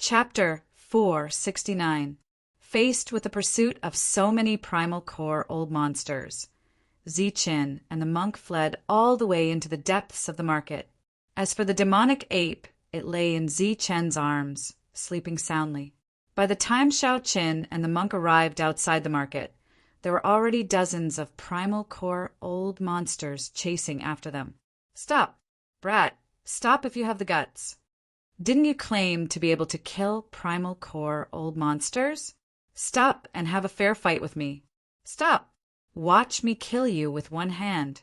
Chapter 469. Faced with the pursuit of so many primal core old monsters, Zichin and the monk fled all the way into the depths of the market. As for the demonic ape, it lay in Zichen's arms, sleeping soundly. By the time Xiao Qin and the monk arrived outside the market, there were already dozens of primal core old monsters chasing after them. "Stop, brat! Stop if you have the guts! Didn't you claim to be able to kill primal core old monsters? Stop and have a fair fight with me. Stop! Watch me kill you with one hand."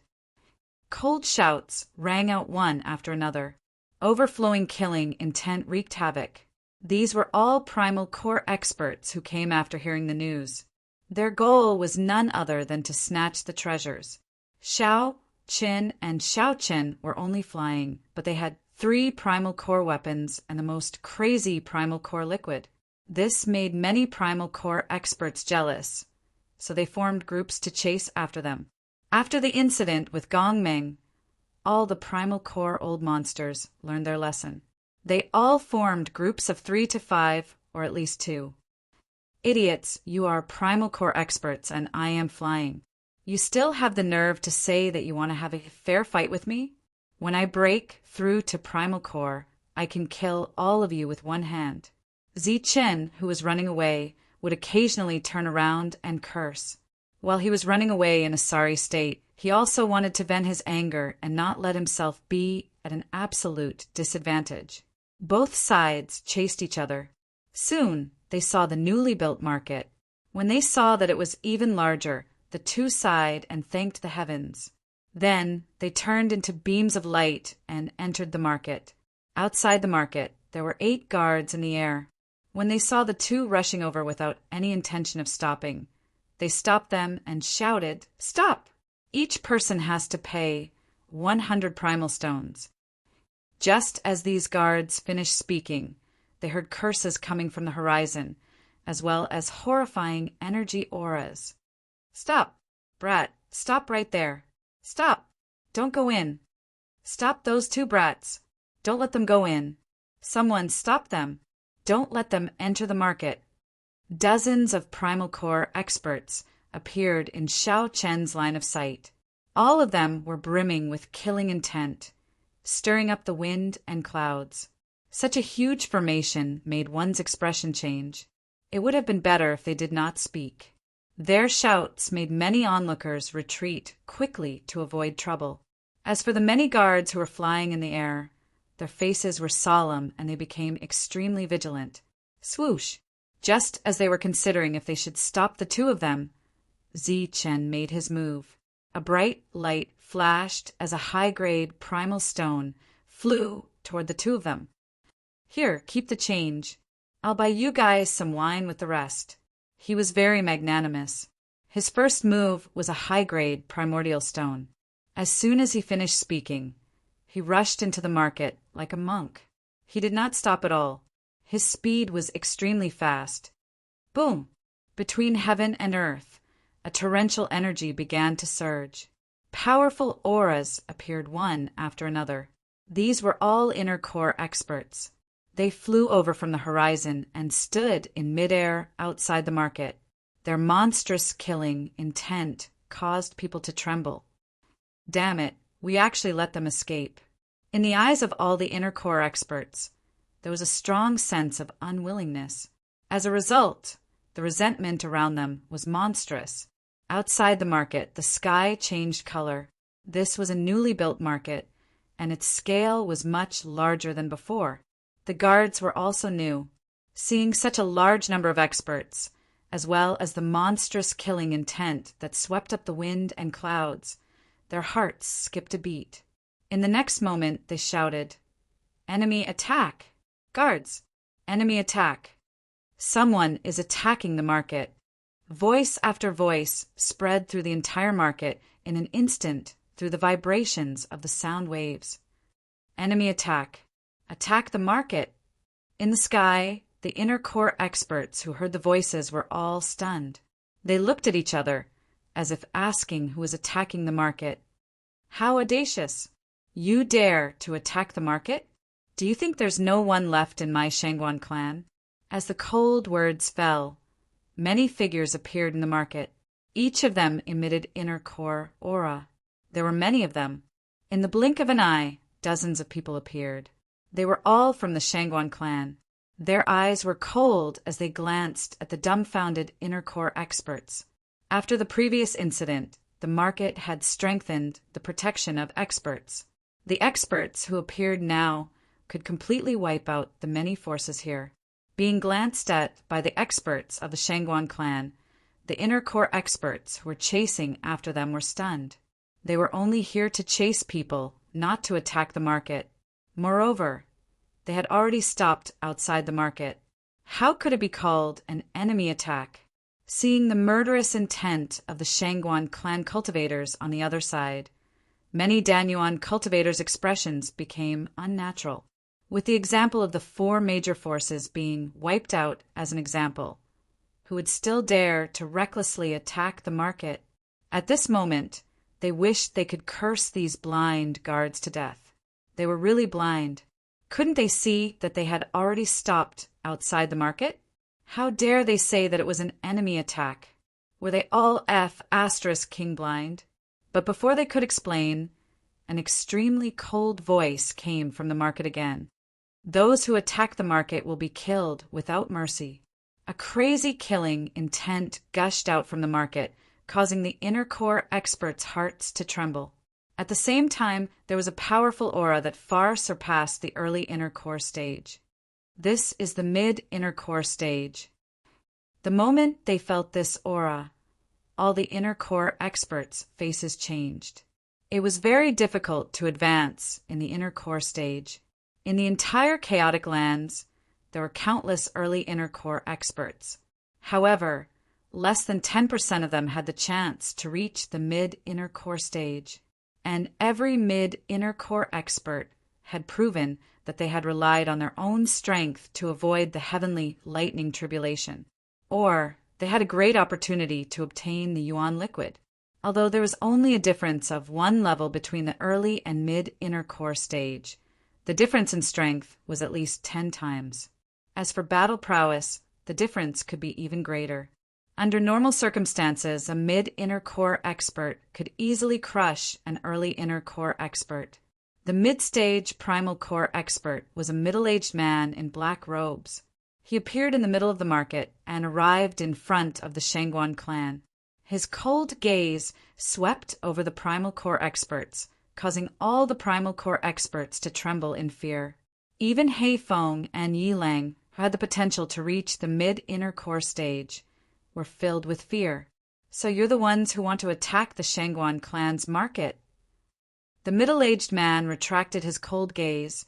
Cold shouts rang out one after another. Overflowing killing intent wreaked havoc. These were all primal core experts who came after hearing the news. Their goal was none other than to snatch the treasures. Xiao Qin and Xiao Qin were only flying, but they had 3 primal core weapons and the most crazy primal core liquid. This made many primal core experts jealous, so they formed groups to chase after them. After the incident with Gong Meng, all the primal core old monsters learned their lesson. They all formed groups of 3 to 5, or at least 2. "Idiots, you are primal core experts and I am flying. You still have the nerve to say that you want to have a fair fight with me? When I break through to primal core, I can kill all of you with one hand." Zichin, who was running away, would occasionally turn around and curse. While he was running away in a sorry state, he also wanted to vent his anger and not let himself be at an absolute disadvantage. Both sides chased each other. Soon they saw the newly built market. When they saw that it was even larger, the two sighed and thanked the heavens. Then they turned into beams of light and entered the market. Outside the market, there were 8 guards in the air. When they saw the two rushing over without any intention of stopping, they stopped them and shouted, "Stop! Each person has to pay 100 primal stones." Just as these guards finished speaking, they heard curses coming from the horizon, as well as horrifying energy auras. "Stop, brat! Stop right there! Stop! Don't go in! Stop those 2 brats! Don't let them go in! Someone stop them! Don't let them enter the market!" Dozens of primal core experts appeared in Xiao Chen's line of sight. All of them were brimming with killing intent, stirring up the wind and clouds. Such a huge formation made one's expression change. It would have been better if they did not speak. Their shouts made many onlookers retreat quickly to avoid trouble. As for the many guards who were flying in the air, their faces were solemn and they became extremely vigilant. Swoosh! Just as they were considering if they should stop the 2 of them, Zichin made his move. A bright light flashed as a high-grade primal stone flew toward the 2 of them. "Here, keep the change. I'll buy you guys some wine with the rest." He was very magnanimous. His first move was a high-grade primordial stone. As soon as he finished speaking, he rushed into the market like a monk. He did not stop at all. His speed was extremely fast. Boom! Between heaven and earth, a torrential energy began to surge. Powerful auras appeared one after another. These were all inner core experts. They flew over from the horizon and stood in midair outside the market. Their monstrous killing intent caused people to tremble. Damn it, we actually let them escape. In the eyes of all the inner core experts, there was a strong sense of unwillingness. As a result, the resentment around them was monstrous. Outside the market, the sky changed color. This was a newly built market, and its scale was much larger than before. The guards were also new. Seeing such a large number of experts, as well as the monstrous killing intent that swept up the wind and clouds, their hearts skipped a beat. In the next moment, they shouted, "Enemy attack! Guards! Enemy attack! Someone is attacking the market!" Voice after voice spread through the entire market in an instant through the vibrations of the sound waves. "Enemy attack! Attack the market!" In the sky, the inner core experts who heard the voices were all stunned. They looked at each other, as if asking who was attacking the market. "How audacious! You dare to attack the market? Do you think there's no one left in my Shangguan clan? As the cold words fell, many figures appeared in the market. Each of them emitted inner core aura. There were many of them. In the blink of an eye, dozens of people appeared. They were all from the Shangguan clan. Their eyes were cold as they glanced at the dumbfounded inner core experts. After the previous incident, the market had strengthened the protection of experts. The experts who appeared now could completely wipe out the many forces here. Being glanced at by the experts of the Shangguan clan, the inner core experts who were chasing after them were stunned. They were only here to chase people, not to attack the market. Moreover, they had already stopped outside the market. How could it be called an enemy attack? Seeing the murderous intent of the Shangguan clan cultivators on the other side, many Danyuan cultivators' expressions became unnatural, with the example of the 4 major forces being wiped out as an example, who would still dare to recklessly attack the market. At this moment, they wished they could curse these blind guards to death. They were really blind. Couldn't they see that they had already stopped outside the market? How dare they say that it was an enemy attack? Were they all *king blind? But before they could explain, an extremely cold voice came from the market again. Those who attack the market will be killed without mercy. A crazy killing intent gushed out from the market, causing the inner core experts' hearts to tremble. At the same time, there was a powerful aura that far surpassed the early inner core stage. This is the mid-inner core stage. The moment they felt this aura, all the inner core experts' faces changed. It was very difficult to advance in the inner core stage. In the entire chaotic lands, there were countless early inner core experts. However, less than 10% of them had the chance to reach the mid-inner core stage. And every mid-inner core expert had proven that they had relied on their own strength to avoid the heavenly lightning tribulation. Or they had a great opportunity to obtain the Yuan liquid. Although there was only a difference of 1 level between the early and mid-inner core stage, the difference in strength was at least 10 times. As for battle prowess, the difference could be even greater. Under normal circumstances, a mid-inner core expert could easily crush an early inner core expert. The mid-stage primal core expert was a middle-aged man in black robes. He appeared in the middle of the market and arrived in front of the Shangguan clan. His cold gaze swept over the primal core experts, causing all the primal core experts to tremble in fear. Even Heifeng and Yilang, who had the potential to reach the mid-inner core stage, were filled with fear. So you're the ones who want to attack the Shangguan clan's market? The middle-aged man retracted his cold gaze,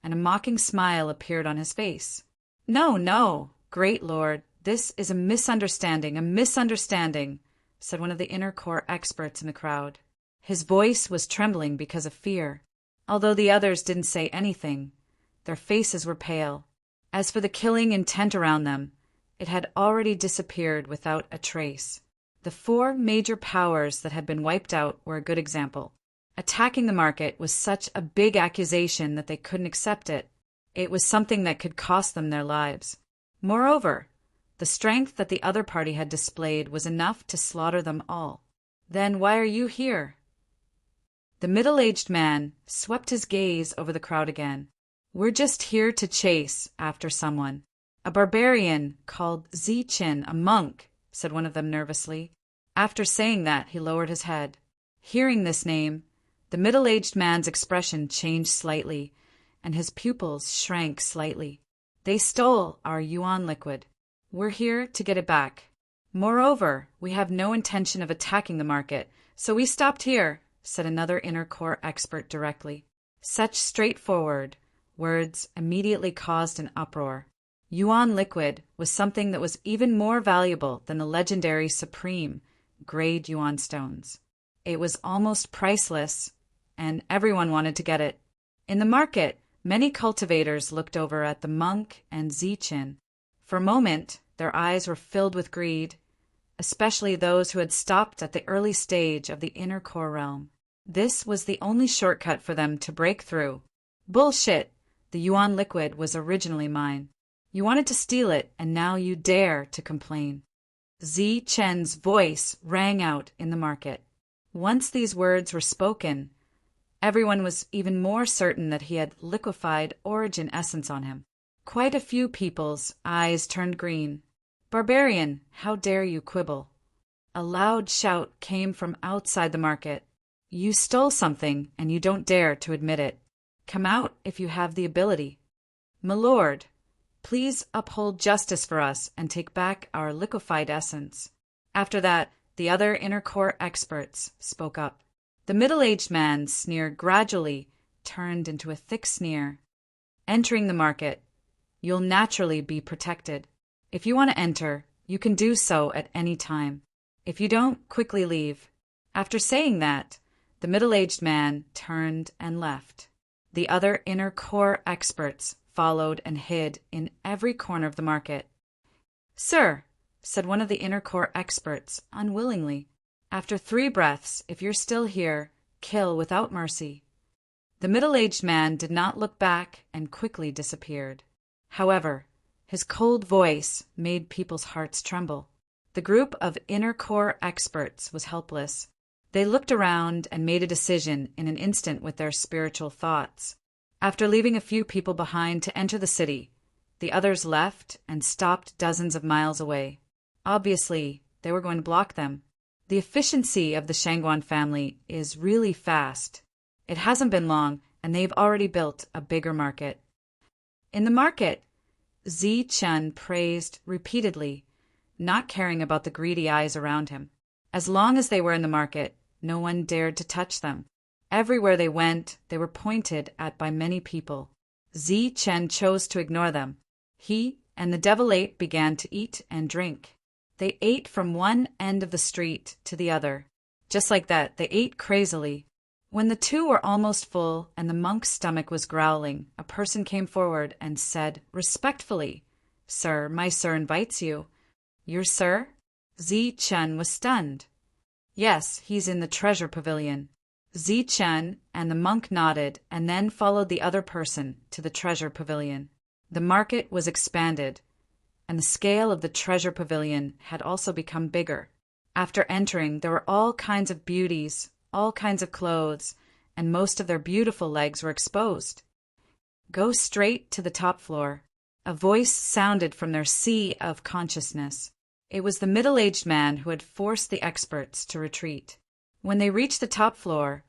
and a mocking smile appeared on his face. No, no, great lord, this is a misunderstanding, said one of the inner core experts in the crowd. His voice was trembling because of fear. Although the others didn't say anything, their faces were pale. As for the killing intent around them, it had already disappeared without a trace. The 4 major powers that had been wiped out were a good example. Attacking the market was such a big accusation that they couldn't accept it. It was something that could cost them their lives. Moreover, the strength that the other party had displayed was enough to slaughter them all. Then why are you here? The middle-aged man swept his gaze over the crowd again. We're just here to chase after someone. A barbarian called Zichin, a monk, said one of them nervously. After saying that, he lowered his head. Hearing this name, the middle-aged man's expression changed slightly, and his pupils shrank slightly. They stole our Yuan liquid. We're here to get it back. Moreover, we have no intention of attacking the market, so we stopped here, said another inner core expert directly. Such straightforward words immediately caused an uproar. Yuan liquid was something that was even more valuable than the legendary supreme grade Yuan stones. It was almost priceless, and everyone wanted to get it. In the market, many cultivators looked over at the monk and Zichin. For a moment, their eyes were filled with greed, especially those who had stopped at the early stage of the inner core realm. This was the only shortcut for them to break through. Bullshit! The yuan liquid was originally mine. You wanted to steal it, and now you dare to complain." Zi Chen's voice rang out in the market. Once these words were spoken, everyone was even more certain that he had liquefied origin essence on him. Quite a few people's eyes turned green. "Barbarian, how dare you quibble?" A loud shout came from outside the market. "You stole something, and you don't dare to admit it. Come out if you have the ability. My lord, please uphold justice for us and take back our liquefied essence." After that, the other inner core experts spoke up. The middle-aged man's sneer gradually turned into a thick sneer. "Entering the market, you'll naturally be protected. If you want to enter, you can do so at any time. If you don't, quickly leave." After saying that, the middle-aged man turned and left. The other inner core experts followed and hid in every corner of the market. "Sir," said one of the inner core experts, unwillingly, "after 3 breaths, if you're still here, kill without mercy." The middle-aged man did not look back and quickly disappeared. However, his cold voice made people's hearts tremble. The group of inner core experts was helpless. They looked around and made a decision in an instant with their spiritual thoughts. After leaving a few people behind to enter the city, the others left and stopped dozens of miles away. Obviously, they were going to block them. The efficiency of the Shangguan family is really fast. It hasn't been long, and they've already built a bigger market. In the market, Zi Chen praised repeatedly, not caring about the greedy eyes around him. As long as they were in the market, no one dared to touch them. Everywhere they went, they were pointed at by many people. Zi Chen chose to ignore them. He and the devil ape began to eat and drink. They ate from one end of the street to the other. Just like that, they ate crazily. When the two were almost full and the monk's stomach was growling, a person came forward and said respectfully, "Sir, my sir invites you." "Your sir?" Zi Chen was stunned. "Yes, he's in the treasure pavilion." Zi Chen and the monk nodded and then followed the other person to the treasure pavilion. The market was expanded, and the scale of the treasure pavilion had also become bigger. After entering, there were all kinds of beauties, all kinds of clothes, and most of their beautiful legs were exposed. "Go straight to the top floor." A voice sounded from their sea of consciousness. It was the middle-aged man who had forced the experts to retreat. When they reached the top floor,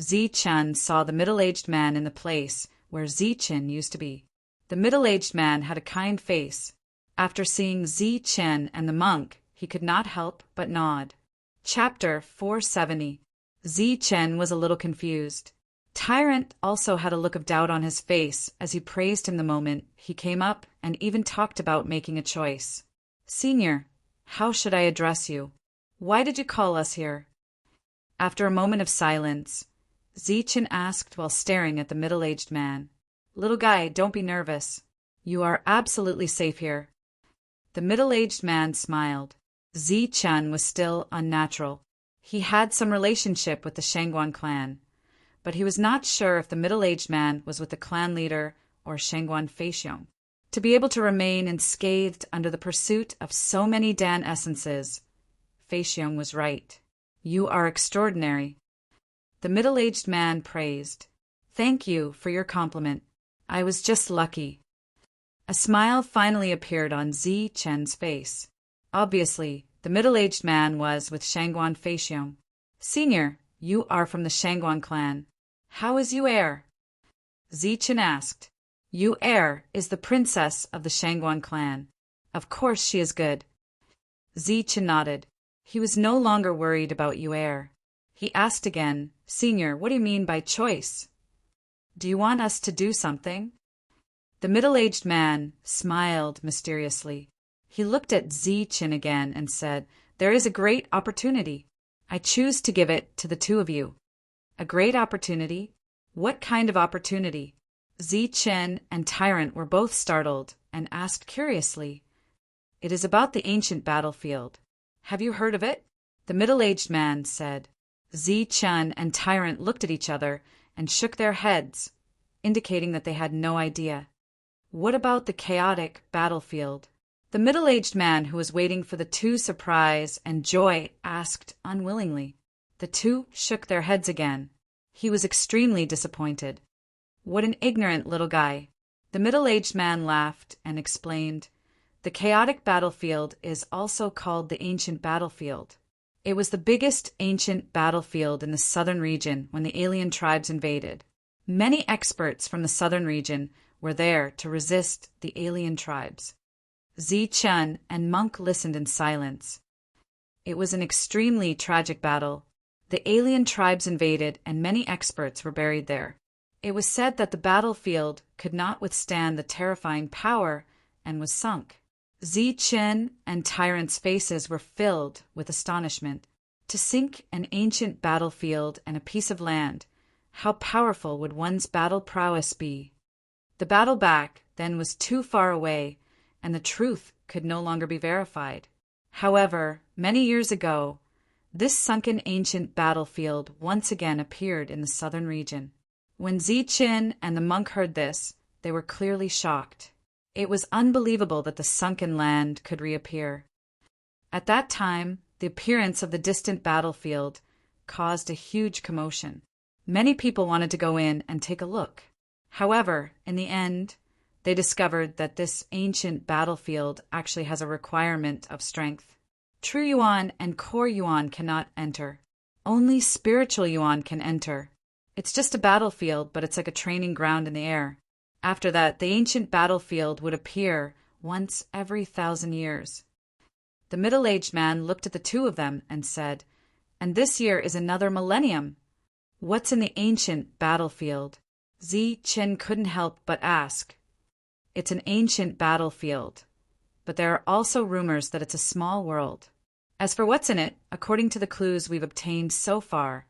Zi Chen saw the middle-aged man in the place where Zi Chen used to be. The middle-aged man had a kind face. After seeing Zi Chen and the monk, he could not help but nod. Chapter 470. Zi Chen was a little confused. Tyrant also had a look of doubt on his face as he praised him the moment he came up and even talked about making a choice. "Senior, how should I address you? Why did you call us here?" After a moment of silence, Zi Chen asked while staring at the middle-aged man. "Little guy, don't be nervous. You are absolutely safe here." The middle-aged man smiled. Zi Chen was still unnatural. He had some relationship with the Shangguan clan, but he was not sure if the middle-aged man was with the clan leader or Shangguan Feixiong. To be able to remain unscathed under the pursuit of so many Dan essences, Feixiong was right. "You are extraordinary." The middle-aged man praised. "Thank you for your compliment. I was just lucky." A smile finally appeared on Zi Chen's face. Obviously, the middle-aged man was with Shangguan Feixiong. "Senior, you are from the Shangguan clan. How is Yu Er?" Zi Chen asked. "Yu Er is the princess of the Shangguan clan. Of course she is good." Zi Chen nodded. He was no longer worried about Yu Er. He asked again, "Senior, what do you mean by choice? Do you want us to do something?" The middle-aged man smiled mysteriously. He looked at Zi Chen again and said, "There is a great opportunity. I choose to give it to the two of you." "A great opportunity? What kind of opportunity?" Zi Chen and Tyrant were both startled and asked curiously. "It is about the ancient battlefield. Have you heard of it?" The middle-aged man said. Zi Chen and Tyrant looked at each other and shook their heads. indicating that they had no idea. What about the chaotic battlefield? The middle-aged man who was waiting for the two's surprise and joy asked unwillingly. The two shook their heads again. He was extremely disappointed. What an ignorant little guy. The middle-aged man laughed and explained, "The chaotic battlefield is also called the ancient battlefield. It was the biggest ancient battlefield in the southern region when the alien tribes invaded. Many experts from the southern region were there to resist the alien tribes." Zi-Chun and Monk listened in silence. It was an extremely tragic battle. The alien tribes invaded and many experts were buried there. It was said that the battlefield could not withstand the terrifying power and was sunk. Zi-Chun and Tyrant's faces were filled with astonishment. To sink an ancient battlefield and a piece of land, how powerful would one's battle prowess be? The battle back then was too far away, and the truth could no longer be verified. However, many years ago, this sunken ancient battlefield once again appeared in the southern region. When Zi-Chun and the monk heard this, they were clearly shocked. It was unbelievable that the sunken land could reappear. At that time, the appearance of the distant battlefield caused a huge commotion. Many people wanted to go in and take a look. However, in the end, they discovered that this ancient battlefield actually has a requirement of strength. True Yuan and core Yuan cannot enter. Only spiritual Yuan can enter. It's just a battlefield, but it's like a training ground in the air. After that, the ancient battlefield would appear once every 1,000 years. The middle-aged man looked at the two of them and said, "And this year is another millennium. What's in the ancient battlefield?" Zi-Chun couldn't help but ask. "It's an ancient battlefield, but there are also rumors that it's a small world. As for what's in it, according to the clues we've obtained so far,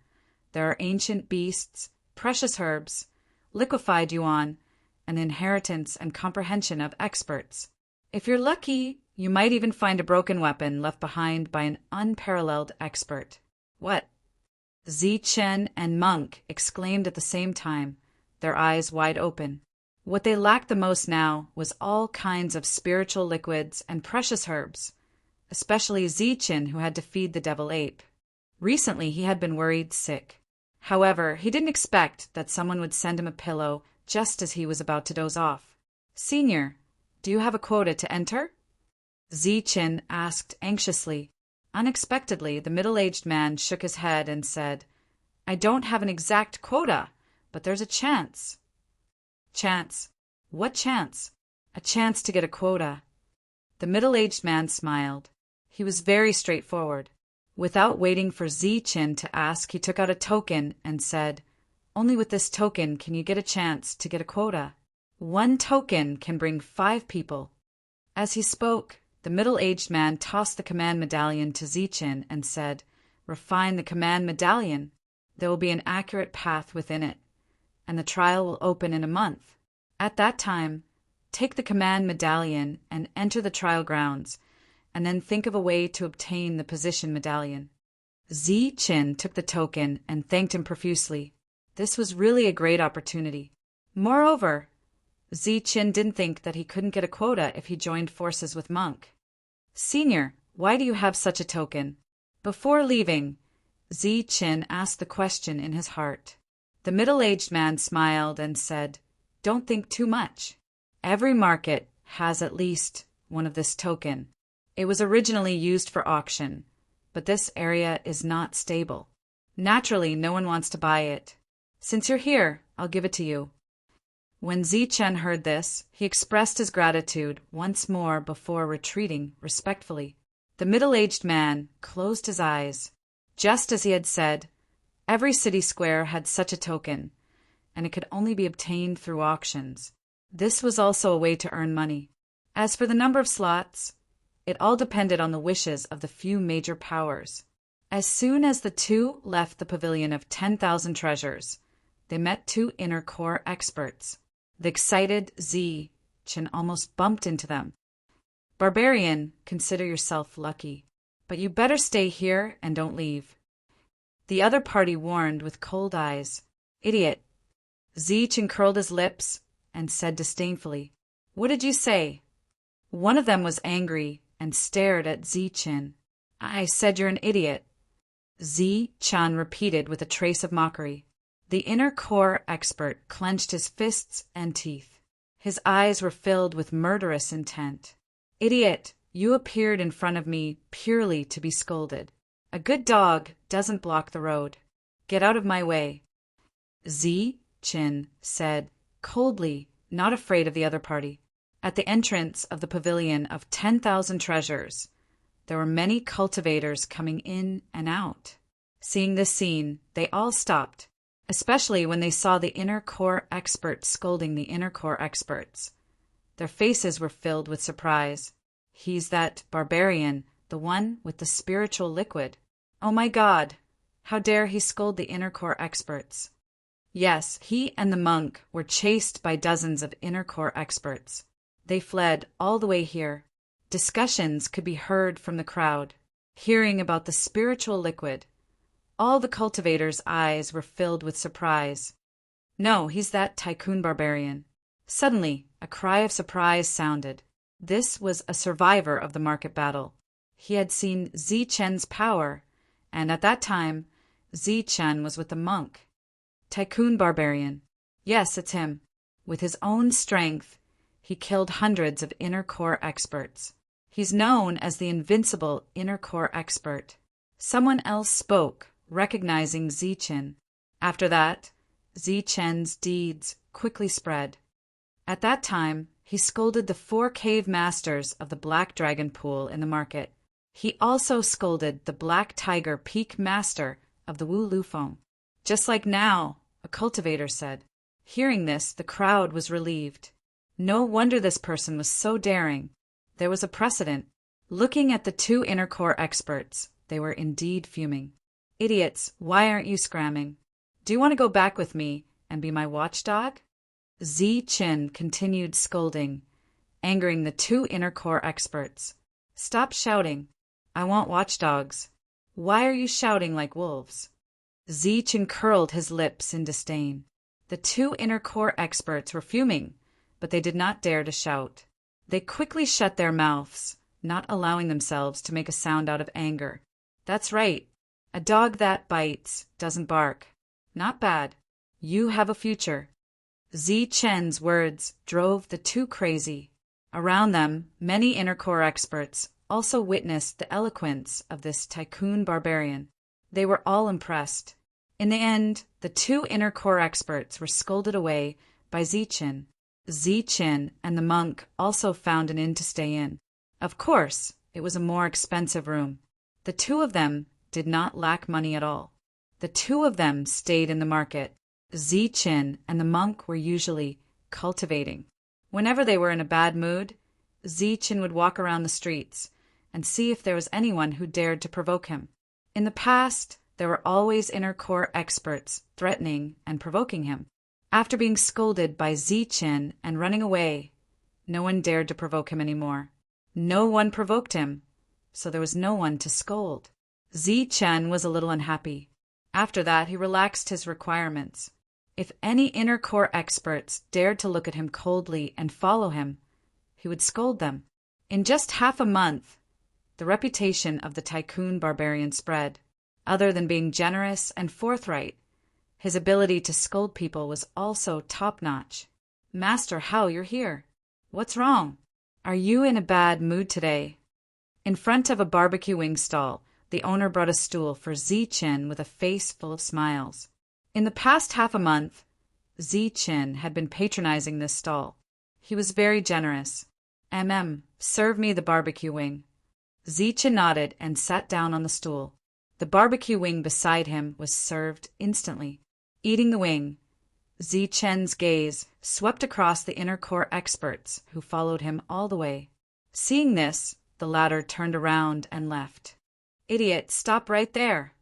there are ancient beasts, precious herbs, liquefied yuan, and the inheritance and comprehension of experts. If you're lucky, you might even find a broken weapon left behind by an unparalleled expert." "What?" Zi-Chun and Monk exclaimed at the same time, their eyes wide open. What they lacked the most now was all kinds of spiritual liquids and precious herbs, especially Zi-Chun, who had to feed the devil ape. Recently, he had been worried sick. However, he didn't expect that someone would send him a pillow just as he was about to doze off. "Senior, do you have a quota to enter?" Zi-Chun asked anxiously. Unexpectedly, the middle-aged man shook his head and said, "I don't have an exact quota, but there's a chance." "Chance? What chance?" "A chance to get a quota." The middle-aged man smiled. He was very straightforward. Without waiting for Zi-Chun to ask, he took out a token and said, "Only with this token can you get a chance to get a quota. 1 token can bring 5 people." As he spoke, the middle-aged man tossed the command medallion to Zi-Chun and said, "Refine the command medallion. There will be an accurate path within it, and the trial will open in a month. At that time, take the command medallion and enter the trial grounds, and then think of a way to obtain the position medallion." Zi-Chun took the token and thanked him profusely. This was really a great opportunity. Moreover, Zi-Chun didn't think that he couldn't get a quota if he joined forces with Monk. "Senior, why do you have such a token?" Before leaving, Zi-Chun asked the question in his heart. The middle-aged man smiled and said, "Don't think too much. Every market has at least one of this token. It was originally used for auction, but this area is not stable. Naturally, no one wants to buy it. Since you're here, I'll give it to you." When Zi-Chun heard this, he expressed his gratitude once more before retreating respectfully. The middle-aged man closed his eyes. Just as he had said, every city square had such a token, and it could only be obtained through auctions. This was also a way to earn money. As for the number of slots, it all depended on the wishes of the few major powers. As soon as the two left the pavilion of 10,000 treasures, they met 2 inner core experts. The excited Zi-Chun almost bumped into them. "Barbarian, consider yourself lucky, but you better stay here and don't leave." The other party warned with cold eyes, "Idiot, Zichen curled his lips and said disdainfully, "What did you say?" One of them was angry and stared at Zichen. "I said you're an idiot," Zichen repeated with a trace of mockery. The inner core expert clenched his fists and teeth. His eyes were filled with murderous intent. "Idiot, you appeared in front of me purely to be scolded. A good dog doesn't block the road. Get out of my way," Zichen said, coldly, not afraid of the other party. At the entrance of the pavilion of 10,000 treasures, there were many cultivators coming in and out. Seeing this scene, they all stopped, especially when they saw the inner core experts scolding the inner core experts. Their faces were filled with surprise. "He's that barbarian, the one with the spiritual liquid. Oh my God! How dare he scold the inner core experts?" Yes, he and the monk were chased by dozens of inner core experts. They fled all the way here. Discussions could be heard from the crowd, hearing about the spiritual liquid. All the cultivators' eyes were filled with surprise. "No, he's that tycoon barbarian." Suddenly, a cry of surprise sounded. This was a survivor of the market battle. He had seen Zichen's power, and at that time, Zichen was with the monk. "Tycoon barbarian. Yes, it's him. With his own strength, he killed hundreds of inner core experts. He's known as the invincible inner core expert." Someone else spoke, recognizing Zichen. After that, Zichen's deeds quickly spread. At that time, he scolded the 4 cave masters of the Black Dragon Pool in the market. He also scolded the Black Tiger Peak Master of the Wu Lufeng. "Just like now," a cultivator said. Hearing this, the crowd was relieved. No wonder this person was so daring. There was a precedent. Looking at the 2 inner core experts, they were indeed fuming. "Idiots, why aren't you scramming? Do you want to go back with me and be my watchdog?" Zichen continued scolding, angering the 2 inner core experts. "Stop shouting. I want watchdogs. Why are you shouting like wolves?" Zichen curled his lips in disdain. The 2 inner core experts were fuming, but they did not dare to shout. They quickly shut their mouths, not allowing themselves to make a sound out of anger. "That's right. A dog that bites doesn't bark. Not bad. You have a future." Zichen's words drove the 2 crazy. Around them, many inner core experts also witnessed the eloquence of this tycoon barbarian. They were all impressed. In the end, the 2 inner core experts were scolded away by Zichen. Zichen and the monk also found an inn to stay in. Of course, it was a more expensive room. The 2 of them did not lack money at all. The 2 of them stayed in the market. Zichen and the monk were usually cultivating. Whenever they were in a bad mood, Zichen would walk around the streets and see if there was anyone who dared to provoke him. In the past, there were always inner core experts threatening and provoking him. After being scolded by Zichen and running away, no one dared to provoke him anymore. No one provoked him, so there was no one to scold. Zichen was a little unhappy. After that, he relaxed his requirements. If any inner core experts dared to look at him coldly and follow him, he would scold them. In just half a month, the reputation of the tycoon barbarian spread. Other than being generous and forthright, his ability to scold people was also top-notch. "Master Hao, you're here. What's wrong? Are you in a bad mood today?" In front of a barbecue wing stall, the owner brought a stool for Zichen with a face full of smiles. In the past half a month, Zichen had been patronizing this stall. He was very generous. Serve me the barbecue wing." Zichen nodded and sat down on the stool. The barbecue wing beside him was served instantly. Eating the wing, Zichen's gaze swept across the inner core experts who followed him all the way. Seeing this, the latter turned around and left. "Idiot, stop right there."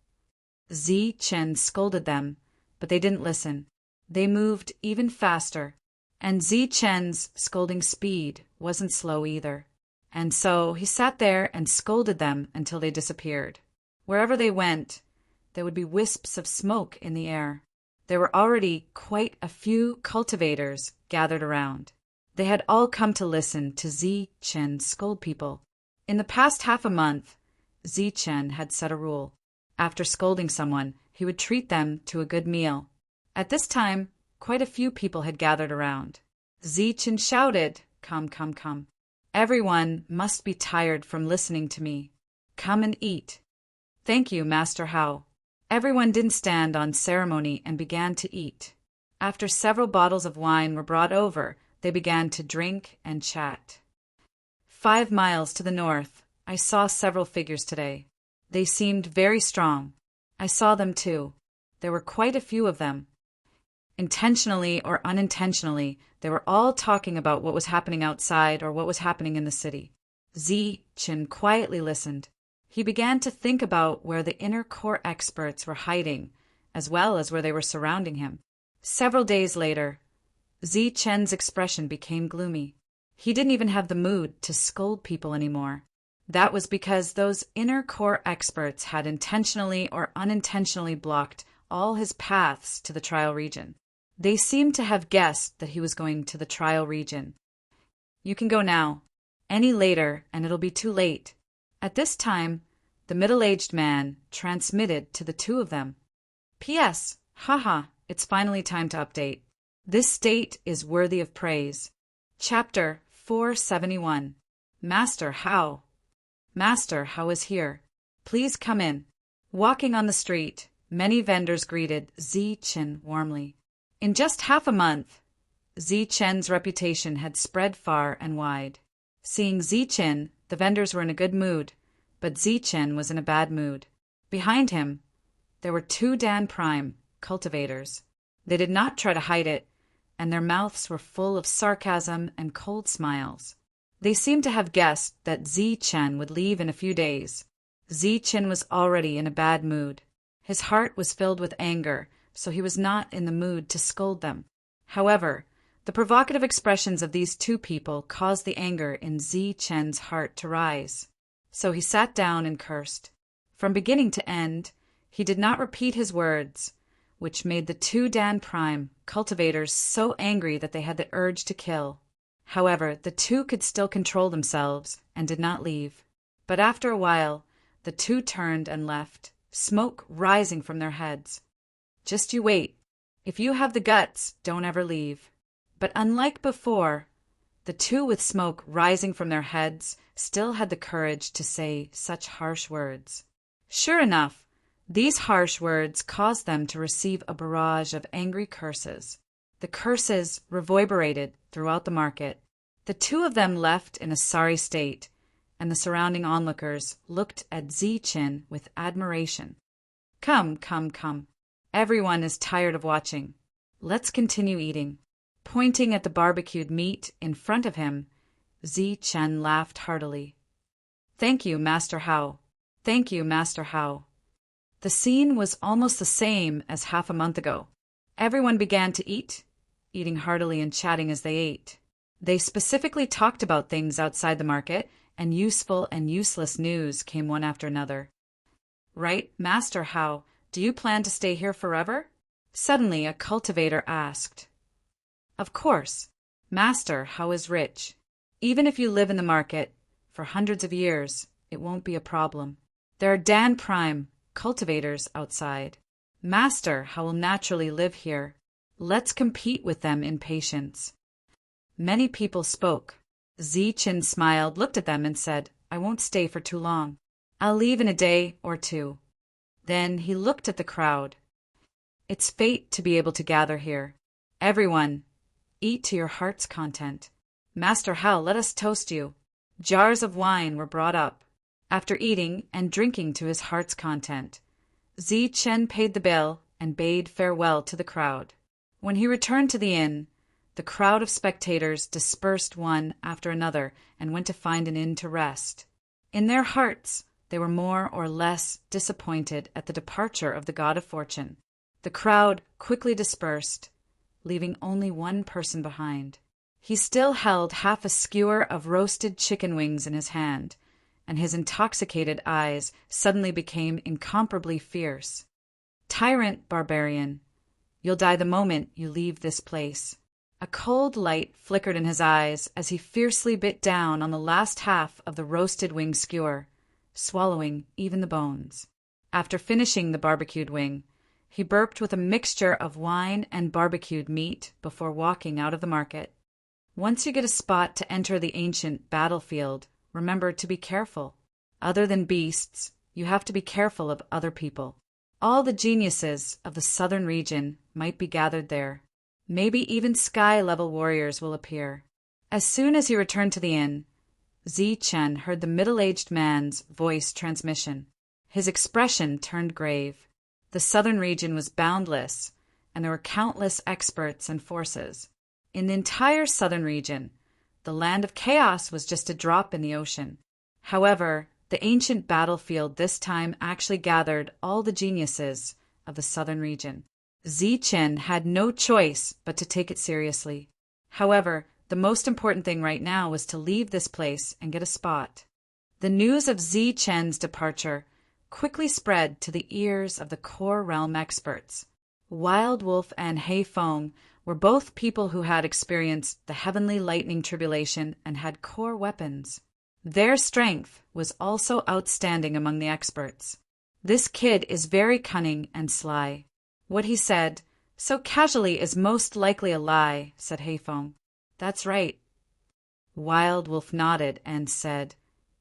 Zichen scolded them, but they didn't listen. They moved even faster, and Zichen's scolding speed wasn't slow either. And so he sat there and scolded them until they disappeared. Wherever they went, there would be wisps of smoke in the air. There were already quite a few cultivators gathered around. They had all come to listen to Zichen scold people. In the past half a month, Zichen had set a rule. After scolding someone, he would treat them to a good meal. At this time, quite a few people had gathered around. Zichen shouted, "Come, come, come. Everyone must be tired from listening to me. Come and eat." "Thank you, Master Hao." Everyone didn't stand on ceremony and began to eat. After several bottles of wine were brought over, they began to drink and chat. 5 miles to the north, I saw several figures today. They seemed very strong. I saw them too. There were quite a few of them. Intentionally or unintentionally, they were all talking about what was happening outside or what was happening in the city. Zichen quietly listened. He began to think about where the inner core experts were hiding, as well as where they were surrounding him. Several days later, Zichen's expression became gloomy. He didn't even have the mood to scold people anymore. That was because those inner core experts had intentionally or unintentionally blocked all his paths to the trial region. They seemed to have guessed that he was going to the trial region. "You can go now. Any later, and it'll be too late." At this time, the middle-aged man transmitted to the two of them. "P.S. Haha, it's finally time to update. This state is worthy of praise." Chapter 471. Master Hao. Master Hao is here. Please come in. Walking on the street, many vendors greeted Zichen warmly. In just half a month, Zichen's reputation had spread far and wide. Seeing Zichen, the vendors were in a good mood, but Zichen was in a bad mood. Behind him, there were 2 Dan Prime cultivators. They did not try to hide it, and their mouths were full of sarcasm and cold smiles. They seemed to have guessed that Zichen would leave in a few days. Zichen was already in a bad mood. His heart was filled with anger, so he was not in the mood to scold them. However, the provocative expressions of these 2 people caused the anger in Zichen's heart to rise. So he sat down and cursed. From beginning to end, he did not repeat his words, which made the 2 Dan Prime cultivators so angry that they had the urge to kill. However, the 2 could still control themselves and did not leave. But after a while, the 2 turned and left, smoke rising from their heads. "Just you wait. If you have the guts, don't ever leave." But unlike before, the 2 with smoke rising from their heads still had the courage to say such harsh words. Sure enough, these harsh words caused them to receive a barrage of angry curses. The curses reverberated throughout the market. The 2 of them left in a sorry state, and the surrounding onlookers looked at Zichen with admiration. "Come, come, come. Everyone is tired of watching. Let's continue eating." Pointing at the barbecued meat in front of him, Zichen laughed heartily. "Thank you, Master Hao. Thank you, Master Hao." The scene was almost the same as half a month ago. Everyone began to eat, eating heartily and chatting as they ate. They specifically talked about things outside the market, and useful and useless news came one after another. "Right, Master Hao, do you plan to stay here forever?" Suddenly a cultivator asked. "Of course. Master Hao is rich. Even if you live in the market for hundreds of years, it won't be a problem. There are Dan Prime cultivators outside. Master Hao will naturally live here. Let's compete with them in patience." Many people spoke. Zichen smiled, looked at them, and said, "I won't stay for too long. I'll leave in a day or 2. Then he looked at the crowd. "It's fate to be able to gather here. Everyone, eat to your heart's content. Master Hao, let us toast you." Jars of wine were brought up. After eating and drinking to his heart's content, Zichen paid the bill and bade farewell to the crowd. When he returned to the inn, the crowd of spectators dispersed one after another and went to find an inn to rest. In their hearts, they were more or less disappointed at the departure of the god of fortune. The crowd quickly dispersed, leaving only one person behind. He still held half a skewer of roasted chicken wings in his hand, and his intoxicated eyes suddenly became incomparably fierce. "Tyrant barbarian, You'll die the moment you leave this place." A cold light flickered in his eyes as he fiercely bit down on the last half of the roasted wing skewer, swallowing even the bones. After finishing the barbecued wing, he burped with a mixture of wine and barbecued meat before walking out of the market. Once you get a spot to enter the ancient battlefield, remember to be careful. Other than beasts, you have to be careful of other people. All the geniuses of the southern region might be gathered there. Maybe even sky-level warriors will appear. As soon as he returned to the inn, Chen heard the middle-aged man's voice transmission. His expression turned grave. The southern region was boundless, and there were countless experts and forces. In the entire southern region, the land of chaos was just a drop in the ocean. However, the ancient battlefield this time actually gathered all the geniuses of the southern region. Chen had no choice but to take it seriously. However, the most important thing right now was to leave this place and get a spot. The news of Chen's departure quickly spread to the ears of the core realm experts. Wild Wolf and Hei Feng were both people who had experienced the heavenly lightning tribulation and had core weapons. Their strength was also outstanding among the experts. "This kid is very cunning and sly. What he said so casually is most likely a lie," said Hei Feng. "That's right." Wild Wolf nodded and said,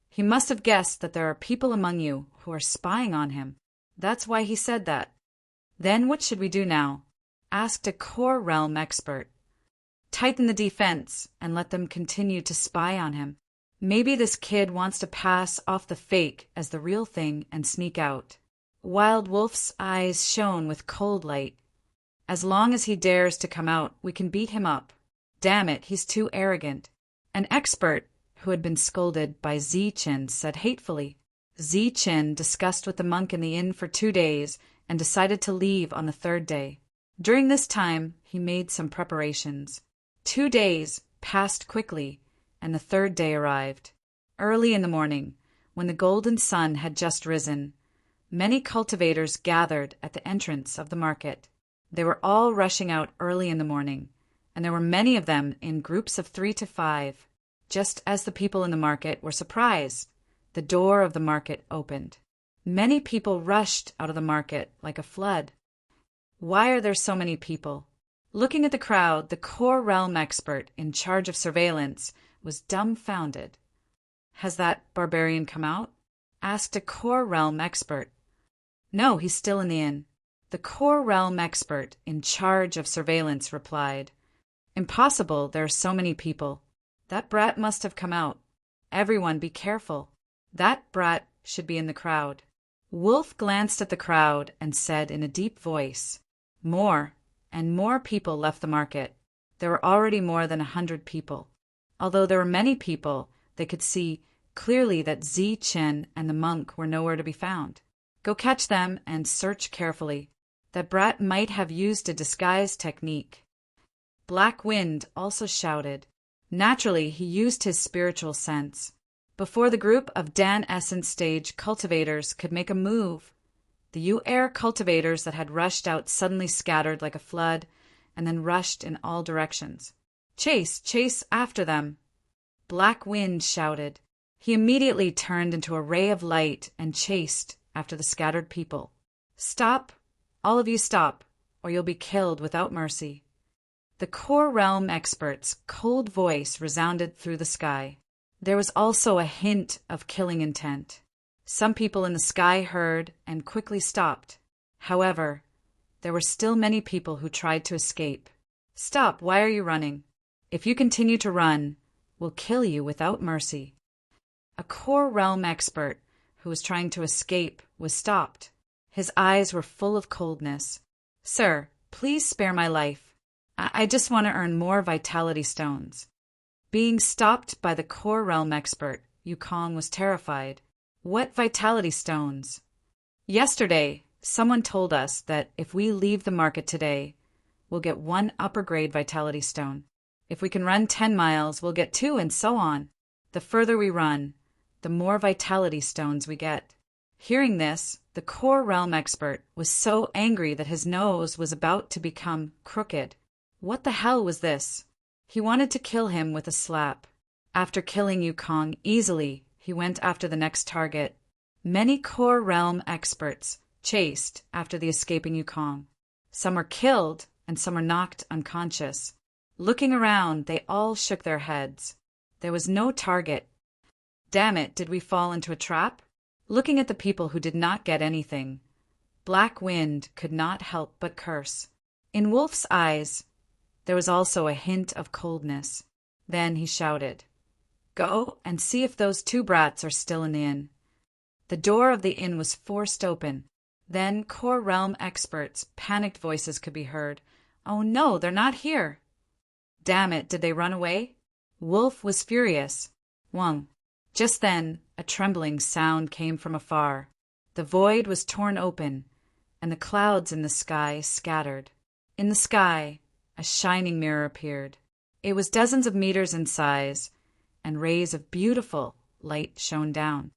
"He must have guessed that there are people among you who are spying on him. That's why he said that." "Then what should we do now?" asked a core realm expert. "Tighten the defense and let them continue to spy on him. Maybe this kid wants to pass off the fake as the real thing and sneak out." Wild Wolf's eyes shone with cold light. "As long as he dares to come out, we can beat him up. Damn it, he's too arrogant." An expert who had been scolded by Chen said hatefully. Chen discussed with the monk in the inn for 2 days and decided to leave on the 3rd day. During this time, he made some preparations. 2 days passed quickly, and the 3rd day arrived. Early in the morning, when the golden sun had just risen, many cultivators gathered at the entrance of the market. They were all rushing out early in the morning, and there were many of them in groups of 3 to 5. Just as the people in the market were surprised, the door of the market opened. Many people rushed out of the market like a flood. Why are there so many people? Looking at the crowd, the core realm expert in charge of surveillance was dumbfounded. "Has that barbarian come out?" asked a core realm expert. "No, he's still in the inn." The core realm expert in charge of surveillance replied, "Impossible, there are so many people. That brat must have come out. Everyone be careful. That brat should be in the crowd." Wolf glanced at the crowd and said in a deep voice, "More and more people left the market. There were already more than 100 people. Although there were many people, they could see clearly that Chen and the monk were nowhere to be found. Go catch them and search carefully. That brat might have used a disguise technique." Black Wind also shouted. Naturally, he used his spiritual sense. Before the group of Dan Essence stage cultivators could make a move, the U-Air cultivators that had rushed out suddenly scattered like a flood and then rushed in all directions. "Chase! Chase after them!" Black Wind shouted. He immediately turned into a ray of light and chased after the scattered people. "Stop! All of you stop, or you'll be killed without mercy." The core realm expert's cold voice resounded through the sky. There was also a hint of killing intent. Some people in the sky heard and quickly stopped. However, there were still many people who tried to escape. "Stop! Why are you running? If you continue to run, we'll kill you without mercy." A core realm expert who was trying to escape was stopped. His eyes were full of coldness. "Sir, please spare my life. I just want to earn more vitality stones." Being stopped by the core realm expert, Yukong was terrified. "What vitality stones?" "Yesterday, someone told us that if we leave the market today, we'll get 1 upper grade vitality stone. If we can run 10 miles, we'll get 2, and so on. The further we run, the more vitality stones we get." Hearing this, the core realm expert was so angry that his nose was about to become crooked. What the hell was this? He wanted to kill him with a slap. After killing Yukong easily, he went after the next target. Many core realm experts chased after the escaping Yukong. Some were killed and some were knocked unconscious. Looking around, they all shook their heads. There was no target. Damn it, did we fall into a trap? Looking at the people who did not get anything, Black Wind could not help but curse. In Wolf's eyes, there was also a hint of coldness. Then he shouted, "Go and see if those two brats are still in the inn." The door of the inn was forced open. Then core realm experts' panicked voices could be heard. "Oh no, they're not here." Damn it, did they run away? Wolf was furious. Wang. Just then, a trembling sound came from afar. The void was torn open, and the clouds in the sky scattered. In the sky, a shining mirror appeared. It was dozens of meters in size, and rays of beautiful light shone down.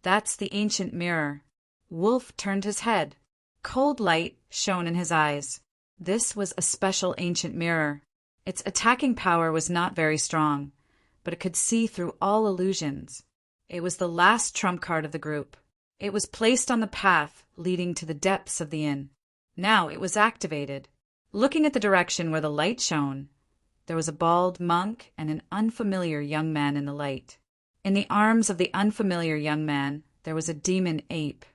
That's the ancient mirror. Wolf turned his head. Cold light shone in his eyes. This was a special ancient mirror. Its attacking power was not very strong, but it could see through all illusions. It was the last trump card of the group. It was placed on the path leading to the depths of the inn. Now it was activated. Looking at the direction where the light shone, there was a bald monk and an unfamiliar young man in the light. In the arms of the unfamiliar young man, there was a demon ape.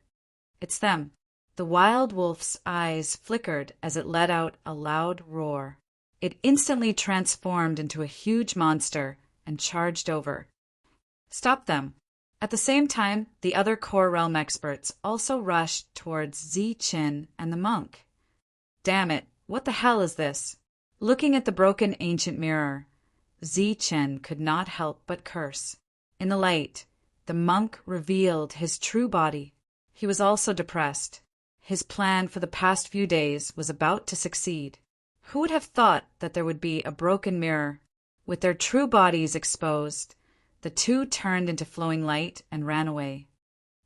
It's them. The wild wolf's eyes flickered as it let out a loud roar. It instantly transformed into a huge monster and charged over. Stop them. At the same time, the other core realm experts also rushed towards Ziqin and the monk. Damn it, what the hell is this? Looking at the broken ancient mirror, Ziqin could not help but curse. In the light, the monk revealed his true body. He was also depressed. His plan for the past few days was about to succeed. Who would have thought that there would be a broken mirror? With their true bodies exposed, the two turned into flowing light and ran away.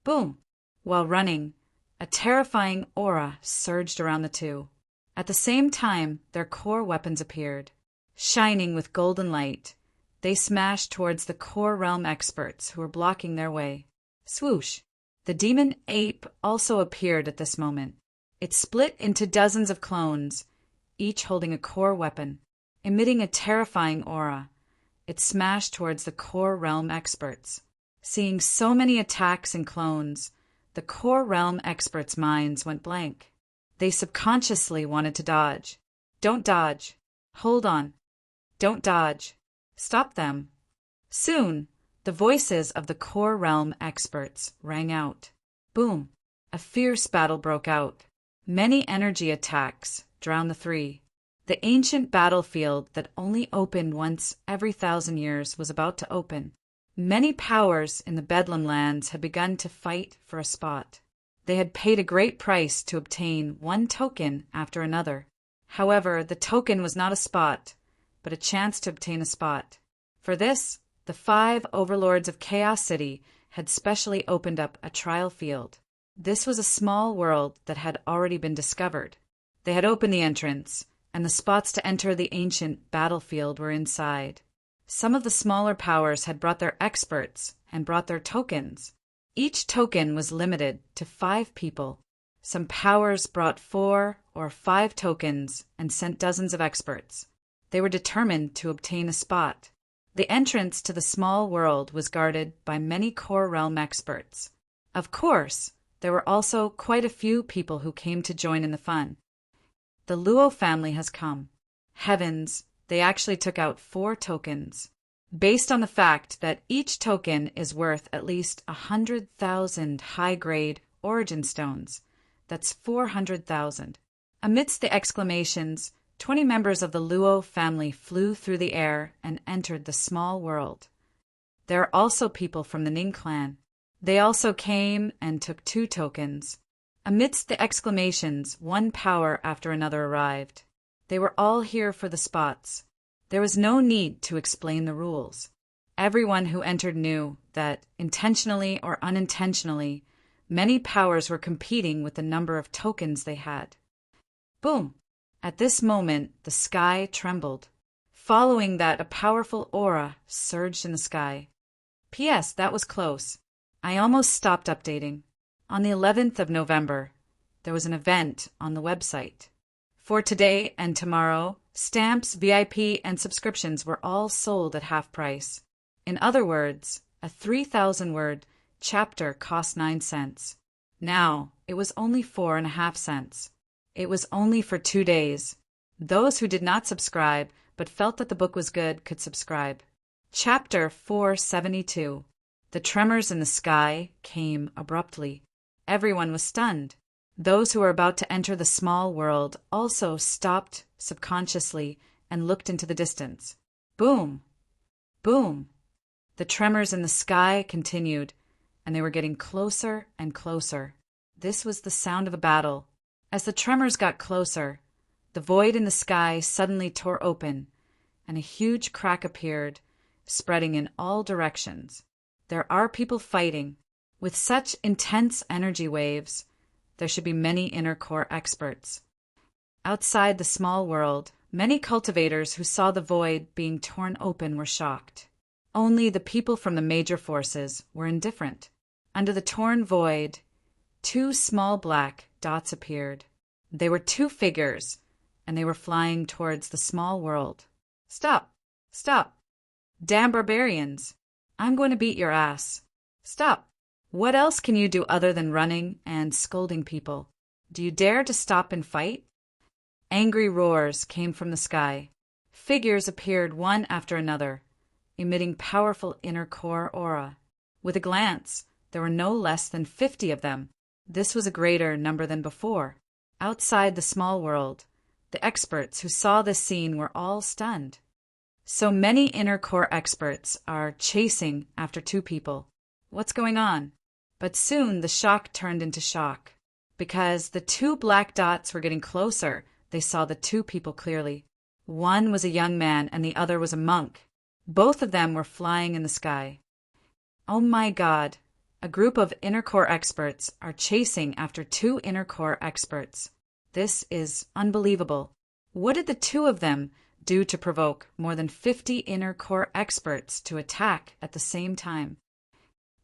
Boom! While running, a terrifying aura surged around the two. At the same time, their core weapons appeared. Shining with golden light, they smashed towards the core realm experts who were blocking their way. Swoosh! The demon ape also appeared at this moment. It split into dozens of clones, each holding a core weapon. Emitting a terrifying aura, it smashed towards the core realm experts. Seeing so many attacks and clones, the core realm experts' minds went blank. They subconsciously wanted to dodge. Don't dodge. Hold on. Don't dodge. Stop them. Soon, the voices of the core realm experts rang out. Boom! A fierce battle broke out. Many energy attacks drowned the three. The ancient battlefield that only opened once every 1,000 years was about to open. Many powers in the Bedlam lands had begun to fight for a spot. They had paid a great price to obtain one token after another. However, the token was not a spot, but a chance to obtain a spot. For this, the 5 overlords of Chaos City had specially opened up a trial field. This was a small world that had already been discovered. They had opened the entrance, and the spots to enter the ancient battlefield were inside. Some of the smaller powers had brought their experts and brought their tokens. Each token was limited to 5 people. Some powers brought 4 or 5 tokens and sent dozens of experts. They were determined to obtain a spot. The entrance to the small world was guarded by many core realm experts. Of course, there were also quite a few people who came to join in the fun. The Luo family has come. Heavens, they actually took out 4 tokens. Based on the fact that each token is worth at least 100,000 high-grade origin stones. That's 400,000. Amidst the exclamations, 20 members of the Luo family flew through the air and entered the small world. There are also people from the Ning clan. They also came and took 2 tokens. Amidst the exclamations, one power after another arrived. They were all here for the spots. There was no need to explain the rules. Everyone who entered knew that, intentionally or unintentionally, Many powers were competing with the number of tokens they had. Boom! At this moment, the sky trembled. Following that, a powerful aura surged in the sky. P.S. That was close. I almost stopped updating. On the 11th of November, there was an event on the website. For today and tomorrow, stamps, VIP, and subscriptions were all sold at half price. In other words, a 3,000-word chapter cost 9 cents. Now, it was only 4.5 cents. It was only for 2 days. Those who did not subscribe but felt that the book was good could subscribe. Chapter 472. The tremors in the sky came abruptly. Everyone was stunned. Those who were about to enter the small world also stopped subconsciously and looked into the distance. Boom! Boom! The tremors in the sky continued, and they were getting closer and closer. This was the sound of a battle. As the tremors got closer, the void in the sky suddenly tore open, and a huge crack appeared, spreading in all directions. There are people fighting. With such intense energy waves, there should be many inner core experts. Outside the small world, many cultivators who saw the void being torn open were shocked. Only the people from the major forces were indifferent. Under the torn void, 2 small black dots appeared. They were 2 figures, and they were flying towards the small world. Stop! Stop! Damn barbarians! I'm going to beat your ass. Stop! What else can you do other than running and scolding people? Do you dare to stop and fight? Angry roars came from the sky. Figures appeared one after another, emitting powerful inner core aura. With a glance, there were no less than 50 of them. This was a greater number than before. Outside the small world, the experts who saw this scene were all stunned. So many inner core experts are chasing after 2 people. What's going on? But soon the shock turned into shock. Because the 2 black dots were getting closer, they saw the 2 people clearly. One was a young man and the other was a monk. Both of them were flying in the sky. Oh my God! A group of inner core experts are chasing after 2 inner core experts. This is unbelievable. What did the 2 of them do to provoke more than 50 inner core experts to attack at the same time?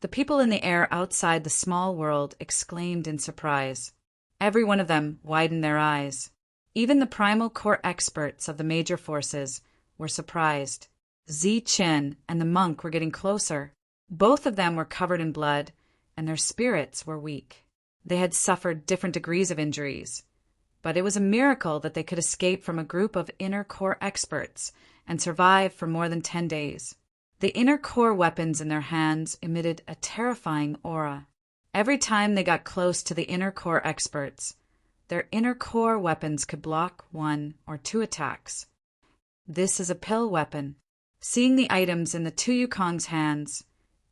The people in the air outside the small world exclaimed in surprise. Every one of them widened their eyes. Even the primal core experts of the major forces were surprised. Zi Qin and the monk were getting closer. Both of them were covered in blood, and their spirits were weak. They had suffered different degrees of injuries, but it was a miracle that they could escape from a group of inner core experts and survive for more than 10 days. The inner core weapons in their hands emitted a terrifying aura. Every time they got close to the inner core experts, their inner core weapons could block 1 or 2 attacks. This is a pill weapon. Seeing the items in the 2 Yukong's hands,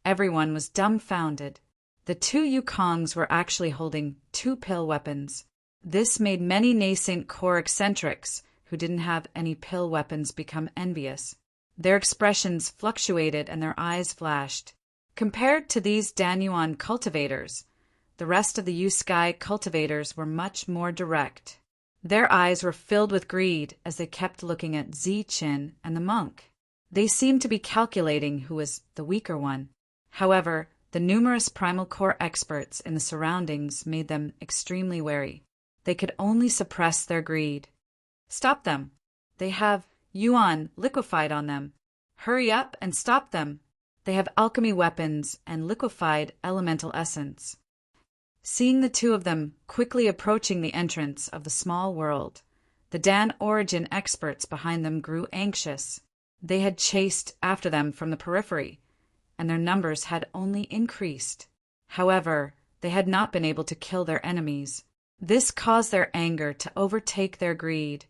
everyone was dumbfounded. The 2 Yukongs were actually holding 2 pill weapons. This made many nascent core eccentrics who didn't have any pill weapons become envious. Their expressions fluctuated and their eyes flashed. Compared to these Danyuan cultivators, the rest of the Yu-Sky cultivators were much more direct. Their eyes were filled with greed as they kept looking at Zi Qin and the monk. They seemed to be calculating who was the weaker one. However, the numerous primal core experts in the surroundings made them extremely wary. They could only suppress their greed. Stop them! They have Yuan liquefied on them. Hurry up and stop them! They have alchemy weapons and liquefied elemental essence. Seeing the 2 of them quickly approaching the entrance of the small world, the Dan origin experts behind them grew anxious. They had chased after them from the periphery, and their numbers had only increased. However, they had not been able to kill their enemies. This caused their anger to overtake their greed,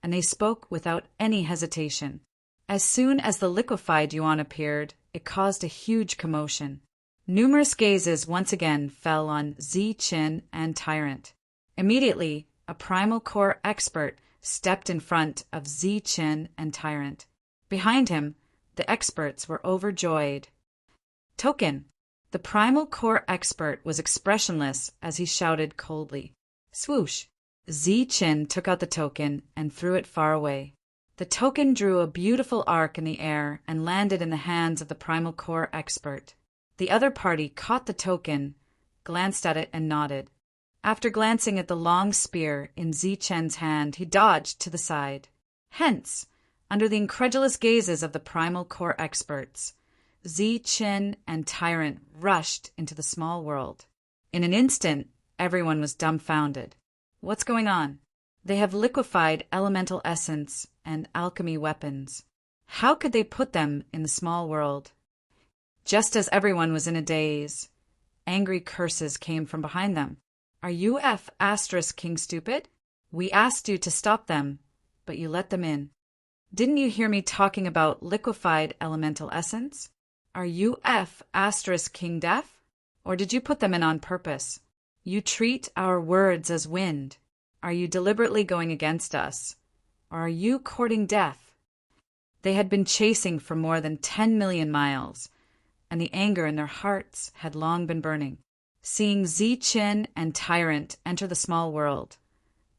and they spoke without any hesitation. As soon as the liquefied Yuan appeared, it caused a huge commotion. Numerous gazes once again fell on Zi Qin and Tyrant. Immediately, a primal core expert stepped in front of Zi Qin and Tyrant. Behind him, the experts were overjoyed. Token! The primal core expert was expressionless as he shouted coldly. Swoosh! Zi-Chin took out the token and threw it far away. The token drew a beautiful arc in the air and landed in the hands of the primal core expert. The other party caught the token, glanced at it, and nodded. After glancing at the long spear in Zi-Chen's hand, he dodged to the side. Hence, under the incredulous gazes of the primal core experts, Zi-Chen and Tyrant rushed into the small world. In an instant, everyone was dumbfounded. What's going on? They have liquefied elemental essence and alchemy weapons. How could they put them in the small world? Just as everyone was in a daze, angry curses came from behind them. Are you King stupid? We asked you to stop them, but you let them in. Didn't you hear me talking about liquefied elemental essence? Are you King deaf? Or did you put them in on purpose? You treat our words as wind. Are you deliberately going against us? Or are you courting death? They had been chasing for more than 10 million miles, and the anger in their hearts had long been burning. Seeing Zi-Chin and Tyrant enter the small world,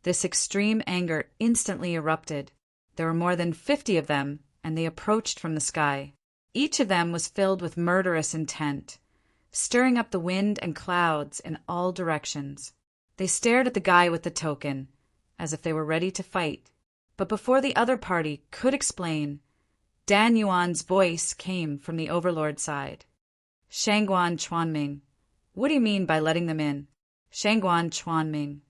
this extreme anger instantly erupted. There were more than 50 of them, and they approached from the sky. Each of them was filled with murderous intent, stirring up the wind and clouds in all directions. They stared at the guy with the token, as if they were ready to fight. But before the other party could explain, Dan Yuan's voice came from the overlord side. Shangguan Chuanming, what do you mean by letting them in? Shangguan Chuanming.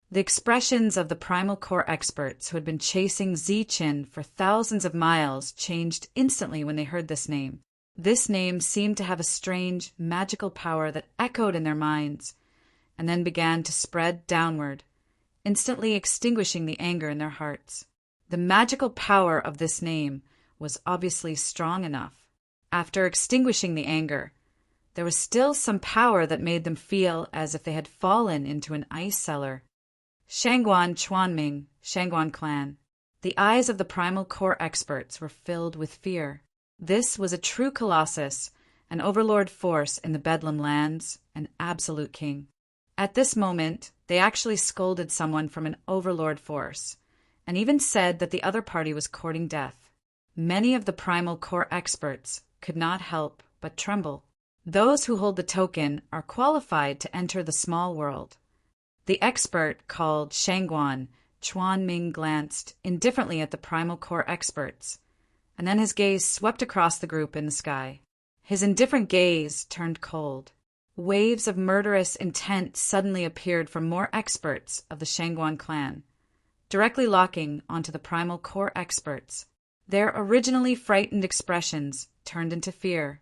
The expressions of the primal core experts who had been chasing Zi-Chin for thousands of miles changed instantly when they heard this name. This name seemed to have a strange, magical power that echoed in their minds, and then began to spread downward, instantly extinguishing the anger in their hearts. The magical power of this name was obviously strong enough. After extinguishing the anger, there was still some power that made them feel as if they had fallen into an ice cellar. Shangguan Chuanming, Shangguan clan. The eyes of the primal core experts were filled with fear. This was a true colossus, an overlord force in the Bedlam lands, an absolute king. At this moment, they actually scolded someone from an overlord force, and even said that the other party was courting death. Many of the primal core experts could not help but tremble. Those who hold the token are qualified to enter the small world. The expert called Shangguan Chuanming glanced indifferently at the primal core experts, and then his gaze swept across the group in the sky. His indifferent gaze turned cold. Waves of murderous intent suddenly appeared from more experts of the Shangguan clan, directly locking onto the primal core experts. Their originally frightened expressions turned into fear,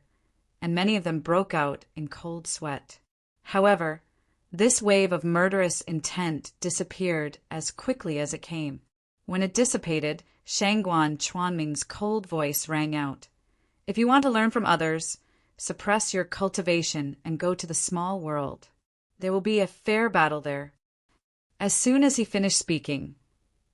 and many of them broke out in cold sweat. However, this wave of murderous intent disappeared as quickly as it came. When it dissipated, Shangguan Chuanming's cold voice rang out. If you want to learn from others, suppress your cultivation and go to the small world. There will be a fair battle there. As soon as he finished speaking,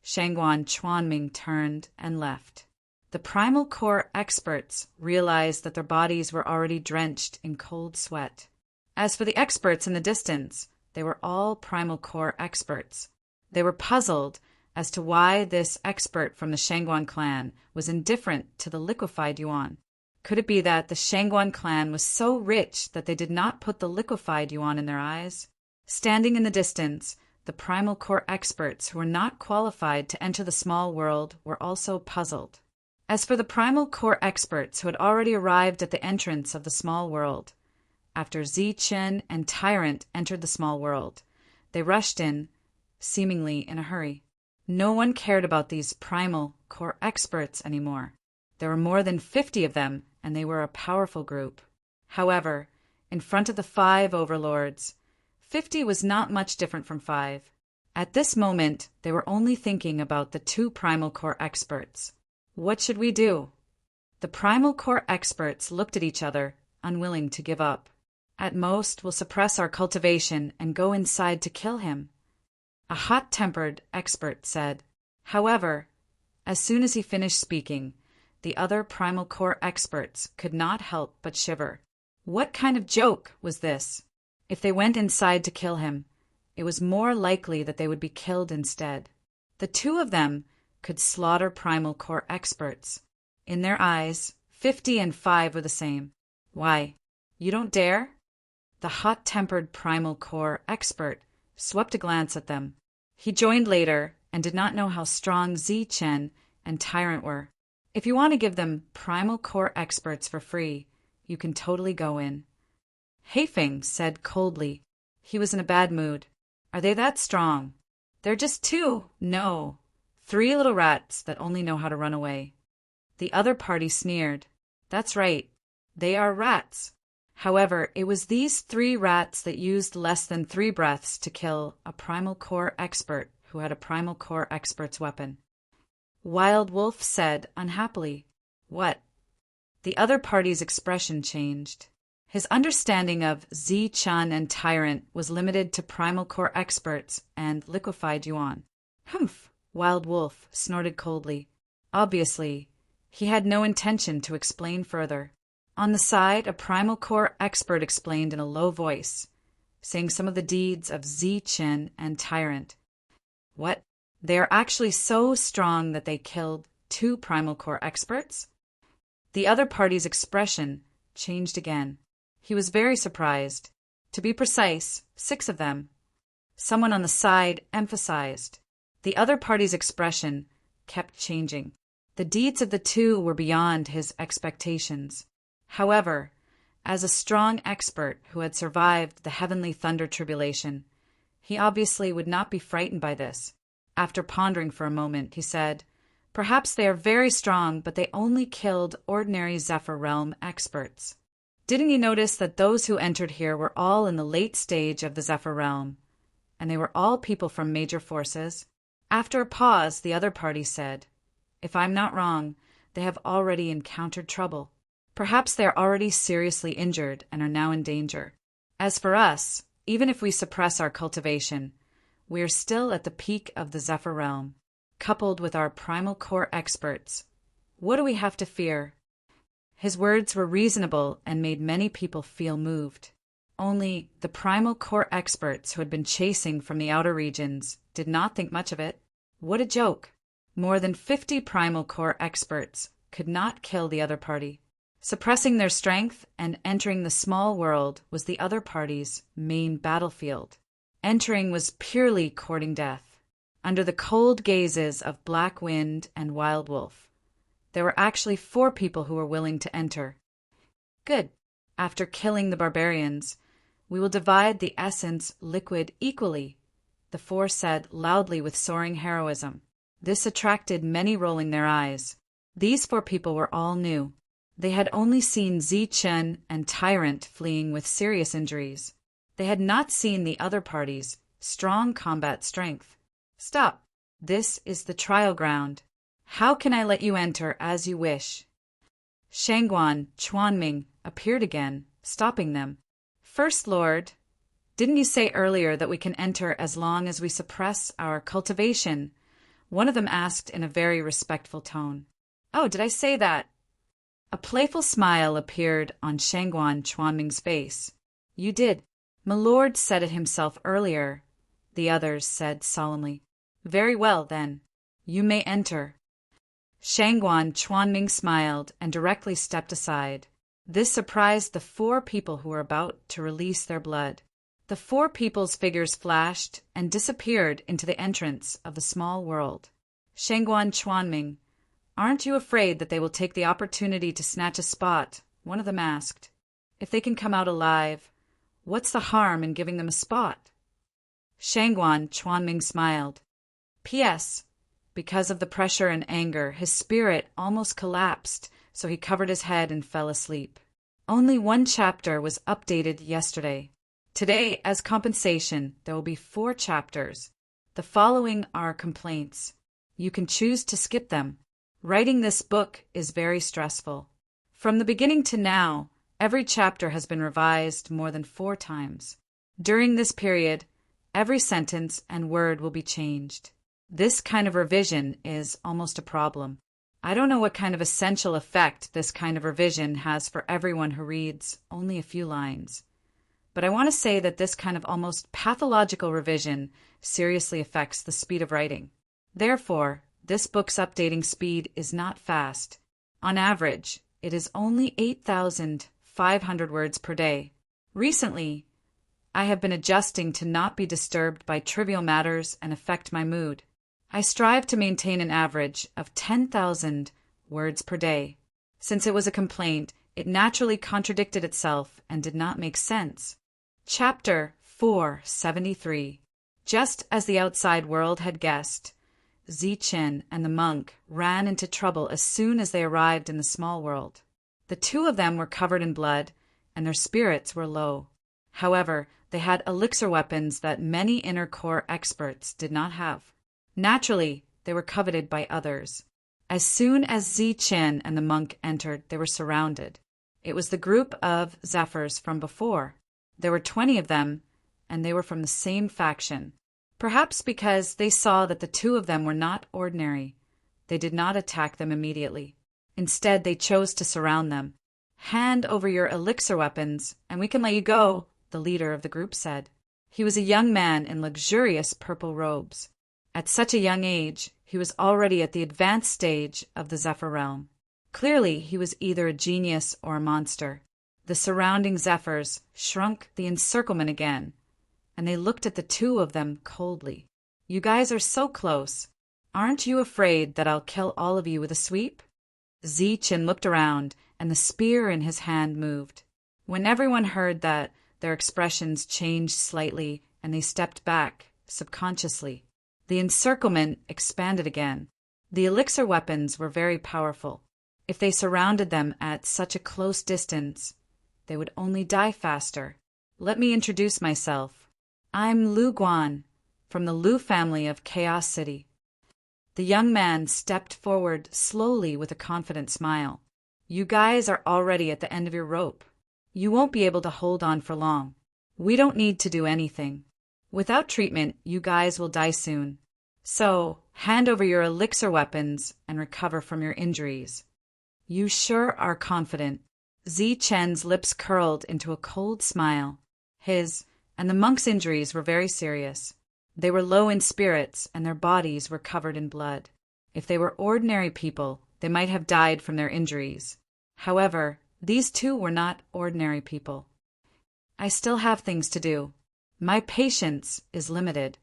Shangguan Chuanming turned and left. The primal core experts realized that their bodies were already drenched in cold sweat. As for the experts in the distance, they were all primal core experts. They were puzzled as to why this expert from the Shangguan clan was indifferent to the liquefied yuan. Could it be that the Shangguan clan was so rich that they did not put the liquefied yuan in their eyes? Standing in the distance, the primal core experts who were not qualified to enter the small world were also puzzled. As for the primal core experts who had already arrived at the entrance of the small world, after Zi-Chen and Tyrant entered the small world, they rushed in, seemingly in a hurry. No one cared about these primal core experts anymore. There were more than 50 of them, and they were a powerful group. However, in front of the 5 overlords, 50 was not much different from 5. At this moment, they were only thinking about the 2 primal core experts. What should we do? The primal core experts looked at each other, unwilling to give up. At most, we'll suppress our cultivation and go inside to kill him, a hot-tempered expert said. However, as soon as he finished speaking, the other primal core experts could not help but shiver. What kind of joke was this? If they went inside to kill him, it was more likely that they would be killed instead. The two of them could slaughter primal core experts. In their eyes, 50 and 5 were the same. Why, you don't dare? The hot-tempered primal core expert swept a glance at them. He joined later and did not know how strong Chen and Tyrant were. If you want to give them primal core experts for free, you can totally go in. Heifeng said coldly. He was in a bad mood. Are they that strong? They're just two. No. 3 little rats that only know how to run away. The other party sneered. That's right. They are rats. However, it was these 3 rats that used less than 3 breaths to kill a primal core expert who had a primal core expert's weapon. Wild Wolf said unhappily. What? The other party's expression changed. His understanding of Chen and Tyrant was limited to primal core experts and liquefied yuan. Humph! Wild Wolf snorted coldly. Obviously, he had no intention to explain further. On the side, a primal core expert explained in a low voice, saying some of the deeds of Chen and Tyrant. What? They are actually so strong that they killed 2 primal core experts? The other party's expression changed again. He was very surprised. To be precise, 6 of them. Someone on the side emphasized. The other party's expression kept changing. The deeds of the 2 were beyond his expectations. However, as a strong expert who had survived the heavenly thunder tribulation, he obviously would not be frightened by this. After pondering for a moment, he said, Perhaps they are very strong, but they only killed ordinary Zephyr Realm experts. Didn't you notice that those who entered here were all in the late stage of the Zephyr Realm, and they were all people from major forces? After a pause, the other party said, If I'm not wrong, they have already encountered trouble. Perhaps they are already seriously injured and are now in danger. As for us, even if we suppress our cultivation, we are still at the peak of the Zephyr Realm, coupled with our primal core experts. What do we have to fear? His words were reasonable and made many people feel moved. Only the primal core experts who had been chasing from the outer regions did not think much of it. What a joke! More than 50 primal core experts could not kill the other party. Suppressing their strength and entering the small world was the other party's main battlefield. Entering was purely courting death. Under the cold gazes of Black Wind and Wild Wolf, there were actually 4 people who were willing to enter. Good. After killing the barbarians, we will divide the essence liquid equally, the 4 said loudly with soaring heroism. This attracted many, rolling their eyes. These 4 people were all new. They had only seen Chen and Tyrant fleeing with serious injuries. They had not seen the other party's strong combat strength. Stop. This is the trial ground. How can I let you enter as you wish? Shangguan Chuanming appeared again, stopping them. First Lord, didn't you say earlier that we can enter as long as we suppress our cultivation? One of them asked in a very respectful tone. Oh, did I say that? A playful smile appeared on Shangguan Chuanming's face. You did. My lord said it himself earlier, the others said solemnly. Very well, then. You may enter. Shangguan Chuanming smiled and directly stepped aside. This surprised the 4 people who were about to release their blood. The 4 people's figures flashed and disappeared into the entrance of the small world. Shangguan Chuanming, aren't you afraid that they will take the opportunity to snatch a spot? One of them asked. If they can come out alive, what's the harm in giving them a spot? Shangguan Chuanming smiled. P.S. Because of the pressure and anger, his spirit almost collapsed, so he covered his head and fell asleep. Only 1 chapter was updated yesterday. Today, as compensation, there will be 4 chapters. The following are complaints. You can choose to skip them. Writing this book is very stressful. From the beginning to now, every chapter has been revised more than 4 times. During this period, every sentence and word will be changed. This kind of revision is almost a problem. I don't know what kind of essential effect this kind of revision has for everyone who reads only a few lines. But I want to say that this kind of almost pathological revision seriously affects the speed of writing. Therefore, this book's updating speed is not fast. On average, it is only 8,500 words per day. Recently, I have been adjusting to not be disturbed by trivial matters and affect my mood. I strive to maintain an average of 10,000 words per day. Since it was a complaint, it naturally contradicted itself and did not make sense. Chapter 473. Just as the outside world had guessed, Zichen and the monk ran into trouble as soon as they arrived in the small world. The two of them were covered in blood, and their spirits were low. However, they had elixir weapons that many inner core experts did not have. Naturally, they were coveted by others. As soon as Zichen and the monk entered, they were surrounded. It was the group of Zephyrs from before. There were 20 of them, and they were from the same faction. Perhaps because they saw that the two of them were not ordinary, they did not attack them immediately. Instead, they chose to surround them. "Hand over your elixir weapons, and we can let you go," the leader of the group said. He was a young man in luxurious purple robes. At such a young age, he was already at the advanced stage of the Zephyr realm. Clearly, he was either a genius or a monster. The surrounding Zephyrs shrunk the encirclement again, and they looked at the two of them coldly. "You guys are so close. Aren't you afraid that I'll kill all of you with a sweep?" Zichen looked around, and the spear in his hand moved. When everyone heard that, their expressions changed slightly, and they stepped back, subconsciously. The encirclement expanded again. The elixir weapons were very powerful. If they surrounded them at such a close distance, they would only die faster. Let me introduce myself. I'm Lu Guan, from the Lu family of Chaos City. The young man stepped forward slowly with a confident smile. "You guys are already at the end of your rope. You won't be able to hold on for long. We don't need to do anything. Without treatment, you guys will die soon. So, hand over your elixir weapons and recover from your injuries." "You sure are confident." Zichen's lips curled into a cold smile. His and the monk's injuries were very serious. They were low in spirits, and their bodies were covered in blood. If they were ordinary people, they might have died from their injuries. However, these two were not ordinary people. "I still have things to do. My patience is limited.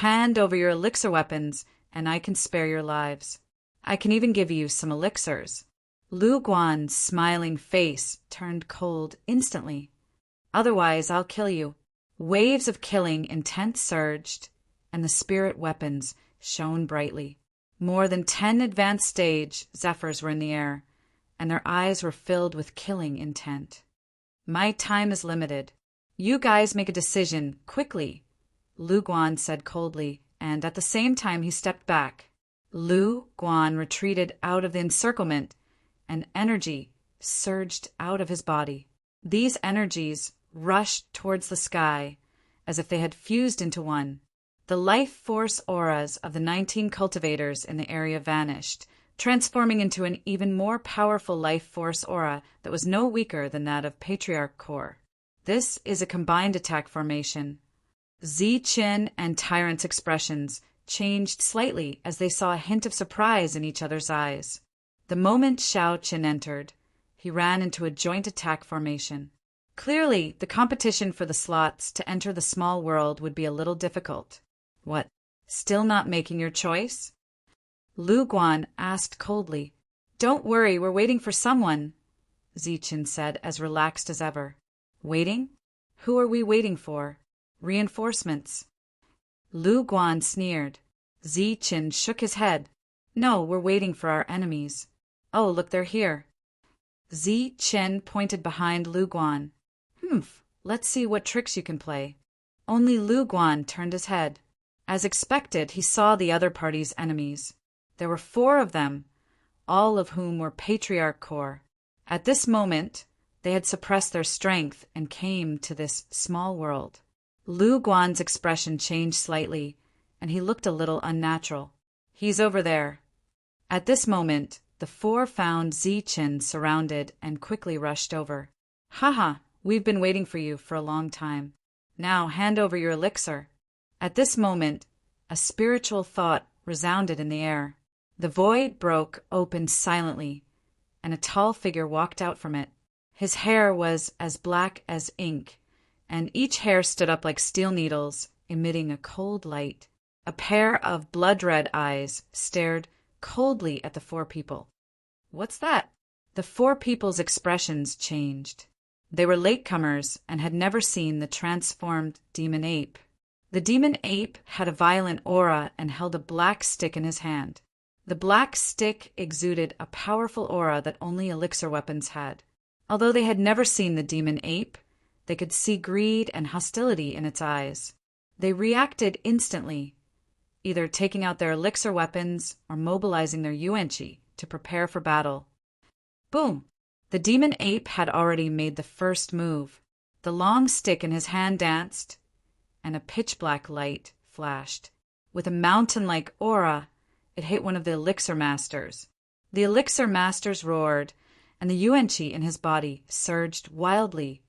Hand over your elixir weapons, and I can spare your lives. I can even give you some elixirs." Lu Guan's smiling face turned cold instantly. "Otherwise, I'll kill you." Waves of killing intent surged, and the spirit weapons shone brightly. More than 10 advanced stage Zephyrs were in the air, and their eyes were filled with killing intent. "My time is limited. You guys make a decision, quickly," Lu Guan said coldly, and at the same time he stepped back. Lu Guan retreated out of the encirclement, and energy surged out of his body. These energies rushed towards the sky as if they had fused into one. The life force auras of the 19 cultivators in the area vanished, transforming into an even more powerful life force aura that was no weaker than that of Patriarch Core. This is a combined attack formation. Zichen and Tyrant's expressions changed slightly as they saw a hint of surprise in each other's eyes. The moment Xiao Qin entered, he ran into a joint attack formation. Clearly, the competition for the slots to enter the small world would be a little difficult. "What, still not making your choice?" Lu Guan asked coldly. "Don't worry, we're waiting for someone," Zichen said, as relaxed as ever. "Waiting? Who are we waiting for?" "Reinforcements." Lu Guan sneered. Zichen shook his head. "No, we're waiting for our enemies." "Oh, look, they're here." Zichen pointed behind Lu Guan. "Humph, let's see what tricks you can play." Only Lu Guan turned his head. As expected, he saw the other party's enemies. There were 4 of them, all of whom were Patriarch Core. At this moment, they had suppressed their strength and came to this small world. Lu Guan's expression changed slightly, and he looked a little unnatural. "He's over there." At this moment, the four found Zichen surrounded and quickly rushed over. "Haha, we've been waiting for you for a long time. Now hand over your elixir." At this moment, a spiritual thought resounded in the air. The void broke open silently, and a tall figure walked out from it. His hair was as black as ink, and each hair stood up like steel needles, emitting a cold light. A pair of blood-red eyes stared coldly at the four people. "What's that?" The four people's expressions changed. They were latecomers and had never seen the transformed demon ape. The demon ape had a violent aura and held a black stick in his hand. The black stick exuded a powerful aura that only elixir weapons had. Although they had never seen the demon ape, they could see greed and hostility in its eyes. They reacted instantly, either taking out their elixir weapons or mobilizing their yuan-chi to prepare for battle. Boom! The demon ape had already made the first move. The long stick in his hand danced, and a pitch-black light flashed. With a mountain-like aura, it hit one of the elixir masters. The elixir masters roared, and the yuan-chi in his body surged wildly,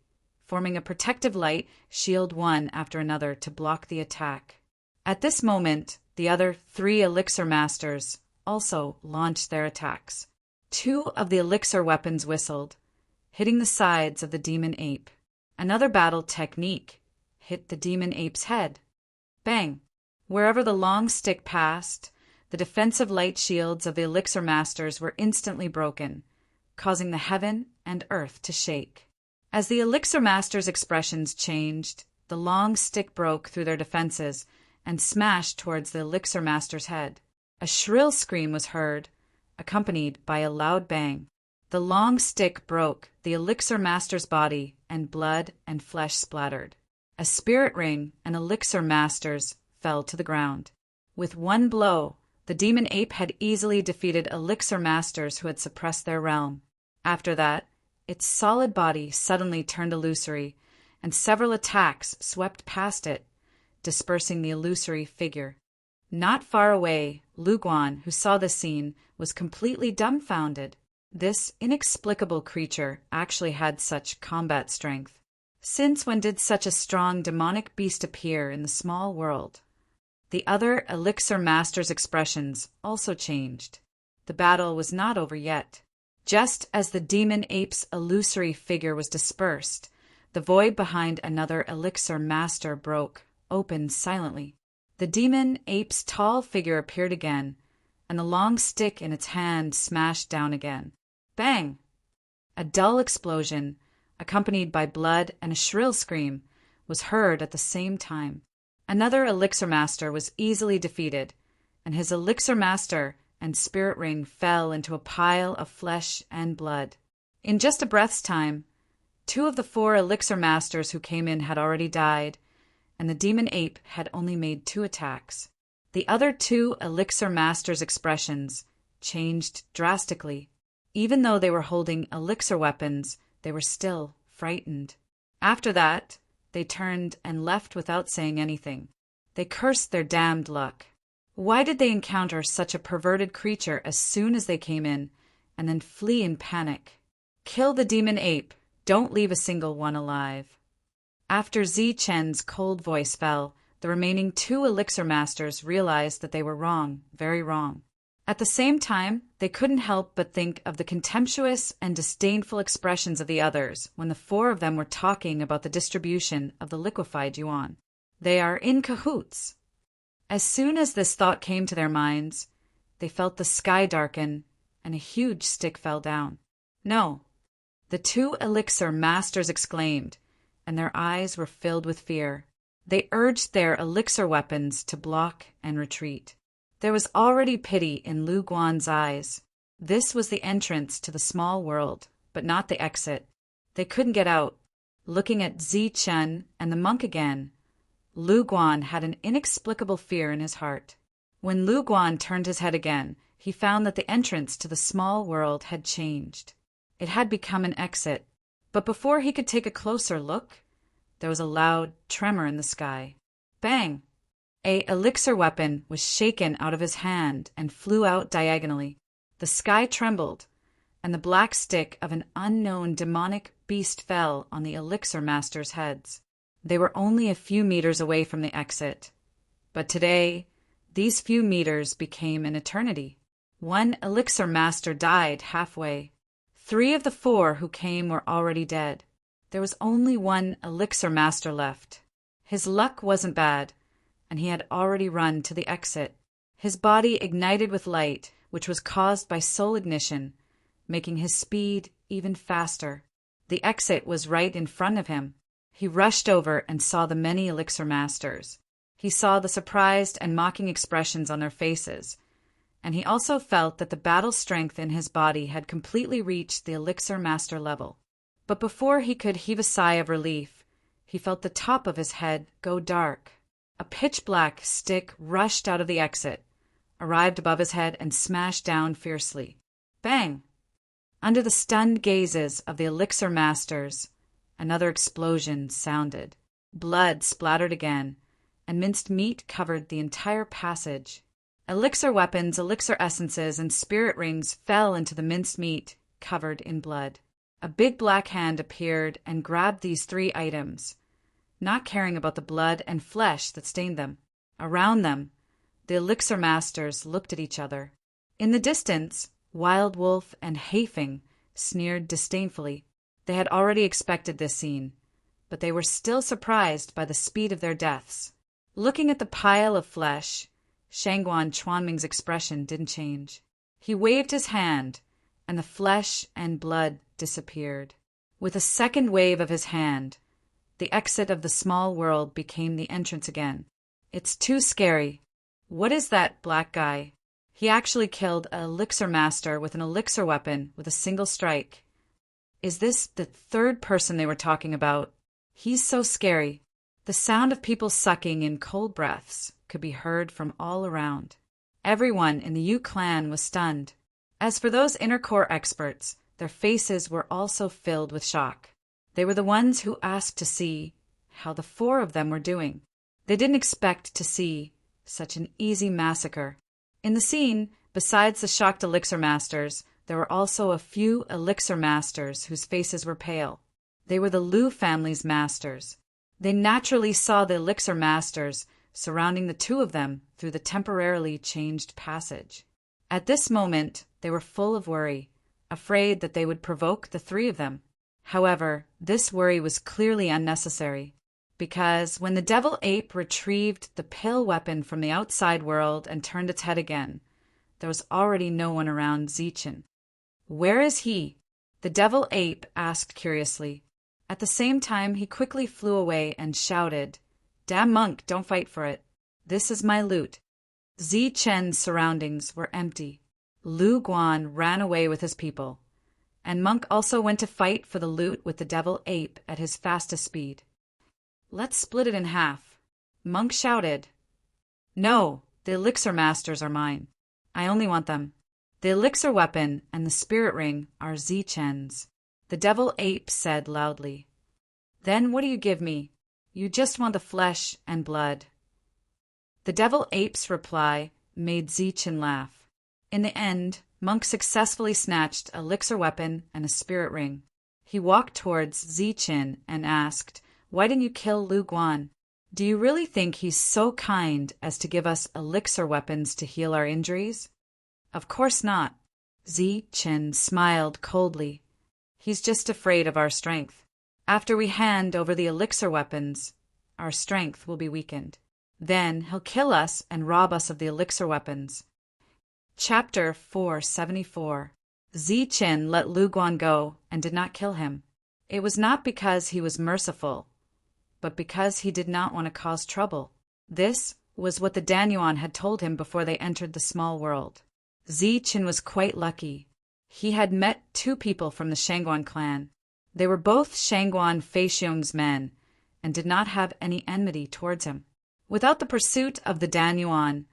forming a protective light shield one after another to block the attack. At this moment, the other 3 elixir masters also launched their attacks. 2 of the elixir weapons whistled, hitting the sides of the demon ape. Another battle technique hit the demon ape's head. Bang! Wherever the long stick passed, the defensive light shields of the elixir masters were instantly broken, causing the heaven and earth to shake. As the elixir masters' expressions changed, the long stick broke through their defenses and smashed towards the elixir master's head. A shrill scream was heard, accompanied by a loud bang. The long stick broke the elixir master's body, and blood and flesh splattered. A spirit ring and elixir masters fell to the ground. With one blow, the demon ape had easily defeated elixir masters who had suppressed their realm. After that, its solid body suddenly turned illusory, and several attacks swept past it, dispersing the illusory figure. Not far away, Lu Guan, who saw the scene, was completely dumbfounded. This inexplicable creature actually had such combat strength. Since when did such a strong demonic beast appear in the small world? The other elixir masters' expressions also changed. The battle was not over yet. Just as the demon ape's illusory figure was dispersed, the void behind another elixir master broke open silently. The demon ape's tall figure appeared again, and the long stick in its hand smashed down again. Bang! A dull explosion, accompanied by blood and a shrill scream, was heard at the same time. Another elixir master was easily defeated, and his elixir master and spirit ring fell into a pile of flesh and blood. In just a breath's time, 2 of the 4 elixir masters who came in had already died, and the demon ape had only made 2 attacks. The other 2 elixir masters' expressions changed drastically. Even though they were holding elixir weapons, they were still frightened. After that, they turned and left without saying anything. They cursed their damned luck. Why did they encounter such a perverted creature as soon as they came in, and then flee in panic? Kill the demon ape. Don't leave a single one alive. After Zi Chen's cold voice fell, the remaining 2 elixir masters realized that they were wrong, very wrong. At the same time, they couldn't help but think of the contemptuous and disdainful expressions of the others when the 4 of them were talking about the distribution of the liquefied yuan. They are in cahoots. As soon as this thought came to their minds, they felt the sky darken and a huge stick fell down. No, the 2 elixir masters exclaimed, and their eyes were filled with fear. They urged their elixir weapons to block and retreat. There was already pity in Lu Guan's eyes. This was the entrance to the small world, but not the exit. They couldn't get out. Looking at Zi Chen and the monk again, Lu Guan had an inexplicable fear in his heart. When Lu Guan turned his head again, he found that the entrance to the small world had changed. It had become an exit. But before he could take a closer look, there was a loud tremor in the sky. Bang! A elixir weapon was shaken out of his hand and flew out diagonally. The sky trembled, and the black stick of an unknown demonic beast fell on the elixir masters' heads. They were only a few meters away from the exit, but today these few meters became an eternity. One elixir master died halfway. 3 of the 4 who came were already dead. There was only one elixir master left. His luck wasn't bad, and he had already run to the exit. His body ignited with light, which was caused by soul ignition, making his speed even faster. The exit was right in front of him. He rushed over and saw the many elixir masters. He saw the surprised and mocking expressions on their faces, and he also felt that the battle strength in his body had completely reached the elixir master level. But before he could heave a sigh of relief, he felt the top of his head go dark. A pitch-black stick rushed out of the exit, arrived above his head, and smashed down fiercely. Bang! Under the stunned gazes of the elixir masters, another explosion sounded. Blood splattered again, and minced meat covered the entire passage. Elixir weapons, elixir essences, and spirit rings fell into the minced meat, covered in blood. A big black hand appeared and grabbed these 3 items, not caring about the blood and flesh that stained them. Around them, the elixir masters looked at each other. In the distance, Wild Wolf and Hafing sneered disdainfully. They had already expected this scene, but they were still surprised by the speed of their deaths. Looking at the pile of flesh, Shangguan Chuanming's expression didn't change. He waved his hand, and the flesh and blood disappeared. With a second wave of his hand, the exit of the small world became the entrance again. It's too scary. What is that black guy? He actually killed an elixir master with an elixir weapon with a single strike. Is this the 3rd person they were talking about? He's so scary. The sound of people sucking in cold breaths could be heard from all around. Everyone in the Yu clan was stunned. As for those inner core experts, their faces were also filled with shock. They were the ones who asked to see how the 4 of them were doing. They didn't expect to see such an easy massacre. In the scene, besides the shocked elixir masters, there were also a few elixir masters whose faces were pale. They were the Lu family's masters. They naturally saw the elixir masters surrounding the 2 of them through the temporarily changed passage. At this moment, they were full of worry, afraid that they would provoke the 3 of them. However, this worry was clearly unnecessary, because when the devil ape retrieved the pale weapon from the outside world and turned its head again, there was already no one around Zichen. "Where is he?" the devil ape asked curiously. At the same time, he quickly flew away and shouted, "Damn monk, don't fight for it. This is my loot." Zichen's surroundings were empty. Lu Guan ran away with his people, and Monk also went to fight for the loot with the devil ape at his fastest speed. "Let's split it in half," Monk shouted. "No, the elixir masters are mine. I only want them. The elixir weapon and the spirit ring are Zichen's," the devil ape said loudly. "Then what do you give me? You just want the flesh and blood." The devil ape's reply made Zichen laugh. In the end, Monk successfully snatched an elixir weapon and a spirit ring. He walked towards Zichen and asked, "Why didn't you kill Lu Guan? Do you really think he's so kind as to give us elixir weapons to heal our injuries?" "Of course not." Zichen smiled coldly. "He's just afraid of our strength. After we hand over the elixir weapons, our strength will be weakened. Then he'll kill us and rob us of the elixir weapons." Chapter 474. Zichen let Lu Guan go and did not kill him. It was not because he was merciful, but because he did not want to cause trouble. This was what the Danyuan had told him before they entered the small world. Zichen was quite lucky. He had met 2 people from the Shangguan clan. They were both Shangguan Feixiong's men and did not have any enmity towards him. Without the pursuit of the Danyuan,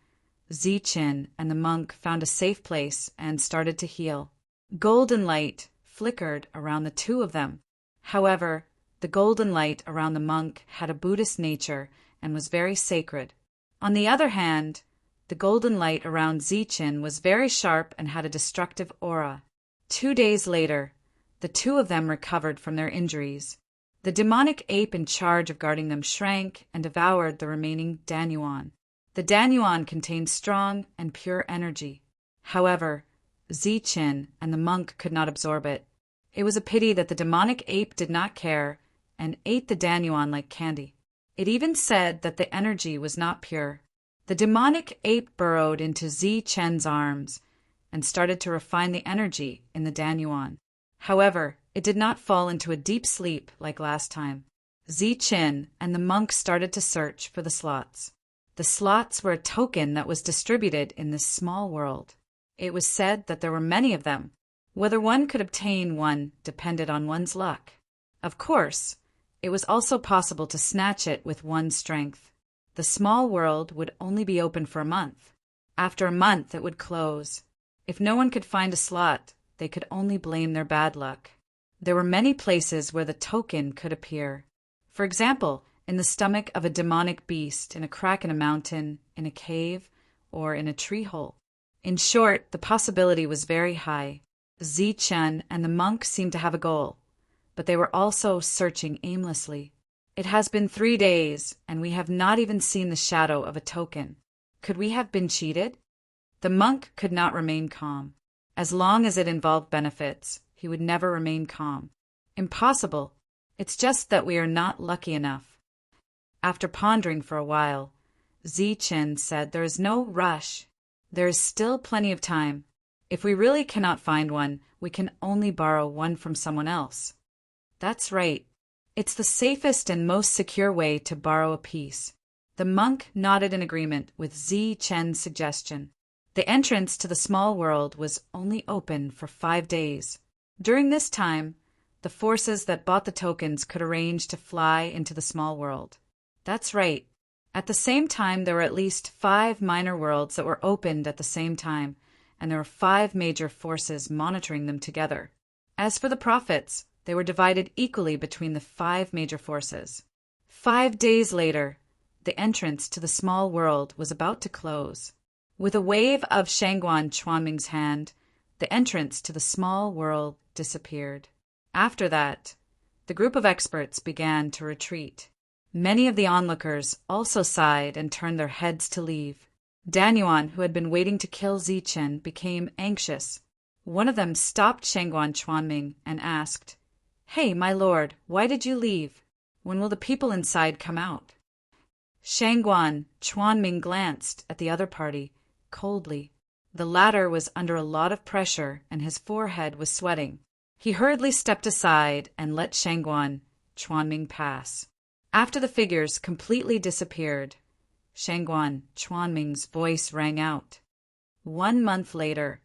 Zichen and the monk found a safe place and started to heal. Golden light flickered around the 2 of them. However, the golden light around the monk had a Buddhist nature and was very sacred. On the other hand, The golden light around Zichin was very sharp and had a destructive aura. 2 days later, the two of them recovered from their injuries. The demonic ape in charge of guarding them shrank and devoured the remaining Danyuan. The Danyuan contained strong and pure energy. However, Zichin and the monk could not absorb it. It was a pity that the demonic ape did not care and ate the Danyuan like candy. It even said that the energy was not pure. The demonic ape burrowed into Zichen's arms and started to refine the energy in the Danyuan. However, it did not fall into a deep sleep like last time. Zichin and the monk started to search for the slots. The slots were a token that was distributed in this small world. It was said that there were many of them. Whether one could obtain one depended on one's luck. Of course, it was also possible to snatch it with one's strength. The small world would only be open for a month. After a month, it would close. If no one could find a slot, they could only blame their bad luck. There were many places where the token could appear. For example, in the stomach of a demonic beast, in a crack in a mountain, in a cave, or in a tree hole. In short, the possibility was very high. Zichen and the monk seemed to have a goal, but they were also searching aimlessly. It has been 3 days, and we have not even seen the shadow of a token. Could we have been cheated? The monk could not remain calm. As long as it involved benefits, he would never remain calm. Impossible. It's just that we are not lucky enough. After pondering for a while, Zichen said there is no rush. There is still plenty of time. If we really cannot find one, we can only borrow one from someone else. That's right. It's the safest and most secure way to borrow a piece. The monk nodded in agreement with Zichen's suggestion. The entrance to the small world was only open for 5 days. During this time, the forces that bought the tokens could arrange to fly into the small world. That's right. At the same time, there were at least 5 minor worlds that were opened at the same time, and there were 5 major forces monitoring them together. As for the profits, they were divided equally between the 5 major forces. 5 days later, the entrance to the small world was about to close. With a wave of Shangguan Chuanming's hand, the entrance to the small world disappeared. After that, the group of experts began to retreat. Many of the onlookers also sighed and turned their heads to leave. Danyuan, who had been waiting to kill Zichen, became anxious. One of them stopped Shangguan Chuanming and asked, "Hey, my lord, why did you leave? When will the people inside come out?" Shangguan Chuanming glanced at the other party coldly. The latter was under a lot of pressure and his forehead was sweating. He hurriedly stepped aside and let Shangguan Chuanming pass. After the figures completely disappeared, Shangguan Chuanming's voice rang out. 1 month later,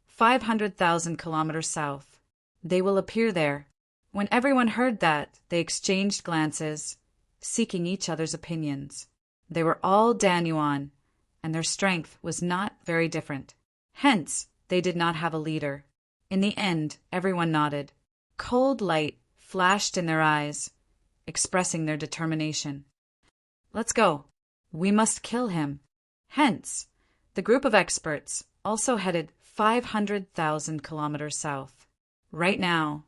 500,000 kilometers south. They will appear there. When everyone heard that, they exchanged glances, seeking each other's opinions. They were all Danyuan, and their strength was not very different. Hence, they did not have a leader. In the end, everyone nodded. Cold light flashed in their eyes, expressing their determination. "Let's go. We must kill him." Hence, the group of experts also headed 500,000 kilometers south. Right now,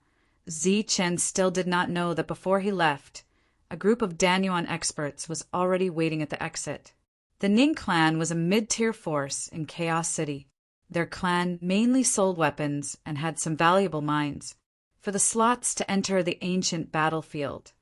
Zichen still did not know that before he left, a group of Danyuan experts was already waiting at the exit. The Ning clan was a mid-tier force in Chaos City. Their clan mainly sold weapons and had some valuable mines. For the slots to enter the ancient battlefield,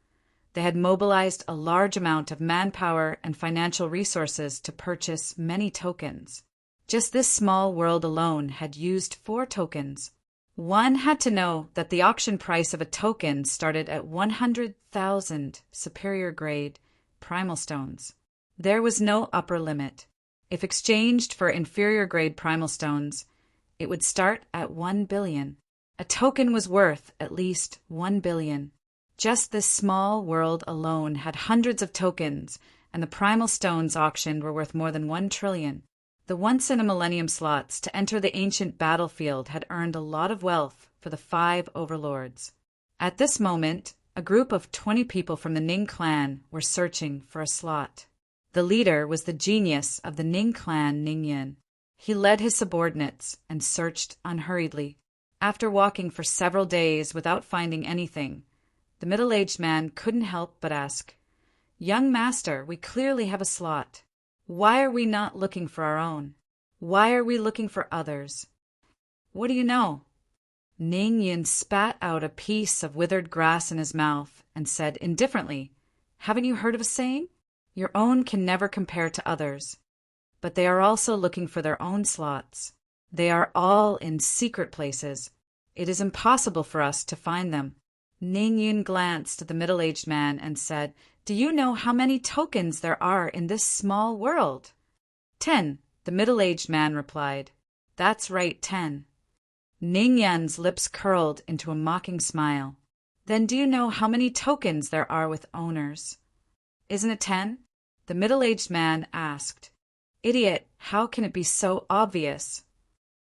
they had mobilized a large amount of manpower and financial resources to purchase many tokens. Just this small world alone had used 4 tokens. One had to know that the auction price of a token started at 100,000 superior grade primal stones. There was no upper limit. If exchanged for inferior grade primal stones, it would start at 1 billion. A token was worth at least 1 billion. Just this small world alone had hundreds of tokens, and the primal stones auctioned were worth more than 1 trillion. The once-in-a-millennium slots to enter the ancient battlefield had earned a lot of wealth for the 5 overlords. At this moment, a group of 20 people from the Ning clan were searching for a slot. The leader was the genius of the Ning clan, Ning Yin. He led his subordinates and searched unhurriedly. After walking for several days without finding anything, the middle-aged man couldn't help but ask, "Young master, we clearly have a slot. Why are we not looking for our own? Why are we looking for others?" "What do you know?" Ning Yin spat out a piece of withered grass in his mouth and said indifferently, "Haven't you heard of a saying? Your own can never compare to others. But they are also looking for their own slots. They are all in secret places. It is impossible for us to find them." Ning Yun glanced at the middle-aged man and said, "Do you know how many tokens there are in this small world?" 10, the middle-aged man replied. "That's right, 10. Ning Yan's lips curled into a mocking smile. "Then do you know how many tokens there are with owners?" "Isn't it 10? The middle-aged man asked. "Idiot, how can it be so obvious?"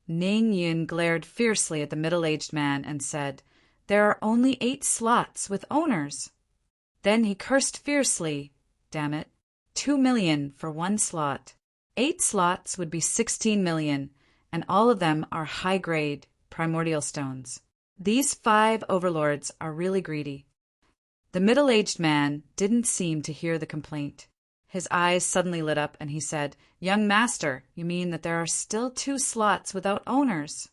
Ning Yun glared fiercely at the middle-aged man and said, "There are only 8 slots with owners." Then he cursed fiercely. Damn it. 2 million for 1 slot. 8 slots would be 16 million, and all of them are high-grade primordial stones. These 5 overlords are really greedy. The middle-aged man didn't seem to hear the complaint. His eyes suddenly lit up and he said, "Young master, you mean that there are still 2 slots without owners?"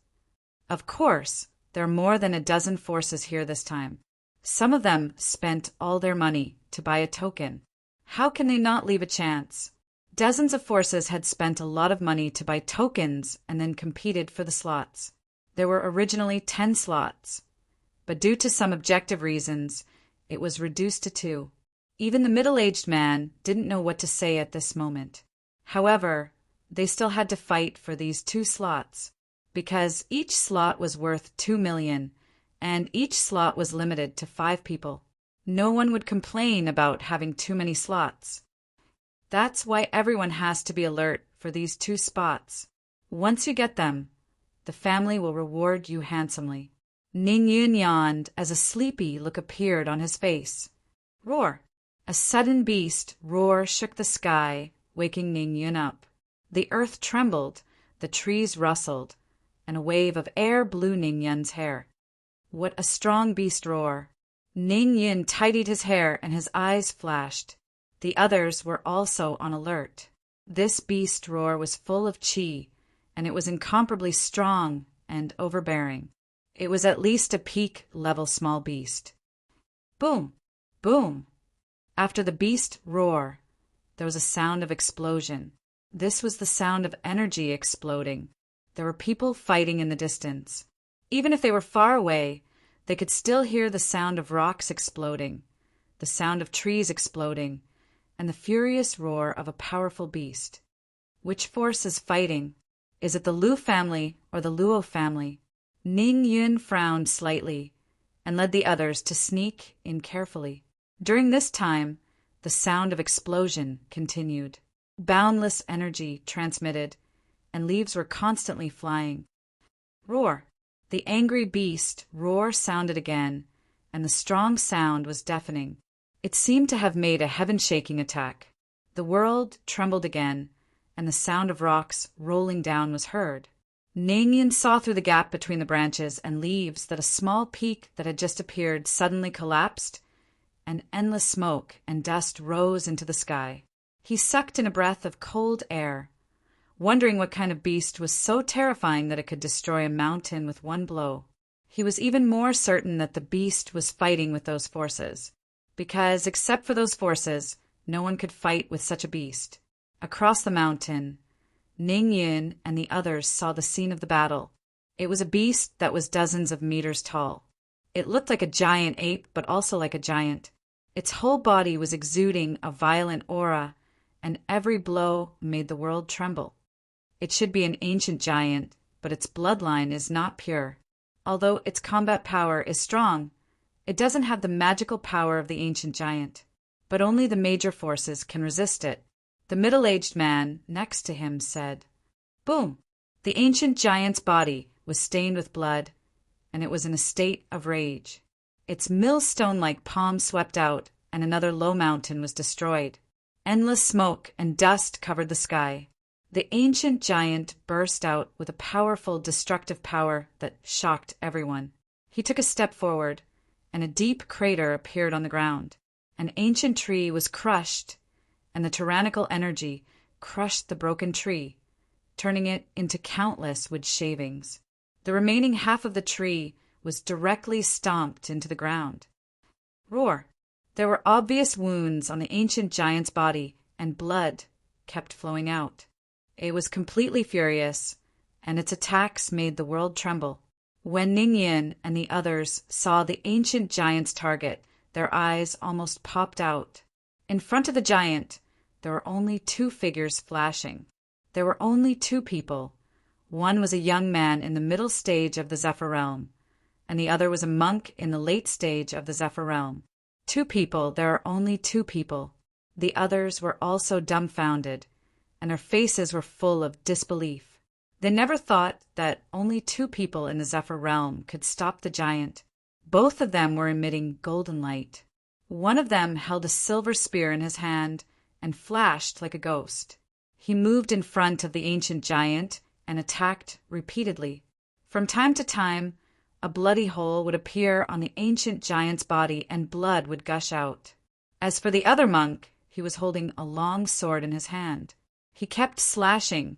"Of course. There are more than a dozen forces here this time. Some of them spent all their money to buy a token. How can they not leave a chance?" Dozens of forces had spent a lot of money to buy tokens and then competed for the slots. There were originally 10 slots, but due to some objective reasons, it was reduced to 2. Even the middle-aged man didn't know what to say at this moment. However, they still had to fight for these 2 slots, because each slot was worth 2 million, and each slot was limited to 5 people. No one would complain about having too many slots. That's why everyone has to be alert for these 2 spots. Once you get them, the family will reward you handsomely. Ning Yun yawned as a sleepy look appeared on his face. Roar! A sudden beast roar shook the sky, waking Ning Yun up. The earth trembled, the trees rustled, and a wave of air blew Ning Yun's hair. What a strong beast roar! Ning Yun tidied his hair and his eyes flashed. The others were also on alert. This beast roar was full of chi, and it was incomparably strong and overbearing. It was at least a peak-level small beast. Boom! Boom! After the beast roar, there was a sound of explosion. This was the sound of energy exploding. There were people fighting in the distance. Even if they were far away, they could still hear the sound of rocks exploding, the sound of trees exploding, and the furious roar of a powerful beast. Which force is fighting? Is it the Lu family or the Luo family? Ning Yun frowned slightly and led the others to sneak in carefully. During this time, the sound of explosion continued. Boundless energy transmitted, and leaves were constantly flying. Roar! The angry beast roar sounded again, and the strong sound was deafening. It seemed to have made a heaven-shaking attack. The world trembled again, and the sound of rocks rolling down was heard. Ning Yun saw through the gap between the branches and leaves that a small peak that had just appeared suddenly collapsed, and endless smoke and dust rose into the sky. He sucked in a breath of cold air, wondering what kind of beast was so terrifying that it could destroy a mountain with one blow. He was even more certain that the beast was fighting with those forces, because, except for those forces, no one could fight with such a beast. Across the mountain, Ning Yun and the others saw the scene of the battle. It was a beast that was dozens of meters tall. It looked like a giant ape, but also like a giant. Its whole body was exuding a violent aura, and every blow made the world tremble. It should be an ancient giant, but its bloodline is not pure. Although its combat power is strong, it doesn't have the magical power of the ancient giant. But only the major forces can resist it. The middle-aged man next to him said, "Boom!" The ancient giant's body was stained with blood, and it was in a state of rage. Its millstone-like palm swept out, and another low mountain was destroyed. Endless smoke and dust covered the sky. The ancient giant burst out with a powerful destructive power that shocked everyone. He took a step forward, and a deep crater appeared on the ground. An ancient tree was crushed, and the tyrannical energy crushed the broken tree, turning it into countless wood shavings. The remaining half of the tree was directly stomped into the ground. Roar! There were obvious wounds on the ancient giant's body, and blood kept flowing out. It was completely furious, and its attacks made the world tremble. When Ningyin and the others saw the ancient giant's target, their eyes almost popped out. In front of the giant, there were only two figures flashing. There were only two people. One was a young man in the middle stage of the Zephyr Realm, and the other was a monk in the late stage of the Zephyr Realm. Two people, there are only two people. The others were also dumbfounded, and their faces were full of disbelief. They never thought that only two people in the Zephyr Realm could stop the giant. Both of them were emitting golden light. One of them held a silver spear in his hand and flashed like a ghost. He moved in front of the ancient giant and attacked repeatedly. From time to time, a bloody hole would appear on the ancient giant's body and blood would gush out. As for the other monk, he was holding a long sword in his hand. He kept slashing,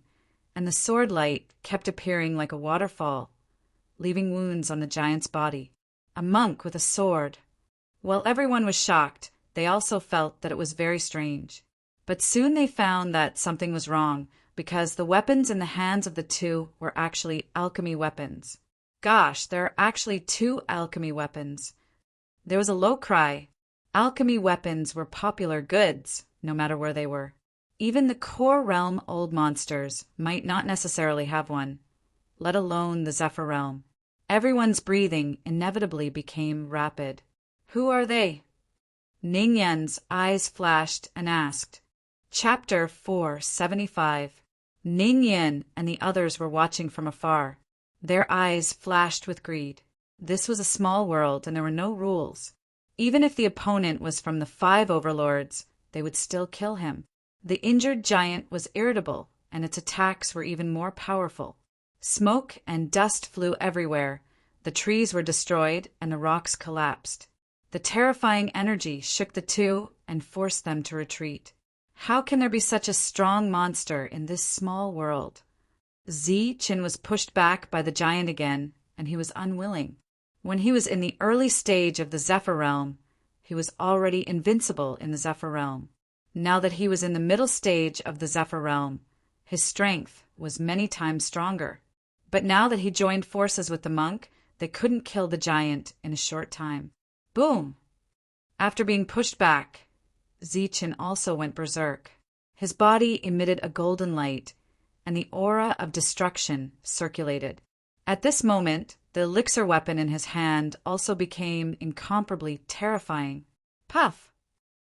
and the sword light kept appearing like a waterfall, leaving wounds on the giant's body. A monk with a sword. While everyone was shocked, they also felt that it was very strange. But soon they found that something was wrong, because the weapons in the hands of the two were actually alchemy weapons. Gosh, there are actually two alchemy weapons. There was a low cry. Alchemy weapons were popular goods, no matter where they were. Even the core realm old monsters might not necessarily have one, let alone the Zephyr Realm. Everyone's breathing inevitably became rapid. Who are they? Ningyan's eyes flashed and asked. Chapter 475. Ningyan and the others were watching from afar. Their eyes flashed with greed. This was a small world and there were no rules. Even if the opponent was from the 5 overlords, they would still kill him. The injured giant was irritable, and its attacks were even more powerful. Smoke and dust flew everywhere. The trees were destroyed and the rocks collapsed. The terrifying energy shook the two and forced them to retreat. How can there be such a strong monster in this small world? Zichen was pushed back by the giant again, and he was unwilling. When he was in the early stage of the Zephyr Realm, he was already invincible in the Zephyr Realm. Now that he was in the middle stage of the Zephyr Realm, his strength was many times stronger. But now that he joined forces with the monk, they couldn't kill the giant in a short time. Boom! After being pushed back, Zichen also went berserk. His body emitted a golden light, and the aura of destruction circulated. At this moment, the elixir weapon in his hand also became incomparably terrifying. Puff!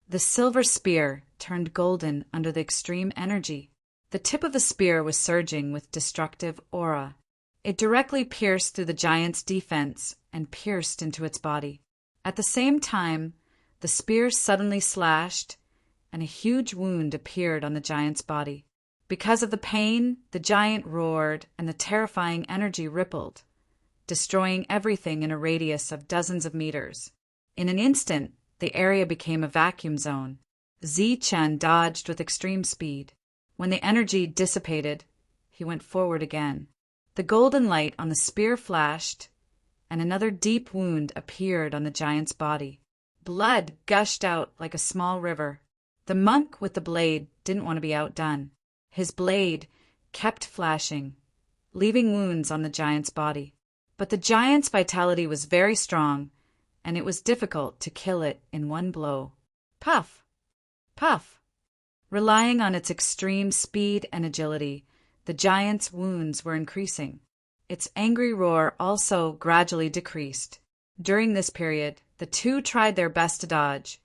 The silver spear turned golden under the extreme energy. The tip of the spear was surging with destructive aura. It directly pierced through the giant's defense and pierced into its body. At the same time, the spear suddenly slashed, and a huge wound appeared on the giant's body. Because of the pain, the giant roared, and the terrifying energy rippled, destroying everything in a radius of dozens of meters. In an instant, the area became a vacuum zone. Zichen dodged with extreme speed. When the energy dissipated, he went forward again. The golden light on the spear flashed, and another deep wound appeared on the giant's body. Blood gushed out like a small river. The monk with the blade didn't want to be outdone. His blade kept flashing, leaving wounds on the giant's body. But the giant's vitality was very strong, and it was difficult to kill it in one blow. Puff! Puff! Relying on its extreme speed and agility, the giant's wounds were increasing. Its angry roar also gradually decreased. During this period, the two tried their best to dodge,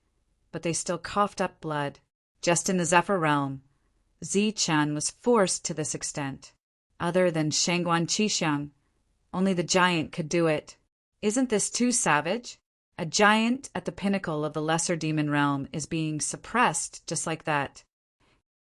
but they still coughed up blood. Just in the Zephyr Realm, Zichen was forced to this extent. Other than Shangguan Qishan, only the giant could do it. Isn't this too savage? A giant at the pinnacle of the lesser demon realm is being suppressed just like that.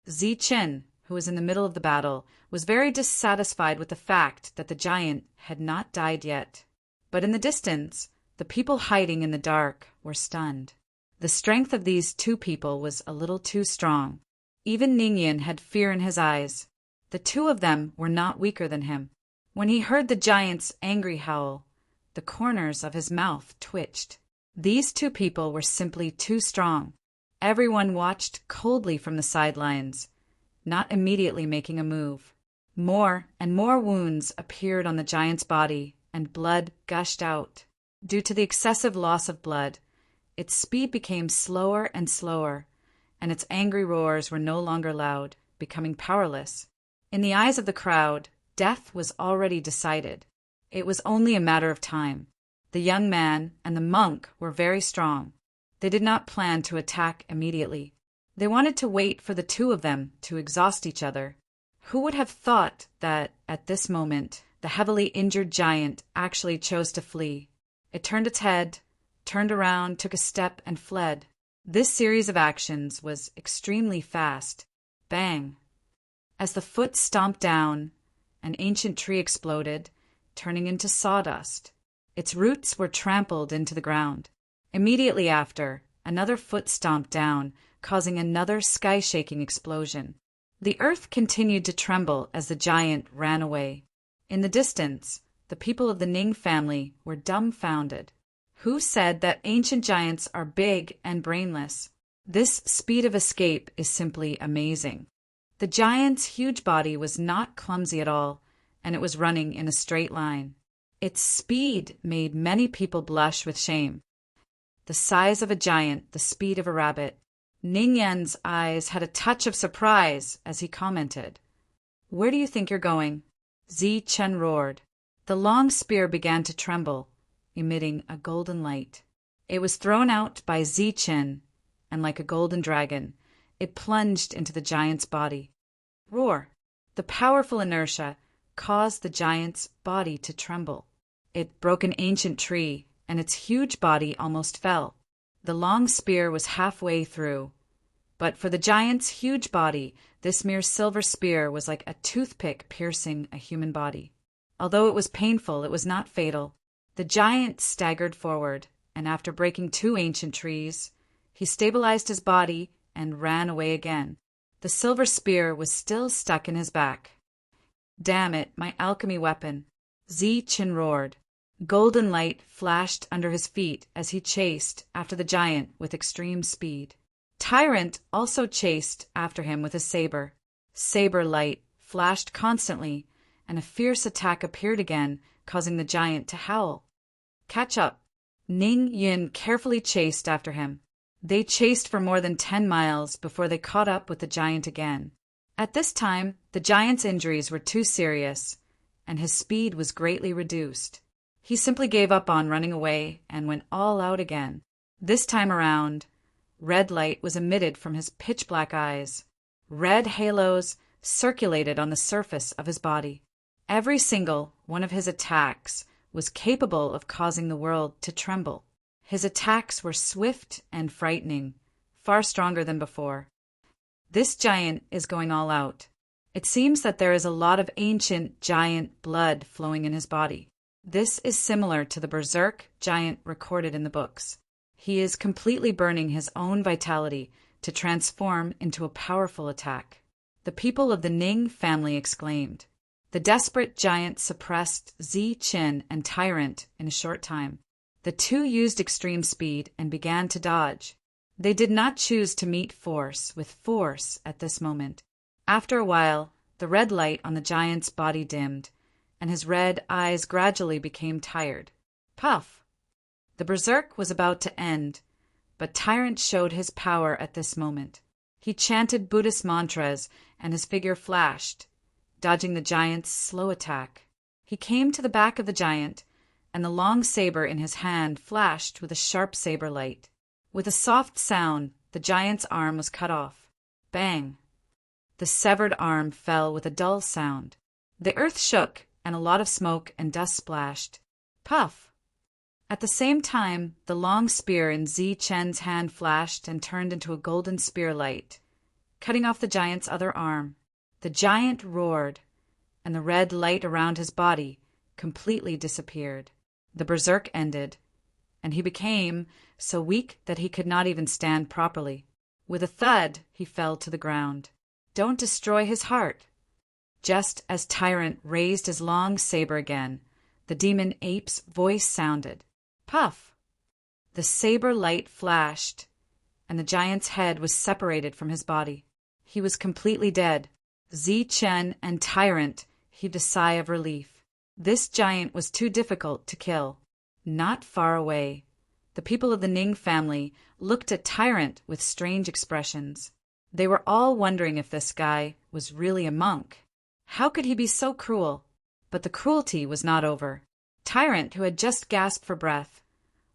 Zichen, who was in the middle of the battle, was very dissatisfied with the fact that the giant had not died yet. But in the distance, the people hiding in the dark were stunned. The strength of these two people was a little too strong. Even Ningyan had fear in his eyes. The two of them were not weaker than him. When he heard the giant's angry howl, the corners of his mouth twitched. These two people were simply too strong. Everyone watched coldly from the sidelines, not immediately making a move. More and more wounds appeared on the giant's body, and blood gushed out. Due to the excessive loss of blood, its speed became slower and slower, and its angry roars were no longer loud, becoming powerless. In the eyes of the crowd, death was already decided. It was only a matter of time. The young man and the monk were very strong. They did not plan to attack immediately. They wanted to wait for the two of them to exhaust each other. Who would have thought that, at this moment, the heavily injured giant actually chose to flee? It turned its head, turned around, took a step, and fled. This series of actions was extremely fast. Bang! As the foot stomped down, an ancient tree exploded, turning into sawdust. Its roots were trampled into the ground. Immediately after, another foot stomped down, causing another sky-shaking explosion. The earth continued to tremble as the giant ran away. In the distance, the people of the Ning family were dumbfounded. Who said that ancient giants are big and brainless? This speed of escape is simply amazing. The giant's huge body was not clumsy at all, and it was running in a straight line. Its speed made many people blush with shame. The size of a giant, the speed of a rabbit. Ningyan's eyes had a touch of surprise as he commented, "Where do you think you're going?" Zichen roared. The long spear began to tremble, emitting a golden light. It was thrown out by Zichen, and like a golden dragon, it plunged into the giant's body. Roar! The powerful inertia caused the giant's body to tremble. It broke an ancient tree, and its huge body almost fell. The long spear was halfway through. But for the giant's huge body, this mere silver spear was like a toothpick piercing a human body. Although it was painful, it was not fatal. The giant staggered forward, and after breaking two ancient trees, he stabilized his body and ran away again. The silver spear was still stuck in his back. "Damn it, my alchemy weapon!" Zichen roared. Golden light flashed under his feet as he chased after the giant with extreme speed. Tyrant also chased after him with his saber. Saber light flashed constantly, and a fierce attack appeared again, causing the giant to howl. "Catch up!" Ning Yin carefully chased after him. They chased for more than 10 miles before they caught up with the giant again. At this time, the giant's injuries were too serious, and his speed was greatly reduced. He simply gave up on running away and went all out again. This time around, red light was emitted from his pitch-black eyes. Red halos circulated on the surface of his body. Every single one of his attacks was capable of causing the world to tremble. His attacks were swift and frightening, far stronger than before. This giant is going all out. It seems that there is a lot of ancient giant blood flowing in his body. This is similar to the berserk giant recorded in the books. He is completely burning his own vitality to transform into a powerful attack. The people of the Ning family exclaimed. The desperate giant suppressed Zichen and Tyrant in a short time. The two used extreme speed and began to dodge. They did not choose to meet force with force at this moment. After a while, the red light on the giant's body dimmed, and his red eyes gradually became tired. Puff! The berserk was about to end, but Tyrant showed his power at this moment. He chanted Buddhist mantras, and his figure flashed, dodging the giant's slow attack. He came to the back of the giant, and the long saber in his hand flashed with a sharp saber light. With a soft sound, the giant's arm was cut off. Bang! The severed arm fell with a dull sound. The earth shook, and a lot of smoke and dust splashed. Puff! At the same time, the long spear in Zi Chen's hand flashed and turned into a golden spear light, cutting off the giant's other arm. The giant roared, and the red light around his body completely disappeared. The berserk ended, and he became so weak that he could not even stand properly. With a thud, he fell to the ground. Don't destroy his heart. Just as Tyrant raised his long saber again, the demon ape's voice sounded. Puff! The saber light flashed, and the giant's head was separated from his body. He was completely dead. Zi Chen and Tyrant heaved a sigh of relief. This giant was too difficult to kill. Not far away, the people of the Ning family looked at Tyrant with strange expressions. They were all wondering if this guy was really a monk. How could he be so cruel? But the cruelty was not over. Tyrant, who had just gasped for breath,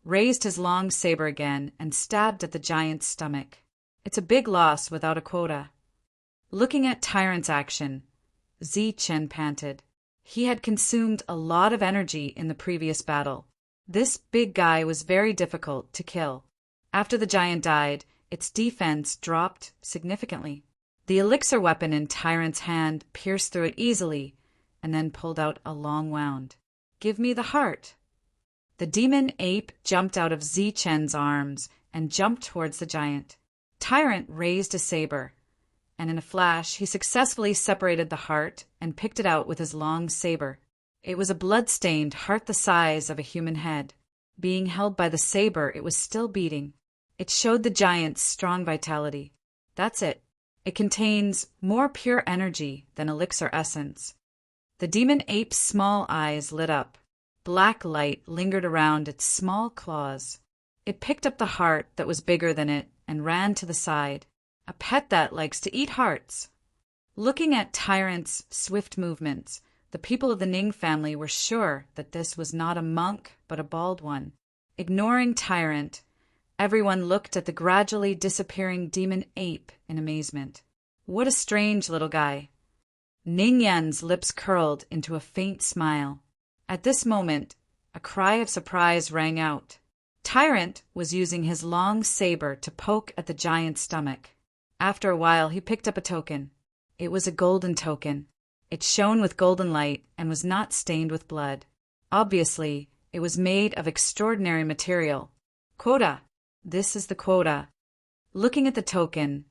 raised his long saber again and stabbed at the giant's stomach. It's a big loss without a quota. Looking at Tyrant's action, Zi Chen panted. He had consumed a lot of energy in the previous battle. This big guy was very difficult to kill. After the giant died, its defense dropped significantly. The elixir weapon in Tyrant's hand pierced through it easily and then pulled out a long wound. Give me the heart. The demon ape jumped out of Zi Chen's arms and jumped towards the giant. Tyrant raised a saber, and in a flash he successfully separated the heart and picked it out with his long saber. It was a blood-stained heart the size of a human head. Being held by the saber, it was still beating. It showed the giant's strong vitality. That's it. It contains more pure energy than elixir essence. The demon ape's small eyes lit up. Black light lingered around its small claws. It picked up the heart that was bigger than it and ran to the side. A pet that likes to eat hearts. Looking at Tyrant's swift movements, the people of the Ning family were sure that this was not a monk but a bald one. Ignoring Tyrant, everyone looked at the gradually disappearing demon ape in amazement. What a strange little guy. Ning Yan's lips curled into a faint smile. At this moment, a cry of surprise rang out. Tyrant was using his long saber to poke at the giant's stomach. After a while, he picked up a token. It was a golden token. It shone with golden light and was not stained with blood. Obviously, it was made of extraordinary material. Quota. This is the quota. Looking at the token,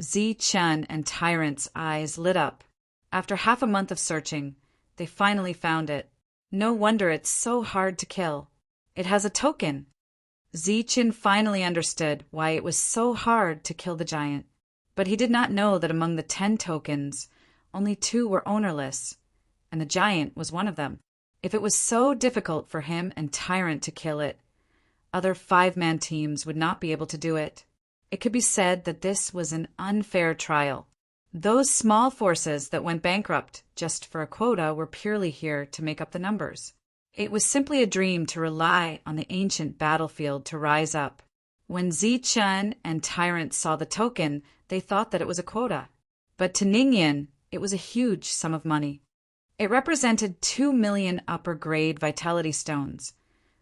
Zi Chen and Tyrant's eyes lit up. After half a month of searching, they finally found it. No wonder it's so hard to kill. It has a token. Zi Chen finally understood why it was so hard to kill the giant. But he did not know that among the 10 tokens, only 2 were ownerless, and the giant was one of them. If it was so difficult for him and Tyrant to kill it, other 5-man teams would not be able to do it. It could be said that this was an unfair trial. Those small forces that went bankrupt just for a quota were purely here to make up the numbers. It was simply a dream to rely on the ancient battlefield to rise up. When Zi Chen and Tyrant saw the token, they thought that it was a quota. But to Ningyan, it was a huge sum of money. It represented 2 million upper-grade vitality stones,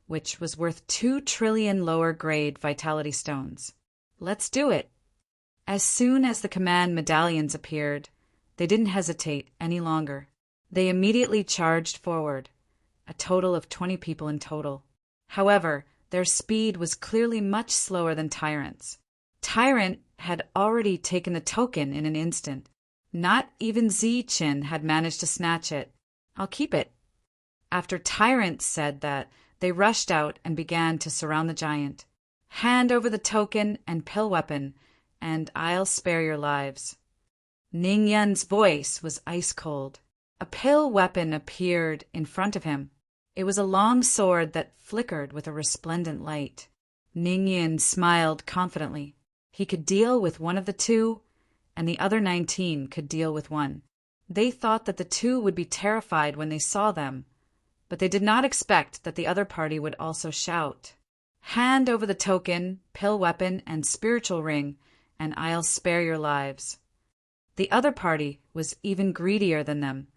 which was worth 2 trillion lower-grade vitality stones. Let's do it. As soon as the command medallions appeared, they didn't hesitate any longer. They immediately charged forward, a total of 20 people in total. However, their speed was clearly much slower than Tyrant's. Tyrant had already taken the token in an instant. Not even Zi Chen had managed to snatch it. I'll keep it. After Tyrant said that, they rushed out and began to surround the giant. Hand over the token and pill weapon, and I'll spare your lives. Ning Yan's voice was ice cold. A pill weapon appeared in front of him. It was a long sword that flickered with a resplendent light. Ning Yan smiled confidently. He could deal with one of the 2, and the other 19 could deal with 1. They thought that the 2 would be terrified when they saw them, but they did not expect that the other party would also shout. Hand over the token, pill weapon, and spiritual ring, and I'll spare your lives. The other party was even greedier than them,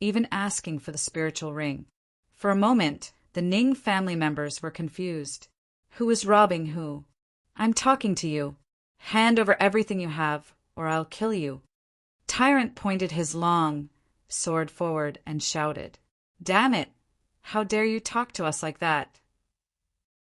even asking for the spiritual ring. For a moment, The Ning family members were confused. Who was robbing who? I'm talking to you. Hand over everything you have, or I'll kill you. Tyrant pointed his long sword forward and shouted, Damn it! How dare you talk to us like that?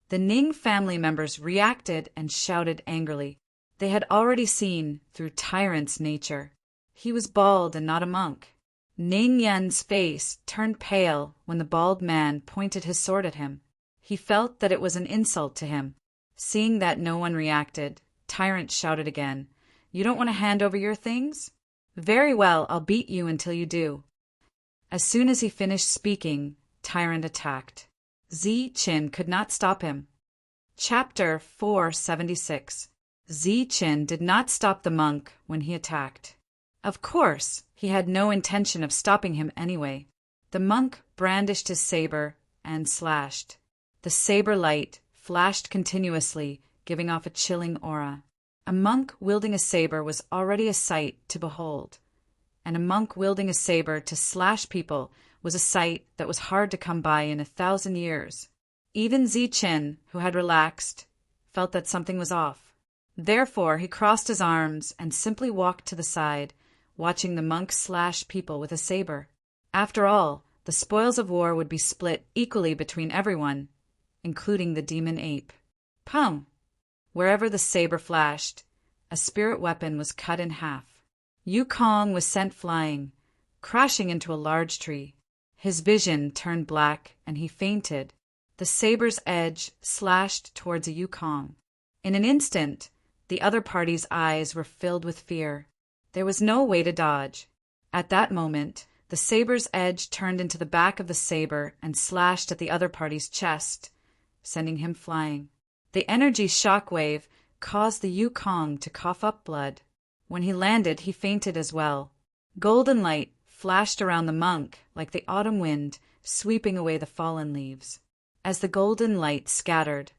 The Ning family members reacted and shouted angrily. They had already seen through Tyrant's nature. He was bald and not a monk. Ning Yan's face turned pale when the bald man pointed his sword at him. He felt that it was an insult to him. Seeing that no one reacted, Tyrant shouted again, You don't want to hand over your things? Very well, I'll beat you until you do. As soon as he finished speaking, Tyrant attacked. Ziqin could not stop him. Chapter 476. Ziqin did not stop the monk when he attacked. Of course, he had no intention of stopping him anyway. The monk brandished his saber and slashed. The saber light flashed continuously, giving off a chilling aura. A monk wielding a saber was already a sight to behold, and a monk wielding a saber to slash people was a sight that was hard to come by in 1,000 years. Even Ziqin, who had relaxed, felt that something was off. Therefore, he crossed his arms and simply walked to the side, watching the monk slash people with a saber. After all, the spoils of war would be split equally between everyone, including the demon ape. Pum! Wherever the saber flashed, a spirit weapon was cut in half. Yukong was sent flying, crashing into a large tree. His vision turned black and he fainted. The saber's edge slashed towards a Yukong. In an instant, the other party's eyes were filled with fear. There was no way to dodge. At that moment, the saber's edge turned into the back of the saber and slashed at the other party's chest, sending him flying. The energy shockwave caused the Yukong to cough up blood. When he landed, he fainted as well. Golden light flashed around the monk like the autumn wind sweeping away the fallen leaves. As the golden light scattered,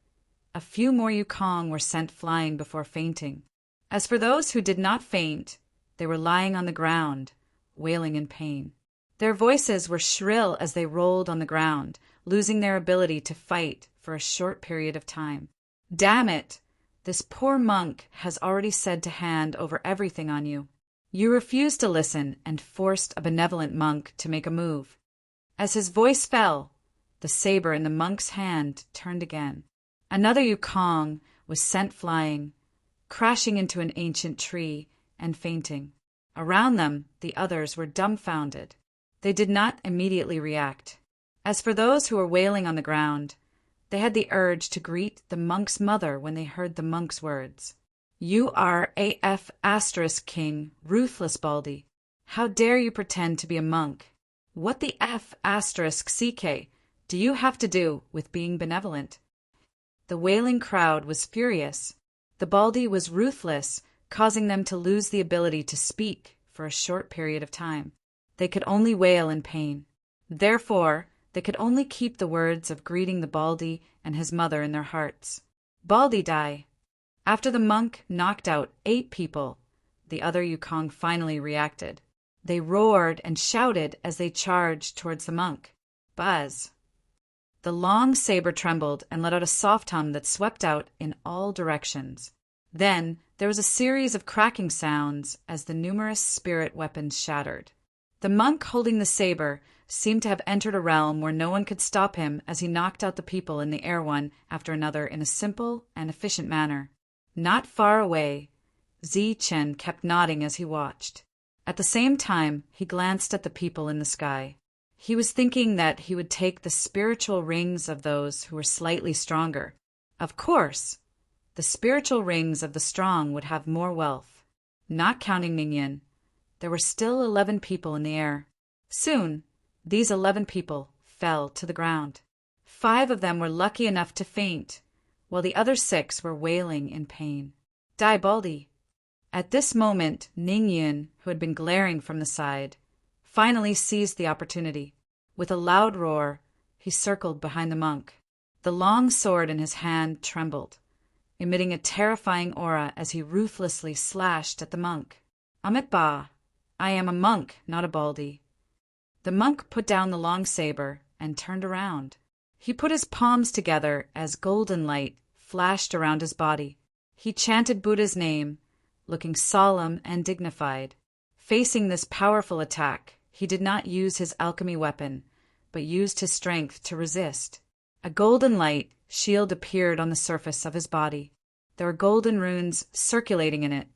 a few more Yukong were sent flying before fainting. As for those who did not faint, they were lying on the ground, wailing in pain. Their voices were shrill as they rolled on the ground, losing their ability to fight for a short period of time. Damn it! This poor monk has already said to hand over everything on you. You refused to listen and forced a benevolent monk to make a move. As his voice fell, the saber in the monk's hand turned again. Another Yukong was sent flying, crashing into an ancient tree and fainting. Around them, the others were dumbfounded. They did not immediately react. As for those who were wailing on the ground, they had the urge to greet the monk's mother when they heard the monk's words. You are AF asterisk king, ruthless Baldy. How dare you pretend to be a monk? What the F asterisk CK do you have to do with being benevolent? The wailing crowd was furious. The Baldy was ruthless, causing them to lose the ability to speak for a short period of time. They could only wail in pain. Therefore, they could only keep the words of greeting the Baldy and his mother in their hearts. Baldy die. After the monk knocked out 8 people, the other Yukong finally reacted. They roared and shouted as they charged towards the monk. Buzz. The long saber trembled and let out a soft hum that swept out in all directions. Then there was a series of cracking sounds as the numerous spirit weapons shattered. The monk holding the saber seemed to have entered a realm where no one could stop him as he knocked out the people in the air one after another in a simple and efficient manner. Not far away, Ziqin kept nodding as he watched. At the same time, he glanced at the people in the sky. He was thinking that he would take the spiritual rings of those who were slightly stronger. Of course, the spiritual rings of the strong would have more wealth. Not counting Ningyan, there were still 11 people in the air. Soon, these 11 people fell to the ground. 5 of them were lucky enough to faint, while the other 6 were wailing in pain. Die, Baldy. At this moment, Ningyan, who had been glaring from the side, finally seized the opportunity. With a loud roar, he circled behind the monk. The long sword in his hand trembled, emitting a terrifying aura as he ruthlessly slashed at the monk. Amit Ba, I am a monk, not a Baldy. The monk put down the long saber and turned around. He put his palms together as golden light flashed around his body. He chanted Buddha's name, looking solemn and dignified. Facing this powerful attack, he did not use his alchemy weapon, but used his strength to resist. A golden light shield appeared on the surface of his body. There were golden runes circulating in it,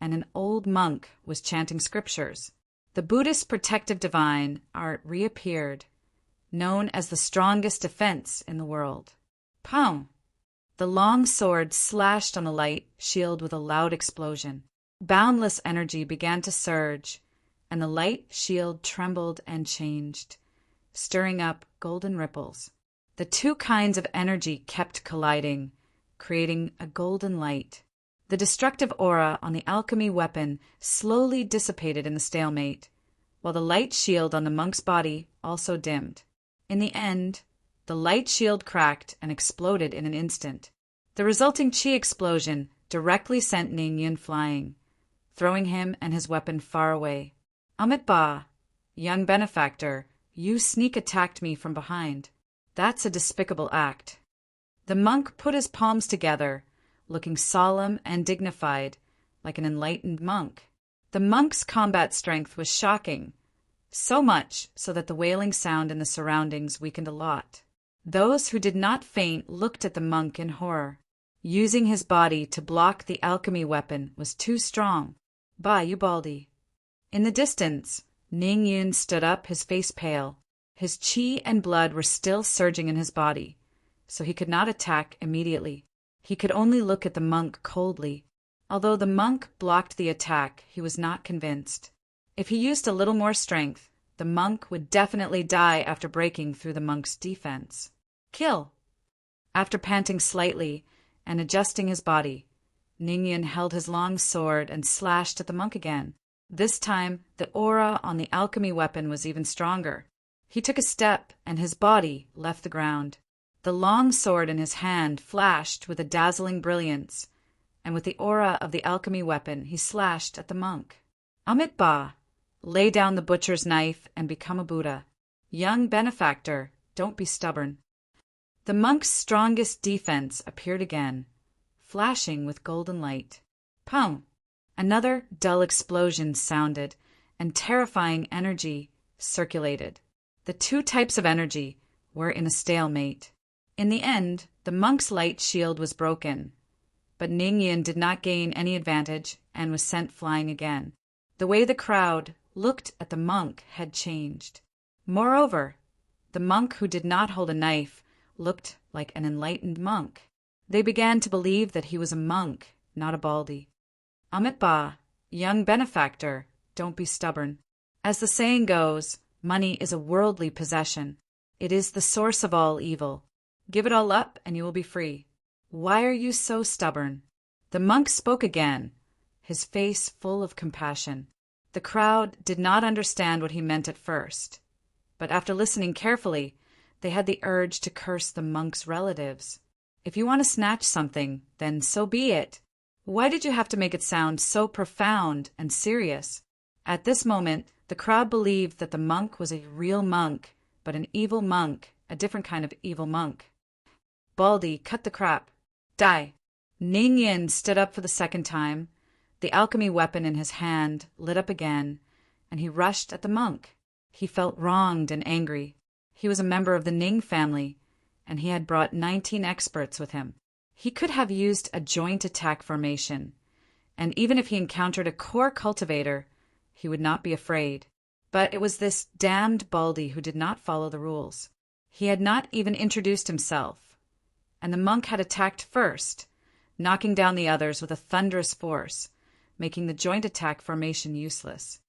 and an old monk was chanting scriptures. The Buddhist protective divine art reappeared, known as the strongest defense in the world. Pow! The long sword slashed on the light shield with a loud explosion. Boundless energy began to surge, and the light shield trembled and changed, stirring up golden ripples. The two kinds of energy kept colliding, creating a golden light. The destructive aura on the alchemy weapon slowly dissipated in the stalemate, while the light shield on the monk's body also dimmed. In the end, the light shield cracked and exploded in an instant. The resulting chi explosion directly sent Ningyun flying, throwing him and his weapon far away. Amit Ba, young benefactor, you sneak attacked me from behind. That's a despicable act. The monk put his palms together, looking solemn and dignified, like an enlightened monk. The monk's combat strength was shocking, so much so that the wailing sound in the surroundings weakened a lot. Those who did not faint looked at the monk in horror. Using his body to block the alchemy weapon was too strong. Ba Ubaldi. In the distance, Ningyun stood up, his face pale. His chi and blood were still surging in his body, so he could not attack immediately. He could only look at the monk coldly. Although the monk blocked the attack, he was not convinced. If he used a little more strength, the monk would definitely die after breaking through the monk's defense. Kill! After panting slightly and adjusting his body, Ningyun held his long sword and slashed at the monk again. This time, the aura on the alchemy weapon was even stronger. He took a step, and his body left the ground. The long sword in his hand flashed with a dazzling brilliance, and with the aura of the alchemy weapon, he slashed at the monk. Amit Ba, lay down the butcher's knife and become a Buddha. Young benefactor, don't be stubborn. The monk's strongest defense appeared again, flashing with golden light. Pow! Another dull explosion sounded, and terrifying energy circulated. The two types of energy were in a stalemate. In the end, the monk's light shield was broken, but Ningyun did not gain any advantage and was sent flying again. The way the crowd looked at the monk had changed. Moreover, the monk who did not hold a knife looked like an enlightened monk. They began to believe that he was a monk, not a baldy. Amit Ba, young benefactor, don't be stubborn. As the saying goes, money is a worldly possession. It is the source of all evil. Give it all up and you will be free. Why are you so stubborn? The monk spoke again, his face full of compassion. The crowd did not understand what he meant at first, but after listening carefully, they had the urge to curse the monk's relatives. If you want to snatch something, then so be it. Why did you have to make it sound so profound and serious? At this moment, the crowd believed that the monk was a real monk, but an evil monk, a different kind of evil monk. Baldy, cut the crap. Die. Ningyun stood up for the second time. The alchemy weapon in his hand lit up again, and he rushed at the monk. He felt wronged and angry. He was a member of the Ning family, and he had brought 19 experts with him. He could have used a joint attack formation, and even if he encountered a core cultivator, he would not be afraid. But it was this damned Baldy who did not follow the rules. He had not even introduced himself, and the monk had attacked first, knocking down the others with a thunderous force, making the joint attack formation useless.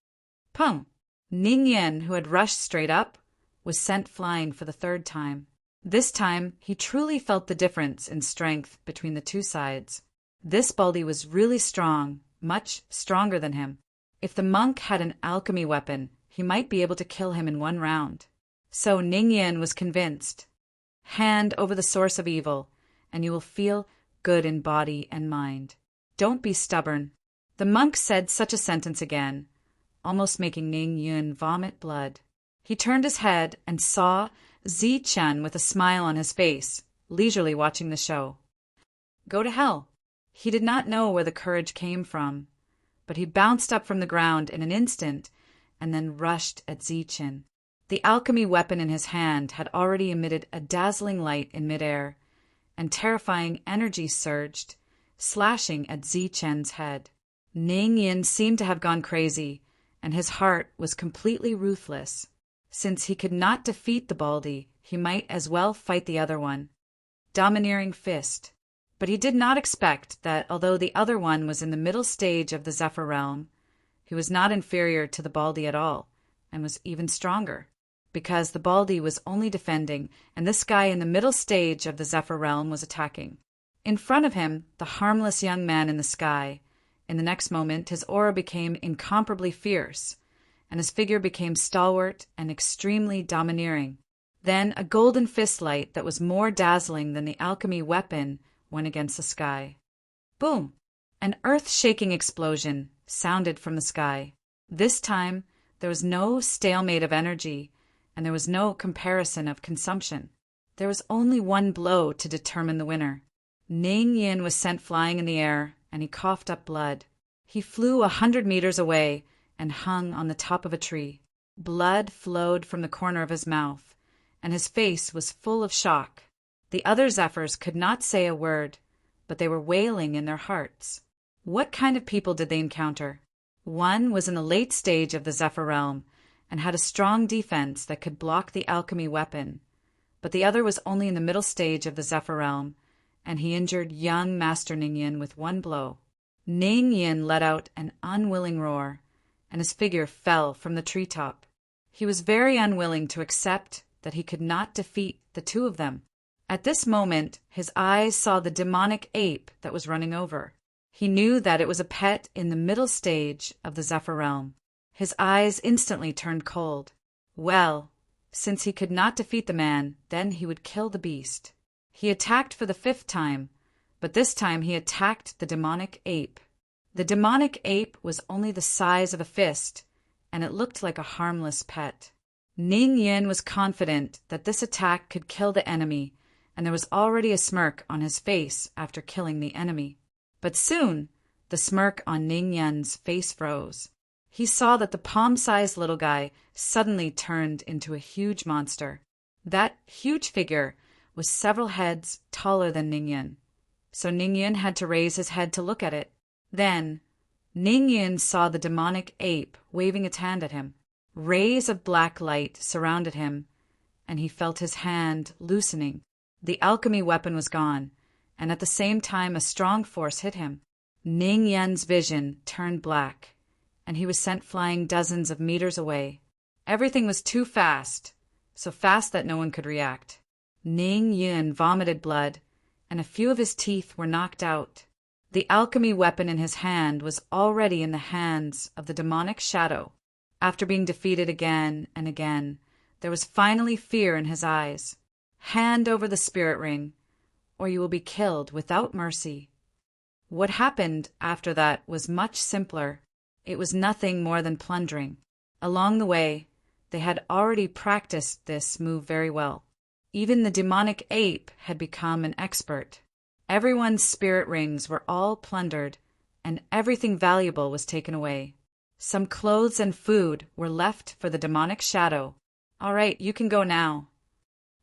Pum! Ningyun, who had rushed straight up, was sent flying for the third time. This time, he truly felt the difference in strength between the two sides. This Baldy was really strong, much stronger than him. If the monk had an alchemy weapon, he might be able to kill him in one round. So Ningyun was convinced. Hand over the source of evil, and you will feel good in body and mind. Don't be stubborn. The monk said such a sentence again, almost making Ningyun vomit blood. He turned his head and saw Zi-Chen with a smile on his face, leisurely watching the show. Go to hell. He did not know where the courage came from, but he bounced up from the ground in an instant and then rushed at Zi-Chen. The alchemy weapon in his hand had already emitted a dazzling light in midair, and terrifying energy surged, slashing at Zi-Chen's head. Ning Yin seemed to have gone crazy, and his heart was completely ruthless. Since he could not defeat the Baldy, he might as well fight the other one. Domineering fist. But he did not expect that although the other one was in the middle stage of the Zephyr realm, he was not inferior to the Baldy at all, and was even stronger, because the Baldy was only defending, and this guy in the middle stage of the Zephyr realm was attacking. In front of him, the harmless young man in the sky. In the next moment, his aura became incomparably fierce, and his figure became stalwart and extremely domineering. Then a golden fist light that was more dazzling than the alchemy weapon went against the sky. Boom! An earth-shaking explosion sounded from the sky. This time, there was no stalemate of energy, and there was no comparison of consumption. There was only one blow to determine the winner. Ning Yin was sent flying in the air, and he coughed up blood. He flew 100 meters away and hung on the top of a tree. Blood flowed from the corner of his mouth, and his face was full of shock. The other Zephyrs could not say a word, but they were wailing in their hearts. What kind of people did they encounter? One was in the late stage of the Zephyr realm and had a strong defense that could block the alchemy weapon, but the other was only in the middle stage of the Zephyr realm, and he injured young Master Ning Yin with one blow. Ning Yin let out an unwilling roar, and his figure fell from the treetop. He was very unwilling to accept that he could not defeat the two of them. At this moment, his eyes saw the demonic ape that was running over. He knew that it was a pet in the middle stage of the Zephyr realm. His eyes instantly turned cold. Well, since he could not defeat the man, then he would kill the beast. He attacked for the 5th time, but this time he attacked the demonic ape. The demonic ape was only the size of a fist, and it looked like a harmless pet. Ning Yin was confident that this attack could kill the enemy, and there was already a smirk on his face after killing the enemy. But soon, the smirk on Ning Yin's face froze. He saw that the palm-sized little guy suddenly turned into a huge monster. That huge figure was several heads taller than Ning Yin, so Ning Yin had to raise his head to look at it. Then, Ning Yin saw the demonic ape waving its hand at him. Rays of black light surrounded him, and he felt his hand loosening. The alchemy weapon was gone, and at the same time a strong force hit him. Ning Yin's vision turned black, and he was sent flying dozens of meters away. Everything was too fast, so fast that no one could react. Ning Yin vomited blood, and a few of his teeth were knocked out. The alchemy weapon in his hand was already in the hands of the demonic shadow. After being defeated again and again, there was finally fear in his eyes. Hand over the spirit ring, or you will be killed without mercy. What happened after that was much simpler. It was nothing more than plundering. Along the way, they had already practiced this move very well. Even the demonic ape had become an expert. Everyone's spirit rings were all plundered, and everything valuable was taken away. Some clothes and food were left for the demonic shadow. All right, you can go now.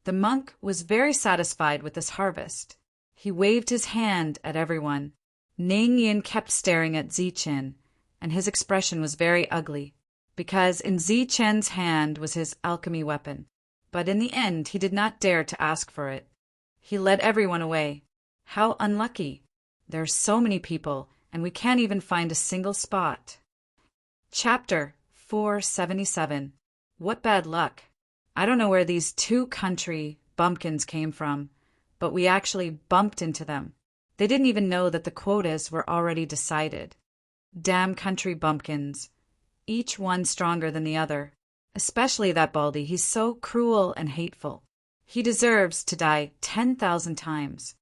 The monk was very satisfied with this harvest. He waved his hand at everyone. Ning Yin kept staring at Zi-Chen, and his expression was very ugly, because in Zi-Chen's hand was his alchemy weapon. But in the end, he did not dare to ask for it. He led everyone away. How unlucky. There are so many people, and we can't even find a single spot. Chapter 477. What bad luck. I don't know where these 2-country bumpkins came from, but we actually bumped into them. They didn't even know that the quotas were already decided. Damn country bumpkins. Each one stronger than the other. Especially that Baldy. He's so cruel and hateful. He deserves to die 10,000 times.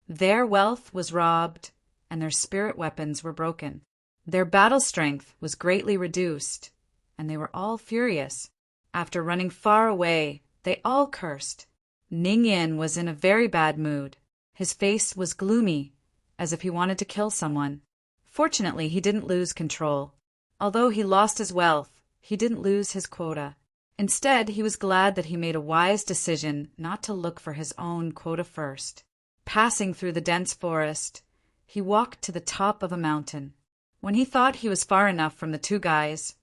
Their wealth was robbed, and their spirit weapons were broken. Their battle strength was greatly reduced, and they were all furious. After running far away, They all cursed. Ning Yin was in a very bad mood. His face was gloomy, as if he wanted to kill someone. Fortunately, he didn't lose control. Although he lost his wealth, he didn't lose his quota. Instead, he was glad that he made a wise decision not to look for his own quota first. Passing through the dense forest, he walked to the top of a mountain. When he thought he was far enough from the two guys,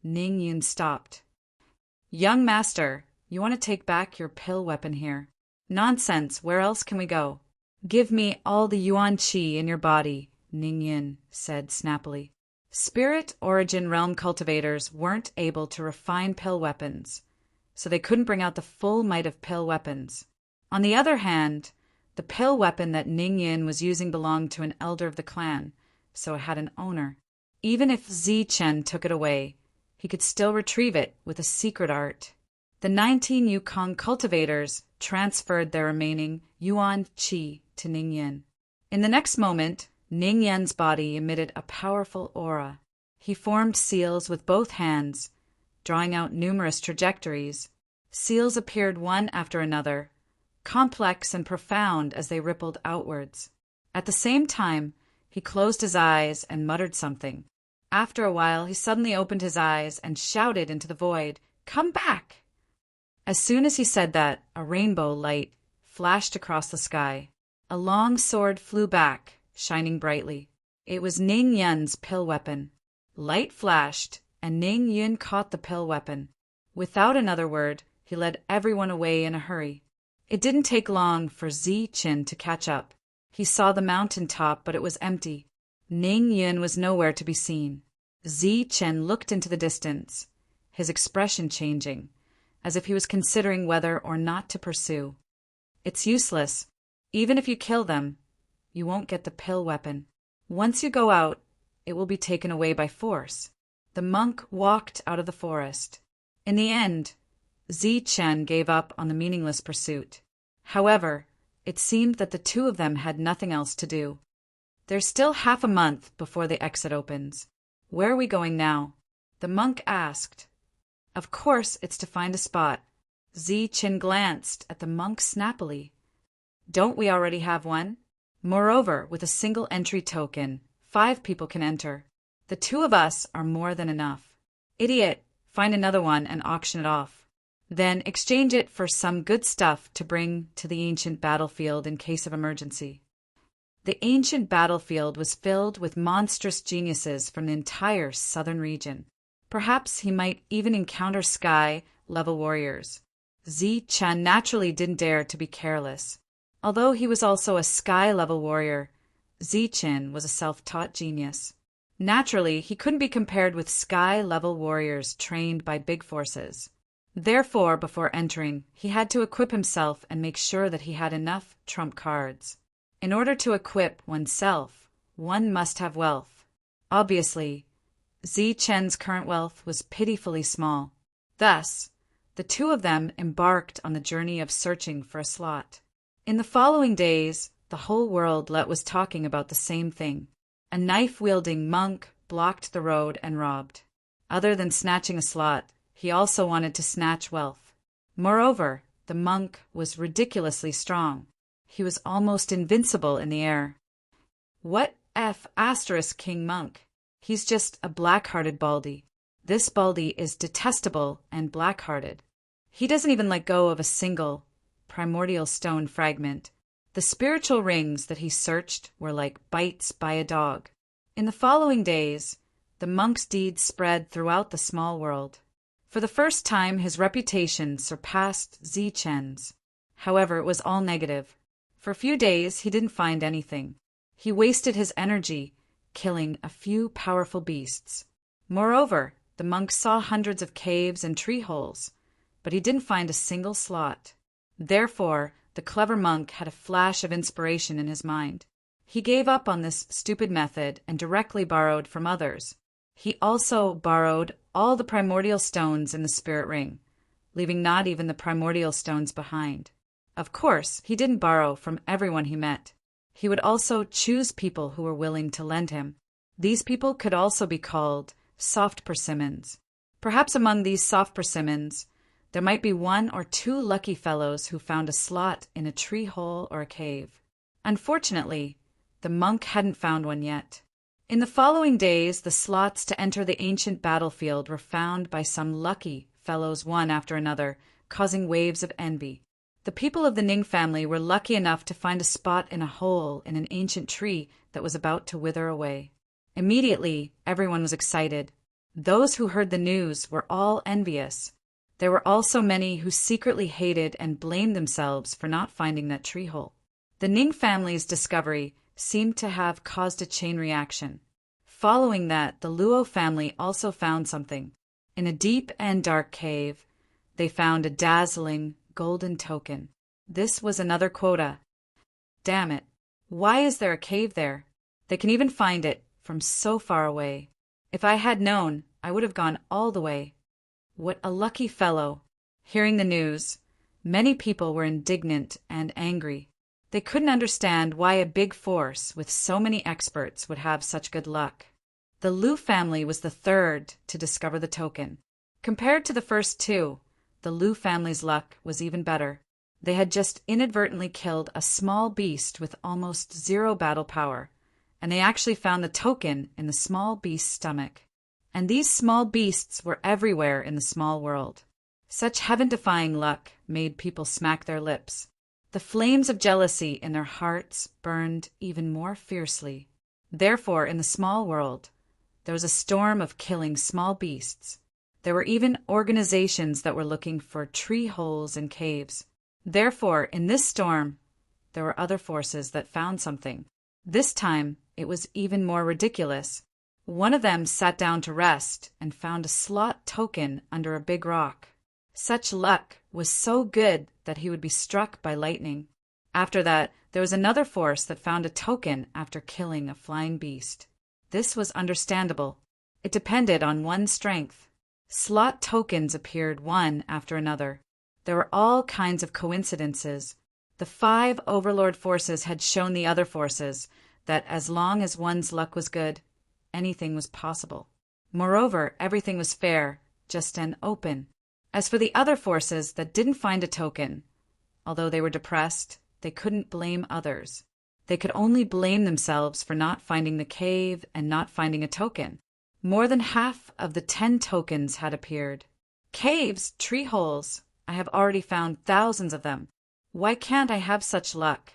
Ning Yin stopped. "Young master, you want to take back your pill weapon here." "Nonsense, where else can we go?" "Give me all the yuan qi in your body," Ning Yin said snappily. Spirit origin realm cultivators weren't able to refine pill weapons, so they couldn't bring out the full might of pill weapons. On the other hand, the pill weapon that Ning Yin was using belonged to an elder of the clan, so it had an owner. Even if Zichen took it away, he could still retrieve it with a secret art. The 19 Yukong cultivators transferred their remaining yuan qi to Ning Yin. In the next moment, Ning Yin's body emitted a powerful aura. He formed seals with both hands, drawing out numerous trajectories. Seals appeared one after another, complex and profound as they rippled outwards. At the same time, he closed his eyes and muttered something. After a while, he suddenly opened his eyes and shouted into the void, "Come back!" As soon as he said that, a rainbow light flashed across the sky. A long sword flew back, shining brightly. It was Ning Yin's pill weapon. Light flashed, and Ning Yin caught the pill weapon. Without another word, he led everyone away in a hurry. It didn't take long for Zichen to catch up. He saw the mountain top, but it was empty. Ning Yin was nowhere to be seen. Zichen looked into the distance, his expression changing, as if he was considering whether or not to pursue. "It's useless. Even if you kill them, you won't get the pill weapon. Once you go out, it will be taken away by force." The monk walked out of the forest. In the end, Zichen gave up on the meaningless pursuit. However, it seemed that the two of them had nothing else to do. "There's still half a month before the exit opens. Where are we going now?" the monk asked. "Of course it's to find a spot." Zichen glanced at the monk snappily. "Don't we already have one? Moreover, with a single entry token, 5 people can enter. The 2 of us are more than enough." "Idiot, find another one and auction it off. Then exchange it for some good stuff to bring to the ancient battlefield in case of emergency." The ancient battlefield was filled with monstrous geniuses from the entire southern region. Perhaps he might even encounter sky-level warriors. Zichen naturally didn't dare to be careless. Although he was also a sky-level warrior, Zichen was a self-taught genius. Naturally, he couldn't be compared with sky-level warriors trained by big forces. Therefore, before entering, he had to equip himself and make sure that he had enough trump cards. In order to equip oneself, one must have wealth. Obviously, Zichen's current wealth was pitifully small. Thus, the 2 of them embarked on the journey of searching for a slot. In the following days, the whole world was talking about the same thing. A knife-wielding monk blocked the road and robbed. Other than snatching a slot, he also wanted to snatch wealth. Moreover, the monk was ridiculously strong. He was almost invincible in the air. What F** King Monk? He's just a black-hearted baldy. This baldy is detestable and black-hearted. He doesn't even let go of a single primordial stone fragment. The spiritual rings that he searched were like bites by a dog. In the following days, the monk's deeds spread throughout the small world. For the first time, his reputation surpassed Zichen's. However, it was all negative. For a few days, he didn't find anything. He wasted his energy killing a few powerful beasts. Moreover, the monk saw hundreds of caves and tree holes, but he didn't find a single slot. Therefore, the clever monk had a flash of inspiration in his mind. He gave up on this stupid method and directly borrowed from others. He also borrowed all the primordial stones in the spirit ring, leaving not even the primordial stones behind. Of course, he didn't borrow from everyone he met. He would also choose people who were willing to lend him. These people could also be called soft persimmons. Perhaps among these soft persimmons, There might be one or two lucky fellows who found a slot in a tree hole or a cave. Unfortunately, the monk hadn't found one yet. In the following days, the slots to enter the ancient battlefield were found by some lucky fellows one after another, causing waves of envy. The people of the Ning family were lucky enough to find a spot in a hole in an ancient tree that was about to wither away. Immediately, everyone was excited. Those who heard the news were all envious. There were also many who secretly hated and blamed themselves for not finding that tree hole. The Ning family's discovery seemed to have caused a chain reaction. Following that, the Luo family also found something. In a deep and dark cave, they found a dazzling golden token. This was another quota. Damn it. Why is there a cave there? They can even find it from so far away. If I had known, I would have gone all the way. What a lucky fellow. Hearing the news, many people were indignant and angry. They couldn't understand why a big force with so many experts would have such good luck. The Lu family was the third to discover the token. Compared to the first two, the Lu family's luck was even better. They had just inadvertently killed a small beast with almost zero battle power, and they actually found the token in the small beast's stomach. And these small beasts were everywhere in the small world. Such heaven-defying luck made people smack their lips. The flames of jealousy in their hearts burned even more fiercely. Therefore, in the small world, there was a storm of killing small beasts. There were even organizations that were looking for tree holes and caves. Therefore, in this storm, there were other forces that found something. This time, it was even more ridiculous. One of them sat down to rest and found a slot token under a big rock. Such luck was so good that he would be struck by lightning. After that, there was another force that found a token after killing a flying beast. This was understandable. It depended on one's strength. Slot tokens appeared one after another. There were all kinds of coincidences. The 5 overlord forces had shown the other forces that as long as one's luck was good, anything was possible. Moreover, everything was fair, just and open. As for the other forces that didn't find a token, although they were depressed, they couldn't blame others. They could only blame themselves for not finding the cave and not finding a token. More than half of the 10 tokens had appeared. Caves, tree holes. I have already found thousands of them. Why can't I have such luck?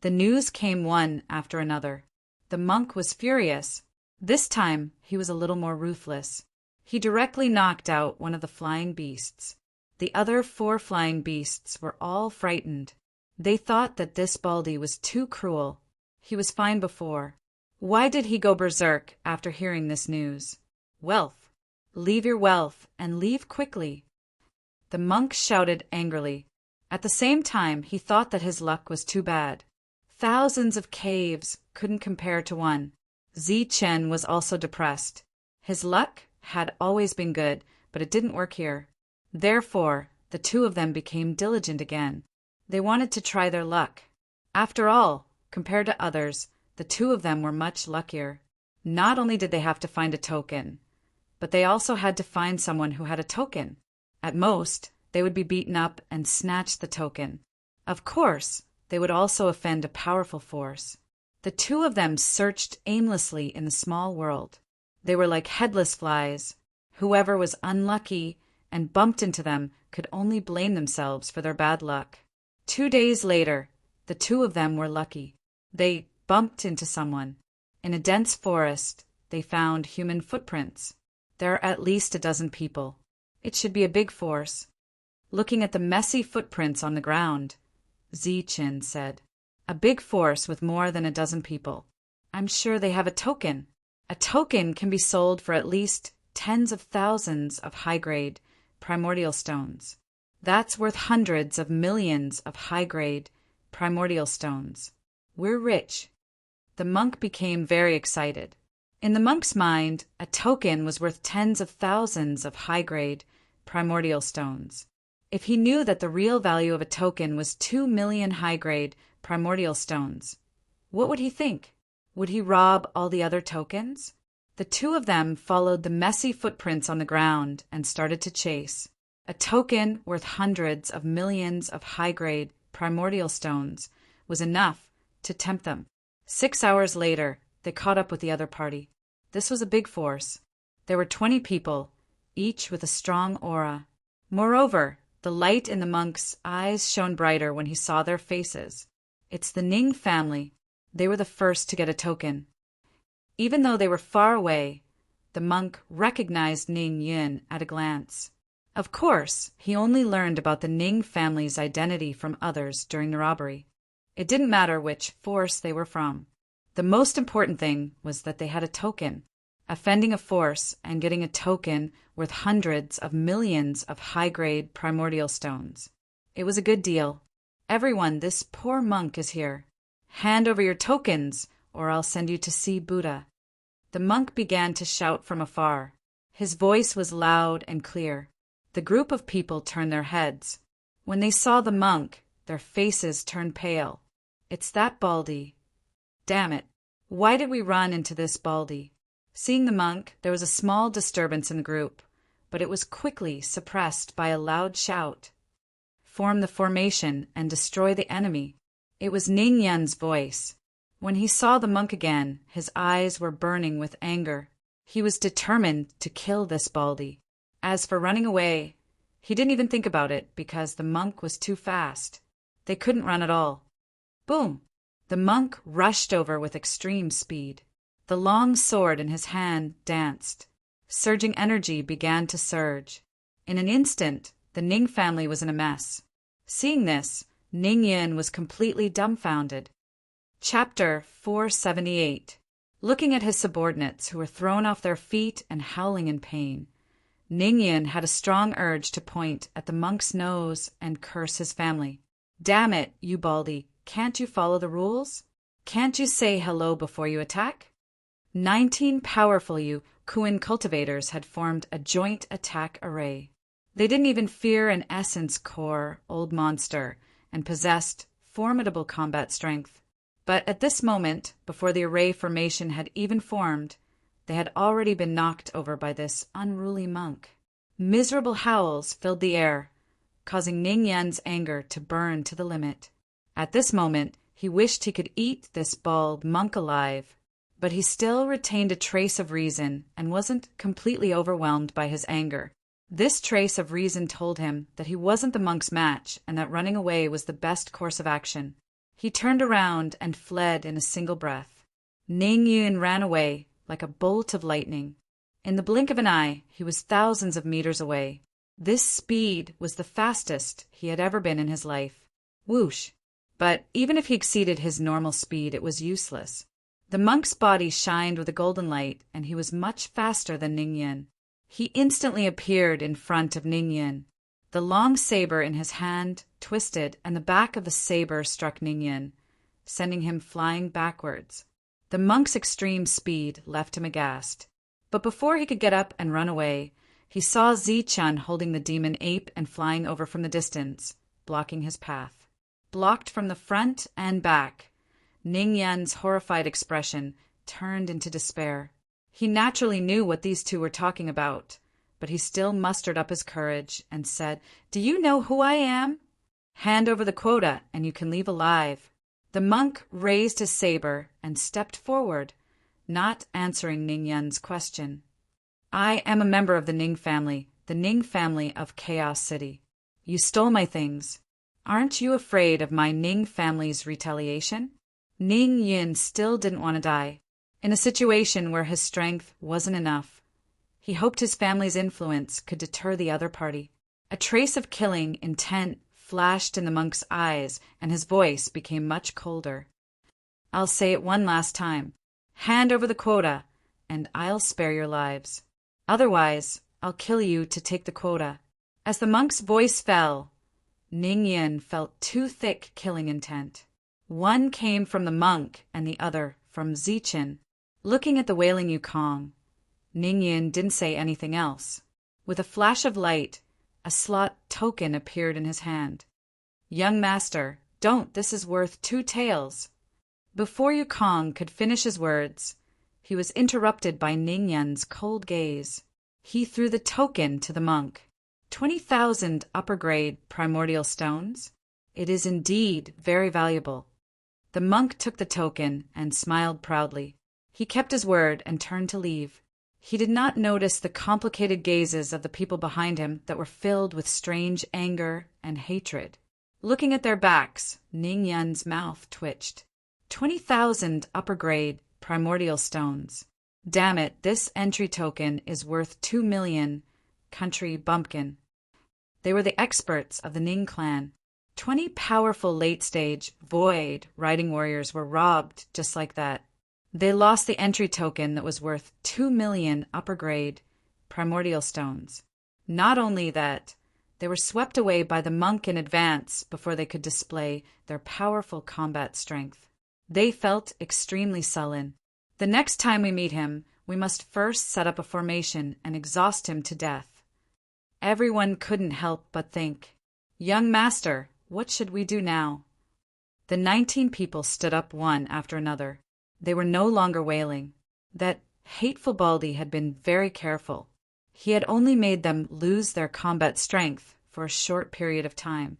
The news came one after another. The monk was furious. This time, he was a little more ruthless. He directly knocked out one of the flying beasts. The other 4 flying beasts were all frightened. They thought that this Baldy was too cruel. He was fine before. Why did he go berserk after hearing this news? Wealth. Leave your wealth, and leave quickly. The monk shouted angrily. At the same time, he thought that his luck was too bad. Thousands of caves couldn't compare to one. Zi Chen was also depressed. His luck had always been good, but it didn't work here. Therefore, the 2 of them became diligent again. They wanted to try their luck. After all, compared to others, the 2 of them were much luckier. Not only did they have to find a token, but they also had to find someone who had a token. At most, they would be beaten up and snatch the token. Of course, they would also offend a powerful force. The 2 of them searched aimlessly in the small world. They were like headless flies. Whoever was unlucky and bumped into them could only blame themselves for their bad luck. 2 days later, the 2 of them were lucky. They bumped into someone. In a dense forest, they found human footprints. There are at least a dozen people. It should be a big force. Looking at the messy footprints on the ground, Zi Chen said, "A big force with more than a dozen people. I'm sure they have a token. A token can be sold for at least tens of thousands of high-grade primordial stones. That's worth hundreds of millions of high-grade primordial stones. We're rich." The monk became very excited. In the monk's mind, a token was worth tens of thousands of high-grade primordial stones. If he knew that the real value of a token was 2 million high-grade primordial stones, what would he think? Would he rob all the other tokens? The 2 of them followed the messy footprints on the ground and started to chase. A token worth hundreds of millions of high-grade primordial stones was enough to tempt them. 6 hours later, they caught up with the other party. This was a big force. There were 20 people, each with a strong aura. Moreover, the light in the monk's eyes shone brighter when he saw their faces. It's the Ning family. They were the first to get a token. Even though they were far away, the monk recognized Ning Yun at a glance. Of course, he only learned about the Ning family's identity from others during the robbery. It didn't matter which force they were from. The most important thing was that they had a token. Offending a force and getting a token worth hundreds of millions of high-grade primordial stones. It was a good deal. Everyone, this poor monk is here. Hand over your tokens, or I'll send you to see Buddha. The monk began to shout from afar. His voice was loud and clear. The group of people turned their heads. When they saw the monk, their faces turned pale. It's that Baldy. Damn it. Why did we run into this Baldy? Seeing the monk, there was a small disturbance in the group, but it was quickly suppressed by a loud shout. Form the formation and destroy the enemy. It was Ning Yun's voice. When he saw the monk again, his eyes were burning with anger. He was determined to kill this Baldy. As for running away, he didn't even think about it because the monk was too fast. They couldn't run at all. Boom! The monk rushed over with extreme speed. The long sword in his hand danced. Surging energy began to surge. In an instant, the Ning family was in a mess. Seeing this, Ning Yun was completely dumbfounded. Chapter 478. Looking at his subordinates who were thrown off their feet and howling in pain, Ning Yun had a strong urge to point at the monk's nose and curse his family. Damn it, you Baldy, can't you follow the rules? Can't you say hello before you attack? 19 powerful Yuan cultivators had formed a joint attack array. They didn't even fear an essence core old monster and possessed formidable combat strength. But at this moment, before the array formation had even formed, they had already been knocked over by this unruly monk. Miserable howls filled the air, causing Ning Yun's anger to burn to the limit. At this moment, he wished he could eat this bald monk alive, but he still retained a trace of reason and wasn't completely overwhelmed by his anger. This trace of reason told him that he wasn't the monk's match and that running away was the best course of action. He turned around and fled in a single breath. Ning Yun ran away like a bolt of lightning. In the blink of an eye, he was thousands of meters away. This speed was the fastest he had ever been in his life. Whoosh! But even if he exceeded his normal speed, it was useless. The monk's body shined with a golden light, and he was much faster than Ning Yun. He instantly appeared in front of Ning Yun. The long saber in his hand twisted, and the back of the saber struck Ning Yun, sending him flying backwards. The monk's extreme speed left him aghast. But before he could get up and run away, he saw Zichun holding the demon ape and flying over from the distance, blocking his path. Blocked from the front and back, Ning Yun's horrified expression turned into despair. He naturally knew what these two were talking about, but he still mustered up his courage and said, "Do you know who I am? Hand over the quota and you can leave alive." The monk raised his saber and stepped forward, not answering Ning Yun's question. "I am a member of the Ning family of Chaos City. You stole my things. Aren't you afraid of my Ning family's retaliation?" Ning Yun still didn't want to die. In a situation where his strength wasn't enough, he hoped his family's influence could deter the other party. A trace of killing intent flashed in the monk's eyes, and his voice became much colder. "I'll say it one last time. Hand over the quota, and I'll spare your lives. Otherwise, I'll kill you to take the quota." As the monk's voice fell, Ning Yun felt two thick killing intent. One came from the monk and the other from Zichun. Looking at the wailing Yukong, Ning Yun didn't say anything else. With a flash of light, a slot token appeared in his hand. "Young master, don't, this is worth 2 taels." Before Yukong could finish his words, he was interrupted by Ning Yun's cold gaze. He threw the token to the monk. 20,000 upper-grade primordial stones? It is indeed very valuable. The monk took the token and smiled proudly. He kept his word and turned to leave. He did not notice the complicated gazes of the people behind him that were filled with strange anger and hatred. Looking at their backs, Ning Yun's mouth twitched. 20,000 upper-grade primordial stones. Damn it, this entry token is worth 2 million country bumpkin. They were the experts of the Ning clan. 20 powerful late-stage void riding warriors were robbed just like that. They lost the entry token that was worth 2 million upper-grade primordial stones. Not only that, they were swept away by the monk in advance before they could display their powerful combat strength. They felt extremely sullen. The next time we meet him, we must first set up a formation and exhaust him to death. Everyone couldn't help but think, "Young master, what should we do now?" The 19 people stood up one after another. They were no longer wailing. That hateful Baldy had been very careful. He had only made them lose their combat strength for a short period of time.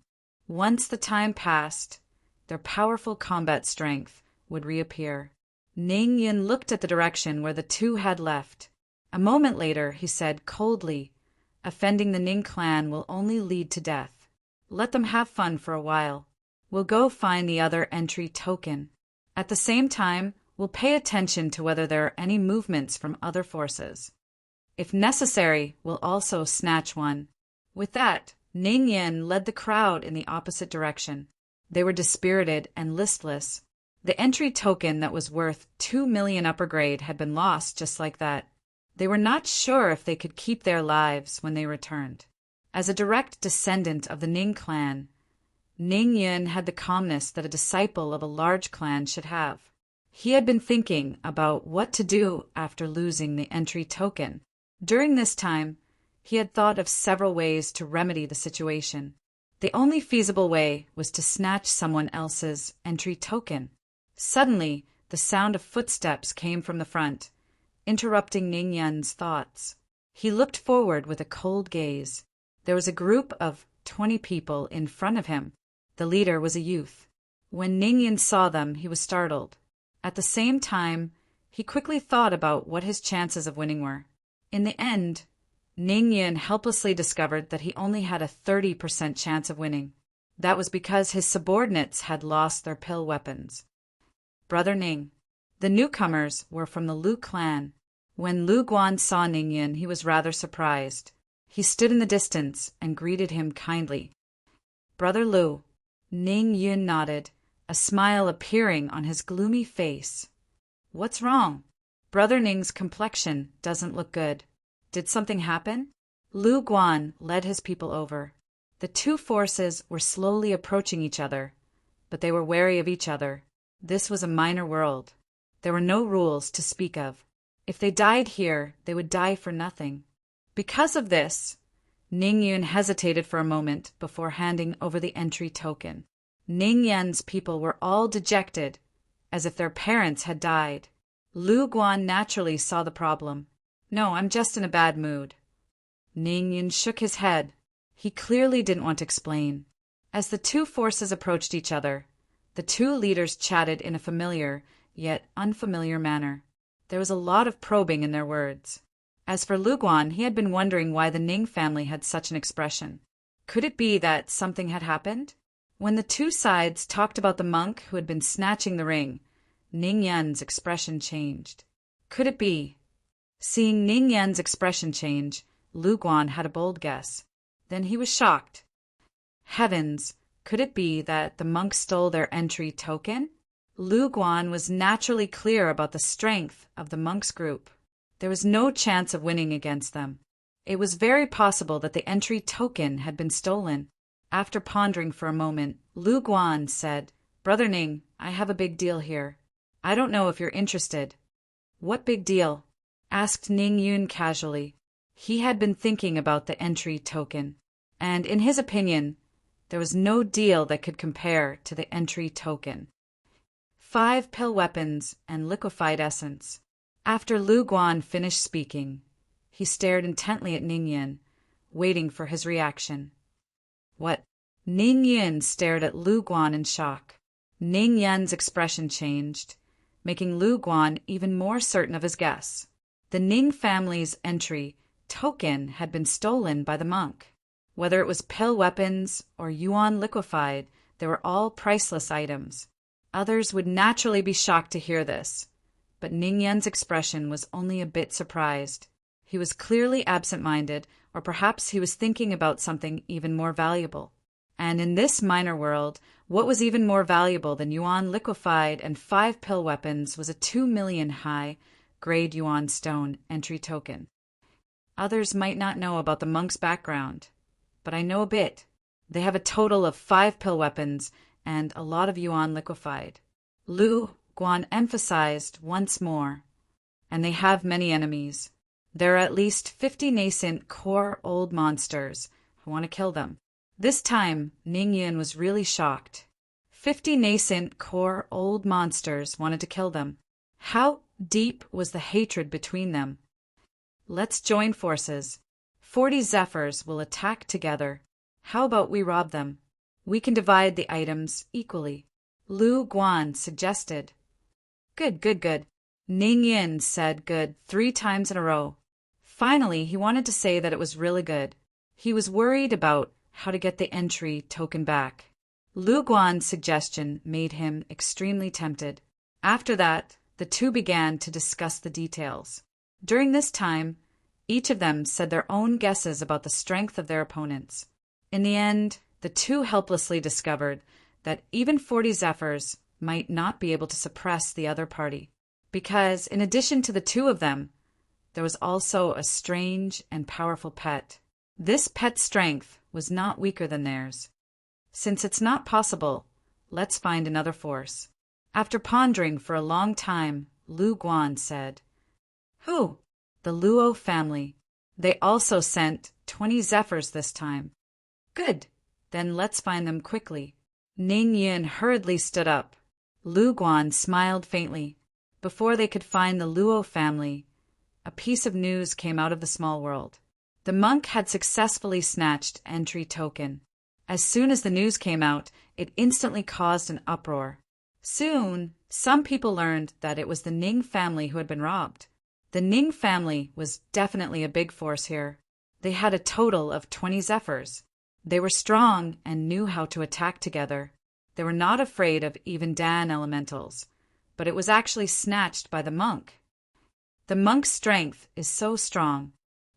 Once the time passed, their powerful combat strength would reappear. Ning Yun looked at the direction where the two had left. A moment later, he said coldly, "Offending the Ning clan will only lead to death. Let them have fun for a while. We'll go find the other entry token. At the same time, we'll pay attention to whether there are any movements from other forces. If necessary, we'll also snatch one." With that, Ning Yin led the crowd in the opposite direction. They were dispirited and listless. The entry token that was worth 2 million upper grade had been lost just like that. They were not sure if they could keep their lives when they returned. As a direct descendant of the Ning clan, Ning Yun had the calmness that a disciple of a large clan should have. He had been thinking about what to do after losing the entry token. During this time, he had thought of several ways to remedy the situation. The only feasible way was to snatch someone else's entry token. Suddenly, the sound of footsteps came from the front, interrupting Ning Yun's thoughts. He looked forward with a cold gaze. There was a group of 20 people in front of him. The leader was a youth. When Ning Yun saw them, he was startled. At the same time, he quickly thought about what his chances of winning were. In the end, Ning Yun helplessly discovered that he only had a 30% chance of winning. That was because his subordinates had lost their pill weapons. Brother Ning. The newcomers were from the Lu clan. When Lu Guan saw Ning Yun, he was rather surprised. He stood in the distance and greeted him kindly. "Brother Lu." Ning Yun nodded, a smile appearing on his gloomy face. "What's wrong?" "Brother Ning's complexion doesn't look good. Did something happen?" Lu Guan led his people over. The two forces were slowly approaching each other, but they were wary of each other. This was a minor world. There were no rules to speak of. If they died here, they would die for nothing. Because of this, Ning Yun hesitated for a moment before handing over the entry token. Ning Yun's people were all dejected, as if their parents had died. Lu Guan naturally saw the problem. "No, I'm just in a bad mood." Ning Yun shook his head. He clearly didn't want to explain. As the two forces approached each other, the two leaders chatted in a familiar, yet unfamiliar manner. There was a lot of probing in their words. As for Lu Guan, he had been wondering why the Ning family had such an expression. Could it be that something had happened? When the two sides talked about the monk who had been snatching the ring, Ning Yun's expression changed. Could it be? Seeing Ning Yun's expression change, Lu Guan had a bold guess. Then he was shocked. Heavens, could it be that the monk stole their entry token? Lu Guan was naturally clear about the strength of the monk's group. There was no chance of winning against them. It was very possible that the entry token had been stolen. After pondering for a moment, Lu Guan said, "Brother Ning, I have a big deal here. I don't know if you're interested." "What big deal?" asked Ning Yun casually. He had been thinking about the entry token, and in his opinion, there was no deal that could compare to the entry token. 5 pill weapons and liquefied essence. After Lu Guan finished speaking, he stared intently at Ning Yun, waiting for his reaction. What? Ning Yin stared at Lu Guan in shock. Ning Yan's expression changed, making Lu Guan even more certain of his guess. The Ning family's entry token had been stolen by the monk. Whether it was pill weapons or yuan liquefied, they were all priceless items. Others would naturally be shocked to hear this, but Ning Yan's expression was only a bit surprised. He was clearly absent-minded, or perhaps he was thinking about something even more valuable. And in this minor world, what was even more valuable than yuan liquefied and 5 pill weapons was a 2 million high-grade yuan stone entry token. Others might not know about the monk's background, but I know a bit. They have a total of 5 pill weapons and a lot of yuan liquefied. Lu Guan emphasized once more. And they have many enemies. There are at least 50 nascent core old monsters who want to kill them. This time, Ning Yin was really shocked. 50 nascent core old monsters wanted to kill them. How deep was the hatred between them? Let's join forces. 40 Zephyrs will attack together. How about we rob them? We can divide the items equally. Lu Guan suggested. Good. Ning Yin said good 3 times in a row. Finally, he wanted to say that it was really good. He was worried about how to get the entry token back. Lu Guan's suggestion made him extremely tempted. After that, the two began to discuss the details. During this time, each of them said their own guesses about the strength of their opponents. In the end, the two helplessly discovered that even 40 Zephyrs might not be able to suppress the other party, because in addition to the two of them, there was also a strange and powerful pet. This pet's strength was not weaker than theirs. Since it's not possible, let's find another force. After pondering for a long time, Lu Guan said, Who? The Luo family. They also sent 20 Zephyrs this time. Good. Then let's find them quickly. Ning Yin hurriedly stood up. Lu Guan smiled faintly. Before they could find the Luo family, a piece of news came out of the small world. The monk had successfully snatched entry token. As soon as the news came out, it instantly caused an uproar. Soon, some people learned that it was the Ning family who had been robbed. The Ning family was definitely a big force here. They had a total of 20 Zephyrs. They were strong and knew how to attack together. They were not afraid of even Dan elementals, but it was actually snatched by the monk. The monk's strength is so strong.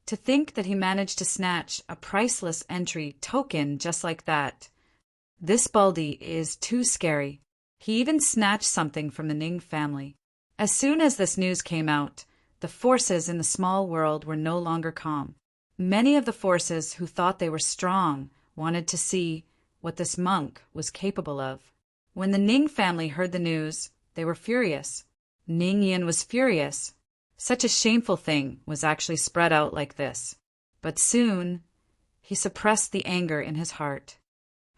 To think that he managed to snatch a priceless entry token just like that. This Baldy is too scary. He even snatched something from the Ning family. As soon as this news came out, the forces in the small world were no longer calm. Many of the forces who thought they were strong wanted to see what this monk was capable of. When the Ning family heard the news, they were furious. Ning Yin was furious. Such a shameful thing was actually spread out like this. But soon, he suppressed the anger in his heart.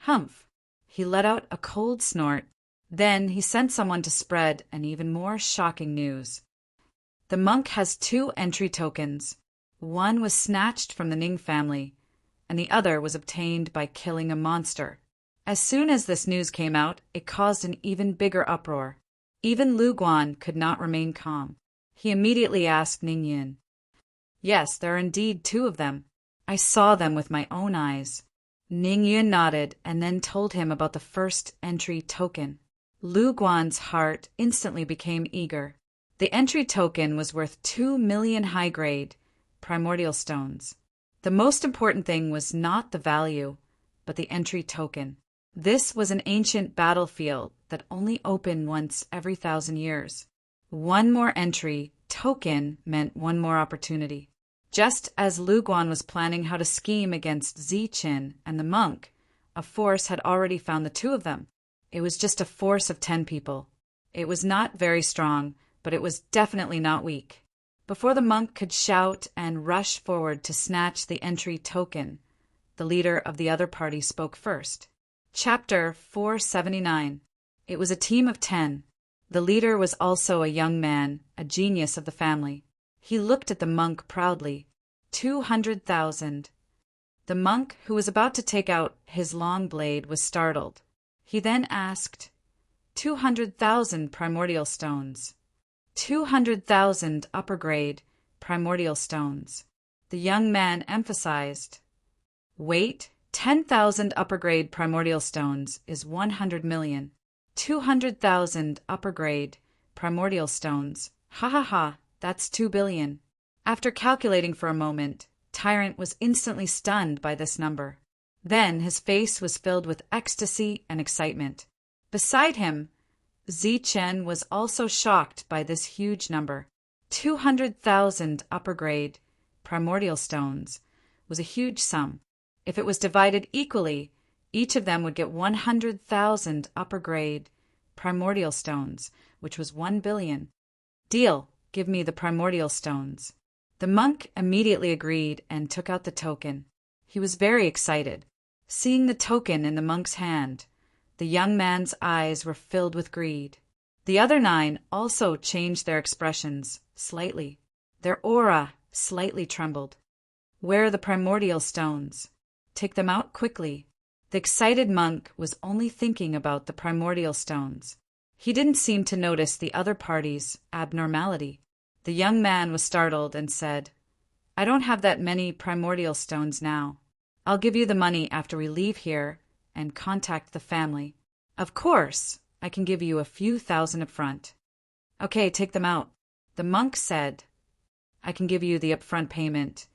Humph! He let out a cold snort. Then he sent someone to spread an even more shocking news. The monk has 2 entry tokens. One was snatched from the Ning family, and the other was obtained by killing a monster. As soon as this news came out, it caused an even bigger uproar. Even Lu Guan could not remain calm. He immediately asked Ning Yin. Yes, there are indeed 2 of them. I saw them with my own eyes. Ning Yin nodded and then told him about the first entry token. Lu Guan's heart instantly became eager. The entry token was worth 2 million high-grade primordial stones. The most important thing was not the value, but the entry token. This was an ancient battlefield that only opened once every 1,000 years. One more entry token meant one more opportunity. Just as Lu Guan was planning how to scheme against Ziqin and the monk, a force had already found the 2 of them. It was just a force of 10 people. It was not very strong, but it was definitely not weak. Before the monk could shout and rush forward to snatch the entry token, the leader of the other party spoke first. Chapter 479. It was a team of 10. The leader was also a young man, a genius of the family. He looked at the monk proudly. 200,000. The monk, who was about to take out his long blade, was startled. He then asked, 200,000 primordial stones. 200,000 upper-grade primordial stones. The young man emphasized, wait, 10,000 upper-grade primordial stones is 100 million. 200,000 upper-grade primordial stones. Ha ha ha, that's 2 billion. After calculating for a moment, Tyrant was instantly stunned by this number. Then his face was filled with ecstasy and excitement. Beside him, Zichen was also shocked by this huge number. 200,000 upper-grade primordial stones was a huge sum. If it was divided equally, each of them would get 100,000 upper-grade primordial stones, which was 1 billion. Deal, give me the primordial stones. The monk immediately agreed and took out the token. He was very excited. Seeing the token in the monk's hand, the young man's eyes were filled with greed. The other 9 also changed their expressions slightly. Their aura slightly trembled. Where are the primordial stones? Take them out quickly. The excited monk was only thinking about the primordial stones. He didn't seem to notice the other party's abnormality. The young man was startled and said, I don't have that many primordial stones now. I'll give you the money after we leave here and contact the family. Of course, I can give you a few thousand up front. Okay, take them out. The monk said, I can give you the upfront payment,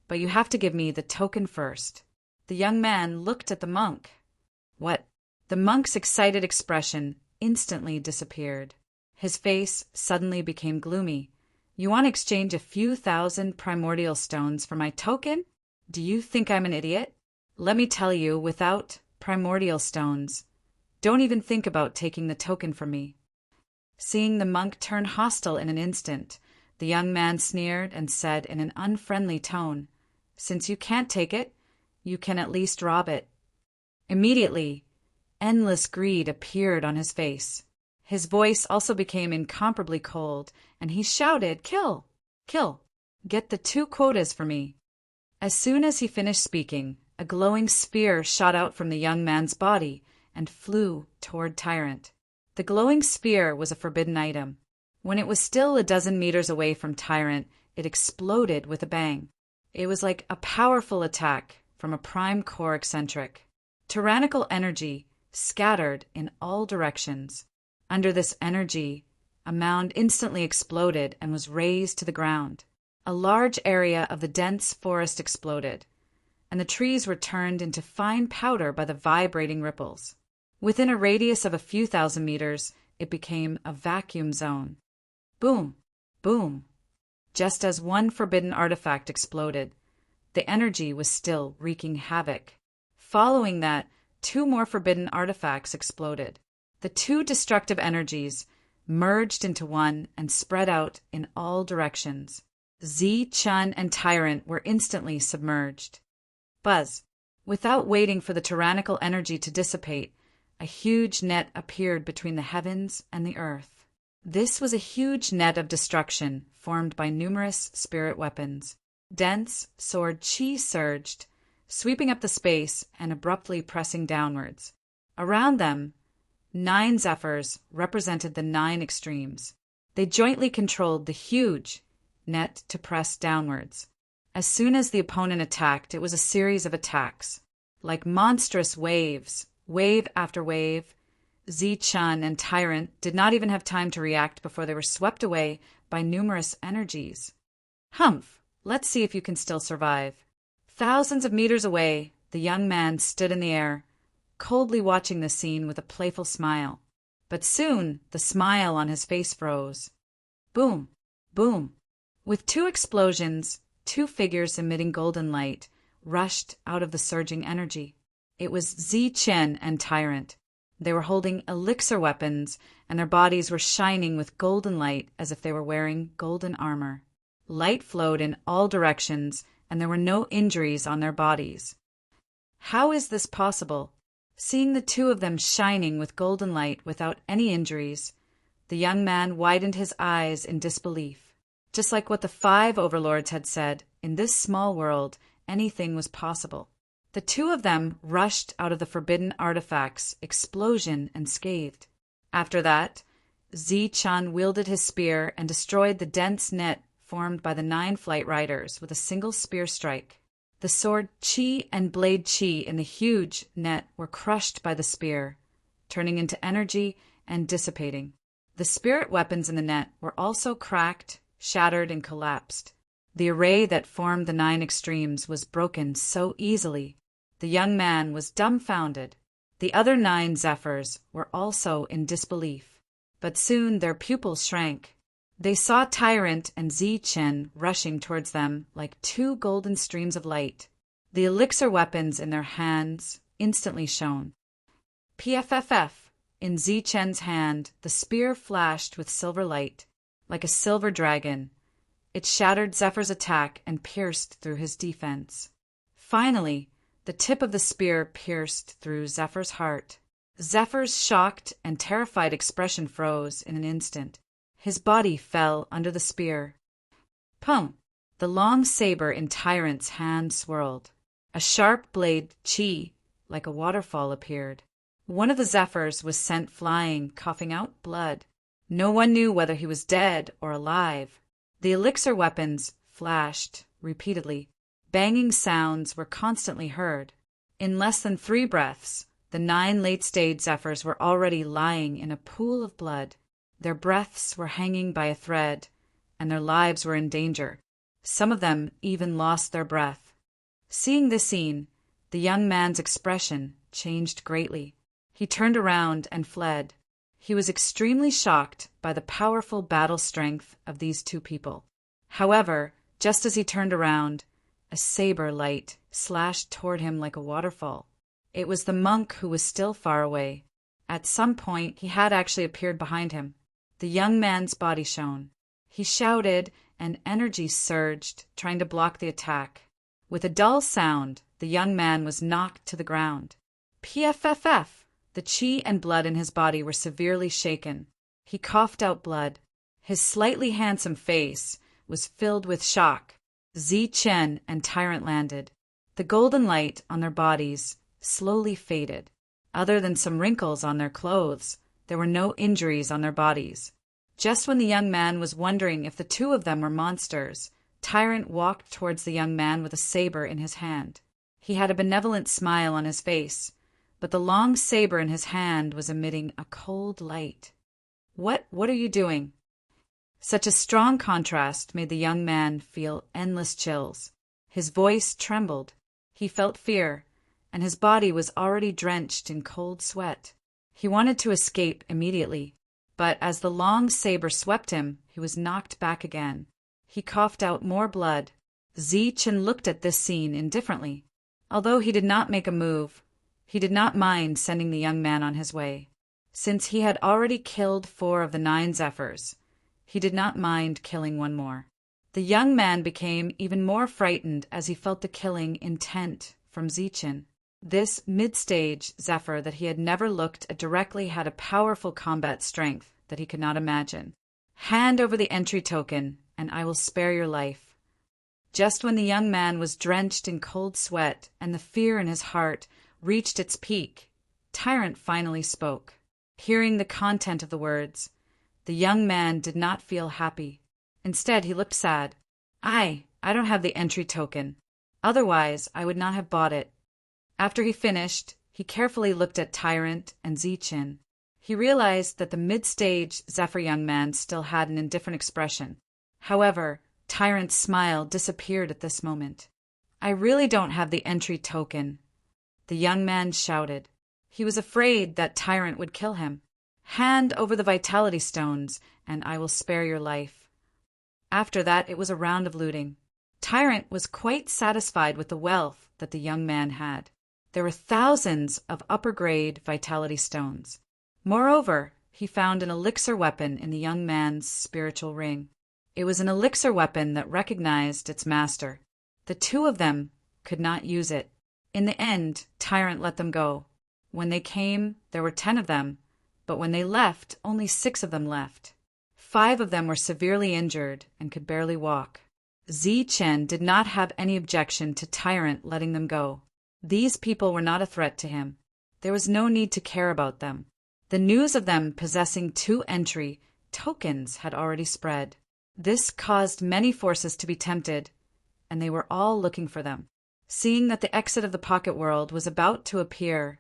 but you have to give me the token first. The young man looked at the monk. What? The monk's excited expression instantly disappeared. His face suddenly became gloomy. You want to exchange a few thousand primordial stones for my token? Do you think I'm an idiot? Let me tell you, without primordial stones, don't even think about taking the token from me. Seeing the monk turn hostile in an instant, the young man sneered and said in an unfriendly tone, Since you can't take it, you can at least rob it. Immediately, endless greed appeared on his face. His voice also became incomparably cold, and he shouted, Kill! Kill! Get the 2 quotas for me. As soon as he finished speaking, a glowing sphere shot out from the young man's body and flew toward Tyrant. The glowing sphere was a forbidden item. When it was still a dozen meters away from Tyrant, it exploded with a bang. It was like a powerful attack from a prime core eccentric. Tyrannical energy scattered in all directions. Under this energy, a mound instantly exploded and was razed to the ground. A large area of the dense forest exploded, and the trees were turned into fine powder by the vibrating ripples. Within a radius of a few thousand meters, it became a vacuum zone. Boom! Boom! Just as one forbidden artifact exploded, the energy was still wreaking havoc. Following that, 2 more forbidden artifacts exploded. The 2 destructive energies merged into one and spread out in all directions. Chun and Tyrant were instantly submerged. Buzz! Without waiting for the tyrannical energy to dissipate, a huge net appeared between the heavens and the earth. This was a huge net of destruction formed by numerous spirit weapons. Dense, sword chi surged, sweeping up the space and abruptly pressing downwards. Around them, 9 zephyrs represented the 9 extremes. They jointly controlled the huge net to press downwards. As soon as the opponent attacked, it was a series of attacks. Like monstrous waves, wave after wave, Chun and Tyrant did not even have time to react before they were swept away by numerous energies. Humph! Let's see if you can still survive. Thousands of meters away, the young man stood in the air, coldly watching the scene with a playful smile. But soon the smile on his face froze. Boom! Boom! With 2 explosions, 2 figures emitting golden light rushed out of the surging energy. It was Zichen and Tyrant. They were holding elixir weapons, and their bodies were shining with golden light as if they were wearing golden armor. Light flowed in all directions, and there were no injuries on their bodies. How is this possible? Seeing the 2 of them shining with golden light without any injuries, the young man widened his eyes in disbelief. Just like what the 5 overlords had said, in this small world, anything was possible. The two of them rushed out of the forbidden artifact's explosion unscathed. After that, Zi-chan wielded his spear and destroyed the dense net formed by the 9 flight riders with a single spear strike. The sword Qi and blade Qi in the huge net were crushed by the spear, turning into energy and dissipating. The spirit weapons in the net were also cracked, shattered, and collapsed. The array that formed the 9 extremes was broken so easily. The young man was dumbfounded. The other 9 Zephyrs were also in disbelief. But soon their pupils shrank. They saw Tyrant and Zi-chin rushing towards them like 2 golden streams of light. The elixir weapons in their hands instantly shone. PFFF. In Zi-chen's hand, the spear flashed with silver light, like a silver dragon. It shattered Zephyr's attack and pierced through his defense. Finally, the tip of the spear pierced through Zephyr's heart. Zephyr's shocked and terrified expression froze in an instant. His body fell under the spear. Pum! The long saber in Tyrant's hand swirled. A sharp blade, Qi, like a waterfall, appeared. One of the Zephyrs was sent flying, coughing out blood. No one knew whether he was dead or alive. The elixir weapons flashed repeatedly. Banging sounds were constantly heard. In less than 3 breaths, the 9 late-stage Zephyrs were already lying in a pool of blood. Their breaths were hanging by a thread, and their lives were in danger. Some of them even lost their breath. Seeing this scene, the young man's expression changed greatly. He turned around and fled. He was extremely shocked by the powerful battle strength of these 2 people. However, just as he turned around, a saber light slashed toward him like a waterfall. It was the monk who was still far away. At some point, he had actually appeared behind him. The young man's body shone. He shouted, and energy surged, trying to block the attack. With a dull sound, the young man was knocked to the ground. PFFF! The qi and blood in his body were severely shaken. He coughed out blood. His slightly handsome face was filled with shock. Zi Chen and Tyrant landed. The golden light on their bodies slowly faded. Other than some wrinkles on their clothes, there were no injuries on their bodies. Just when the young man was wondering if the 2 of them were monsters, Tyrant walked towards the young man with a saber in his hand. He had a benevolent smile on his face, but the long saber in his hand was emitting a cold light. What are you doing?" Such a strong contrast made the young man feel endless chills. His voice trembled. He felt fear, and his body was already drenched in cold sweat. He wanted to escape immediately, but as the long saber swept him, he was knocked back again. He coughed out more blood. Zi Chen looked at this scene indifferently. Although he did not make a move, he did not mind sending the young man on his way. Since he had already killed 4 of the 9 Zephyrs, he did not mind killing 1 more. The young man became even more frightened as he felt the killing intent from Zichen. This mid-stage Zephyr that he had never looked at directly had a powerful combat strength that he could not imagine. "Hand over the entry token, and I will spare your life." Just when the young man was drenched in cold sweat and the fear in his heart reached its peak, Tyrant finally spoke. Hearing the content of the words, the young man did not feel happy. Instead, he looked sad. I don't have the entry token. Otherwise, I would not have bought it." After he finished, he carefully looked at Tyrant and Zichen. He realized that the mid-stage Zephyr young man still had an indifferent expression. However, Tyrant's smile disappeared at this moment. "I really don't have the entry token," the young man shouted. He was afraid that Tyrant would kill him. "Hand over the vitality stones, and I will spare your life." After that, it was a round of looting. Tyrant was quite satisfied with the wealth that the young man had. There were thousands of upper-grade vitality stones. Moreover, he found an elixir weapon in the young man's spiritual ring. It was an elixir weapon that recognized its master. The 2 of them could not use it. In the end, Tyrant let them go. When they came, there were 10 of them, but when they left, only 6 of them left. 5 of them were severely injured and could barely walk. Zi Chen did not have any objection to Tyrant letting them go. These people were not a threat to him. There was no need to care about them. The news of them possessing 2 entry tokens had already spread. This caused many forces to be tempted, and they were all looking for them. Seeing that the exit of the pocket world was about to appear,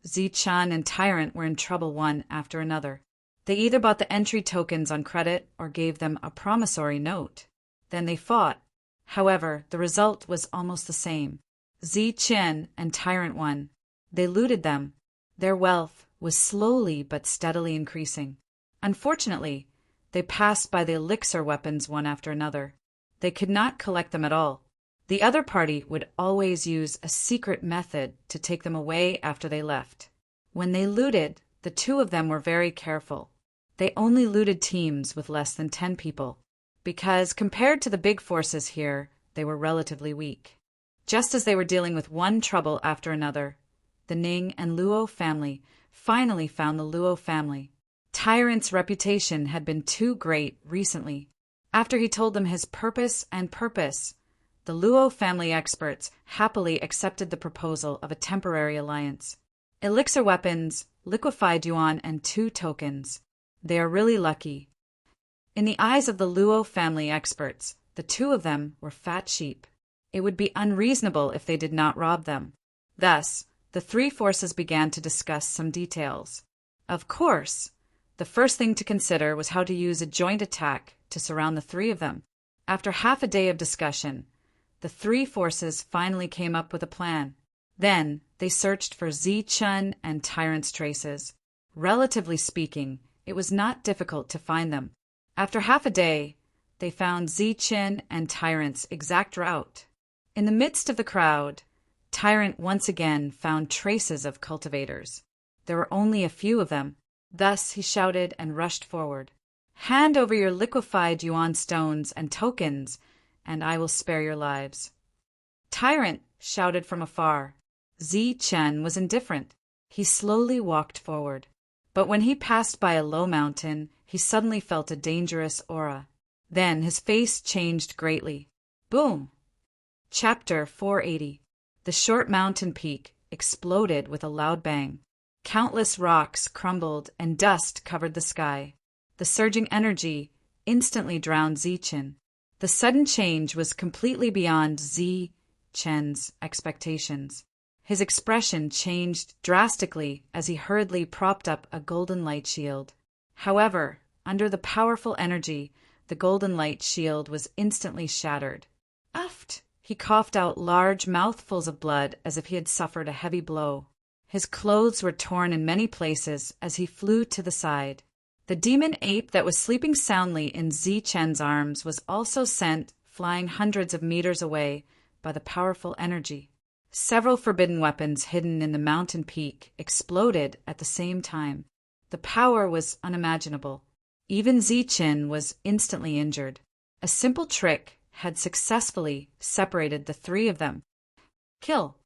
Zi-chan and Tyrant were in trouble one after another. They either bought the entry tokens on credit or gave them a promissory note. Then they fought. However, the result was almost the same. Zi-chan and Tyrant won. They looted them. Their wealth was slowly but steadily increasing. Unfortunately, they passed by the elixir weapons one after another. They could not collect them at all. The other party would always use a secret method to take them away after they left. When they looted, the 2 of them were very careful. They only looted teams with less than 10 people, because compared to the big forces here, they were relatively weak. Just as they were dealing with one trouble after another, the Ning and Luo family finally found the Luo family. Tyrant's reputation had been too great recently. After he told them his purpose, the Luo family experts happily accepted the proposal of a temporary alliance. Elixir weapons, liquefied yuan, and 2 tokens. They are really lucky. In the eyes of the Luo family experts, the 2 of them were fat sheep. It would be unreasonable if they did not rob them. Thus, the 3 forces began to discuss some details. Of course, the first thing to consider was how to use a joint attack to surround the 3 of them. After half a day of discussion, the 3 forces finally came up with a plan. Then, they searched for Zi-chan and Tyrant's traces. Relatively speaking, it was not difficult to find them. After half a day, they found Zi-chan and Tyrant's exact route. In the midst of the crowd, Tyrant once again found traces of cultivators. There were only a few of them. Thus he shouted and rushed forward. "Hand over your liquefied yuan stones and tokens, and I will spare your lives." Tyrant shouted from afar. Zi-chan was indifferent. He slowly walked forward. But when he passed by a low mountain, he suddenly felt a dangerous aura. Then his face changed greatly. Boom! Chapter 480. The short mountain peak exploded with a loud bang. Countless rocks crumbled and dust covered the sky. The surging energy instantly drowned Zi-chan. The sudden change was completely beyond Zi-chan's expectations. His expression changed drastically as he hurriedly propped up a golden light shield. However, under the powerful energy, the golden light shield was instantly shattered. Uft! He coughed out large mouthfuls of blood as if he had suffered a heavy blow. His clothes were torn in many places as he flew to the side. The demon ape that was sleeping soundly in Zi-chan's arms was also sent flying hundreds of meters away by the powerful energy. Several forbidden weapons hidden in the mountain peak exploded at the same time. The power was unimaginable. Even Zi-chan was instantly injured. A simple trick had successfully separated the 3 of them. Kill!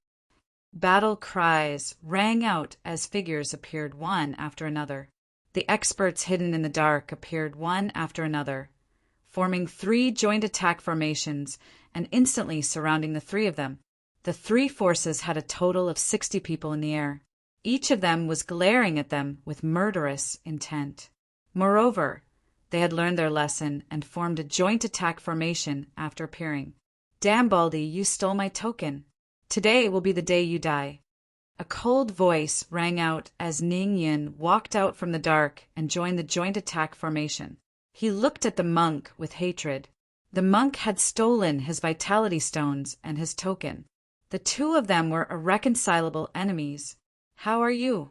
Battle cries rang out as figures appeared one after another. The experts hidden in the dark appeared one after another, forming 3 joint attack formations and instantly surrounding the 3 of them. The 3 forces had a total of 60 people in the air. Each of them was glaring at them with murderous intent. Moreover, they had learned their lesson and formed a joint attack formation after appearing. "Damn, Baldy, you stole my token. Today will be the day you die." A cold voice rang out as Ning Yin walked out from the dark and joined the joint attack formation. He looked at the monk with hatred. The monk had stolen his vitality stones and his token. The 2 of them were irreconcilable enemies. "How are you?"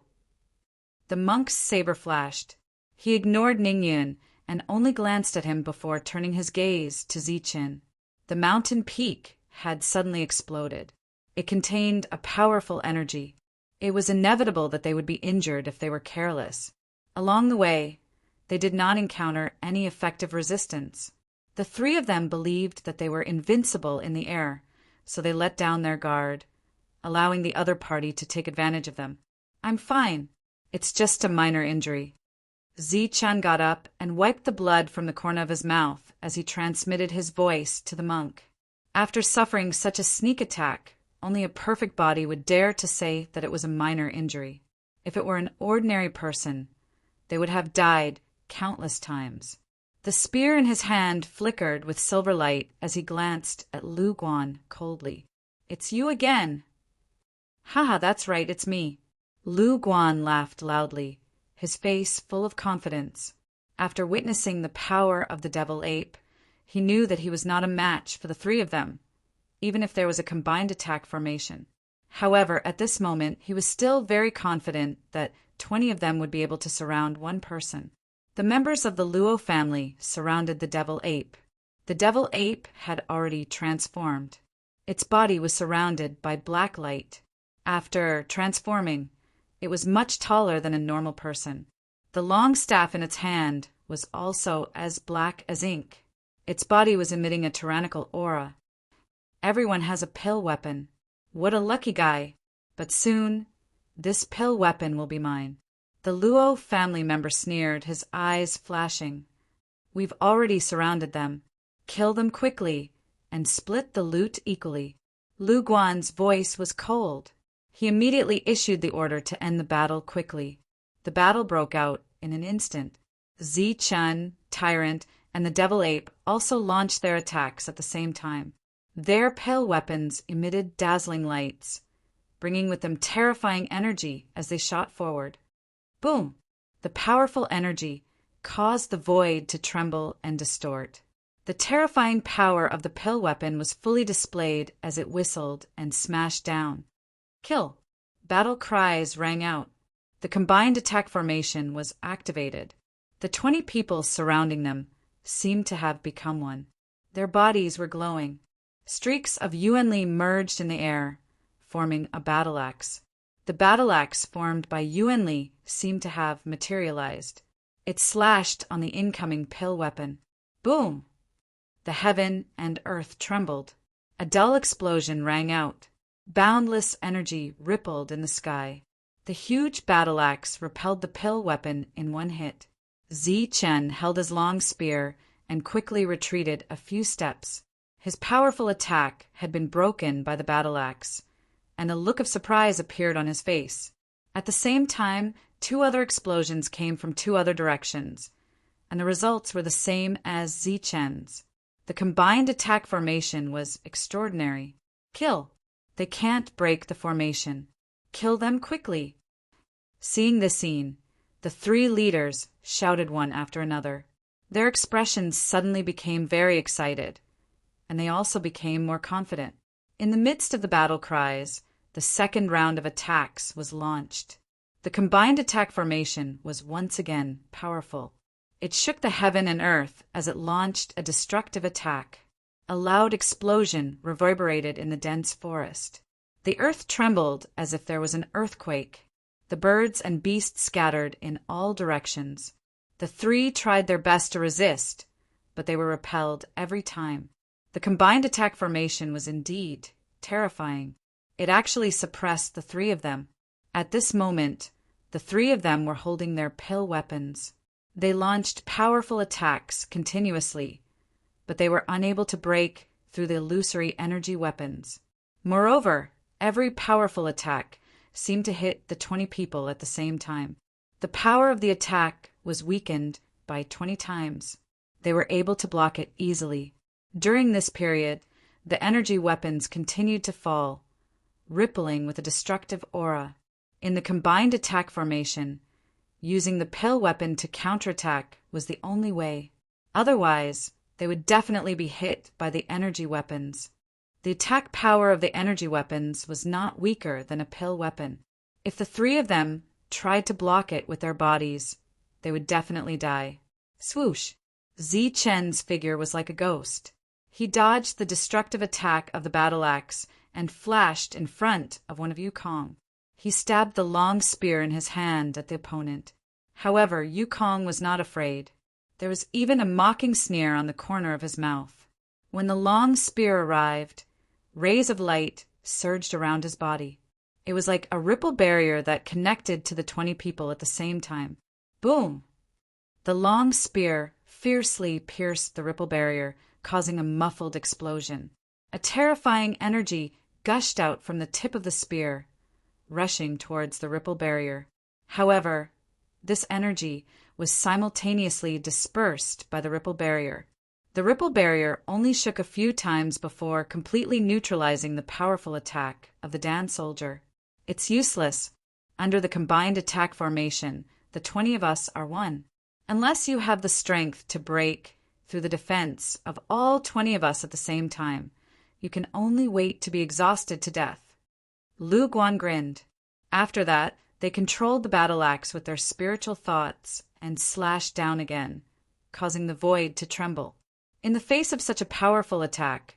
The monk's saber flashed. He ignored Ning Yin and only glanced at him before turning his gaze to Zi-chan. The mountain peak had suddenly exploded. It contained a powerful energy. It was inevitable that they would be injured if they were careless. Along the way, they did not encounter any effective resistance. The 3 of them believed that they were invincible in the air, so they let down their guard, allowing the other party to take advantage of them. "I'm fine. It's just a minor injury." Zi-chan got up and wiped the blood from the corner of his mouth as he transmitted his voice to the monk. After suffering such a sneak attack, Only a perfect body would dare to say that it was a minor injury. If it were an ordinary person, they would have died countless times. The spear in his hand flickered with silver light as he glanced at Lu Guan coldly. "It's you again." "Haha, that's right, it's me." Lu Guan laughed loudly, his face full of confidence. After witnessing the power of the devil ape, he knew that he was not a match for the three of them, even if there was a combined attack formation. However, at this moment, he was still very confident that 20 of them would be able to surround one person. The members of the Luo family surrounded the devil ape. The devil ape had already transformed. Its body was surrounded by black light. After transforming, it was much taller than a normal person. The long staff in its hand was also as black as ink. Its body was emitting a tyrannical aura. Everyone has a pill weapon. What a lucky guy. But soon, this pill weapon will be mine. The Luo family member sneered, his eyes flashing. "We've already surrounded them. Kill them quickly and split the loot equally." Lu Guan's voice was cold. He immediately issued the order to end the battle quickly. The battle broke out in an instant. Zichen, Tyrant, and the devil ape also launched their attacks at the same time. Their pill weapons emitted dazzling lights, bringing with them terrifying energy as they shot forward. Boom! The powerful energy caused the void to tremble and distort. The terrifying power of the pill weapon was fully displayed as it whistled and smashed down. Kill! Battle cries rang out. The combined attack formation was activated. The 20 people surrounding them seemed to have become one. Their bodies were glowing. Streaks of Yuanli merged in the air, forming a battle axe. The battle axe formed by Yuanli seemed to have materialized. It slashed on the incoming pill weapon. Boom! The heaven and earth trembled. A dull explosion rang out. Boundless energy rippled in the sky. The huge battle axe repelled the pill weapon in one hit. Zichen held his long spear and quickly retreated a few steps. His powerful attack had been broken by the battle axe, and a look of surprise appeared on his face. At the same time, 2 other explosions came from 2 other directions, and the results were the same as Zichen's. The combined attack formation was extraordinary. Kill! They can't break the formation. Kill them quickly! Seeing this scene, the 3 leaders shouted one after another. Their expressions suddenly became very excited, and they also became more confident. In the midst of the battle cries, the second round of attacks was launched. The combined attack formation was once again powerful. It shook the heaven and earth as it launched a destructive attack. A loud explosion reverberated in the dense forest. The earth trembled as if there was an earthquake. The birds and beasts scattered in all directions. The 3 tried their best to resist, but they were repelled every time. The combined attack formation was indeed terrifying. It actually suppressed the 3 of them. At this moment, the 3 of them were holding their pill weapons. They launched powerful attacks continuously, but they were unable to break through the illusory energy weapons. Moreover, every powerful attack seemed to hit the 20 people at the same time. The power of the attack was weakened by 20 times. They were able to block it easily. During this period, the energy weapons continued to fall, rippling with a destructive aura. In the combined attack formation, using the pill weapon to counterattack was the only way. Otherwise, they would definitely be hit by the energy weapons. The attack power of the energy weapons was not weaker than a pill weapon. If the 3 of them tried to block it with their bodies, they would definitely die. Swoosh! Zichen's figure was like a ghost. He dodged the destructive attack of the battle axe and flashed in front of one of Yukong. He stabbed the long spear in his hand at the opponent. However, Yukong was not afraid. There was even a mocking sneer on the corner of his mouth. When the long spear arrived, rays of light surged around his body. It was like a ripple barrier that connected to the 20 people at the same time. Boom! The long spear fiercely pierced the ripple barrier, causing a muffled explosion. A terrifying energy gushed out from the tip of the spear, rushing towards the ripple barrier. However, this energy was simultaneously dispersed by the ripple barrier. The ripple barrier only shook a few times before completely neutralizing the powerful attack of the Dan soldier. It's useless. Under the combined attack formation, the 20 of us are one. Unless you have the strength to break through the defense of all 20 of us at the same time, you can only wait to be exhausted to death. Lu Guan grinned. After that, they controlled the battle axe with their spiritual thoughts and slashed down again, causing the void to tremble. In the face of such a powerful attack,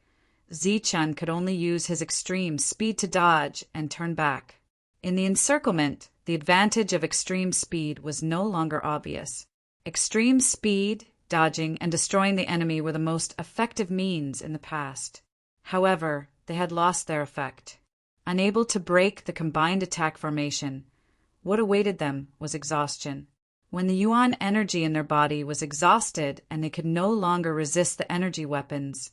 Zichun could only use his extreme speed to dodge and turn back. In the encirclement, the advantage of extreme speed was no longer obvious. Extreme speed, dodging, and destroying the enemy were the most effective means in the past. However, they had lost their effect. Unable to break the combined attack formation, what awaited them was exhaustion. When the Yuan energy in their body was exhausted and they could no longer resist the energy weapons,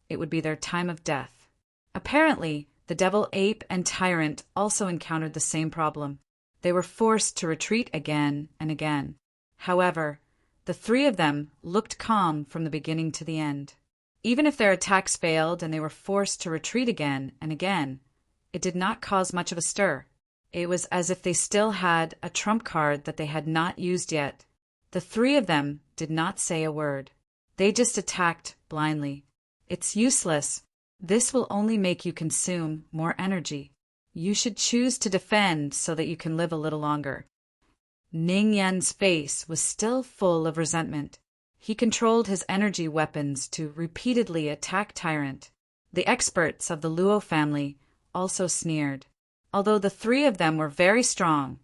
it would be their time of death. Apparently, the devil ape and tyrant also encountered the same problem. They were forced to retreat again and again. However, the 3 of them looked calm from the beginning to the end. Even if their attacks failed and they were forced to retreat again and again, it did not cause much of a stir. It was as if they still had a trump card that they had not used yet. The 3 of them did not say a word. They just attacked blindly. It's useless. This will only make you consume more energy. You should choose to defend so that you can live a little longer. Ning Yan's face was still full of resentment. He controlled his energy weapons to repeatedly attack Tyrant. The experts of the Luo family also sneered. Although the 3 of them were very strong,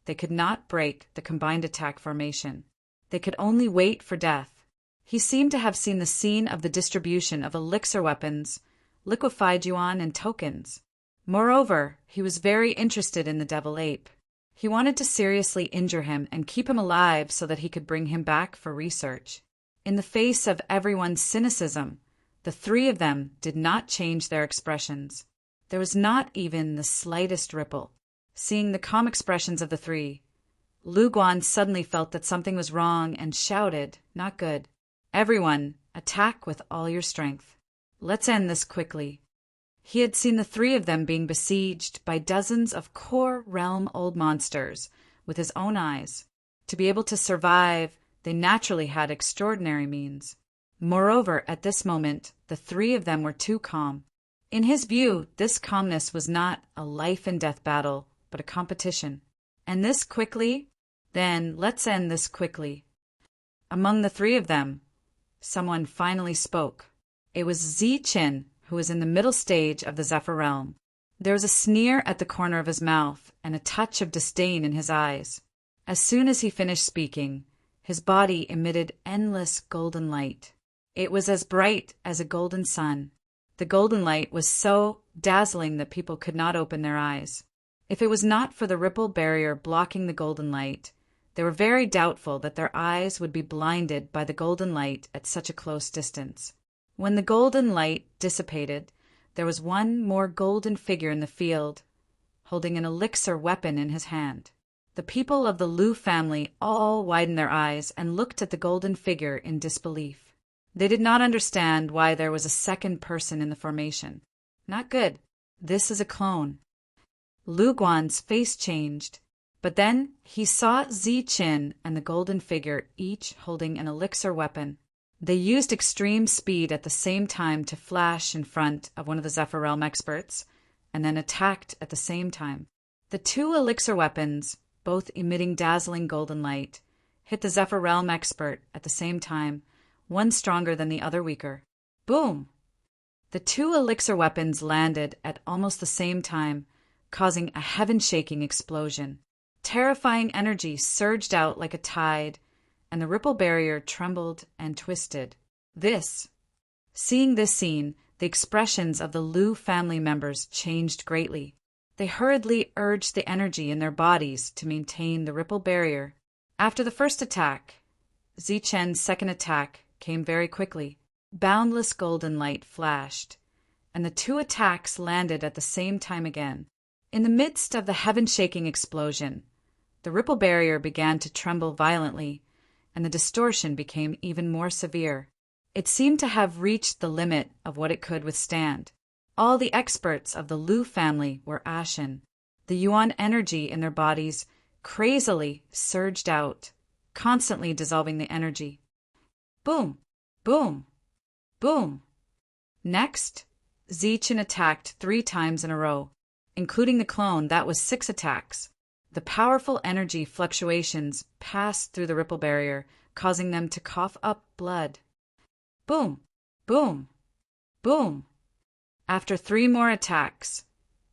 they could not break the combined attack formation. They could only wait for death. He seemed to have seen the scene of the distribution of elixir weapons, liquefied yuan, and tokens. Moreover, he was very interested in the devil ape. He wanted to seriously injure him and keep him alive so that he could bring him back for research. In the face of everyone's cynicism, the 3 of them did not change their expressions. There was not even the slightest ripple. Seeing the calm expressions of the 3, Lu Guan suddenly felt that something was wrong and shouted, "Not good. Everyone, attack with all your strength. Let's end this quickly." He had seen the 3 of them being besieged by dozens of core realm old monsters with his own eyes. To be able to survive, they naturally had extraordinary means. Moreover, at this moment, the 3 of them were too calm. In his view, this calmness was not a life-and-death battle, but a competition. And this quickly? Then let's end this quickly. Among the 3 of them, someone finally spoke. It was Zichun, who was in the middle stage of the Zephyr realm. There was a sneer at the corner of his mouth and a touch of disdain in his eyes. As soon as he finished speaking, his body emitted endless golden light. It was as bright as a golden sun. The golden light was so dazzling that people could not open their eyes. If it was not for the ripple barrier blocking the golden light, they were very doubtful that their eyes would be blinded by the golden light at such a close distance. When the golden light dissipated, there was one more golden figure in the field, holding an elixir weapon in his hand. The people of the Lu family all widened their eyes and looked at the golden figure in disbelief. They did not understand why there was a second person in the formation. Not good. This is a clone. Lu Guan's face changed, but then he saw Zichun and the golden figure each holding an elixir weapon. They used extreme speed at the same time to flash in front of one of the Zephyr Realm experts, and then attacked at the same time. The 2 elixir weapons, both emitting dazzling golden light, hit the Zephyr Realm expert at the same time, one stronger than the other weaker. Boom! The 2 elixir weapons landed at almost the same time, causing a heaven-shaking explosion. Terrifying energy surged out like a tide, and the ripple barrier trembled and twisted. Seeing this scene, the expressions of the Lu family members changed greatly. They hurriedly urged the energy in their bodies to maintain the ripple barrier. After the first attack, Zichun's second attack came very quickly. Boundless golden light flashed, and the two attacks landed at the same time again. In the midst of the heaven-shaking explosion, the ripple barrier began to tremble violently, and the distortion became even more severe. It seemed to have reached the limit of what it could withstand. All the experts of the Lu family were ashen. The yuan energy in their bodies crazily surged out, constantly dissolving the energy. Boom! Boom! Boom! Next, Zichen attacked 3 times in a row, including the clone. That was 6 attacks. The powerful energy fluctuations passed through the ripple barrier, causing them to cough up blood. Boom! Boom! Boom! After 3 more attacks,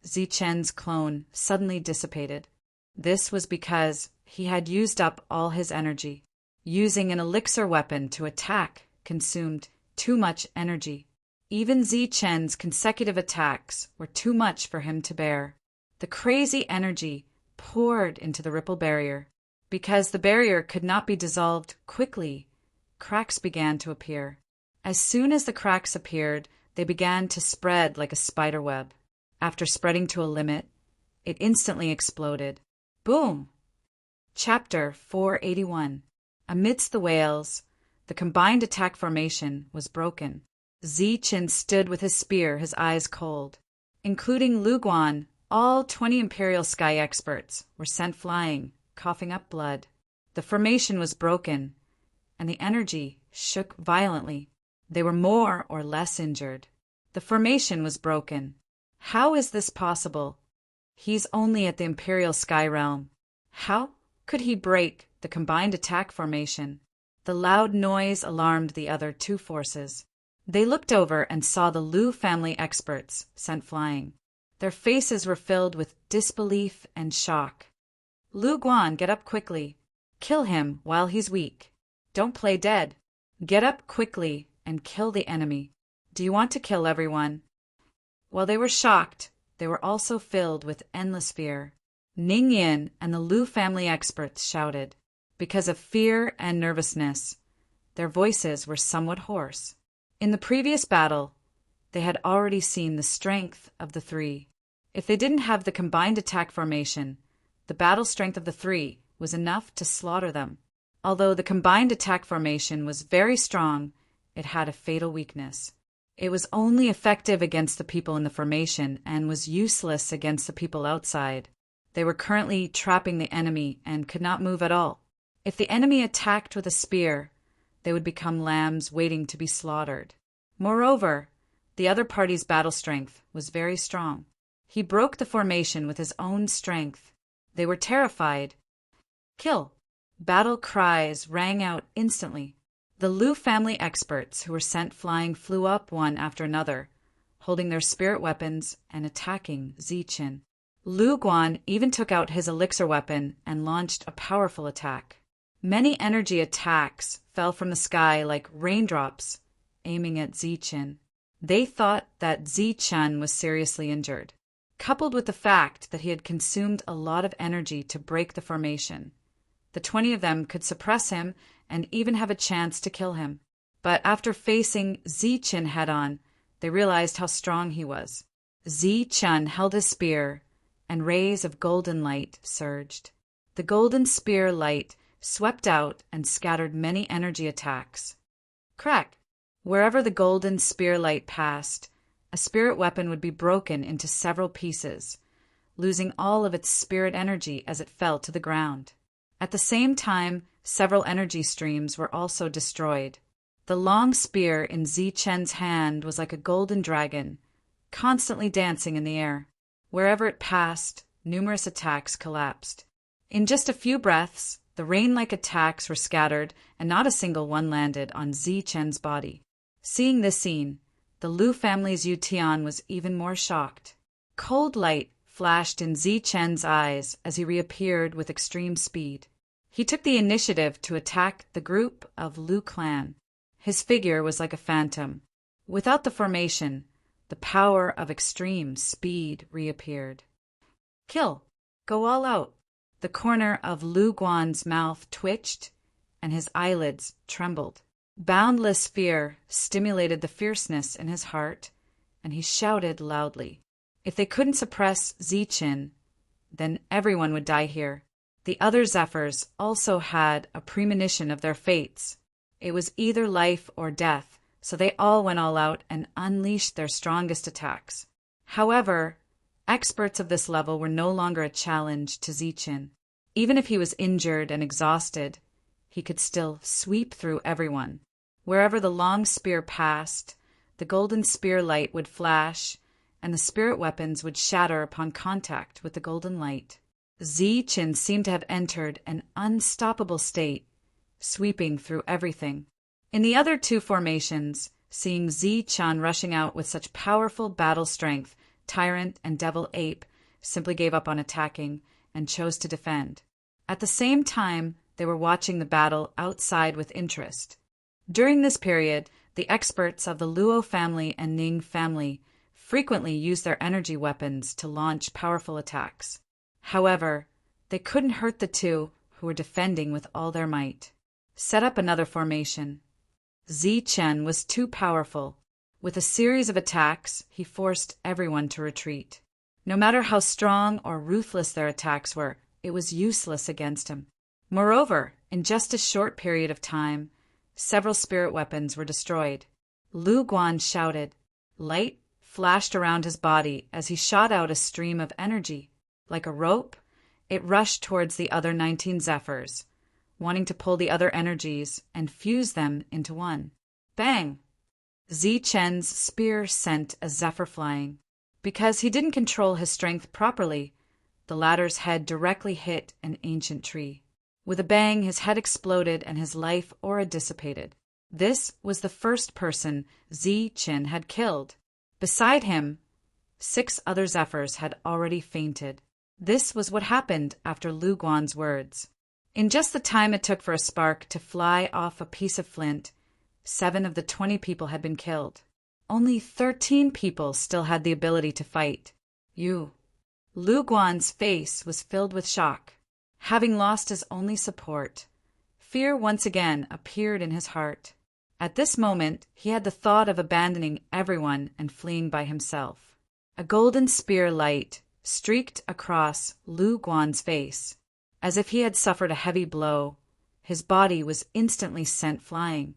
Zichen's clone suddenly dissipated. This was because he had used up all his energy. Using an elixir weapon to attack consumed too much energy. Even Zichen's consecutive attacks were too much for him to bear. The crazy energy poured into the ripple barrier. Because the barrier could not be dissolved quickly, cracks began to appear. As soon as the cracks appeared, they began to spread like a spider web. After spreading to a limit, it instantly exploded. Boom! Chapter 481. Amidst the wails, the combined attack formation was broken. Zichen stood with his spear, his eyes cold. Including Lu Guan, all 20 Imperial Sky experts were sent flying, coughing up blood. The formation was broken, and the energy shook violently. They were more or less injured. The formation was broken. How is this possible? He's only at the Imperial Sky Realm. How could he break the combined attack formation? The loud noise alarmed the other 2 forces. They looked over and saw the Lu family experts sent flying. Their faces were filled with disbelief and shock. Lu Guan, get up quickly. Kill him while he's weak. Don't play dead. Get up quickly and kill the enemy. Do you want to kill everyone? While they were shocked, they were also filled with endless fear. Ning Yin and the Lu family experts shouted. Because of fear and nervousness, their voices were somewhat hoarse. In the previous battle, they had already seen the strength of the 3. If they didn't have the combined attack formation, the battle strength of the 3 was enough to slaughter them. Although the combined attack formation was very strong, it had a fatal weakness. It was only effective against the people in the formation and was useless against the people outside. They were currently trapping the enemy and could not move at all. If the enemy attacked with a spear, they would become lambs waiting to be slaughtered. Moreover, the other party's battle strength was very strong. He broke the formation with his own strength. They were terrified. Kill! Battle cries rang out instantly. The Lu family experts who were sent flying flew up one after another, holding their spirit weapons and attacking Zichen. Lu Guan even took out his elixir weapon and launched a powerful attack. Many energy attacks fell from the sky like raindrops, aiming at Zichen. They thought that Zichen was seriously injured, coupled with the fact that he had consumed a lot of energy to break the formation. The 20 of them could suppress him and even have a chance to kill him. But after facing Zichen head-on, they realized how strong he was. Zichen held his spear, and rays of golden light surged. The golden spear light swept out and scattered many energy attacks. Crack! Wherever the golden spear light passed, a spirit weapon would be broken into several pieces, losing all of its spirit energy as it fell to the ground. At the same time, several energy streams were also destroyed. The long spear in Zichen's hand was like a golden dragon, constantly dancing in the air. Wherever it passed, numerous attacks collapsed. In just a few breaths, the rain-like attacks were scattered, and not a single one landed on Zichen's body. Seeing this scene, the Lu family's Yutian was even more shocked. Cold light flashed in Zichen's eyes as he reappeared with extreme speed. He took the initiative to attack the group of Lu clan. His figure was like a phantom. Without the formation, the power of extreme speed reappeared. Kill! Go all out! The corner of Lu Guan's mouth twitched, and his eyelids trembled. Boundless fear stimulated the fierceness in his heart, and he shouted loudly. If they couldn't suppress Zichin, then everyone would die here. The other Zephyrs also had a premonition of their fates. It was either life or death, so they all went all out and unleashed their strongest attacks. However, experts of this level were no longer a challenge to Zichin. Even if he was injured and exhausted, he could still sweep through everyone. Wherever the long spear passed, the golden spear light would flash, and the spirit weapons would shatter upon contact with the golden light. Zichin seemed to have entered an unstoppable state, sweeping through everything. In the other two formations, seeing Zichin rushing out with such powerful battle strength, Tyrant and Devil Ape simply gave up on attacking and chose to defend. At the same time, they were watching the battle outside with interest. During this period, the experts of the Luo family and Ning family frequently used their energy weapons to launch powerful attacks. However, they couldn't hurt the two who were defending with all their might. Set up another formation. Zichin was too powerful. With a series of attacks, he forced everyone to retreat. No matter how strong or ruthless their attacks were, it was useless against him. Moreover, in just a short period of time, several spirit weapons were destroyed. Lu Guan shouted. Light flashed around his body as he shot out a stream of energy. Like a rope, it rushed towards the other 19 Zephyrs, wanting to pull the other energies and fuse them into one. Bang! Zichen's spear sent a Zephyr flying. Because he didn't control his strength properly, the latter's head directly hit an ancient tree. With a bang, his head exploded and his life aura dissipated. This was the first person Zichin had killed. Beside him, 6 other Zephyrs had already fainted. This was what happened after Lu Guan's words. In just the time it took for a spark to fly off a piece of flint, 7 of the 20 people had been killed. Only 13 people still had the ability to fight. Lu Guan's face was filled with shock. Having lost his only support, fear once again appeared in his heart. At this moment, he had the thought of abandoning everyone and fleeing by himself. A golden spear light streaked across Lu Guan's face. As if he had suffered a heavy blow, his body was instantly sent flying.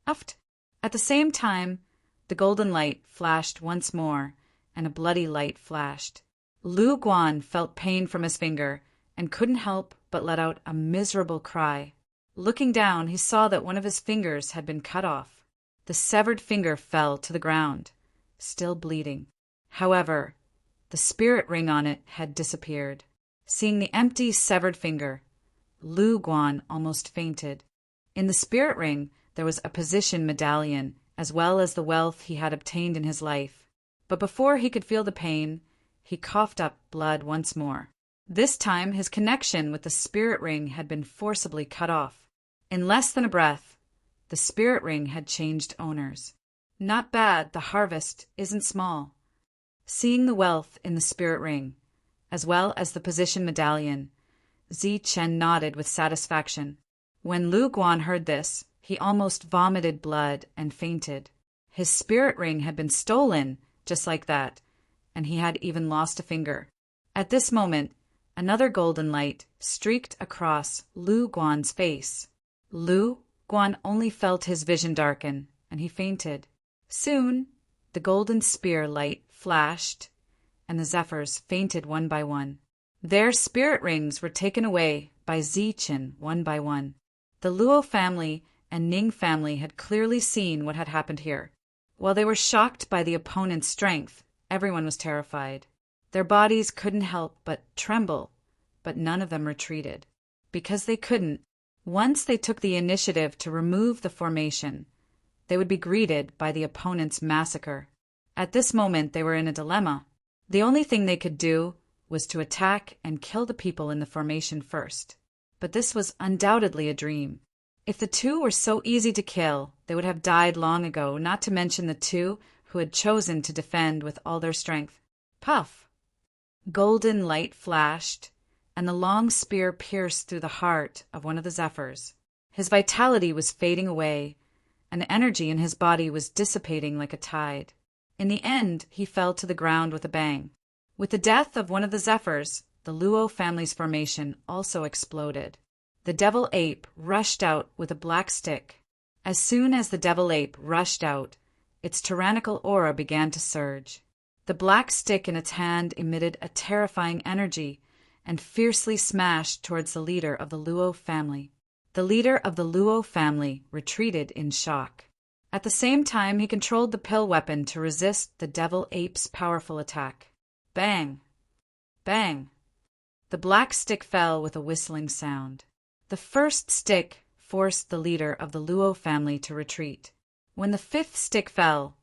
Uft! At the same time, the golden light flashed once more, and a bloody light flashed. Lu Guan felt pain from his finger and couldn't help but let out a miserable cry. Looking down, he saw that one of his fingers had been cut off. The severed finger fell to the ground, still bleeding. However, the spirit ring on it had disappeared. Seeing the empty, severed finger, Lu Guan almost fainted. In the spirit ring, there was a position medallion, as well as the wealth he had obtained in his life. But before he could feel the pain, he coughed up blood once more. This time, his connection with the spirit ring had been forcibly cut off. In less than a breath, the spirit ring had changed owners. Not bad, the harvest isn't small. Seeing the wealth in the spirit ring, as well as the position medallion, Zichin nodded with satisfaction. When Lu Guan heard this, he almost vomited blood and fainted. His spirit ring had been stolen, just like that, and he had even lost a finger. At this moment, another golden light streaked across Lu Guan's face. Lu Guan only felt his vision darken, and he fainted. Soon, the golden spear light flashed, and the Zephyrs fainted one by one. Their spirit rings were taken away by Zichin one by one. The Luo family and Ning family had clearly seen what had happened here. While they were shocked by the opponent's strength, everyone was terrified. Their bodies couldn't help but tremble, but none of them retreated. Because they couldn't, once they took the initiative to remove the formation, they would be greeted by the opponent's massacre. At this moment, they were in a dilemma. The only thing they could do was to attack and kill the people in the formation first. But this was undoubtedly a dream. If the two were so easy to kill, they would have died long ago, not to mention the two who had chosen to defend with all their strength. Puff! Golden light flashed, and the long spear pierced through the heart of one of the Zephyrs. His vitality was fading away, and the energy in his body was dissipating like a tide. In the end, he fell to the ground with a bang. With the death of one of the Zephyrs, the Luo family's formation also exploded. The devil ape rushed out with a black stick. As soon as the devil ape rushed out, its tyrannical aura began to surge. The black stick in its hand emitted a terrifying energy and fiercely smashed towards the leader of the Luo family. The leader of the Luo family retreated in shock. At the same time, he controlled the pill weapon to resist the devil ape's powerful attack. Bang! Bang! The black stick fell with a whistling sound. The first stick forced the leader of the Luo family to retreat. When the fifth stick fell,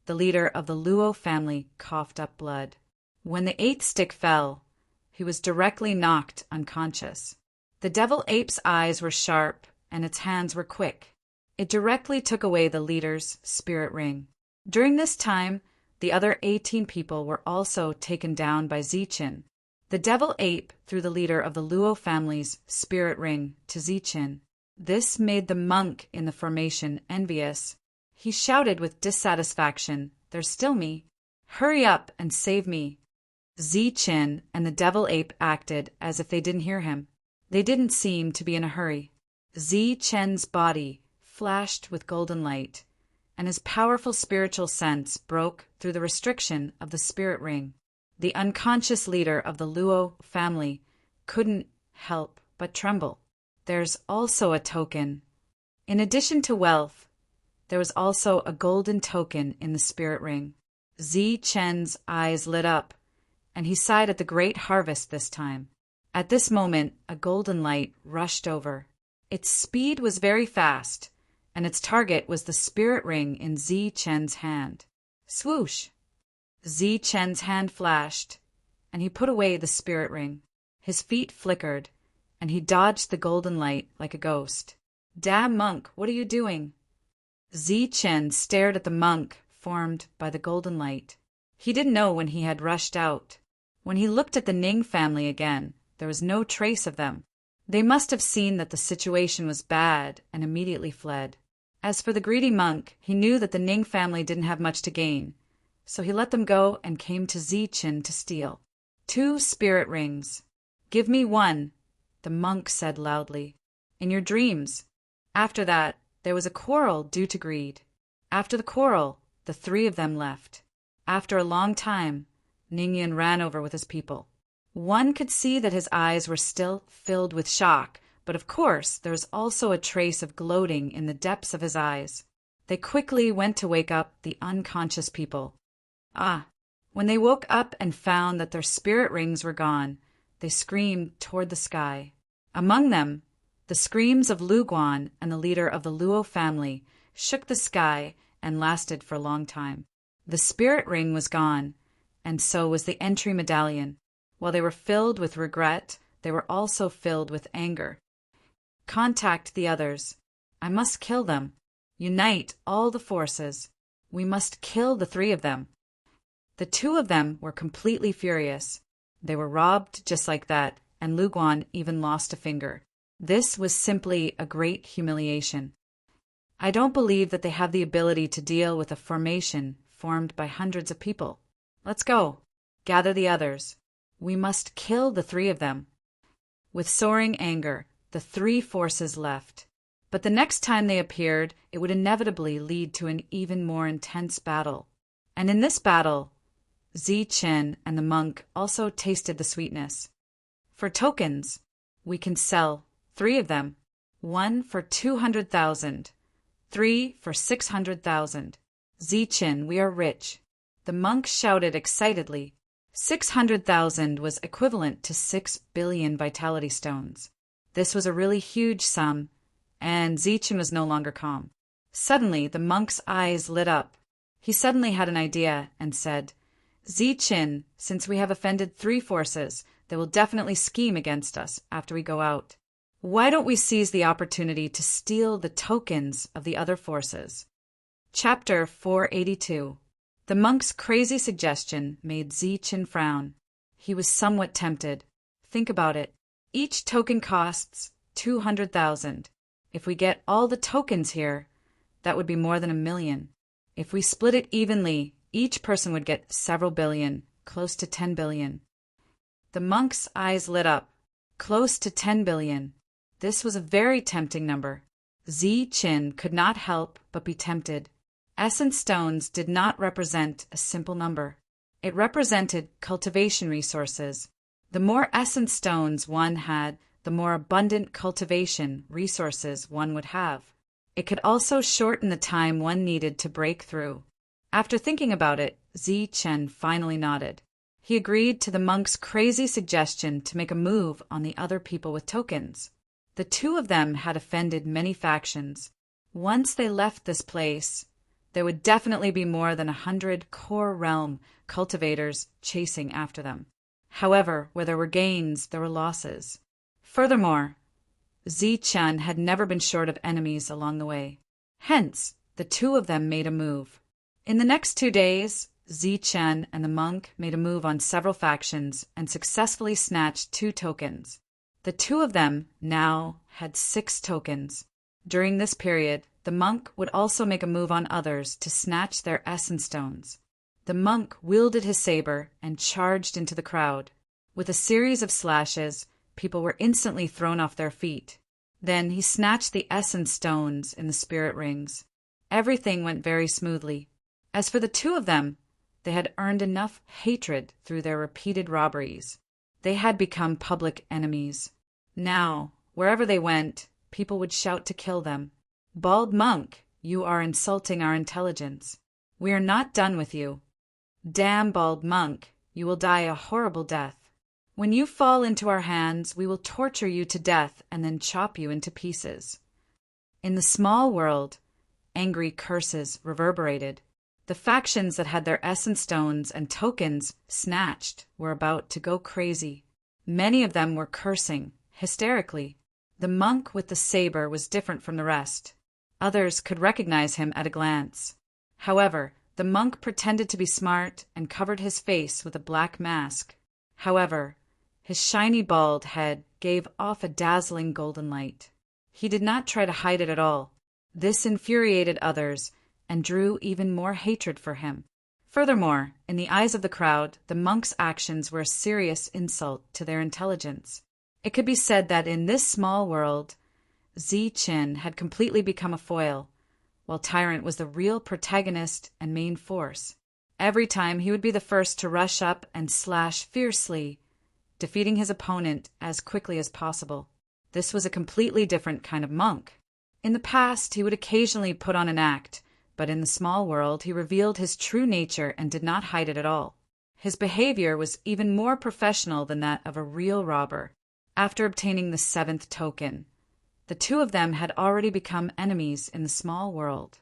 the leader of the Luo family coughed up blood. When the eighth stick fell, he was directly knocked unconscious. The devil ape's eyes were sharp and its hands were quick. It directly took away the leader's spirit ring. During this time, the other 18 people were also taken down by Zichin. The devil ape threw the leader of the Luo family's spirit ring to Zichin. This made the monk in the formation envious. He shouted with dissatisfaction, "There's still me. Hurry up and save me." Zichin and the devil ape acted as if they didn't hear him. They didn't seem to be in a hurry. Zichen's body flashed with golden light, and his powerful spiritual sense broke through the restriction of the spirit ring. The unconscious leader of the Luo family couldn't help but tremble. There's also a token. In addition to wealth, there was also a golden token in the spirit ring. Zichen's eyes lit up, and he sighed at the great harvest this time. At this moment, a golden light rushed over. Its speed was very fast, and its target was the spirit ring in Zichen's hand. Swoosh! Zichen's hand flashed, and he put away the spirit ring. His feet flickered, and he dodged the golden light like a ghost. "Damn monk, what are you doing?" Zichen stared at the monk formed by the golden light. He didn't know when he had rushed out. When he looked at the Ning family again, there was no trace of them. They must have seen that the situation was bad and immediately fled. As for the greedy monk, he knew that the Ning family didn't have much to gain, so he let them go and came to Zichin to steal. 2 spirit rings. "Give me one," the monk said loudly. "In your dreams." After that, there was a quarrel due to greed. After the quarrel, the 3 of them left. After a long time, Ningyan ran over with his people. One could see that his eyes were still filled with shock, but of course there was also a trace of gloating in the depths of his eyes. They quickly went to wake up the unconscious people. When they woke up and found that their spirit rings were gone, they screamed toward the sky. Among them, the screams of Lu Guan and the leader of the Luo family shook the sky and lasted for a long time. The spirit ring was gone, and so was the entry medallion. While they were filled with regret, they were also filled with anger. Contact the others. I must kill them. Unite all the forces. We must kill the 3 of them. The 2 of them were completely furious. They were robbed just like that, and Lu Guan even lost a finger. This was simply a great humiliation. I don't believe that they have the ability to deal with a formation formed by hundreds of people. Let's go. Gather the others. We must kill the 3 of them. With soaring anger, the 3 forces left. But the next time they appeared, it would inevitably lead to an even more intense battle. And in this battle, Zichin and the monk also tasted the sweetness. For tokens, we can sell 3 of them. 1 for 200,000. 3 for 600,000. Zichin, we are rich. The monk shouted excitedly. 600,000 was equivalent to 6 billion vitality stones. This was a really huge sum, and Zichin was no longer calm. Suddenly, the monk's eyes lit up. He suddenly had an idea and said, "Zichin, since we have offended 3 forces, they will definitely scheme against us after we go out. Why don't we seize the opportunity to steal the tokens of the other forces?" Chapter 482. The monk's crazy suggestion made Zichin frown. He was somewhat tempted. Think about it. Each token costs 200,000. If we get all the tokens here, that would be more than 1 million. If we split it evenly, Each person would get several billion, close to 10 billion. The monk's eyes lit up. Close to 10 billion. This was a very tempting number. Qin could not help but be tempted. Essence stones did not represent a simple number. It represented cultivation resources. The more essence stones one had, the more abundant cultivation resources one would have. It could also shorten the time one needed to break through. After thinking about it, Qin finally nodded. He agreed to the monk's crazy suggestion to make a move on the other people with tokens. The two of them had offended many factions. Once they left this place, there would definitely be more than 100 core realm cultivators chasing after them. However, where there were gains, there were losses. Furthermore, Qin had never been short of enemies along the way. Hence, the two of them made a move. In the next 2 days, Qin and the monk made a move on several factions and successfully snatched 2 tokens. The two of them now had 6 tokens. During this period, the monk would also make a move on others to snatch their essence stones. The monk wielded his saber and charged into the crowd. With a series of slashes, people were instantly thrown off their feet. Then he snatched the essence stones in the spirit rings. Everything went very smoothly. As for the two of them, they had earned enough hatred through their repeated robberies. They had become public enemies. Now, wherever they went, people would shout to kill them. "Bald monk, you are insulting our intelligence. We are not done with you. Damn bald monk, you will die a horrible death. When you fall into our hands, we will torture you to death and then chop you into pieces." In the small world, angry curses reverberated. The factions that had their essence stones and tokens snatched were about to go crazy. Many of them were cursing, hysterically. The monk with the saber was different from the rest. Others could recognize him at a glance. However, the monk pretended to be smart and covered his face with a black mask. However, his shiny bald head gave off a dazzling golden light. He did not try to hide it at all. This infuriated others and drew even more hatred for him. Furthermore, in the eyes of the crowd, the monk's actions were a serious insult to their intelligence. It could be said that in this small world, Qin had completely become a foil, while Tyrant was the real protagonist and main force. Every time he would be the first to rush up and slash fiercely, defeating his opponent as quickly as possible. This was a completely different kind of monk. In the past, he would occasionally put on an act, but in the small world he revealed his true nature and did not hide it at all. His behavior was even more professional than that of a real robber. After obtaining the 7th token, the two of them had already become enemies in the small world.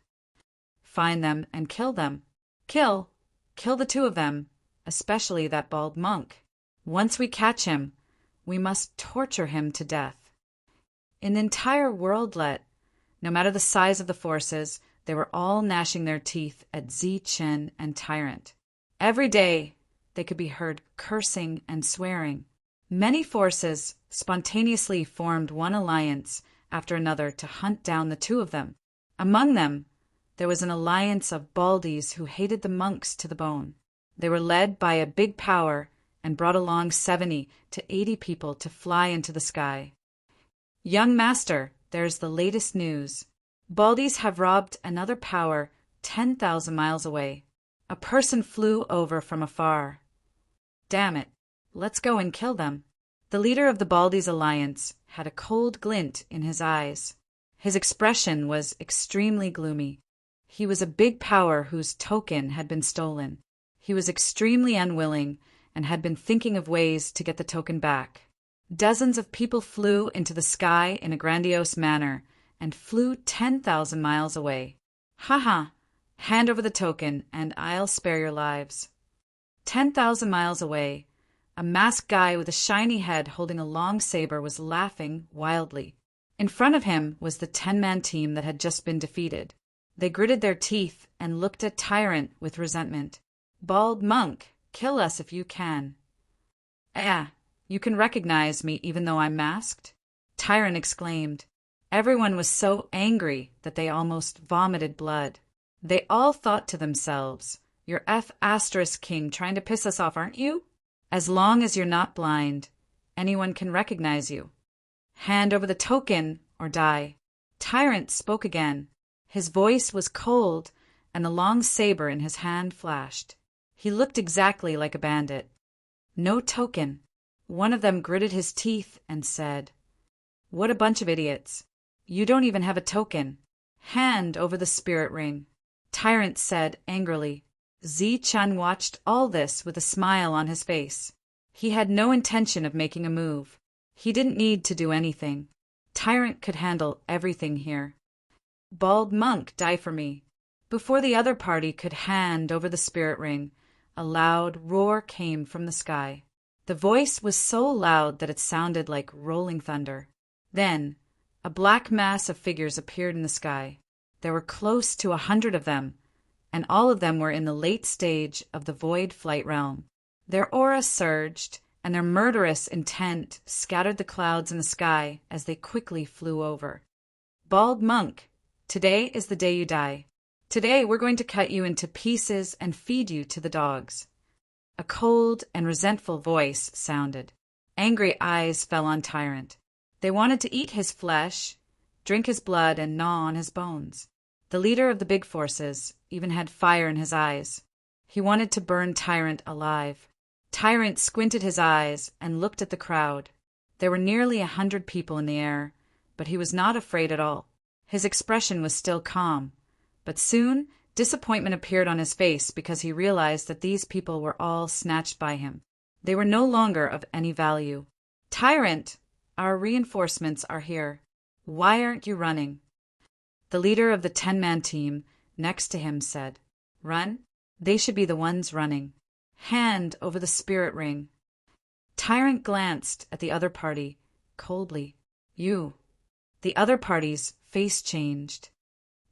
Find them and kill them. Kill the two of them, especially that bald monk. Once we catch him, we must torture him to death. In the entire worldlet, no matter the size of the forces, they were all gnashing their teeth at Qin and Tyrant. Every day, they could be heard cursing and swearing. Many forces spontaneously formed one alliance after another to hunt down the two of them. Among them, there was an alliance of baldies who hated the monks to the bone. They were led by a big power and brought along 70 to 80 people to fly into the sky. "Young master, there's the latest news. Baldies have robbed another power 10,000 miles away. A person flew over from afar. Damn it, let's go and kill them." The leader of the Baldies Alliance had a cold glint in his eyes. His expression was extremely gloomy. He was a big power whose token had been stolen. He was extremely unwilling and had been thinking of ways to get the token back. Dozens of people flew into the sky in a grandiose manner and flew 10,000 miles away. "Haha, hand over the token and I'll spare your lives." 10,000 miles away, a masked guy with a shiny head holding a long saber was laughing wildly. In front of him was the 10-man team that had just been defeated. They gritted their teeth and looked at Tyrant with resentment. "Bald monk, kill us if you can." You can recognize me even though I'm masked?" Tyrant exclaimed. Everyone was so angry that they almost vomited blood. They all thought to themselves, You're F** king trying to piss us off, aren't you? As long as you're not blind, anyone can recognize you. Hand over the token or die. Tyrant spoke again. His voice was cold, and the long saber in his hand flashed. He looked exactly like a bandit. No token. One of them gritted his teeth and said, "What a bunch of idiots. You don't even have a token. Hand over the spirit ring." Tyrant said angrily. Zi-Chun watched all this with a smile on his face. He had no intention of making a move. He didn't need to do anything. Tyrant could handle everything here. "Bald monk, die for me." Before the other party could hand over the spirit ring, a loud roar came from the sky. The voice was so loud that it sounded like rolling thunder. Then, a black mass of figures appeared in the sky. There were close to 100 of them, and all of them were in the late stage of the void flight realm. Their aura surged, and their murderous intent scattered the clouds in the sky as they quickly flew over. "Bald monk, today is the day you die. Today we're going to cut you into pieces and feed you to the dogs." A cold and resentful voice sounded. Angry eyes fell on Tyrant. They wanted to eat his flesh, drink his blood, and gnaw on his bones. The leader of the big forces even had fire in his eyes. He wanted to burn Tyrant alive. Tyrant squinted his eyes and looked at the crowd. There were nearly 100 people in the air, but he was not afraid at all. His expression was still calm, but soon disappointment appeared on his face because he realized that these people were all snatched by him. They were no longer of any value. "Tyrant, our reinforcements are here. Why aren't you running?" The leader of the 10-man team next to him said, "Run? They should be the ones running. Hand over the spirit ring." Tyrant glanced at the other party coldly. "You." The other party's face changed.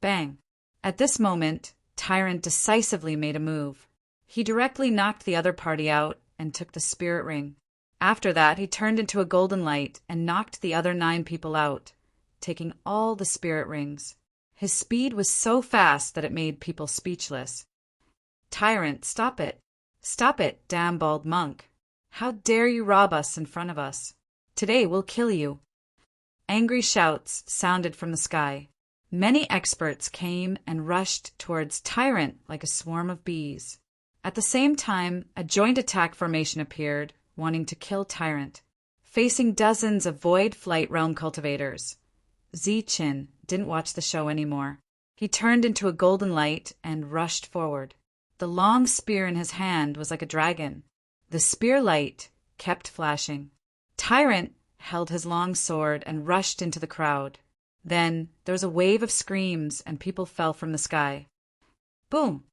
Bang. At this moment, Tyrant decisively made a move. He directly knocked the other party out and took the spirit ring. After that, he turned into a golden light and knocked the other 9 people out, taking all the spirit rings. His speed was so fast that it made people speechless. "Tyrant, stop it. Stop it, damn bald monk. How dare you rob us in front of us? Today we'll kill you." Angry shouts sounded from the sky. Many experts came and rushed towards Tyrant like a swarm of bees. At the same time, a joint attack formation appeared, wanting to kill Tyrant. Facing dozens of void flight realm cultivators, Zi-Chin didn't watch the show anymore. He turned into a golden light and rushed forward. The long spear in his hand was like a dragon. The spear light kept flashing. Tyrant held his long sword and rushed into the crowd. Then there was a wave of screams and people fell from the sky. Boom!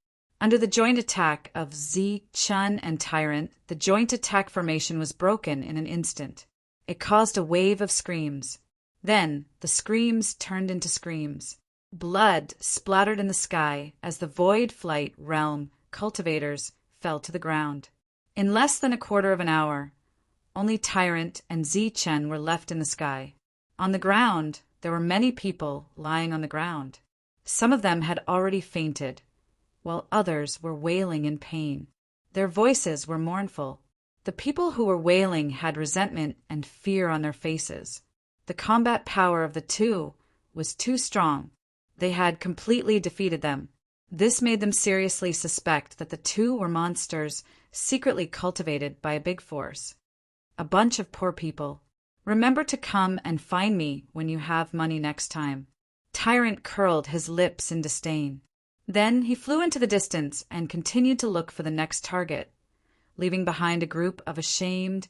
Under the joint attack of Zi-Chun and Tyrant, the joint attack formation was broken in an instant. It caused a wave of screams. Then the screams turned into screams. Blood splattered in the sky as the void flight realm cultivators fell to the ground. In less than a quarter of an hour, only Tyrant and Zi-Chun were left in the sky. On the ground, there were many people lying on the ground. Some of them had already fainted, while others were wailing in pain. Their voices were mournful. The people who were wailing had resentment and fear on their faces. The combat power of the two was too strong. They had completely defeated them. This made them seriously suspect that the two were monsters secretly cultivated by a big force. A bunch of poor people. Remember to come and find me when you have money next time. Tyrant curled his lips in disdain. Then he flew into the distance and continued to look for the next target, leaving behind a group of ashamed,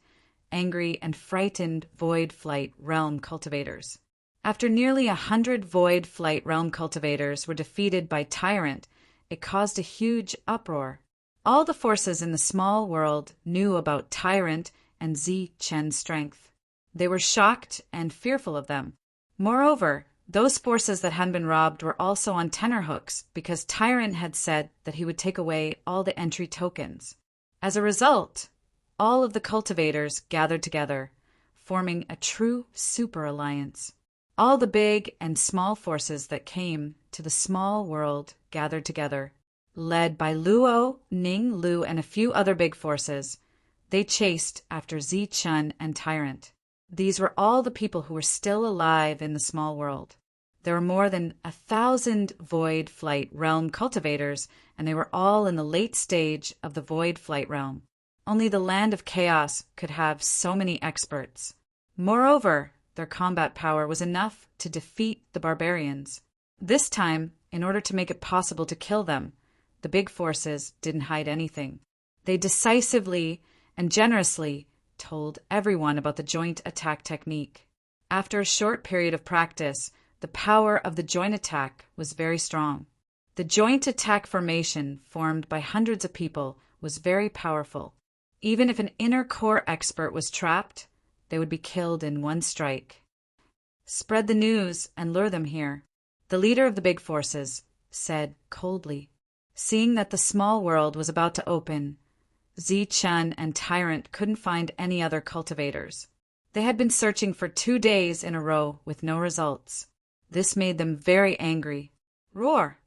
angry, and frightened void flight realm cultivators. After nearly 100 void flight realm cultivators were defeated by Tyrant, it caused a huge uproar. All the forces in the small world knew about Tyrant and Zi-Chen's strength. They were shocked and fearful of them. Moreover, those forces that hadn't been robbed were also on tenterhooks because Tyrant had said that he would take away all the entry tokens. As a result, all of the cultivators gathered together, forming a true super alliance. All the big and small forces that came to the small world gathered together, led by Luo, Ning, Lu, and a few other big forces. They chased after Zichun and Tyrant. These were all the people who were still alive in the small world. There were more than 1,000 Void Flight Realm cultivators, and they were all in the late stage of the Void Flight Realm. Only the Land of Chaos could have so many experts. Moreover, their combat power was enough to defeat the barbarians. This time, in order to make it possible to kill them, the big forces didn't hide anything. They decisively and generously told everyone about the joint attack technique. After a short period of practice, the power of the joint attack was very strong. The joint attack formation, formed by hundreds of people, was very powerful. Even if an inner core expert was trapped, they would be killed in one strike. Spread the news and lure them here, the leader of the big forces said coldly. Seeing that the small world was about to open, Zichun and Tyrant couldn't find any other cultivators. They had been searching for 2 days in a row with no results. This made them very angry. Roar!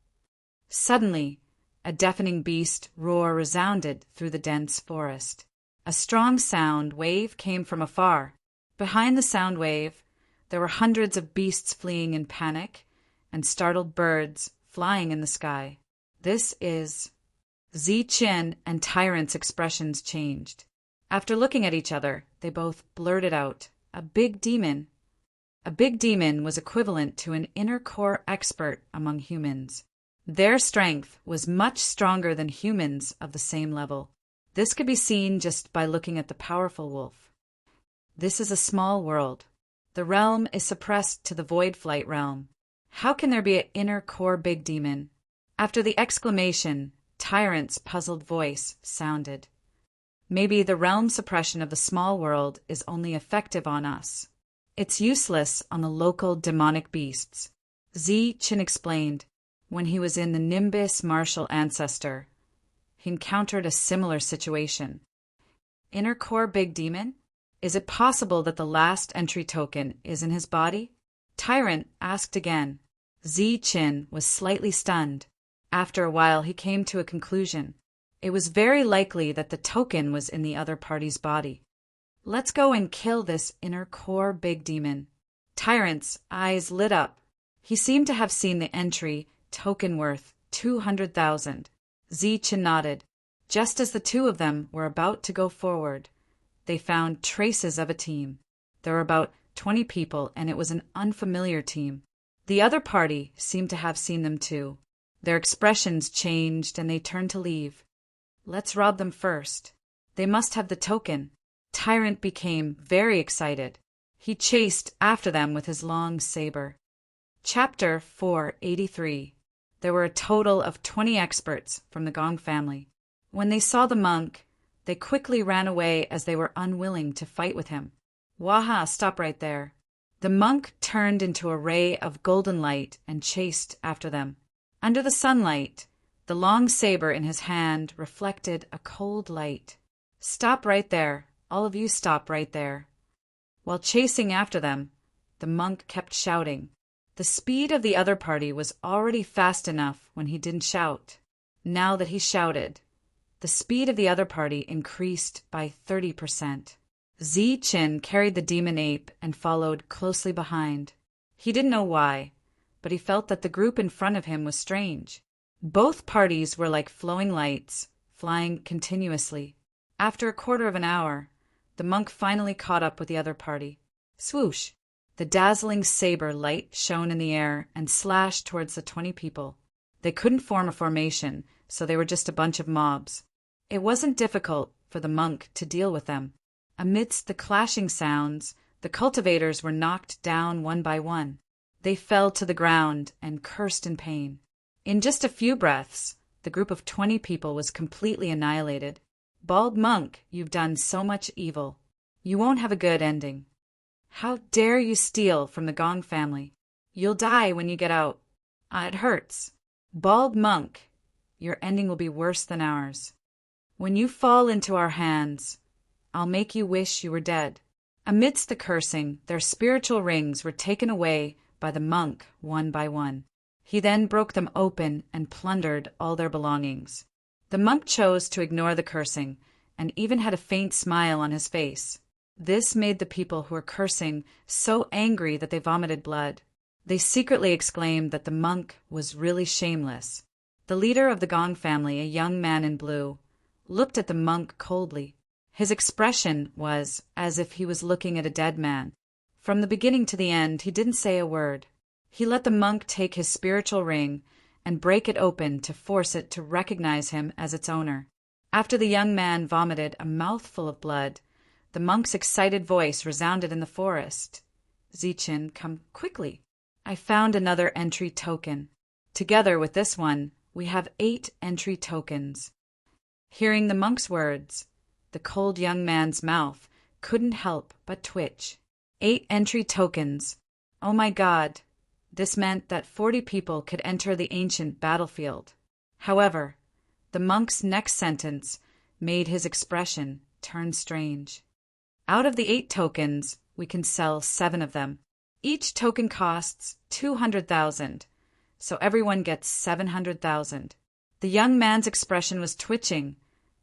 Suddenly, a deafening beast roar resounded through the dense forest. A strong sound wave came from afar. Behind the sound wave, there were hundreds of beasts fleeing in panic and startled birds flying in the sky. This is... Zichun and Tyrant's expressions changed. After looking at each other, they both blurted out, "A big demon." A big demon was equivalent to an inner core expert among humans. Their strength was much stronger than humans of the same level. This could be seen just by looking at the powerful wolf. This is a small world. The realm is suppressed to the Void Flight realm. How can there be an inner core big demon? After the exclamation, Tyrant's puzzled voice sounded. Maybe the realm suppression of the small world is only effective on us. It's useless on the local demonic beasts. Zichun explained. When he was in the Nimbus Martial Ancestor, he encountered a similar situation. Inner core big demon? Is it possible that the last entry token is in his body? Tyrant asked again. Zichun was slightly stunned. After a while, he came to a conclusion. It was very likely that the token was in the other party's body. Let's go and kill this inner core big demon. Tyrant's eyes lit up. He seemed to have seen the entry token worth 200,000. Zichun nodded. Just as the two of them were about to go forward, they found traces of a team. There were about 20 people, and it was an unfamiliar team. The other party seemed to have seen them too. Their expressions changed, and they turned to leave. Let's rob them first. They must have the token. Tyrant became very excited. He chased after them with his long saber. Chapter 483. There were a total of 20 experts from the Gong family. When they saw the monk, they quickly ran away as they were unwilling to fight with him. Waha, stop right there. The monk turned into a ray of golden light and chased after them. Under the sunlight, the long saber in his hand reflected a cold light. Stop right there. All of you stop right there. While chasing after them, the monk kept shouting. The speed of the other party was already fast enough when he didn't shout. Now that he shouted, the speed of the other party increased by 30%. Zichun carried the demon ape and followed closely behind. He didn't know why, but he felt that the group in front of him was strange. Both parties were like flowing lights, flying continuously. After a quarter of an hour, the monk finally caught up with the other party. Swoosh! The dazzling saber light shone in the air and slashed towards the 20 people. They couldn't form a formation, so they were just a bunch of mobs. It wasn't difficult for the monk to deal with them. Amidst the clashing sounds, the cultivators were knocked down one by one. They fell to the ground and cursed in pain. In just a few breaths, the group of 20 people was completely annihilated. Bald monk, you've done so much evil. You won't have a good ending. How dare you steal from the Gong family? You'll die when you get out. It hurts. Bald monk, your ending will be worse than ours. When you fall into our hands, I'll make you wish you were dead. Amidst the cursing, their spiritual rings were taken away by the monk one by one. He then broke them open and plundered all their belongings. The monk chose to ignore the cursing, and even had a faint smile on his face. This made the people who were cursing so angry that they vomited blood. They secretly exclaimed that the monk was really shameless. The leader of the Gong family, a young man in blue, looked at the monk coldly. His expression was as if he was looking at a dead man. From the beginning to the end, he didn't say a word. He let the monk take his spiritual ring and break it open to force it to recognize him as its owner. After the young man vomited a mouthful of blood, the monk's excited voice resounded in the forest. "Zichen, come quickly. I found another entry token. Together with this one, we have 8 entry tokens." Hearing the monk's words, the cold young man's mouth couldn't help but twitch. 8 entry tokens. Oh my God! This meant that 40 people could enter the ancient battlefield. However, the monk's next sentence made his expression turn strange. Out of the 8 tokens, we can sell 7 of them. Each token costs 200,000, so everyone gets 700,000. The young man's expression was twitching,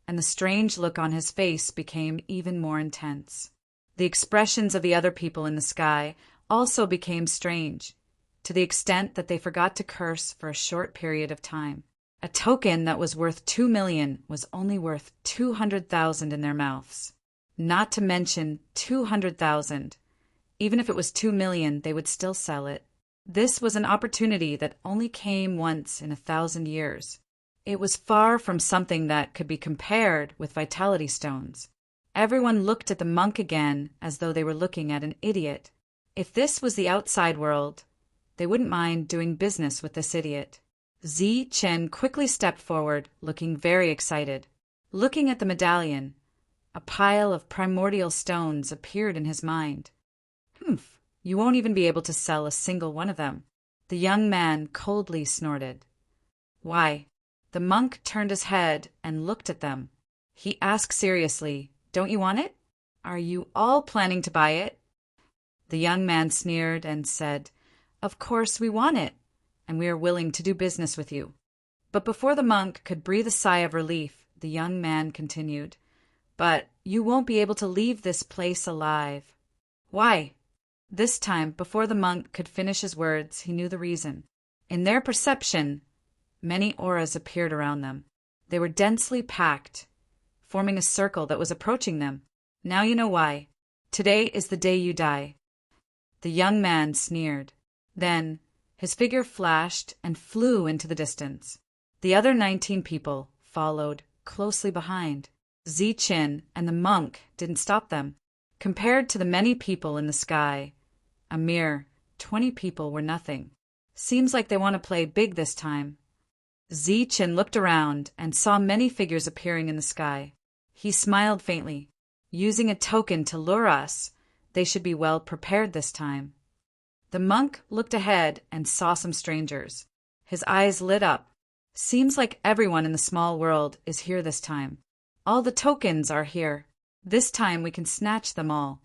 and the strange look on his face became even more intense. The expressions of the other people in the sky also became strange, to the extent that they forgot to curse for a short period of time. A token that was worth 2 million was only worth 200,000 in their mouths. Not to mention 200,000. Even if it was 2 million, they would still sell it. This was an opportunity that only came once in 1,000 years. It was far from something that could be compared with vitality stones. Everyone looked at the monk again as though they were looking at an idiot. If this was the outside world, they wouldn't mind doing business with this idiot. Zichen quickly stepped forward, looking very excited. Looking at the medallion, a pile of primordial stones appeared in his mind. "Humph, you won't even be able to sell a single one of them." The young man coldly snorted. "Why?" The monk turned his head and looked at them. He asked seriously, "Don't you want it? Are you all planning to buy it?" The young man sneered and said, "Of course we want it, and we are willing to do business with you." But before the monk could breathe a sigh of relief, the young man continued, "But you won't be able to leave this place alive." "Why?" This time, before the monk could finish his words, he knew the reason. In their perception, many auras appeared around them. They were densely packed, forming a circle that was approaching them. "Now you know why. Today is the day you die." The young man sneered. Then his figure flashed and flew into the distance. The other 19 people followed closely behind. Zichen and the monk didn't stop them. Compared to the many people in the sky, a mere 20 people were nothing. Seems like they want to play big this time. Zichen looked around and saw many figures appearing in the sky. He smiled faintly. Using a token to lure us, they should be well prepared this time. The monk looked ahead and saw some strangers. His eyes lit up. Seems like everyone in the small world is here this time. All the tokens are here. This time we can snatch them all.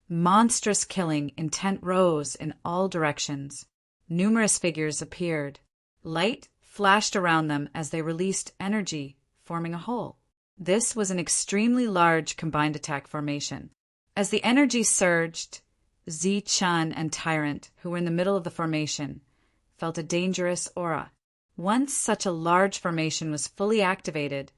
Monstrous killing intent rose in all directions. Numerous figures appeared. Light flashed around them as they released energy, forming a whole. This was an extremely large combined attack formation. As the energy surged, Zichen and Tyrant, who were in the middle of the formation, felt a dangerous aura. Once such a large formation was fully activated,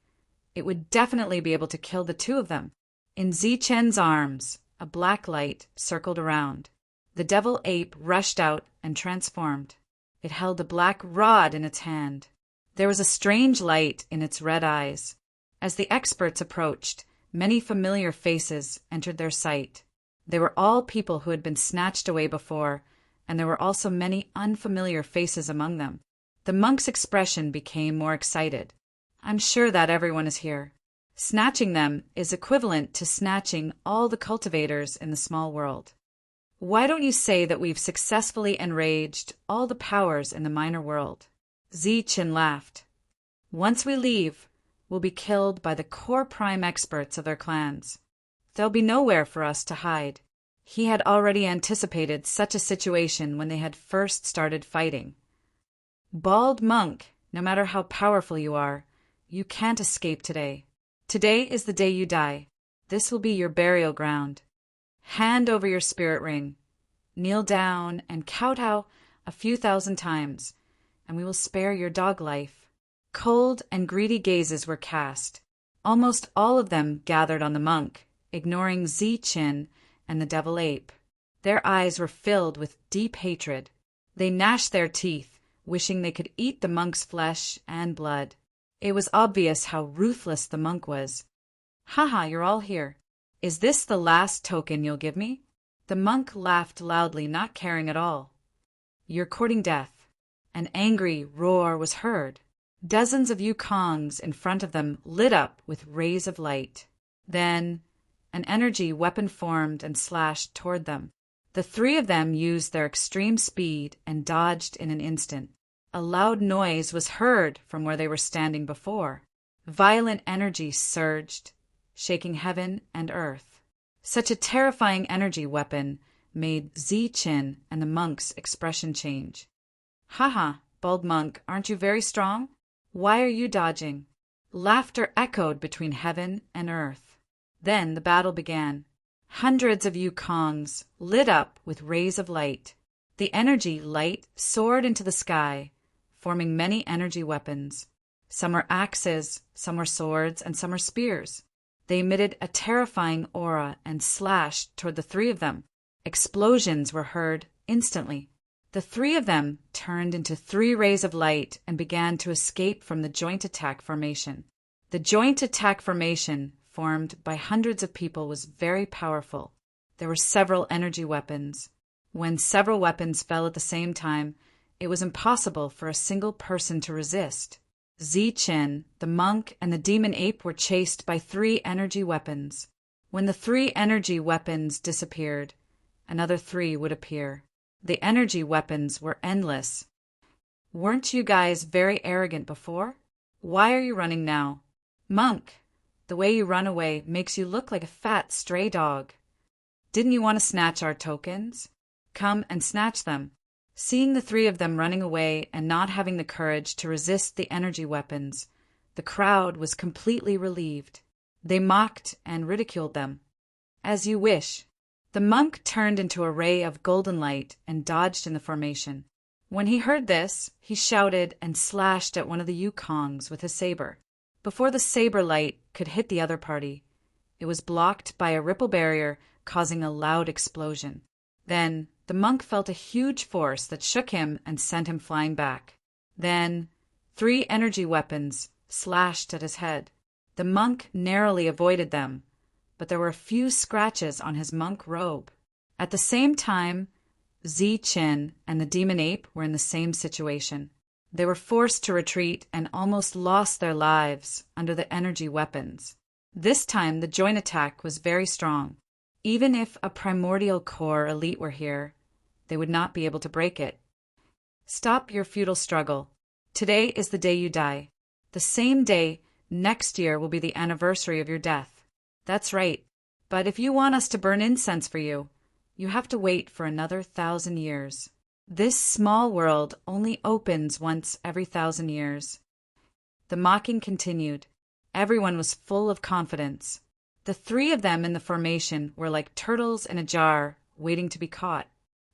it would definitely be able to kill the 2 of them. In Zichen's arms, a black light circled around. The devil ape rushed out and transformed. It held a black rod in its hand. There was a strange light in its red eyes. As the experts approached, many familiar faces entered their sight. They were all people who had been snatched away before, and there were also many unfamiliar faces among them. The monk's expression became more excited. "I'm sure that everyone is here. Snatching them is equivalent to snatching all the cultivators in the small world. Why don't you say that we've successfully enraged all the powers in the minor world?" Zichen laughed. "Once we leave, we'll be killed by the core prime experts of their clans. There'll be nowhere for us to hide." He had already anticipated such a situation when they had first started fighting. Bald monk, no matter how powerful you are, you can't escape today. Today is the day you die. This will be your burial ground. Hand over your spirit ring. Kneel down and kowtow a few thousand times, and we will spare your dog life. Cold and greedy gazes were cast. Almost all of them gathered on the monk, ignoring Zi-Chin and the devil ape. Their eyes were filled with deep hatred. They gnashed their teeth, wishing they could eat the monk's flesh and blood. It was obvious how ruthless the monk was. "Haha, you're all here. Is this the last token you'll give me?" The monk laughed loudly, not caring at all. "You're courting death." An angry roar was heard. Dozens of Yukongs in front of them lit up with rays of light. Then an energy weapon formed and slashed toward them. The three of them used their extreme speed and dodged in an instant. A loud noise was heard from where they were standing before. Violent energy surged, shaking heaven and earth. Such a terrifying energy weapon made Zi-Chin and the monk's expression change. "Haha, bald monk, aren't you very strong? Why are you dodging?" Laughter echoed between heaven and earth. Then the battle began. Hundreds of Yukongs lit up with rays of light. The energy light soared into the sky, forming many energy weapons. Some were axes, some were swords, and some were spears. They emitted a terrifying aura and slashed toward the three of them. Explosions were heard instantly. The three of them turned into 3 rays of light and began to escape from the joint attack formation. The joint attack formation, formed by hundreds of people, was very powerful. There were several energy weapons. When several weapons fell at the same time, it was impossible for a single person to resist. Zi-Chin, the monk, and the demon ape were chased by 3 energy weapons. When the 3 energy weapons disappeared, another 3 would appear. The energy weapons were endless. "Weren't you guys very arrogant before? Why are you running now? Monk, the way you run away makes you look like a fat stray dog. Didn't you want to snatch our tokens? Come and snatch them." Seeing the 3 of them running away and not having the courage to resist the energy weapons, the crowd was completely relieved. They mocked and ridiculed them. "As you wish." The monk turned into a ray of golden light and dodged in the formation. When he heard this, he shouted and slashed at one of the Yukongs with his saber. Before the saber light could hit the other party, it was blocked by a ripple barrier, causing a loud explosion. Then the monk felt a huge force that shook him and sent him flying back. Then 3 energy weapons slashed at his head. The monk narrowly avoided them, but there were a few scratches on his monk robe. At the same time, Zi-Chin and the demon ape were in the same situation. They were forced to retreat and almost lost their lives under the energy weapons. This time the joint attack was very strong. Even if a primordial core elite were here, they would not be able to break it. Stop your futile struggle. Today is the day you die. The same day next year will be the anniversary of your death. That's right. But if you want us to burn incense for you, you have to wait for another 1,000 years. This small world only opens once every 1,000 years. The mocking continued. Everyone was full of confidence. The 3 of them in the formation were like turtles in a jar, waiting to be caught.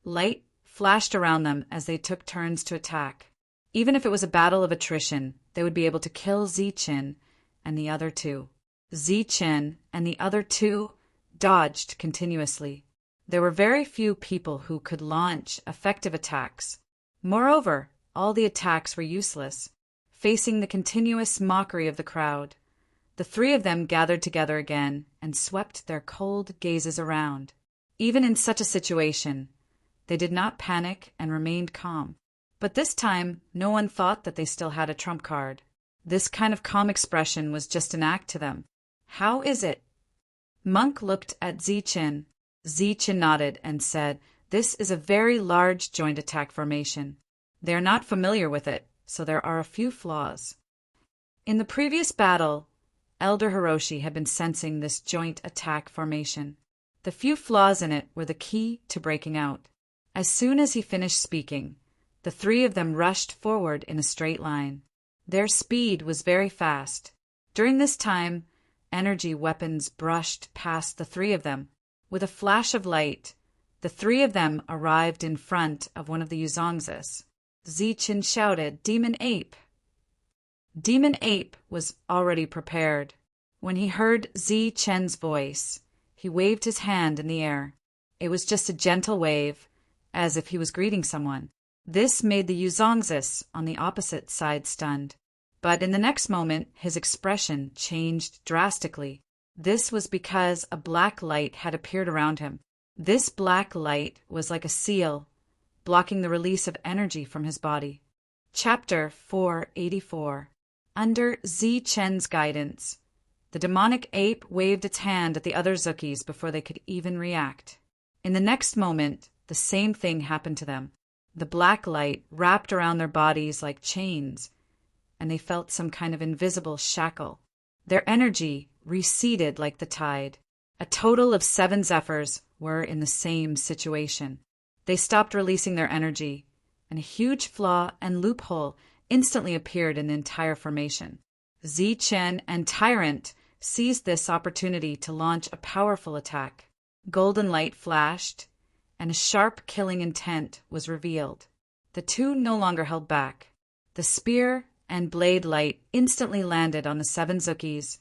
Light flashed around them as they took turns to attack. Even if it was a battle of attrition, they would be able to kill Zi-Chin and the other 2. Zi-Chin and the other 2 dodged continuously. There were very few people who could launch effective attacks. Moreover, all the attacks were useless, facing the continuous mockery of the crowd. The 3 of them gathered together again and swept their cold gazes around. Even in such a situation, they did not panic and remained calm. But this time, no one thought that they still had a trump card. This kind of calm expression was just an act to them. "How is it?" Monk looked at Zi-Chin. Zi-Chin nodded and said, "This is a very large joint attack formation. They are not familiar with it, so there are a few flaws." In the previous battle, Elder Hiroshi had been sensing this joint attack formation. The few flaws in it were the key to breaking out. As soon as he finished speaking, The three of them rushed forward in a straight line. Their speed was very fast. During this time, energy weapons brushed past the three of them. With a flash of light, the three of them arrived in front of one of the Yuzongzis. Ziqin shouted, "Demon Ape!" Demon Ape was already prepared. When he heard Ziqin's voice, he waved his hand in the air. It was just a gentle wave, as if he was greeting someone. This made the Yuzongzis on the opposite side stunned. But in the next moment, his expression changed drastically. This was because a black light had appeared around him. This black light was like a seal, blocking the release of energy from his body. Chapter 484. Under Ziqin's guidance, the demonic ape waved its hand at the other Zukis before they could even react. In the next moment, the same thing happened to them. The black light wrapped around their bodies like chains, and they felt some kind of invisible shackle. Their energy receded like the tide. A total of 7 Zephyrs were in the same situation. They stopped releasing their energy, and a huge flaw and loophole instantly appeared in the entire formation. Ziqin and Tyrant seized this opportunity to launch a powerful attack. Golden light flashed, and a sharp killing intent was revealed. The two no longer held back. The spear and blade light instantly landed on the 7 Zukis,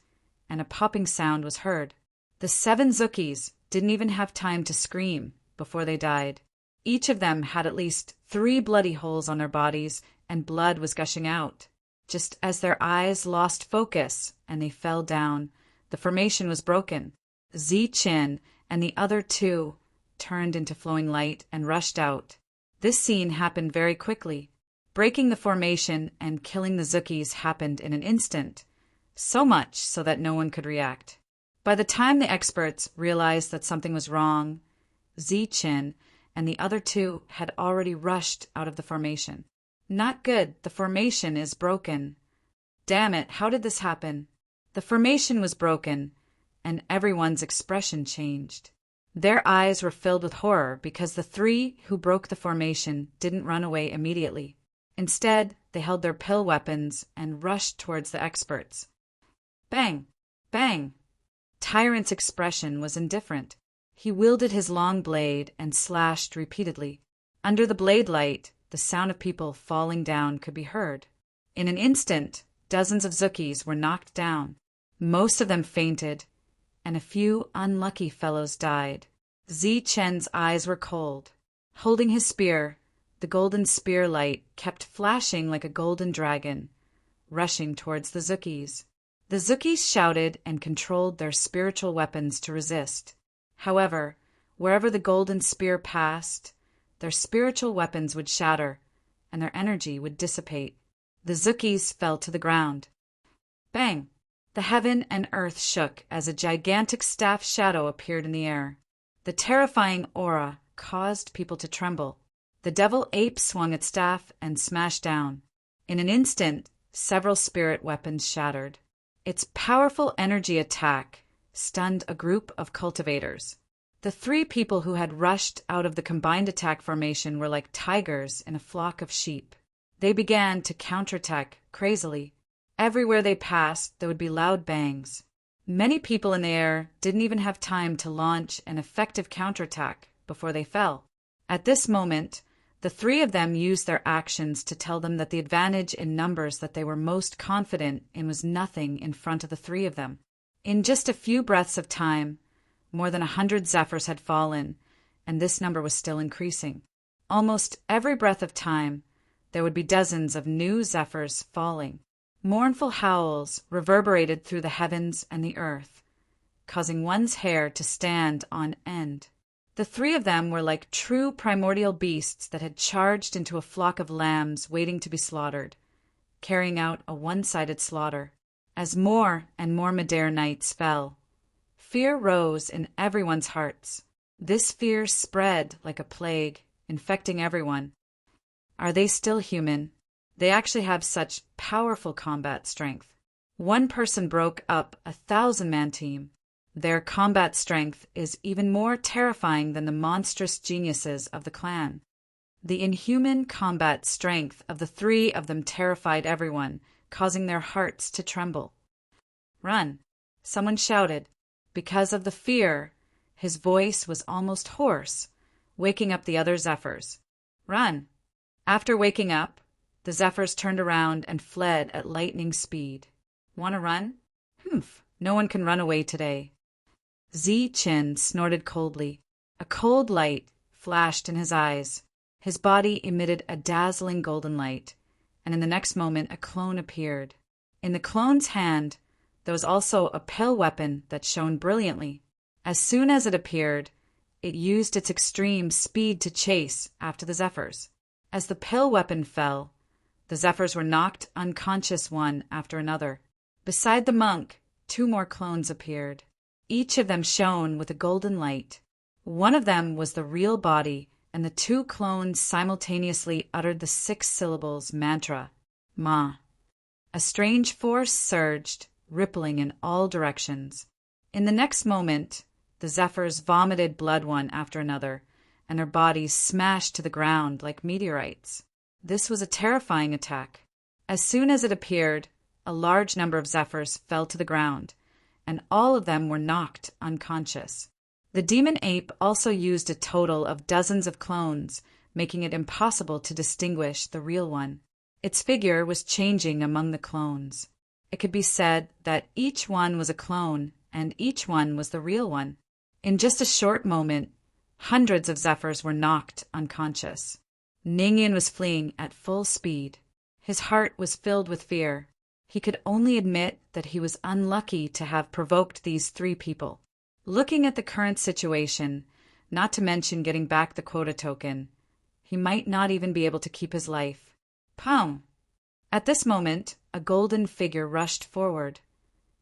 and a popping sound was heard. The 7 Zukis didn't even have time to scream before they died. Each of them had at least 3 bloody holes on their bodies, and blood was gushing out. Just as their eyes lost focus and they fell down, the formation was broken. Ziqin and the other 2 turned into flowing light and rushed out. This scene happened very quickly. Breaking the formation and killing the Zukis happened in an instant, so much so that no one could react. By the time the experts realized that something was wrong, Ziqin and the other 2 had already rushed out of the formation. Not good, the formation is broken. Damn it, how did this happen? The formation was broken, and everyone's expression changed. Their eyes were filled with horror because the 3 who broke the formation didn't run away immediately. Instead, they held their pill weapons and rushed towards the experts. Bang! Bang! Tyrant's expression was indifferent. He wielded his long blade and slashed repeatedly. Under the blade light, the sound of people falling down could be heard. In an instant, dozens of Zukis were knocked down. Most of them fainted, and a few unlucky fellows died. Ziqin's eyes were cold. Holding his spear, the golden spear light kept flashing like a golden dragon, rushing towards the Zukis. The Zukis shouted and controlled their spiritual weapons to resist. However, wherever the golden spear passed, their spiritual weapons would shatter, and their energy would dissipate. The Zukis fell to the ground. Bang! The heaven and earth shook as a gigantic staff shadow appeared in the air. The terrifying aura caused people to tremble. The devil ape swung its staff and smashed down. In an instant, several spirit weapons shattered. Its powerful energy attack stunned a group of cultivators. The 3 people who had rushed out of the combined attack formation were like tigers in a flock of sheep. They began to counterattack crazily. Everywhere they passed, there would be loud bangs. Many people in the air didn't even have time to launch an effective counterattack before they fell. At this moment, the 3 of them used their actions to tell them that the advantage in numbers that they were most confident in was nothing in front of the 3 of them. In just a few breaths of time, more than 100 Zephyrs had fallen, and this number was still increasing. Almost every breath of time, there would be dozens of new Zephyrs falling. Mournful howls reverberated through the heavens and the earth, causing one's hair to stand on end. The 3 of them were like true primordial beasts that had charged into a flock of lambs waiting to be slaughtered, carrying out a one-sided slaughter. As more and more Madair knights fell, fear rose in everyone's hearts. This fear spread like a plague, infecting everyone. Are they still human? They actually have such powerful combat strength. One person broke up a 1,000-man team. Their combat strength is even more terrifying than the monstrous geniuses of the clan. The inhuman combat strength of the three of them terrified everyone, causing their hearts to tremble. "Run!" someone shouted. Because of the fear, his voice was almost hoarse, waking up the other Zephyrs. "Run!" After waking up, the Zephyrs turned around and fled at lightning speed. "Want to run?" "Humph! No one can run away today." Chin snorted coldly. A cold light flashed in his eyes. His body emitted a dazzling golden light, and in the next moment a clone appeared. In the clone's hand, there was also a pale weapon that shone brilliantly. As soon as it appeared, it used its extreme speed to chase after the Zephyrs. As the pale weapon fell, the Zephyrs were knocked unconscious one after another. Beside the monk, 2 more clones appeared. Each of them shone with a golden light. One of them was the real body, and the 2 clones simultaneously uttered the 6 syllables mantra, Ma. A strange force surged, rippling in all directions. In the next moment, the Zephyrs vomited blood one after another, and their bodies smashed to the ground like meteorites. This was a terrifying attack. As soon as it appeared, a large number of Zephyrs fell to the ground, and all of them were knocked unconscious. The demon ape also used a total of dozens of clones, making it impossible to distinguish the real one. Its figure was changing among the clones. It could be said that each one was a clone, and each one was the real one. In just a short moment, hundreds of Zephyrs were knocked unconscious. Ningyan was fleeing at full speed. His heart was filled with fear. He could only admit that he was unlucky to have provoked these 3 people. Looking at the current situation, not to mention getting back the quota token, he might not even be able to keep his life. Pow! At this moment, a golden figure rushed forward,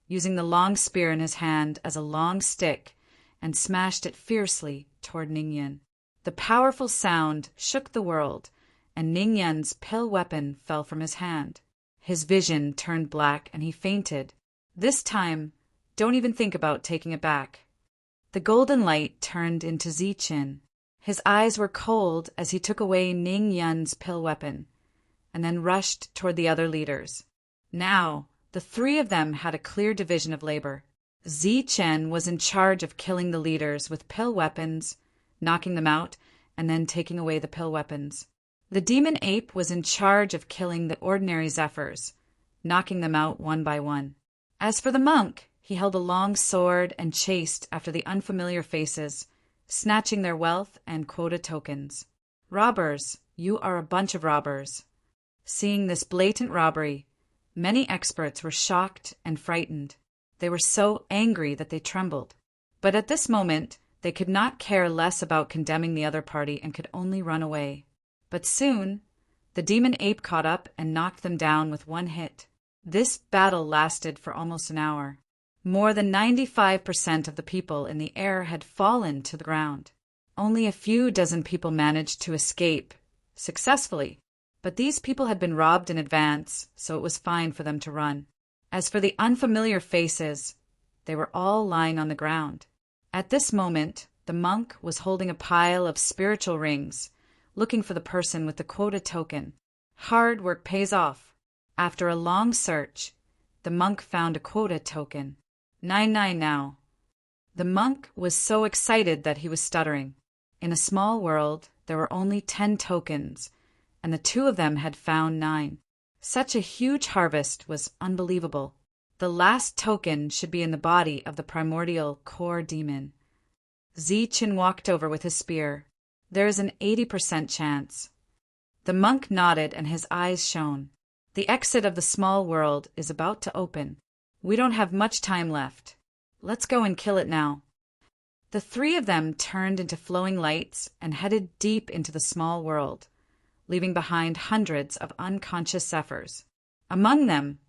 using the long spear in his hand as a long stick, and smashed it fiercely toward Ningyan. The powerful sound shook the world, and Ningyan's pale weapon fell from his hand. His vision turned black, and he fainted. This time, don't even think about taking it back. The golden light turned into Chin. His eyes were cold as he took away Ningyan's pale weapon, and then rushed toward the other leaders. Now, the 3 of them had a clear division of labor. Chen was in charge of killing the leaders with pale weapons, knocking them out, and then taking away the pale weapons. The demon ape was in charge of killing the ordinary Zephyrs, knocking them out one by one. As for the monk, he held a long sword and chased after the unfamiliar faces, snatching their wealth and quota tokens. Robbers, you are a bunch of robbers. Seeing this blatant robbery, many experts were shocked and frightened. They were so angry that they trembled. But at this moment, they could not care less about condemning the other party and could only run away. But soon, the demon ape caught up and knocked them down with one hit. This battle lasted for almost an hour. More than 95% of the people in the air had fallen to the ground. Only a few dozen people managed to escape successfully, but these people had been robbed in advance, so it was fine for them to run. As for the unfamiliar faces, they were all lying on the ground. At this moment, the monk was holding a pile of spiritual rings, looking for the person with the quota token. Hard work pays off. After a long search, the monk found a quota token. 99 now. The monk was so excited that he was stuttering. In a small world, there were only 10 tokens, and the 2 of them had found 9. Such a huge harvest was unbelievable. The last token should be in the body of the primordial core demon. Chin walked over with his spear. There is an 80% chance. The monk nodded and his eyes shone. The exit of the small world is about to open. We don't have much time left. Let's go and kill it now. The 3 of them turned into flowing lights and headed deep into the small world, leaving behind hundreds of unconscious Zephyrs. Among them,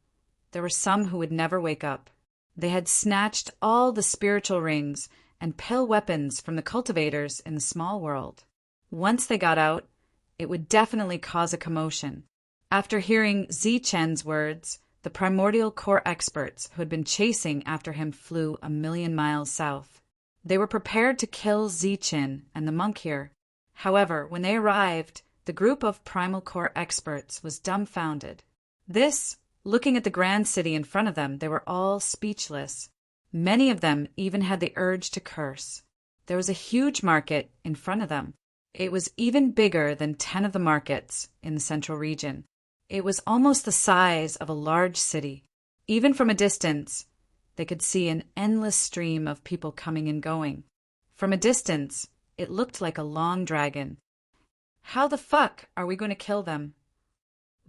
there were some who would never wake up. They had snatched all the spiritual rings and pale weapons from the cultivators in the small world. Once they got out, it would definitely cause a commotion. After hearing Chen's words, the primordial core experts who had been chasing after him flew 1,000,000 miles south. They were prepared to kill Chen and the monk here. However, when they arrived, The group of primal core experts was dumbfounded. Looking at the grand city in front of them, they were all speechless. Many of them even had the urge to curse. There was a huge market in front of them. It was even bigger than 10 of the markets in the central region. It was almost the size of a large city. Even from a distance, they could see an endless stream of people coming and going. From a distance, it looked like a long dragon. "How the fuck are we going to kill them?"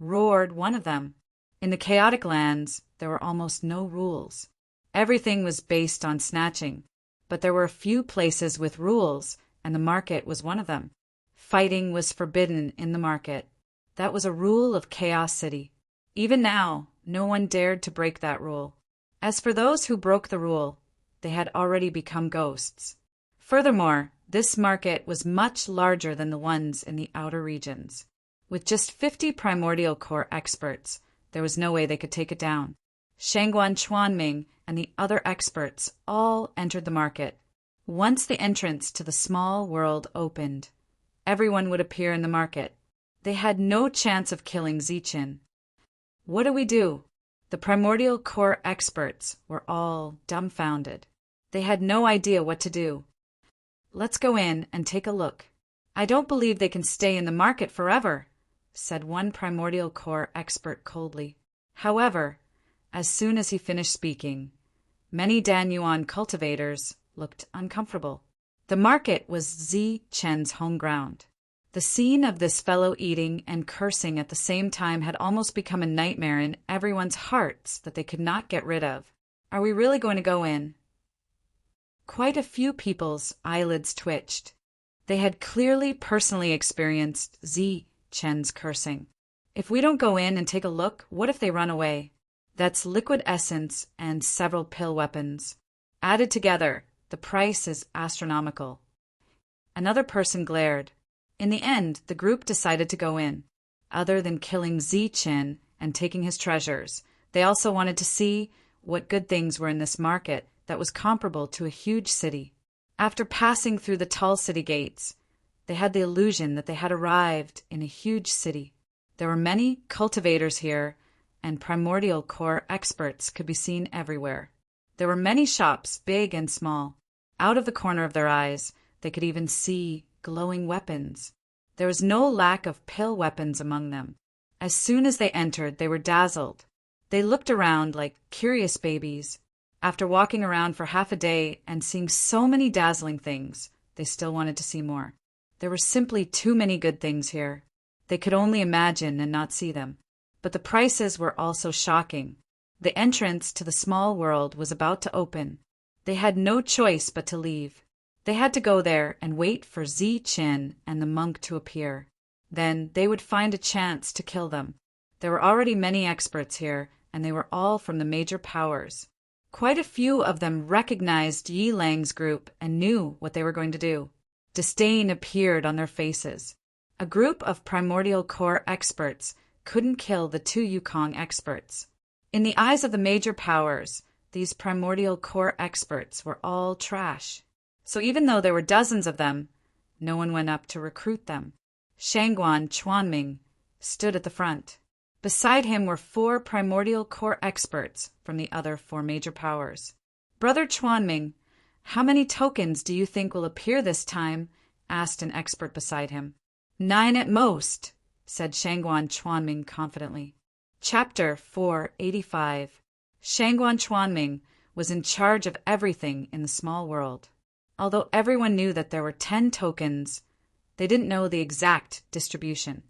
roared one of them. In the chaotic lands, there were almost no rules. Everything was based on snatching, but there were a few places with rules, and the market was one of them. Fighting was forbidden in the market. That was a rule of Chaos City. Even now, no one dared to break that rule. As for those who broke the rule, they had already become ghosts. Furthermore, this market was much larger than the ones in the outer regions. With just 50 primordial core experts, there was no way they could take it down. Shangguan Chuanming and the other experts all entered the market. Once the entrance to the small world opened, everyone would appear in the market. They had no chance of killing Ziqin. What do we do? The primordial core experts were all dumbfounded. They had no idea what to do. "Let's go in and take a look. I don't believe they can stay in the market forever," said one primordial core expert coldly. However, as soon as he finished speaking, many Danyuan cultivators looked uncomfortable. The market was Ziqin's home ground. The scene of this fellow eating and cursing at the same time had almost become a nightmare in everyone's hearts that they could not get rid of. "Are we really going to go in?" Quite a few people's eyelids twitched. They had clearly personally experienced Ziqin's cursing. "If we don't go in and take a look, what if they run away?" That's liquid essence and several pill weapons. Added together, the price is astronomical. Another person glared. In the end, the group decided to go in. Other than killing Ziqin and taking his treasures, they also wanted to see what good things were in this market that was comparable to a huge city. After passing through the tall city gates, they had the illusion that they had arrived in a huge city. There were many cultivators here, and primordial core experts could be seen everywhere. There were many shops, big and small. Out of the corner of their eyes, they could even see glowing weapons. There was no lack of pill weapons among them. As soon as they entered, they were dazzled. They looked around like curious babies. After walking around for half a day and seeing so many dazzling things, they still wanted to see more. There were simply too many good things here. They could only imagine and not see them. But the prices were also shocking. The entrance to the small world was about to open. They had no choice but to leave. They had to go there and wait for Ziqin and the monk to appear. Then they would find a chance to kill them. There were already many experts here, and they were all from the major powers. Quite a few of them recognized Yi Lang's group and knew what they were going to do. Disdain appeared on their faces. A group of primordial core experts couldn't kill the 2 Yukong experts. In the eyes of the major powers, these primordial core experts were all trash. So even though there were dozens of them, no one went up to recruit them. Shangguan Chuanming stood at the front. Beside him were 4 primordial core experts from the other 4 major powers. "Brother Chuanming, how many tokens do you think will appear this time?" asked an expert beside him. 9 at most, said Shangguan Chuanming confidently. Chapter 485. Shangguan Chuanming was in charge of everything in the small world. Although everyone knew that there were 10 tokens, they didn't know the exact distribution.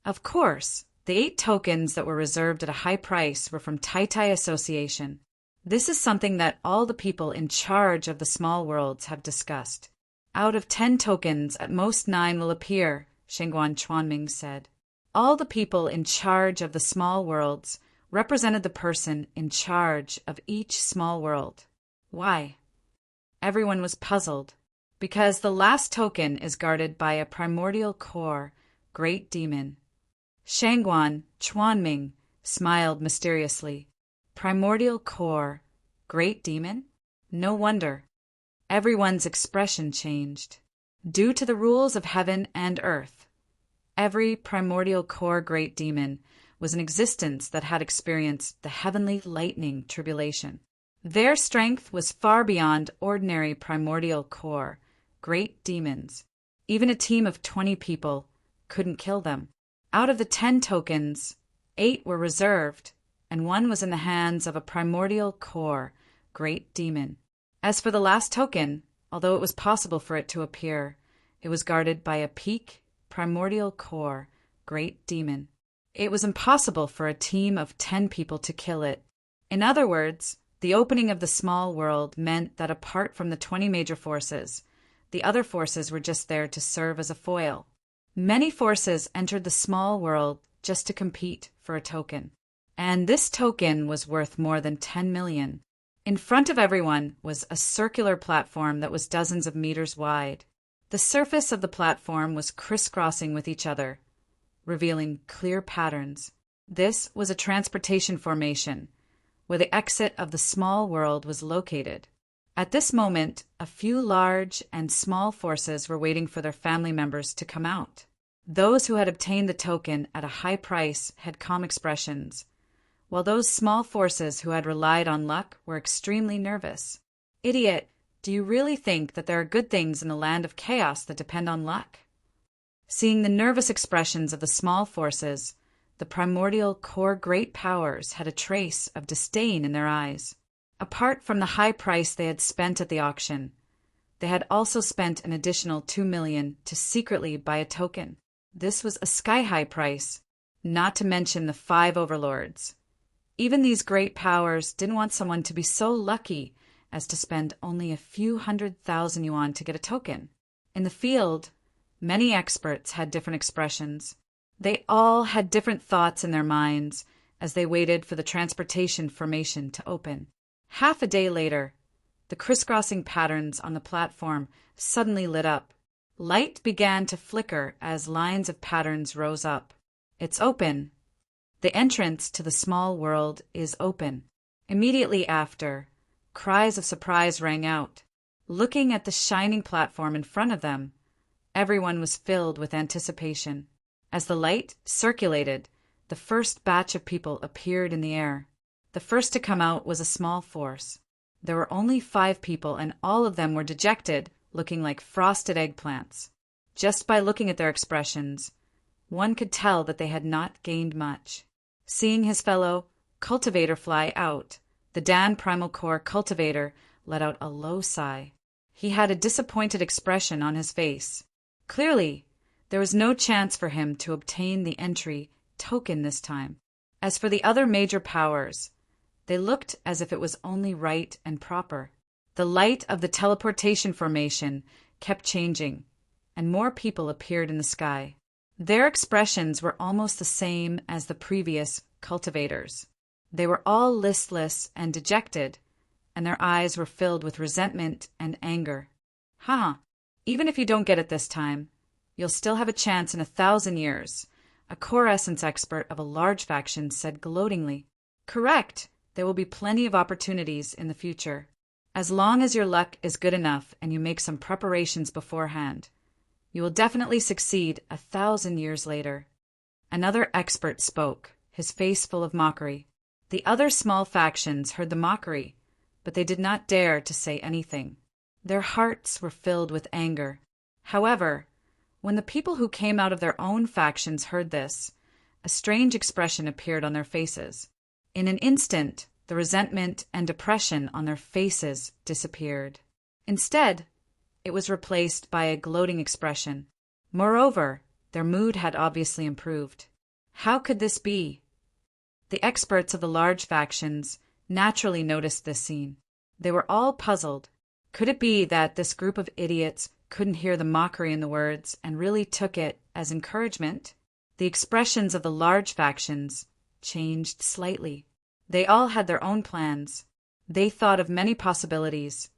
Of course, the 8 tokens that were reserved at a high price were from Tai Association. This is something that all the people in charge of the small worlds have discussed. Out of 10 tokens, at most 9 will appear, Shangguan Chuanming said. All the people in charge of the small worlds represented the person in charge of each small world. Why? Everyone was puzzled. Because the last token is guarded by a primordial core, great demon. Shangguan Chuanming smiled mysteriously. Primordial core, great demon? No wonder. Everyone's expression changed. Due to the rules of heaven and earth, Every primordial core great demon was an existence that had experienced the heavenly lightning tribulation. Their strength was far beyond ordinary primordial core great demons. Even a team of 20 people couldn't kill them. Out of the 10 tokens, 8 were reserved, and 1 was in the hands of a primordial core great demon. As for the last token, although it was possible for it to appear, it was guarded by a peak primordial core great demon. It was impossible for a team of 10 people to kill it. In other words, the opening of the small world meant that apart from the 20 major forces, the other forces were just there to serve as a foil. Many forces entered the small world just to compete for a token. And this token was worth more than 10 million. In front of everyone was a circular platform that was dozens of meters wide. The surface of the platform was crisscrossing with each other, revealing clear patterns. This was a transportation formation, where the exit of the small world was located. At this moment, a few large and small forces were waiting for their family members to come out. Those who had obtained the token at a high price had calm expressions, while those small forces who had relied on luck were extremely nervous. Idiot, do you really think that there are good things in the land of chaos that depend on luck? Seeing the nervous expressions of the small forces, the primordial core great powers had a trace of disdain in their eyes. Apart from the high price they had spent at the auction, they had also spent an additional 2 million to secretly buy a token. This was a sky-high price, not to mention the 5 overlords. Even these great powers didn't want someone to be so lucky as to spend only a few 100,000 yuan to get a token. In the field, many experts had different expressions. They all had different thoughts in their minds as they waited for the transportation formation to open. Half a day later, the crisscrossing patterns on the platform suddenly lit up. Light began to flicker as lines of patterns rose up. It's open. The entrance to the small world is open. Immediately after, cries of surprise rang out. Looking at the shining platform in front of them, everyone was filled with anticipation. As the light circulated, the first batch of people appeared in the air. The first to come out was a small force. There were only 5 people, and all of them were dejected, looking like frosted eggplants. Just by looking at their expressions, one could tell that they had not gained much. Seeing his fellow cultivator fly out, the Dan Primal Core cultivator let out a low sigh. He had a disappointed expression on his face. Clearly, there was no chance for him to obtain the entry token this time. As for the other major powers, they looked as if it was only right and proper. The light of the teleportation formation kept changing, and more people appeared in the sky. Their expressions were almost the same as the previous cultivators. They were all listless and dejected, and their eyes were filled with resentment and anger. Even if you don't get it this time, you'll still have a chance in 1,000 years, a core essence expert of a large faction said gloatingly. Correct. There will be plenty of opportunities in the future. As long as your luck is good enough and you make some preparations beforehand, you will definitely succeed 1,000 years later. Another expert spoke, his face full of mockery. The other small factions heard the mockery, but they did not dare to say anything. Their hearts were filled with anger. However, when the people who came out of their own factions heard this, a strange expression appeared on their faces. In an instant, the resentment and depression on their faces disappeared. Instead, it was replaced by a gloating expression. Moreover, their mood had obviously improved. How could this be? The experts of the large factions naturally noticed this scene. They were all puzzled. Could it be that this group of idiots couldn't hear the mockery in the words and really took it as encouragement? The expressions of the large factions changed slightly. They all had their own plans. They thought of many possibilities,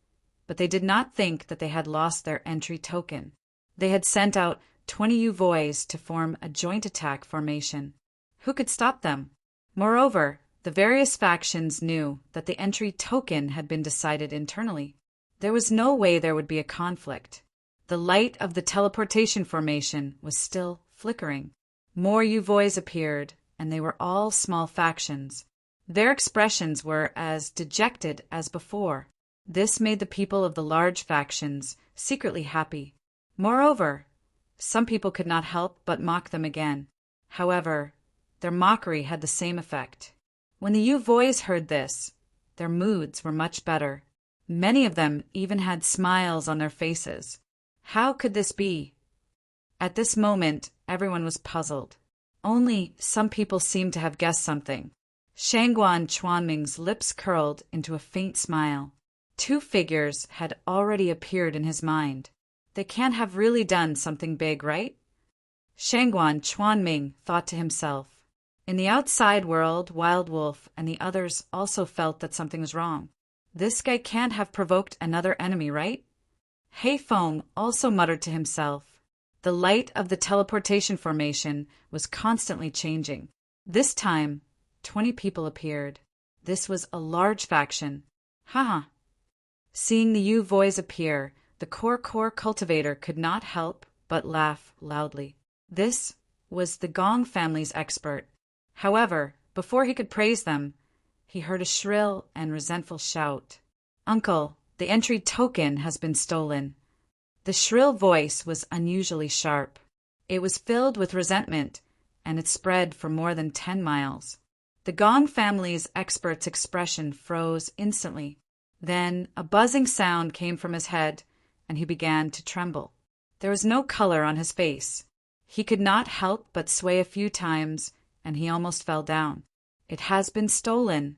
but they did not think that they had lost their entry token. They had sent out 20 Uvois to form a joint attack formation. Who could stop them? Moreover, the various factions knew that the entry token had been decided internally. There was no way there would be a conflict. The light of the teleportation formation was still flickering. More Uvois appeared, and they were all small factions. Their expressions were as dejected as before. This made the people of the large factions secretly happy. Moreover, some people could not help but mock them again. However, their mockery had the same effect. When the Uvois heard this, their moods were much better. Many of them even had smiles on their faces. How could this be? At this moment, everyone was puzzled. Only some people seemed to have guessed something. Shangguan Chuanming's lips curled into a faint smile. Two figures had already appeared in his mind. They can't have really done something big, right? Shangguan Chuanming thought to himself. In the outside world, Wild Wolf and the others also felt that something was wrong. This guy can't have provoked another enemy, right? Heifeng also muttered to himself. The light of the teleportation formation was constantly changing. This time, 20 people appeared. This was a large faction. Haha. Seeing the Uvois appear, the Core cultivator could not help but laugh loudly. This was the Gong family's expert. However, before he could praise them, he heard a shrill and resentful shout. "Uncle, the entry token has been stolen." The shrill voice was unusually sharp. It was filled with resentment, and it spread for more than 10 miles. The Gong family's expert's expression froze instantly. Then a buzzing sound came from his head, and he began to tremble. There was no color on his face. He could not help but sway a few times, and he almost fell down. "It has been stolen."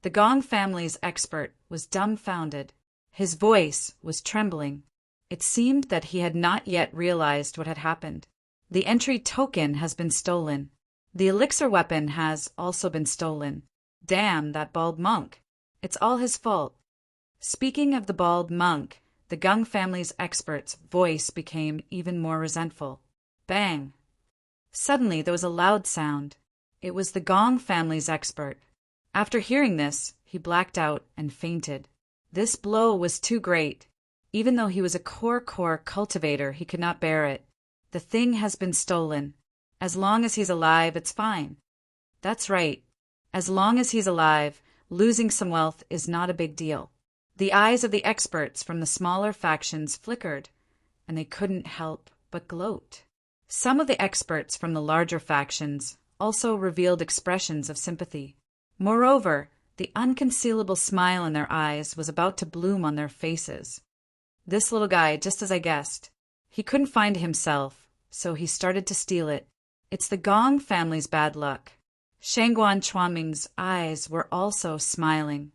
The Gong family's expert was dumbfounded. His voice was trembling. It seemed that he had not yet realized what had happened. "The entry token has been stolen. The elixir weapon has also been stolen. Damn that bald monk. It's all his fault." Speaking of the bald monk, the Gong family's expert's voice became even more resentful. Bang! Suddenly there was a loud sound. It was the Gong family's expert. After hearing this, he blacked out and fainted. This blow was too great. Even though he was a core cultivator, he could not bear it. The thing has been stolen. As long as he's alive, it's fine. That's right. As long as he's alive, losing some wealth is not a big deal. The eyes of the experts from the smaller factions flickered, and they couldn't help but gloat. Some of the experts from the larger factions also revealed expressions of sympathy. Moreover, the unconcealable smile in their eyes was about to bloom on their faces. This little guy, just as I guessed. He couldn't find himself, so he started to steal it. It's the Gong family's bad luck. Shangguan Chuanming's eyes were also smiling.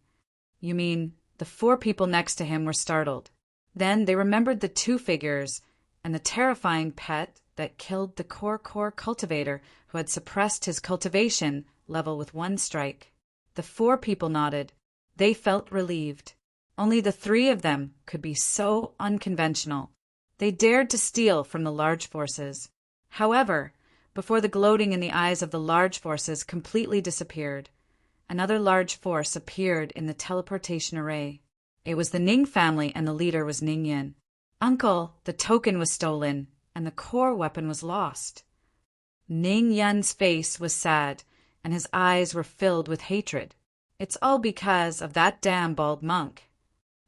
You mean, the 4 people next to him were startled. Then they remembered the 2 figures and the terrifying pet that killed the core cultivator who had suppressed his cultivation level with 1 strike. The 4 people nodded. They felt relieved. Only the 3 of them could be so unconventional. They dared to steal from the large forces. However, before the gloating in the eyes of the large forces completely disappeared, another large force appeared in the teleportation array. It was the Ning family, and the leader was Ning Yin. "Uncle, the token was stolen, and the core weapon was lost." Ning Yin's face was sad, and his eyes were filled with hatred. "It's all because of that damn bald monk."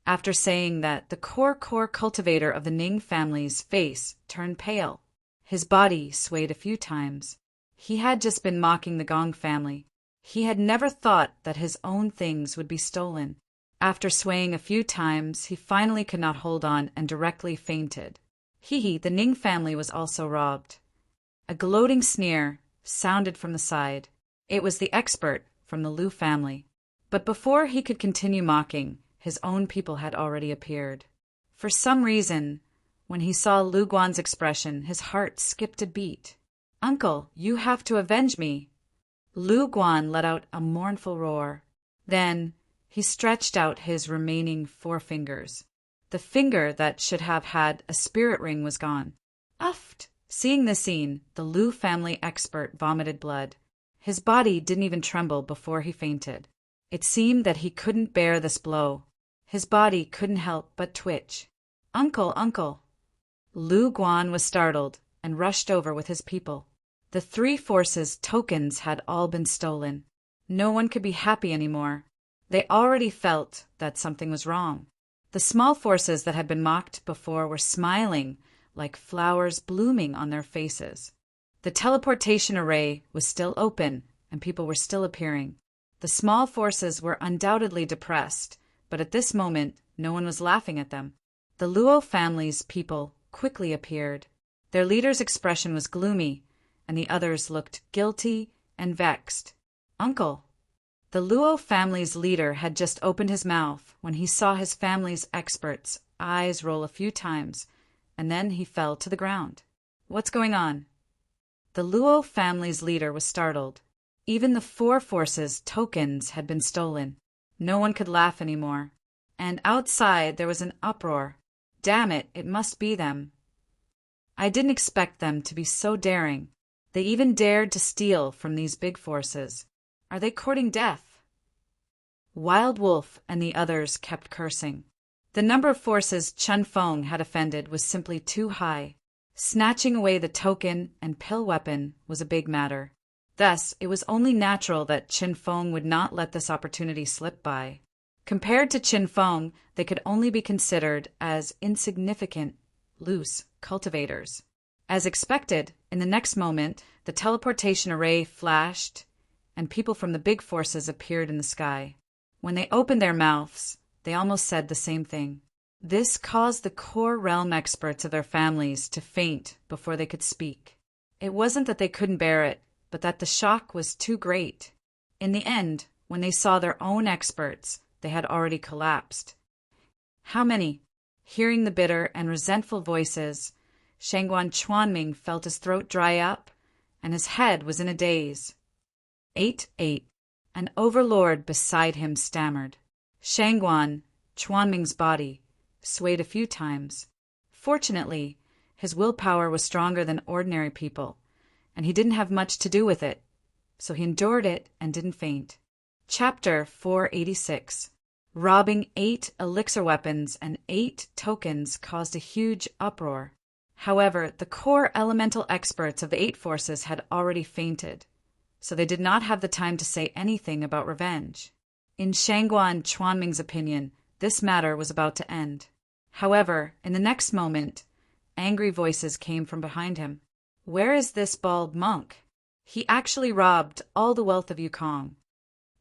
After saying that, the core cultivator of the Ning family's face turned pale. His body swayed a few times. He had just been mocking the Gong family. He had never thought that his own things would be stolen. After swaying a few times, he finally could not hold on and directly fainted. Hee, the Ning family was also robbed. A gloating sneer sounded from the side. It was the expert from the Liu family. But before he could continue mocking, his own people had already appeared. For some reason, when he saw Lu Guan's expression, his heart skipped a beat. "Uncle, you have to avenge me." Lu Guan let out a mournful roar. Then he stretched out his remaining 4 fingers. The finger that should have had a spirit ring was gone. Uffed! Seeing this scene, the Liu family expert vomited blood. His body didn't even tremble before he fainted. It seemed that he couldn't bear this blow. His body couldn't help but twitch. "Uncle, uncle!" Lu Guan was startled, and rushed over with his people. The three forces' tokens had all been stolen. No one could be happy anymore. They already felt that something was wrong. The small forces that had been mocked before were smiling like flowers blooming on their faces. The teleportation array was still open, and people were still appearing. The small forces were undoubtedly depressed, but at this moment no one was laughing at them. The Luo family's people quickly appeared. Their leader's expression was gloomy, and the others looked guilty and vexed. "Uncle." The Luo family's leader had just opened his mouth when he saw his family's expert's eyes roll a few times, and then he fell to the ground. "What's going on?" The Luo family's leader was startled. Even the four forces' tokens had been stolen. No one could laugh anymore. And outside there was an uproar. Damn it, it must be them. I didn't expect them to be so daring. They even dared to steal from these big forces. Are they courting death? Wild Wolf and the others kept cursing. The number of forces Chun Feng had offended was simply too high. Snatching away the token and pill weapon was a big matter. Thus, it was only natural that Chun Feng would not let this opportunity slip by. Compared to Chun Feng, they could only be considered as insignificant, loose cultivators. As expected, in the next moment, the teleportation array flashed, and people from the big forces appeared in the sky. When they opened their mouths, they almost said the same thing. This caused the core realm experts of their families to faint before they could speak. It wasn't that they couldn't bear it, but that the shock was too great. In the end, when they saw their own experts, they had already collapsed. "How many?" Hearing the bitter and resentful voices, Shangguan Chuanming felt his throat dry up, and his head was in a daze. 8. An overlord beside him stammered. Shangguan Chuanming's body swayed a few times. Fortunately, his willpower was stronger than ordinary people, and he didn't have much to do with it, so he endured it and didn't faint. Chapter 486. Robbing 8 elixir weapons and 8 tokens caused a huge uproar. However, the core elemental experts of the 8 forces had already fainted, so they did not have the time to say anything about revenge. In Shangguan Chuanming's opinion, this matter was about to end. However, in the next moment, angry voices came from behind him. "Where is this bald monk? He actually robbed all the wealth of Yukong.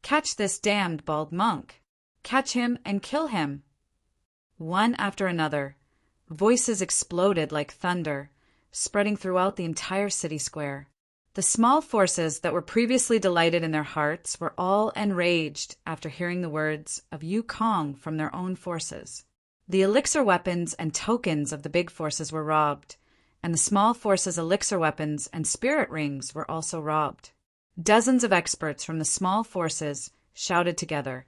Catch this damned bald monk! Catch him and kill him!" One after another, voices exploded like thunder, spreading throughout the entire city square. The small forces that were previously delighted in their hearts were all enraged after hearing the words of Yukong from their own forces. The elixir weapons and tokens of the big forces were robbed, and the small forces' elixir weapons and spirit rings were also robbed. Dozens of experts from the small forces shouted together,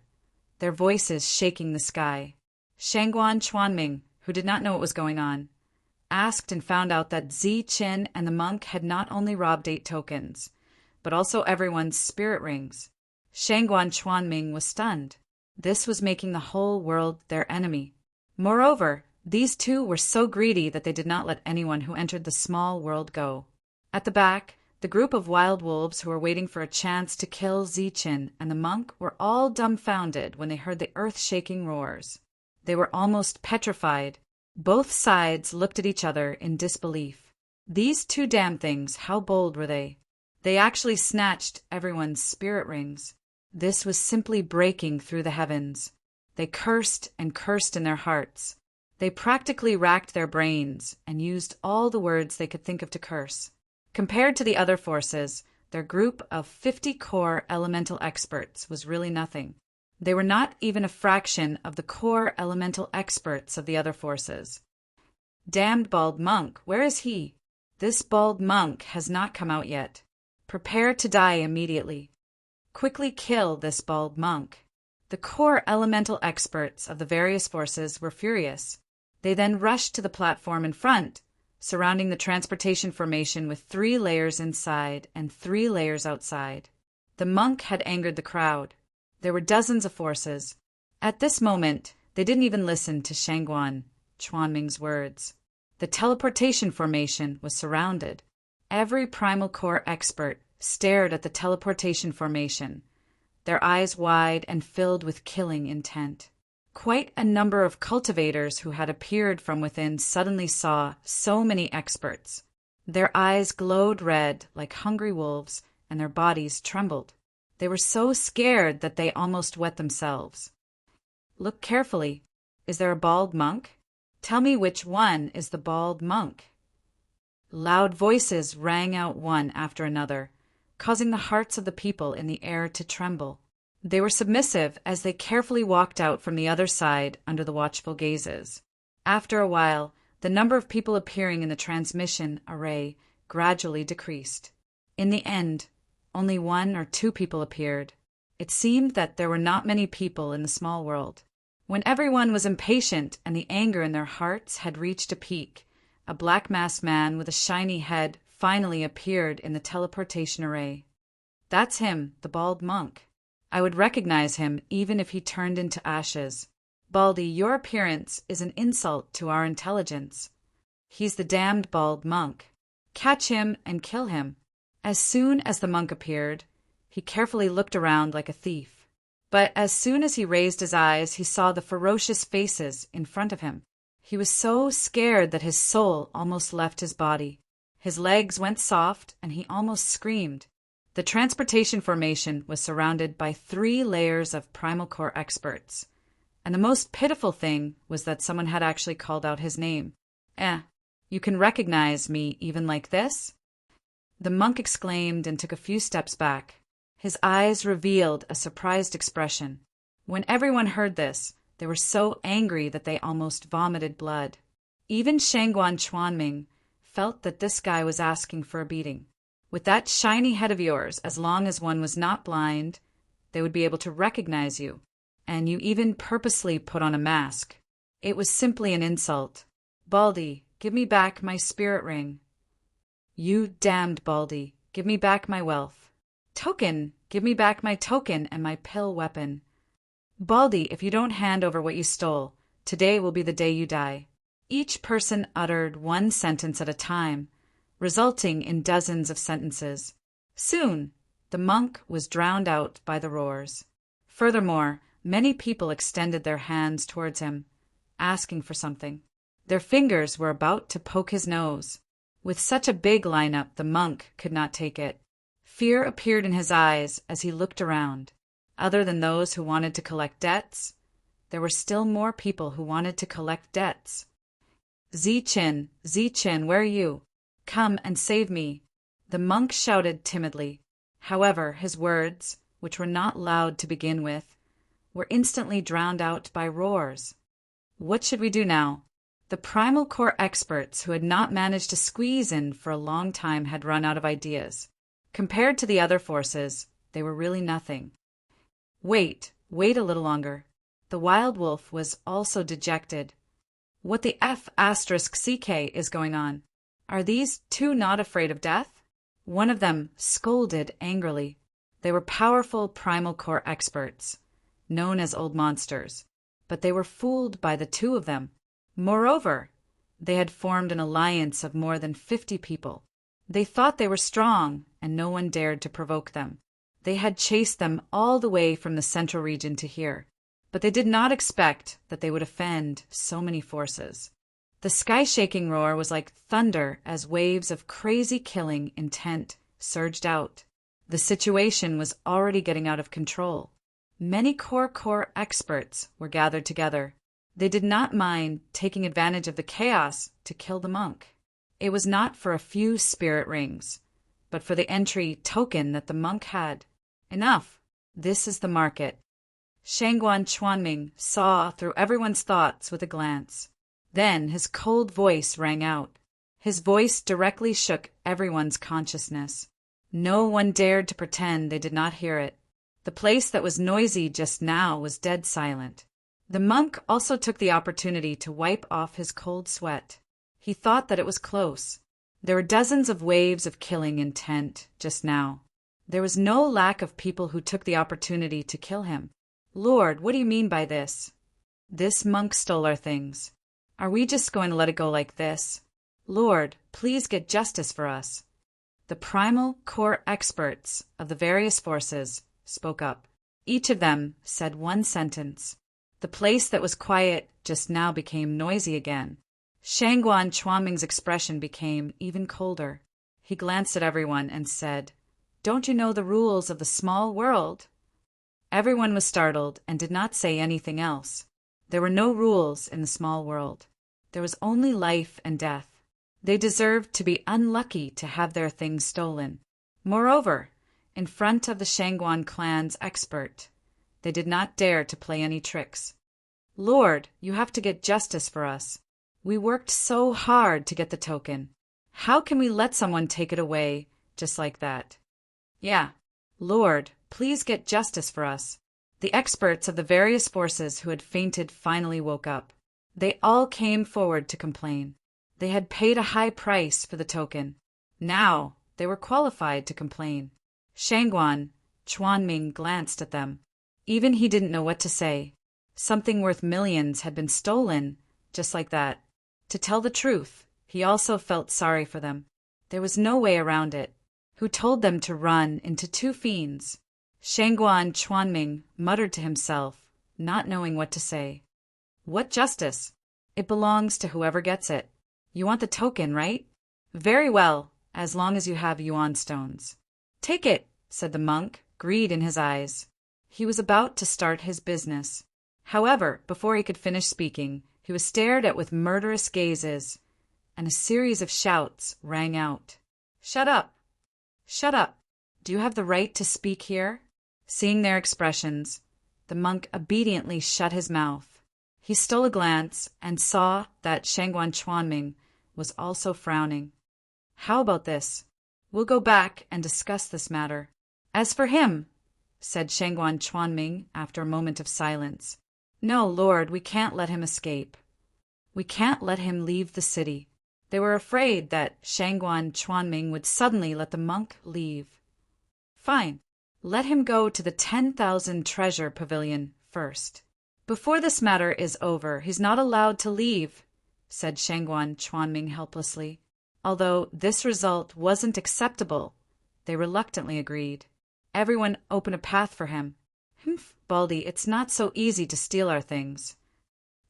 their voices shaking the sky. Shangguan Chuanming, who did not know what was going on, asked and found out that Ziqin and the monk had not only robbed 8 tokens, but also everyone's spirit rings. Shangguan Chuanming was stunned. This was making the whole world their enemy. Moreover, these two were so greedy that they did not let anyone who entered the small world go. At the back, the group of wild wolves who were waiting for a chance to kill Ziqin and the monk were all dumbfounded when they heard the earth-shaking roars. They were almost petrified. Both sides looked at each other in disbelief. These two damn things, how bold were they? They actually snatched everyone's spirit rings. This was simply breaking through the heavens. They cursed and cursed in their hearts. They practically racked their brains and used all the words they could think of to curse. Compared to the other forces, their group of 50 core elemental experts was really nothing. They were not even a fraction of the core elemental experts of the other forces. "Damned bald monk, where is he? This bald monk has not come out yet. Prepare to die immediately. Quickly kill this bald monk." The core elemental experts of the various forces were furious. They then rushed to the platform in front, surrounding the transportation formation with 3 layers inside and 3 layers outside. The monk had angered the crowd. There were dozens of forces. At this moment, they didn't even listen to Shangguan Chuanming's words. The teleportation formation was surrounded. Every primal core expert stared at the teleportation formation, their eyes wide and filled with killing intent. Quite a number of cultivators who had appeared from within suddenly saw so many experts. Their eyes glowed red like hungry wolves, and their bodies trembled. They were so scared that they almost wet themselves. Look carefully. Is there a bald monk? Tell me which one is the bald monk. Loud voices rang out one after another, causing the hearts of the people in the air to tremble. They were submissive as they carefully walked out from the other side under the watchful gazes. After a while, the number of people appearing in the transmission array gradually decreased. In the end, only 1 or 2 people appeared. It seemed that there were not many people in the small world. When everyone was impatient and the anger in their hearts had reached a peak, a black-masked man with a shiny head finally appeared in the teleportation array. That's him, the bald monk. I would recognize him even if he turned into ashes. Baldy, your appearance is an insult to our intelligence. He's the damned bald monk. Catch him and kill him. As soon as the monk appeared, he carefully looked around like a thief. But as soon as he raised his eyes, he saw the ferocious faces in front of him. He was so scared that his soul almost left his body. His legs went soft, and he almost screamed. The transportation formation was surrounded by 3 layers of primal core experts. And the most pitiful thing was that someone had actually called out his name. You can recognize me even like this? The monk exclaimed and took a few steps back. His eyes revealed a surprised expression. When everyone heard this, they were so angry that they almost vomited blood. Even Shangguan Chuanming felt that this guy was asking for a beating. With that shiny head of yours, as long as one was not blind, they would be able to recognize you. And you even purposely put on a mask. It was simply an insult. Baldy, give me back my spirit ring. You damned Baldy, give me back my wealth. Token, give me back my token and my pill weapon. Baldy, if you don't hand over what you stole, today will be the day you die. Each person uttered one sentence at a time, resulting in dozens of sentences. Soon, the monk was drowned out by the roars. Furthermore, many people extended their hands towards him, asking for something. Their fingers were about to poke his nose. With such a big lineup, the monk could not take it. Fear appeared in his eyes as he looked around. Other than those who wanted to collect debts, there were still more people who wanted to collect debts. Ziqin, where are you? Come and save me. The monk shouted timidly. However, his words, which were not loud to begin with, were instantly drowned out by roars. What should we do now? The primal core experts who had not managed to squeeze in for a long time had run out of ideas. Compared to the other forces, they were really nothing. Wait a little longer. The wild wolf was also dejected. What the F***CK is going on? Are these 2 not afraid of death? One of them scolded angrily. They were powerful primal core experts, known as old monsters, but they were fooled by the 2 of them. Moreover, they had formed an alliance of more than 50 people. They thought they were strong, and no one dared to provoke them. They had chased them all the way from the central region to here, but they did not expect that they would offend so many forces. The sky-shaking roar was like thunder as waves of crazy killing intent surged out. The situation was already getting out of control. Many core experts were gathered together. They did not mind taking advantage of the chaos to kill the monk. It was not for a few spirit rings, but for the entry token that the monk had. Enough. This is the market. Shangguan Chuanming saw through everyone's thoughts with a glance. Then his cold voice rang out. His voice directly shook everyone's consciousness. No one dared to pretend they did not hear it. The place that was noisy just now was dead silent. The monk also took the opportunity to wipe off his cold sweat. He thought that it was close. There were dozens of waves of killing intent just now. There was no lack of people who took the opportunity to kill him. Lord, what do you mean by this? This monk stole our things. Are we just going to let it go like this? Lord, please get justice for us. The primal core experts of the various forces spoke up. Each of them said one sentence. The place that was quiet just now became noisy again. Shangguan Chuanming's expression became even colder. He glanced at everyone and said, "Don't you know the rules of the small world?" Everyone was startled and did not say anything else. There were no rules in the small world. There was only life and death. They deserved to be unlucky to have their things stolen. Moreover, in front of the Shangguan clan's expert, they did not dare to play any tricks. "Lord, you have to get justice for us. We worked so hard to get the token. How can we let someone take it away just like that?" "Yeah. Lord, please get justice for us." The experts of the various forces who had fainted finally woke up. They all came forward to complain. They had paid a high price for the token. Now they were qualified to complain. Shangguan Chuanming glanced at them. Even he didn't know what to say. Something worth millions had been stolen, just like that. To tell the truth, he also felt sorry for them. There was no way around it. Who told them to run into two fiends? Shangguan Chuanming muttered to himself, not knowing what to say. "What justice? It belongs to whoever gets it. You want the token, right? Very well, as long as you have yuan stones." "Take it," said the monk, greed in his eyes. He was about to start his business. However, before he could finish speaking, he was stared at with murderous gazes, and a series of shouts rang out. "Shut up! Shut up! Do you have the right to speak here?" Seeing their expressions, the monk obediently shut his mouth. He stole a glance and saw that Shangguan Chuanming was also frowning. "How about this? We'll go back and discuss this matter." "As for him," said Shangguan Chuanming after a moment of silence, "no, Lord, we can't let him escape. We can't let him leave the city." They were afraid that Shangguan Chuanming would suddenly let the monk leave. "Fine. Let him go to the 10,000 treasure pavilion first. Before this matter is over, he's not allowed to leave," said Shangguan Chuanming helplessly. Although this result wasn't acceptable, they reluctantly agreed. Everyone opened a path for him. "Humph, Baldy, it's not so easy to steal our things."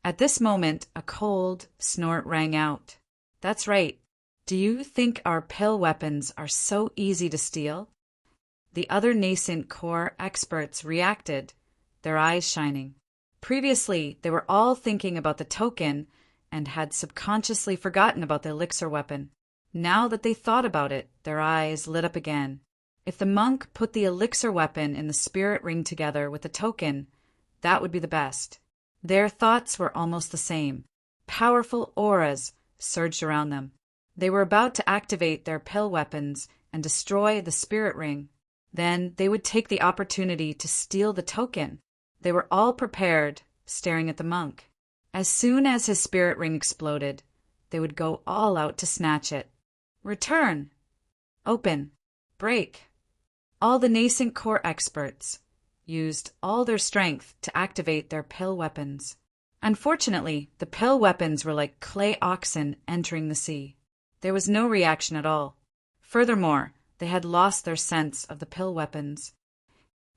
At this moment, a cold snort rang out. "That's right. Do you think our pill weapons are so easy to steal?" The other nascent core experts reacted, their eyes shining. Previously, they were all thinking about the token and had subconsciously forgotten about the elixir weapon. Now that they thought about it, their eyes lit up again. If the monk put the elixir weapon in the spirit ring together with the token, that would be the best. Their thoughts were almost the same. Powerful auras surged around them. They were about to activate their pill weapons and destroy the spirit ring. Then they would take the opportunity to steal the token. They were all prepared, staring at the monk. As soon as his spirit ring exploded, they would go all out to snatch it. "Return! Open! Break!" All the nascent core experts used all their strength to activate their pill weapons. Unfortunately, the pill weapons were like clay oxen entering the sea. There was no reaction at all. Furthermore, they had lost their sense of the pill weapons.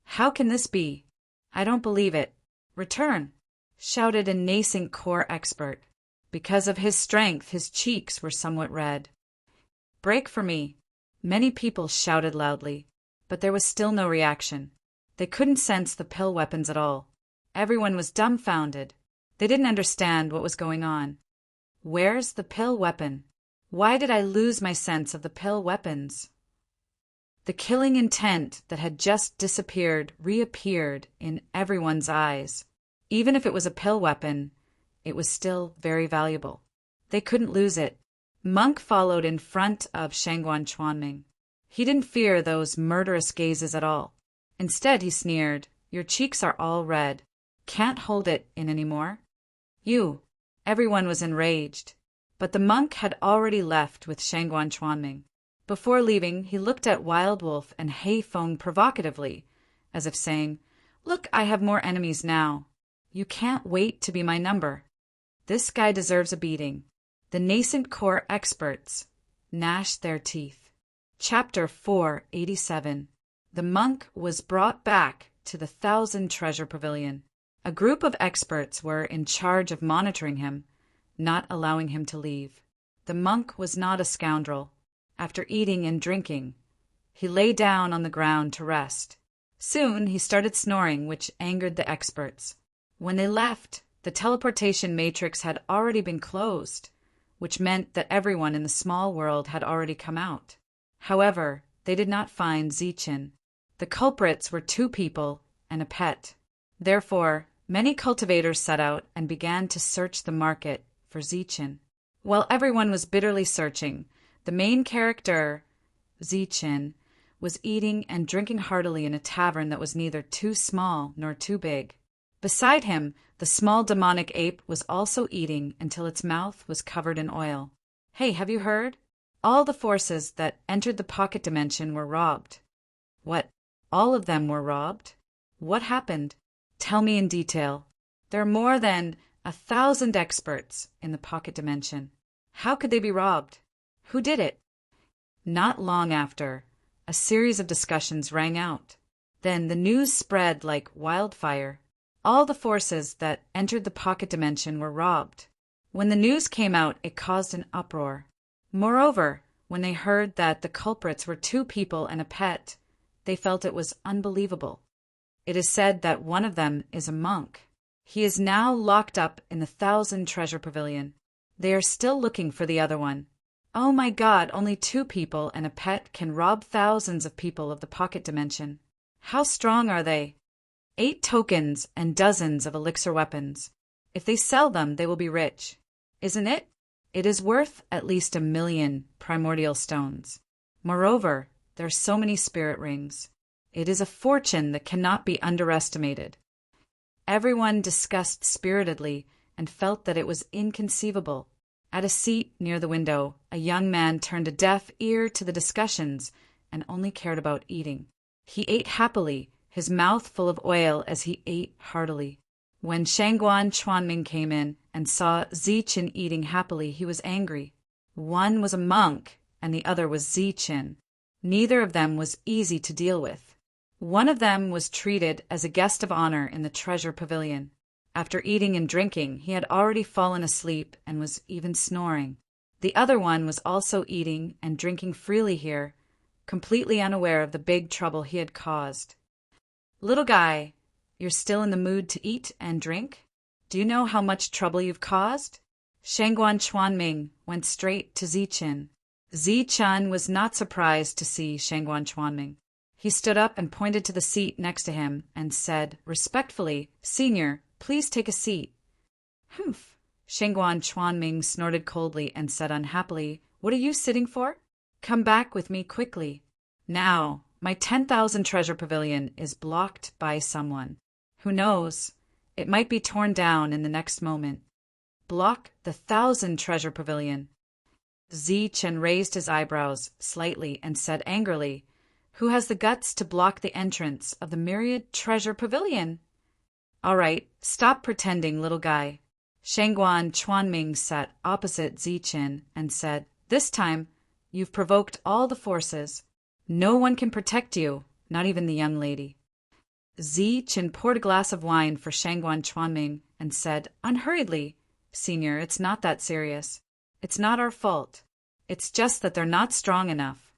"How can this be? I don't believe it. Return!" shouted a nascent core expert. Because of his strength, his cheeks were somewhat red. "Break for me!" Many people shouted loudly, but there was still no reaction. They couldn't sense the pill weapons at all. Everyone was dumbfounded. They didn't understand what was going on. Where's the pill weapon? Why did I lose my sense of the pill weapons? The killing intent that had just disappeared reappeared in everyone's eyes. Even if it was a pill weapon, it was still very valuable. They couldn't lose it. Monk followed in front of Shangguan Chuanming. He didn't fear those murderous gazes at all. Instead, he sneered, "Your cheeks are all red. Can't hold it in any more?" "You." Everyone was enraged. But the monk had already left with Shangguan Chuanming. Before leaving, he looked at Wild Wolf and Hei Feng provocatively, as if saying, "Look, I have more enemies now. You can't wait to be my number. This guy deserves a beating." The nascent core experts gnashed their teeth. Chapter 487. The monk was brought back to the Thousand Treasure Pavilion. A group of experts were in charge of monitoring him, not allowing him to leave. The monk was not a scoundrel. After eating and drinking, he lay down on the ground to rest. Soon he started snoring, which angered the experts. When they left, the teleportation matrix had already been closed, which meant that everyone in the small world had already come out. However, they did not find Zichin. The culprits were 2 people and a pet. Therefore, many cultivators set out and began to search the market for Zichin. While everyone was bitterly searching, the main character, Zichin, was eating and drinking heartily in a tavern that was neither too small nor too big. Beside him, the small demonic ape was also eating until its mouth was covered in oil. Hey, have you heard? All the forces that entered the pocket dimension were robbed. What? All of them were robbed? What happened? Tell me in detail. There are more than 1,000 experts in the pocket dimension. How could they be robbed? Who did it? Not long after, a series of discussions rang out. Then the news spread like wildfire. All the forces that entered the pocket dimension were robbed. When the news came out, it caused an uproar. Moreover, when they heard that the culprits were 2 people and a pet, they felt it was unbelievable. It is said that one of them is a monk. He is now locked up in the Thousand Treasure Pavilion. They are still looking for the other one. Oh my God, only 2 people and a pet can rob thousands of people of the pocket dimension. How strong are they? 8 tokens and dozens of elixir weapons. If they sell them, they will be rich. Isn't it? It is worth at least 1,000,000 primordial stones. Moreover, there are so many spirit rings. It is a fortune that cannot be underestimated. Everyone discussed spiritedly and felt that it was inconceivable. At a seat near the window, a young man turned a deaf ear to the discussions and only cared about eating. He ate happily, his mouth full of oil as he ate heartily. When Shangguan Chuanming came in and saw Zichin eating happily, he was angry. One was a monk and the other was Zichin. Neither of them was easy to deal with. One of them was treated as a guest of honor in the treasure pavilion. After eating and drinking, he had already fallen asleep and was even snoring. The other one was also eating and drinking freely here, completely unaware of the big trouble he had caused. Little guy, you're still in the mood to eat and drink? Do you know how much trouble you've caused? Shangguan Chuanming went straight to Zichin. Zichin was not surprised to see Shangguan Chuanming. He stood up and pointed to the seat next to him and said respectfully, "Senior, please take a seat." "Humph." Shangguan Chuanming snorted coldly and said unhappily, "What are you sitting for? Come back with me quickly. Now, my 10,000 treasure pavilion is blocked by someone. Who knows? It might be torn down in the next moment. Block the 1,000 treasure pavilion." Zichin raised his eyebrows slightly and said angrily, "Who has the guts to block the entrance of the myriad treasure pavilion?" "All right, stop pretending, little guy." Shangguan Chuanming sat opposite Zichin and said, "This time, you've provoked all the forces. No one can protect you, not even the young lady." Zichin poured a glass of wine for Shangguan Chuanming and said unhurriedly, "Senior, it's not that serious. It's not our fault. It's just that they're not strong enough."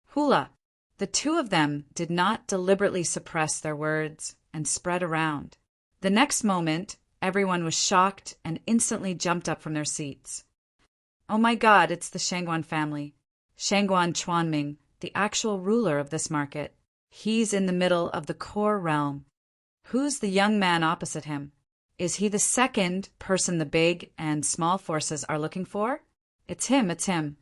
Hula! The 2 of them did not deliberately suppress their words and spread around. The next moment, everyone was shocked and instantly jumped up from their seats. "Oh my God, it's the Shangguan family. Shangguan Chuanming, the actual ruler of this market. He's in the middle of the core realm. Who's the young man opposite him? Is he the second person the big and small forces are looking for? It's him.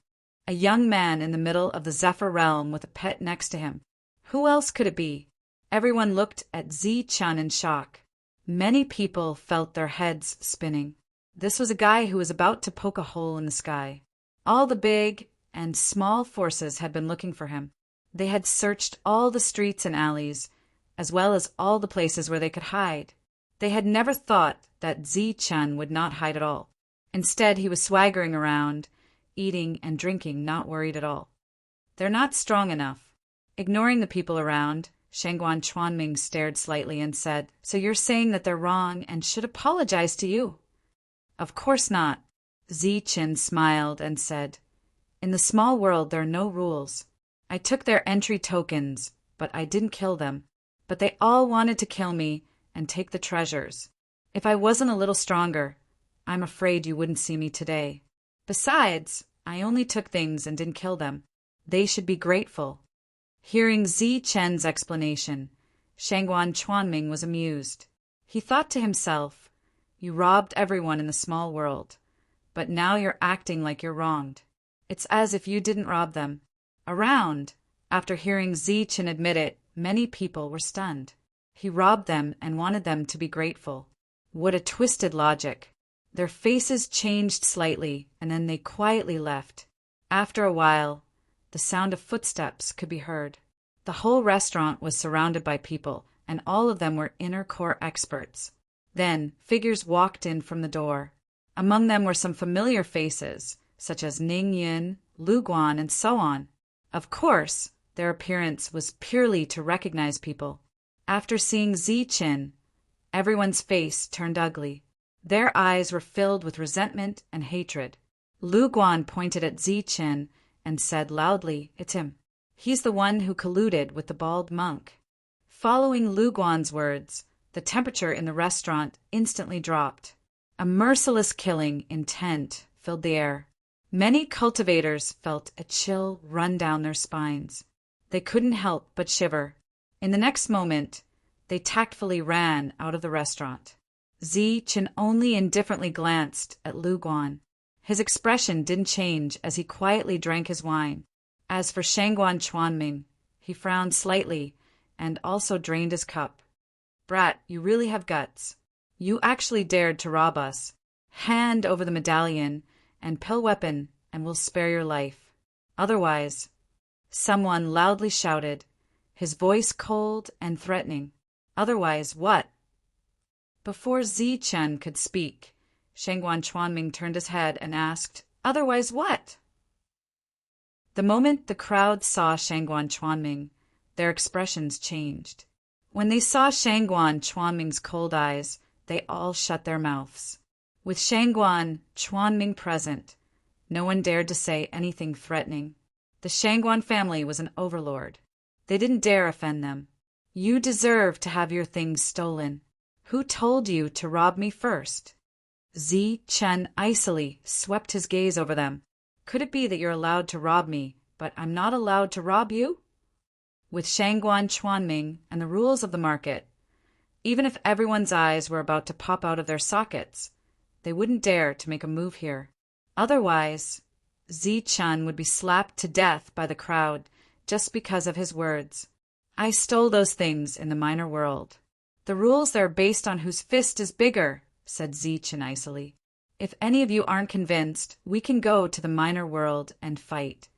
A young man in the middle of the Zephyr realm with a pet next to him. Who else could it be?" Everyone looked at Zichin in shock. Many people felt their heads spinning. This was a guy who was about to poke a hole in the sky. All the big and small forces had been looking for him. They had searched all the streets and alleys, as well as all the places where they could hide. They had never thought that Zichin would not hide at all. Instead, he was swaggering around, eating and drinking, not worried at all. They're not strong enough. Ignoring the people around, Shangguan Chuanming stared slightly and said, "So you're saying that they're wrong and should apologize to you?" "Of course not." Ziqin smiled and said, "In the small world there are no rules. I took their entry tokens, but I didn't kill them. But they all wanted to kill me and take the treasures. If I wasn't a little stronger, I'm afraid you wouldn't see me today. Besides, I only took things and didn't kill them. They should be grateful." Hearing Zichen's explanation, Shangguan Chuanming was amused. He thought to himself, "You robbed everyone in the small world, but now you're acting like you're wronged. It's as if you didn't rob them." Around, after hearing Zichen admit it, many people were stunned. He robbed them and wanted them to be grateful. What a twisted logic. Their faces changed slightly, and then they quietly left. After a while, the sound of footsteps could be heard. The whole restaurant was surrounded by people, and all of them were inner core experts. Then, figures walked in from the door. Among them were some familiar faces, such as Ning Yin, Lu Guan, and so on. Of course, their appearance was purely to recognize people. After seeing Zichen, everyone's face turned ugly. Their eyes were filled with resentment and hatred. Lu Guan pointed at Zichen and said loudly, "It's him. He's the one who colluded with the bald monk." Following Lu Guan's words, the temperature in the restaurant instantly dropped. A merciless killing intent filled the air. Many cultivators felt a chill run down their spines. They couldn't help but shiver. In the next moment, they tactfully ran out of the restaurant. Zichen only indifferently glanced at Lu Guan. His expression didn't change as he quietly drank his wine. As for Shangguan Chuanming, he frowned slightly and also drained his cup. "Brat, you really have guts. You actually dared to rob us. Hand over the medallion and pill weapon and we'll spare your life. Otherwise," someone loudly shouted, his voice cold and threatening. "Otherwise what?" Before Zichen could speak, Shangguan Chuanming turned his head and asked, "Otherwise what?" The moment the crowd saw Shangguan Chuanming, their expressions changed. When they saw Shangguan Chuanming's cold eyes, they all shut their mouths. With Shangguan Chuanming present, no one dared to say anything threatening. The Shangguan family was an overlord. They didn't dare offend them. "You deserve to have your things stolen. Who told you to rob me first?" Zichen icily swept his gaze over them. "Could it be that you're allowed to rob me, but I'm not allowed to rob you?" With Shangguan Chuanming and the rules of the market, even if everyone's eyes were about to pop out of their sockets, they wouldn't dare to make a move here. Otherwise, Zichen would be slapped to death by the crowd just because of his words. "I stole those things in the minor world. The rules there are based on whose fist is bigger," said Zichen icily. "If any of you aren't convinced, we can go to the minor world and fight."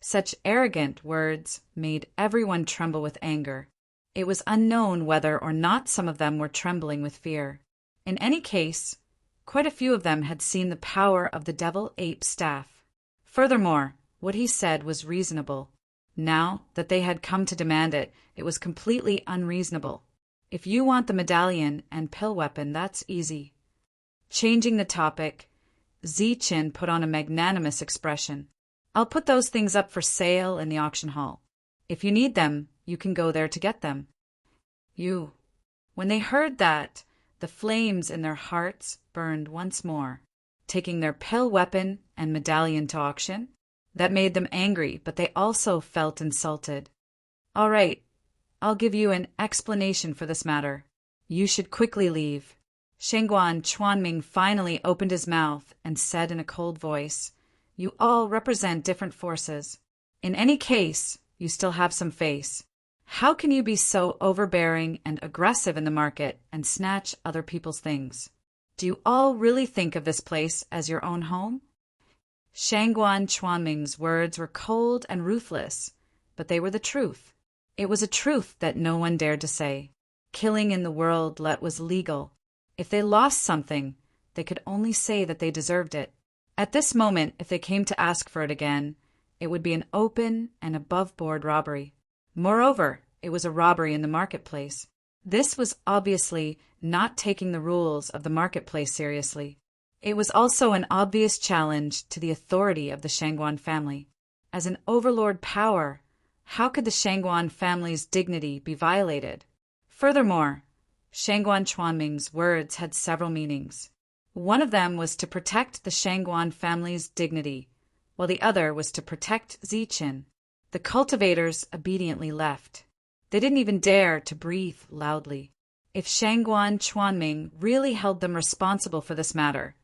Such arrogant words made everyone tremble with anger. It was unknown whether or not some of them were trembling with fear. In any case, quite a few of them had seen the power of the devil-ape staff. Furthermore, what he said was reasonable. Now that they had come to demand it, it was completely unreasonable. "If you want the medallion and pill weapon, that's easy." Changing the topic, Zichen put on a magnanimous expression. "I'll put those things up for sale in the auction hall. If you need them, you can go there to get them." When they heard that, the flames in their hearts burned once more. Taking their pill weapon and medallion to auction, that made them angry, but they also felt insulted. "All right, I'll give you an explanation for this matter. You should quickly leave." Shangguan Chuanming finally opened his mouth and said in a cold voice, "You all represent different forces. In any case, you still have some face. How can you be so overbearing and aggressive in the market and snatch other people's things? Do you all really think of this place as your own home?" Shangguan Chuanming's words were cold and ruthless, but they were the truth. It was a truth that no one dared to say. Killing in the world let was legal. If they lost something, They could only say that they deserved it. At this moment, if they came to ask for it again, it would be an open and above-board robbery. Moreover, it was a robbery in the marketplace. This was obviously not taking the rules of the marketplace seriously. It was also an obvious challenge to the authority of the Shangguan family. As an overlord power, how could the Shangguan family's dignity be violated? Furthermore, Shangguan Chuanming's words had several meanings. One of them was to protect the Shangguan family's dignity, while the other was to protect Ziqin. The cultivators obediently left. They didn't even dare to breathe loudly. If Shangguan Chuanming really held them responsible for this matter,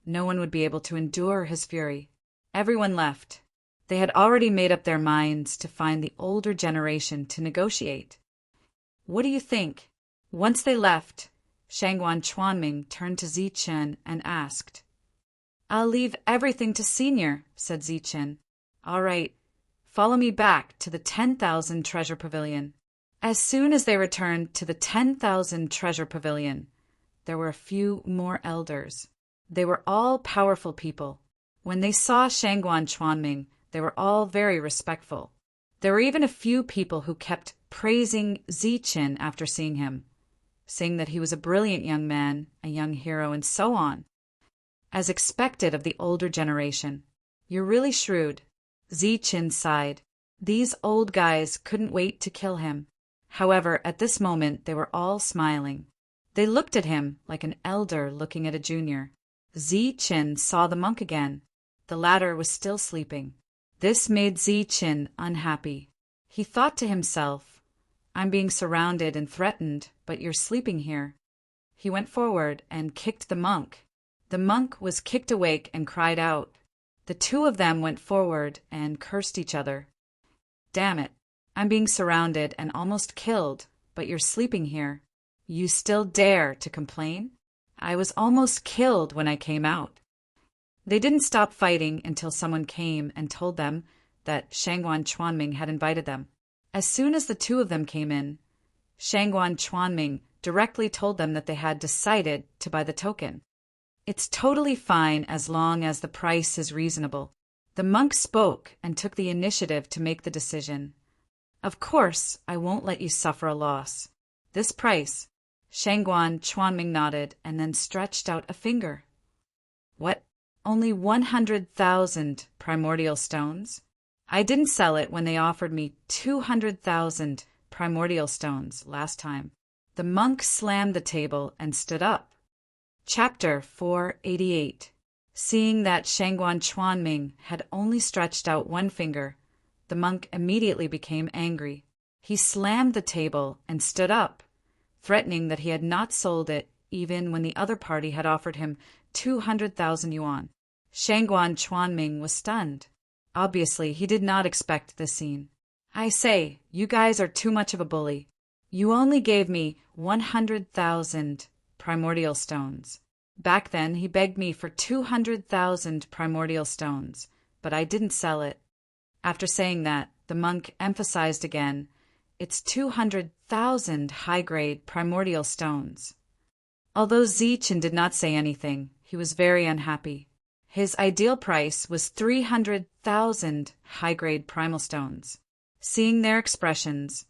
no one would be able to endure his fury. Everyone left. They had already made up their minds to find the older generation to negotiate. What do you think? Once they left, Shangguan Chuanming turned to Ziqin and asked. "I'll leave everything to Senior," said Ziqin. "All right, follow me back to the 10,000 treasure pavilion." As soon as they returned to the 10,000 treasure pavilion, there were a few more elders. They were all powerful people. When they saw Shangguan Chuanming, they were all very respectful. There were even a few people who kept praising Ziqin after seeing him, saying that he was a brilliant young man, a young hero, and so on. As expected of the older generation. "You're really shrewd." Ziqin sighed. These old guys couldn't wait to kill him. However, at this moment they were all smiling. They looked at him like an elder looking at a junior. Ziqin saw the monk again. The latter was still sleeping. This made Ziqin unhappy. He thought to himself, "I'm being surrounded and threatened, but you're sleeping here." He went forward and kicked the monk. The monk was kicked awake and cried out. The two of them went forward and cursed each other. "Damn it, I'm being surrounded and almost killed, but you're sleeping here. You still dare to complain? I was almost killed when I came out." They didn't stop fighting until someone came and told them that Shangguan Chuanming had invited them. As soon as the two of them came in, Shangguan Chuanming directly told them that they had decided to buy the token. "It's totally fine as long as the price is reasonable." The monk spoke and took the initiative to make the decision. "Of course, I won't let you suffer a loss. This price." Shangguan Chuanming nodded and then stretched out a finger. "What? Only 100,000 primordial stones? I didn't sell it when they offered me 200,000 primordial stones last time." The monk slammed the table and stood up. Chapter 488. Seeing that Shangguan Chuanming had only stretched out one finger, the monk immediately became angry. He slammed the table and stood up, threatening that he had not sold it even when the other party had offered him 200,000 yuan. Shangguan Chuanming was stunned. Obviously, he did not expect this scene. "I say, you guys are too much of a bully. You only gave me 100,000 primordial stones. Back then, he begged me for 200,000 primordial stones, but I didn't sell it." After saying that, the monk emphasized again, "It's 200,000 high-grade primordial stones." Although Ziqin did not say anything, he was very unhappy. His ideal price was 300,000 high-grade primal stones. Seeing their expressions,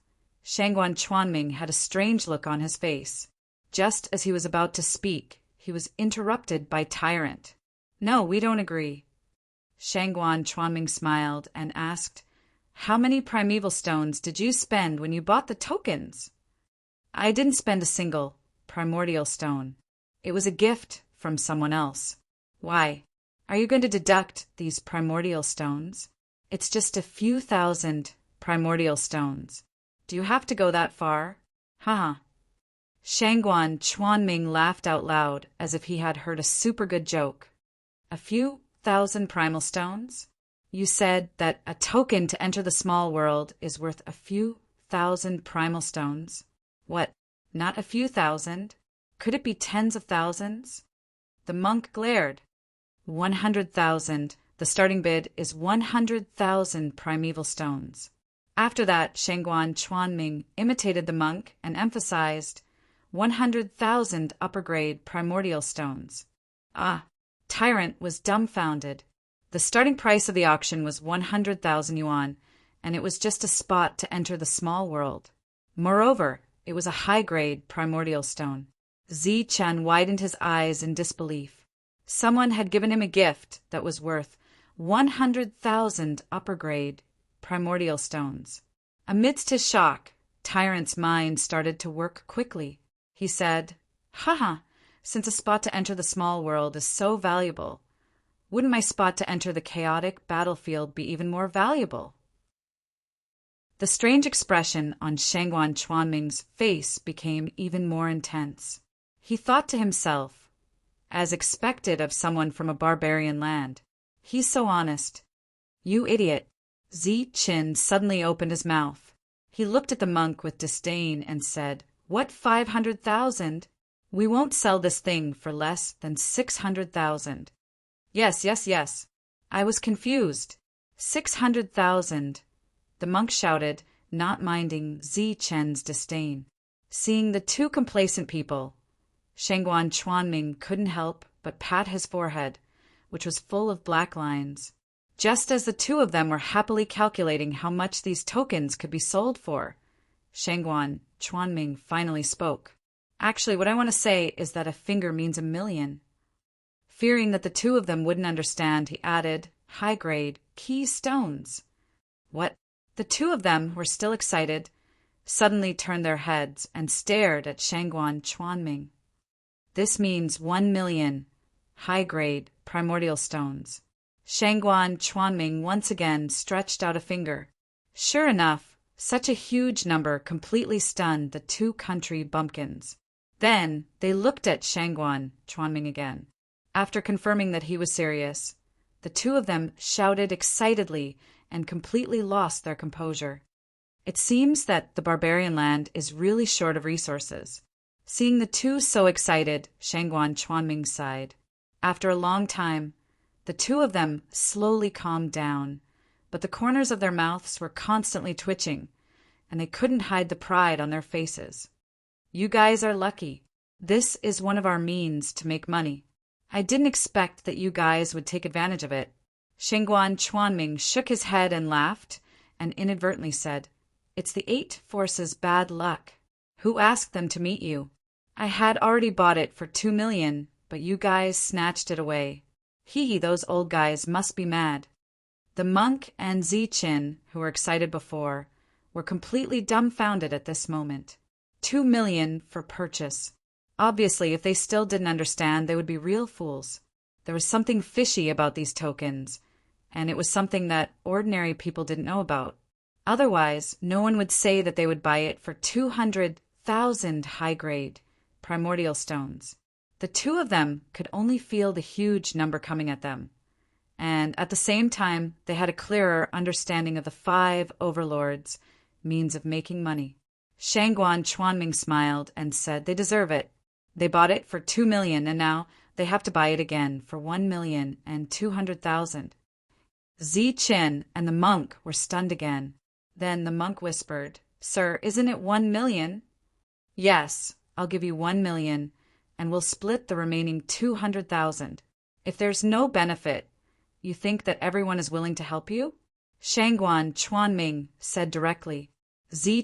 Shangguan Chuanming had a strange look on his face. Just as he was about to speak, he was interrupted by Tyrant. "No, we don't agree." Shangguan Chuanming smiled and asked, "How many primeval stones did you spend when you bought the tokens?" "I didn't spend a single primordial stone. It was a gift from someone else." "Why? Are you going to deduct these primordial stones? It's just a few thousand primordial stones. Do you have to go that far? Haha." Shangguan Chuanming laughed out loud as if he had heard a super good joke. "A few thousand primal stones? You said that a token to enter the small world is worth a few thousand primal stones. What, not a few thousand? Could it be tens of thousands?" The monk glared. 100,000. The starting bid is 100,000 primeval stones. After that, Shangguan Chuanming imitated the monk and emphasized 100,000 upper-grade primordial stones. Ah, Tyrant was dumbfounded. The starting price of the auction was 100,000 yuan, and it was just a spot to enter the small world. Moreover, it was a high-grade primordial stone. Chen widened his eyes in disbelief. Someone had given him a gift that was worth 100,000 upper-grade primordial stones. Amidst his shock, Tyrant's mind started to work quickly. He said, "Haha, since a spot to enter the small world is so valuable, wouldn't my spot to enter the chaotic battlefield be even more valuable?" The strange expression on Shangguan Chuanming's face became even more intense. He thought to himself, as expected of someone from a barbarian land, "He's so honest." "You idiot." Chen suddenly opened his mouth. He looked at the monk with disdain and said, "What, 500,000? We won't sell this thing for less than 600,000. Yes. I was confused. 600,000. The monk shouted, not minding Chen's disdain. Seeing the two complacent people, Shangguan Chuanming couldn't help but pat his forehead, which was full of black lines. Just as the two of them were happily calculating how much these tokens could be sold for, Shangguan Chuanming finally spoke. "Actually, what I want to say is that a finger means 1,000,000. Fearing that the two of them wouldn't understand, he added, "High-grade key stones." "What?" The two of them, who were still excited, suddenly turned their heads and stared at Shangguan Chuanming. "This means 1,000,000 high-grade primordial stones." Shangguan Chuanming once again stretched out a finger. Sure enough, such a huge number completely stunned the two country bumpkins. Then they looked at Shangguan Chuanming again. After confirming that he was serious, the two of them shouted excitedly and completely lost their composure. It seems that the barbarian land is really short of resources. Seeing the two so excited, Shangguan Chuanming sighed. After a long time, the two of them slowly calmed down, but the corners of their mouths were constantly twitching, and they couldn't hide the pride on their faces. "You guys are lucky. This is one of our means to make money. I didn't expect that you guys would take advantage of it." Shangguan Chuanming shook his head and laughed, and inadvertently said, "It's the 8 Forces' bad luck. Who asked them to meet you? I had already bought it for 2,000,000, but you guys snatched it away. Those old guys must be mad." The monk and Chen, who were excited before, were completely dumbfounded at this moment. 2,000,000 for purchase. Obviously, if they still didn't understand, they would be real fools. There was something fishy about these tokens, and it was something that ordinary people didn't know about. Otherwise, no one would say that they would buy it for 200,000 high-grade primordial stones. The two of them could only feel the huge number coming at them, and at the same time, they had a clearer understanding of the 5 overlords' means of making money. Shangguan Chuanming smiled and said they deserve it. They bought it for 2,000,000, and now they have to buy it again for 1,200,000. Chen and the monk were stunned again. Then the monk whispered, "Sir, isn't it 1,000,000? "Yes, I'll give you 1,000,000, and we'll split the remaining 200,000. If there's no benefit, you think that everyone is willing to help you?" Shangguan Chuanming said directly.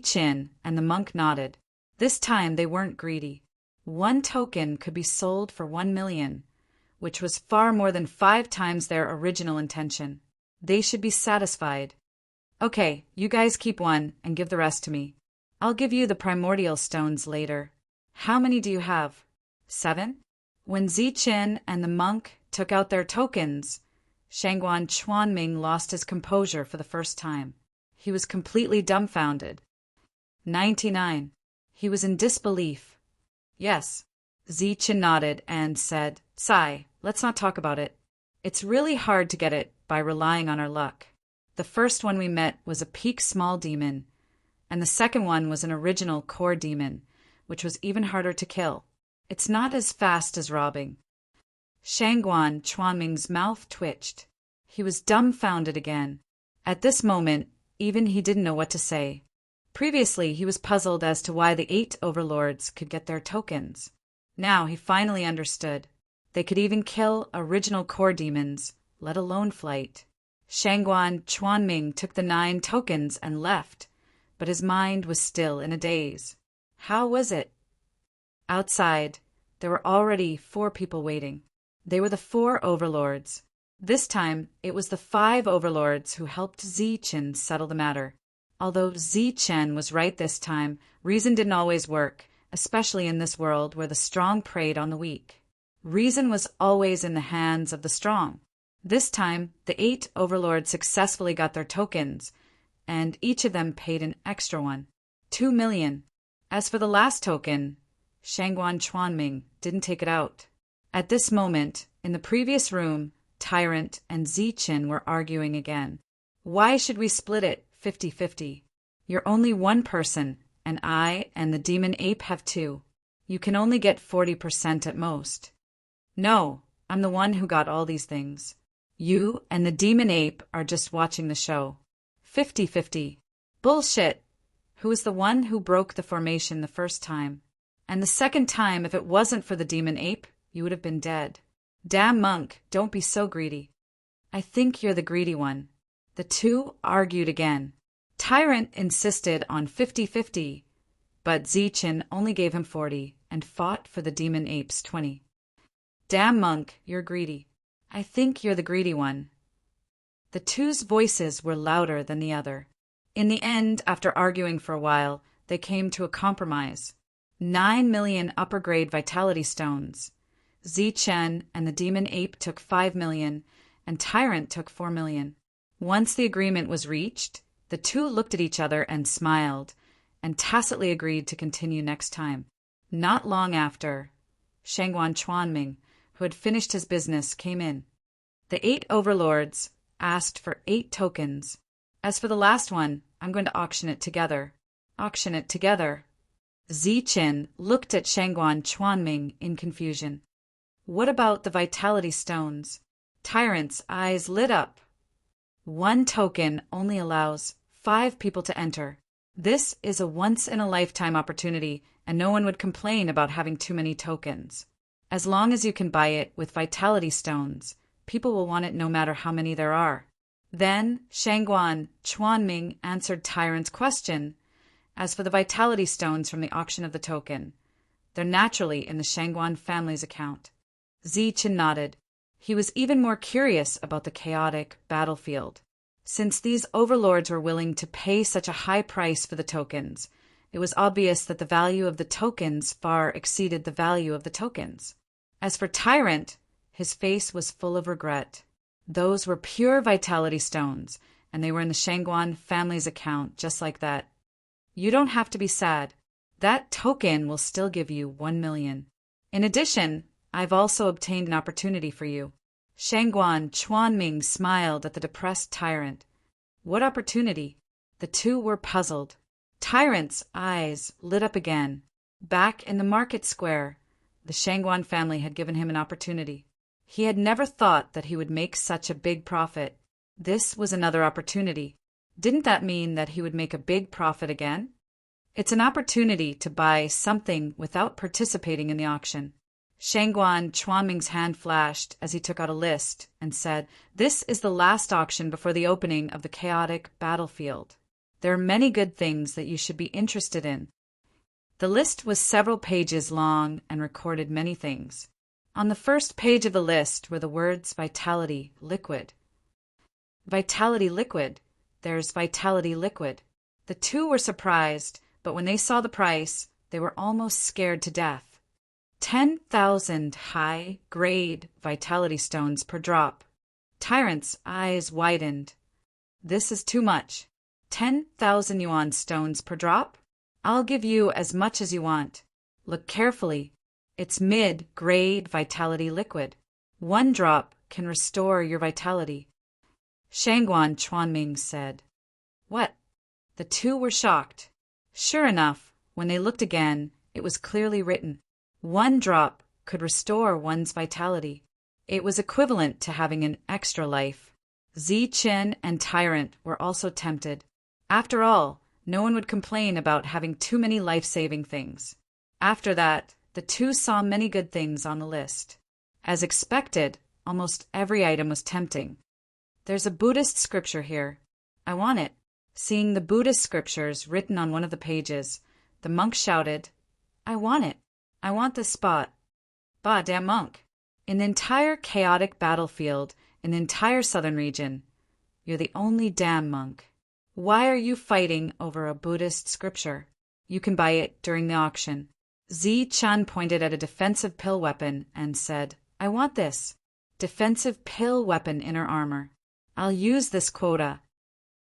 Chen and the monk nodded. This time they weren't greedy. 1 token could be sold for 1,000,000, which was far more than 5 times their original intention. They should be satisfied. "Okay, you guys keep 1 and give the rest to me. I'll give you the primordial stones later. How many do you have?" 7? When Chen and the monk took out their tokens, Shangguan Chuanming lost his composure for the first time. He was completely dumbfounded. 99. He was in disbelief. "Yes." Chen nodded and said, "Sai, let's not talk about it. It's really hard to get it by relying on our luck. The first one we met was a peak small demon, and the second one was an original core demon, which was even harder to kill. It's not as fast as robbing." Shangguan Chuanming's mouth twitched. He was dumbfounded again. At this moment, even he didn't know what to say. Previously, he was puzzled as to why the 8 overlords could get their tokens. Now he finally understood. They could even kill original core demons, let alone flight. Shangguan Chuanming took the 9 tokens and left, but his mind was still in a daze. How was it? Outside, there were already 4 people waiting. They were the 4 overlords. This time, it was the 5 overlords who helped Zichen settle the matter. Although Zichen was right this time, reason didn't always work, especially in this world where the strong preyed on the weak. Reason was always in the hands of the strong. This time, the 8 overlords successfully got their tokens, and each of them paid an extra one, 2 million. As for the last token, Shangguan Chuanming didn't take it out. At this moment, in the previous room, Tyrant and Zichen were arguing again. Why should we split it 50-50? You're only one person, and I and the demon ape have 2. You can only get 40% at most. No, I'm the one who got all these things. You and the demon ape are just watching the show. 50-50. Bullshit! Who was the one who broke the formation the first time? And the second time, if it wasn't for the demon ape, you would have been dead. Damn monk, don't be so greedy. I think you're the greedy one. The 2 argued again. Tyrant insisted on 50-50, but Zichen only gave him 40 and fought for the demon ape's 20. Damn monk, you're greedy. I think you're the greedy one. The 2's voices were louder than the other. In the end, after arguing for a while, they came to a compromise. 9 million upper-grade vitality stones. Zichen and the demon ape took 5 million, and Tyrant took 4 million. Once the agreement was reached, the 2 looked at each other and smiled, and tacitly agreed to continue next time. Not long after, Shangguan Chuanming, who had finished his business, came in. The 8 overlords asked for 8 tokens. As for the last one, I'm going to auction it together. Auction it together. Zichen looked at Shangguan Chuanming in confusion. What about the vitality stones? Tyrant's eyes lit up. 1 token only allows 5 people to enter. This is a once-in-a-lifetime opportunity, and no one would complain about having too many tokens. As long as you can buy it with vitality stones, people will want it no matter how many there are. Then Shangguan Chuanming answered Tyrant's question. As for the vitality stones from the auction of the token, they're naturally in the Shangguan family's account. Zichen nodded. He was even more curious about the chaotic battlefield. Since these overlords were willing to pay such a high price for the tokens, it was obvious that the value of the tokens far exceeded the value of the tokens. As for Tyrant, his face was full of regret. Those were pure vitality stones, and they were in the Shangguan family's account just like that. You don't have to be sad. That token will still give you 1 million. In addition, I've also obtained an opportunity for you. Shangguan Chuanming smiled at the depressed Tyrant. What opportunity? The 2 were puzzled. Tyrant's eyes lit up again. Back in the market square, the Shangguan family had given him an opportunity. He had never thought that he would make such a big profit. This was another opportunity. Didn't that mean that he would make a big profit again? It's an opportunity to buy something without participating in the auction. Shangguan Chuanming's hand flashed as he took out a list and said, "This is the last auction before the opening of the chaotic battlefield. There are many good things that you should be interested in." The list was several pages long and recorded many things. On the first page of the list were the words Vitality Liquid. Vitality Liquid. There's Vitality Liquid. The 2 were surprised, but when they saw the price, they were almost scared to death. 10,000 high-grade vitality stones per drop. Tyrant's eyes widened. This is too much. 10,000 yuan stones per drop? I'll give you as much as you want. Look carefully. It's mid-grade vitality liquid. 1 drop can restore your vitality. Shangguan Chuanming said. What? The 2 were shocked. Sure enough, when they looked again, it was clearly written. 1 drop could restore one's vitality. It was equivalent to having an extra life. Zichen and Tyrant were also tempted. After all, no one would complain about having too many life-saving things. After that, the 2 saw many good things on the list. As expected, almost every item was tempting. There's a Buddhist scripture here. I want it. Seeing the Buddhist scriptures written on one of the pages, the monk shouted, I want it. I want this spot. Bah, damn monk. In the entire chaotic battlefield, in the entire southern region, you're the only damn monk. Why are you fighting over a Buddhist scripture? You can buy it during the auction. Zi-chan pointed at a defensive pill weapon and said, I want this. Defensive pill weapon inner armor. I'll use this quota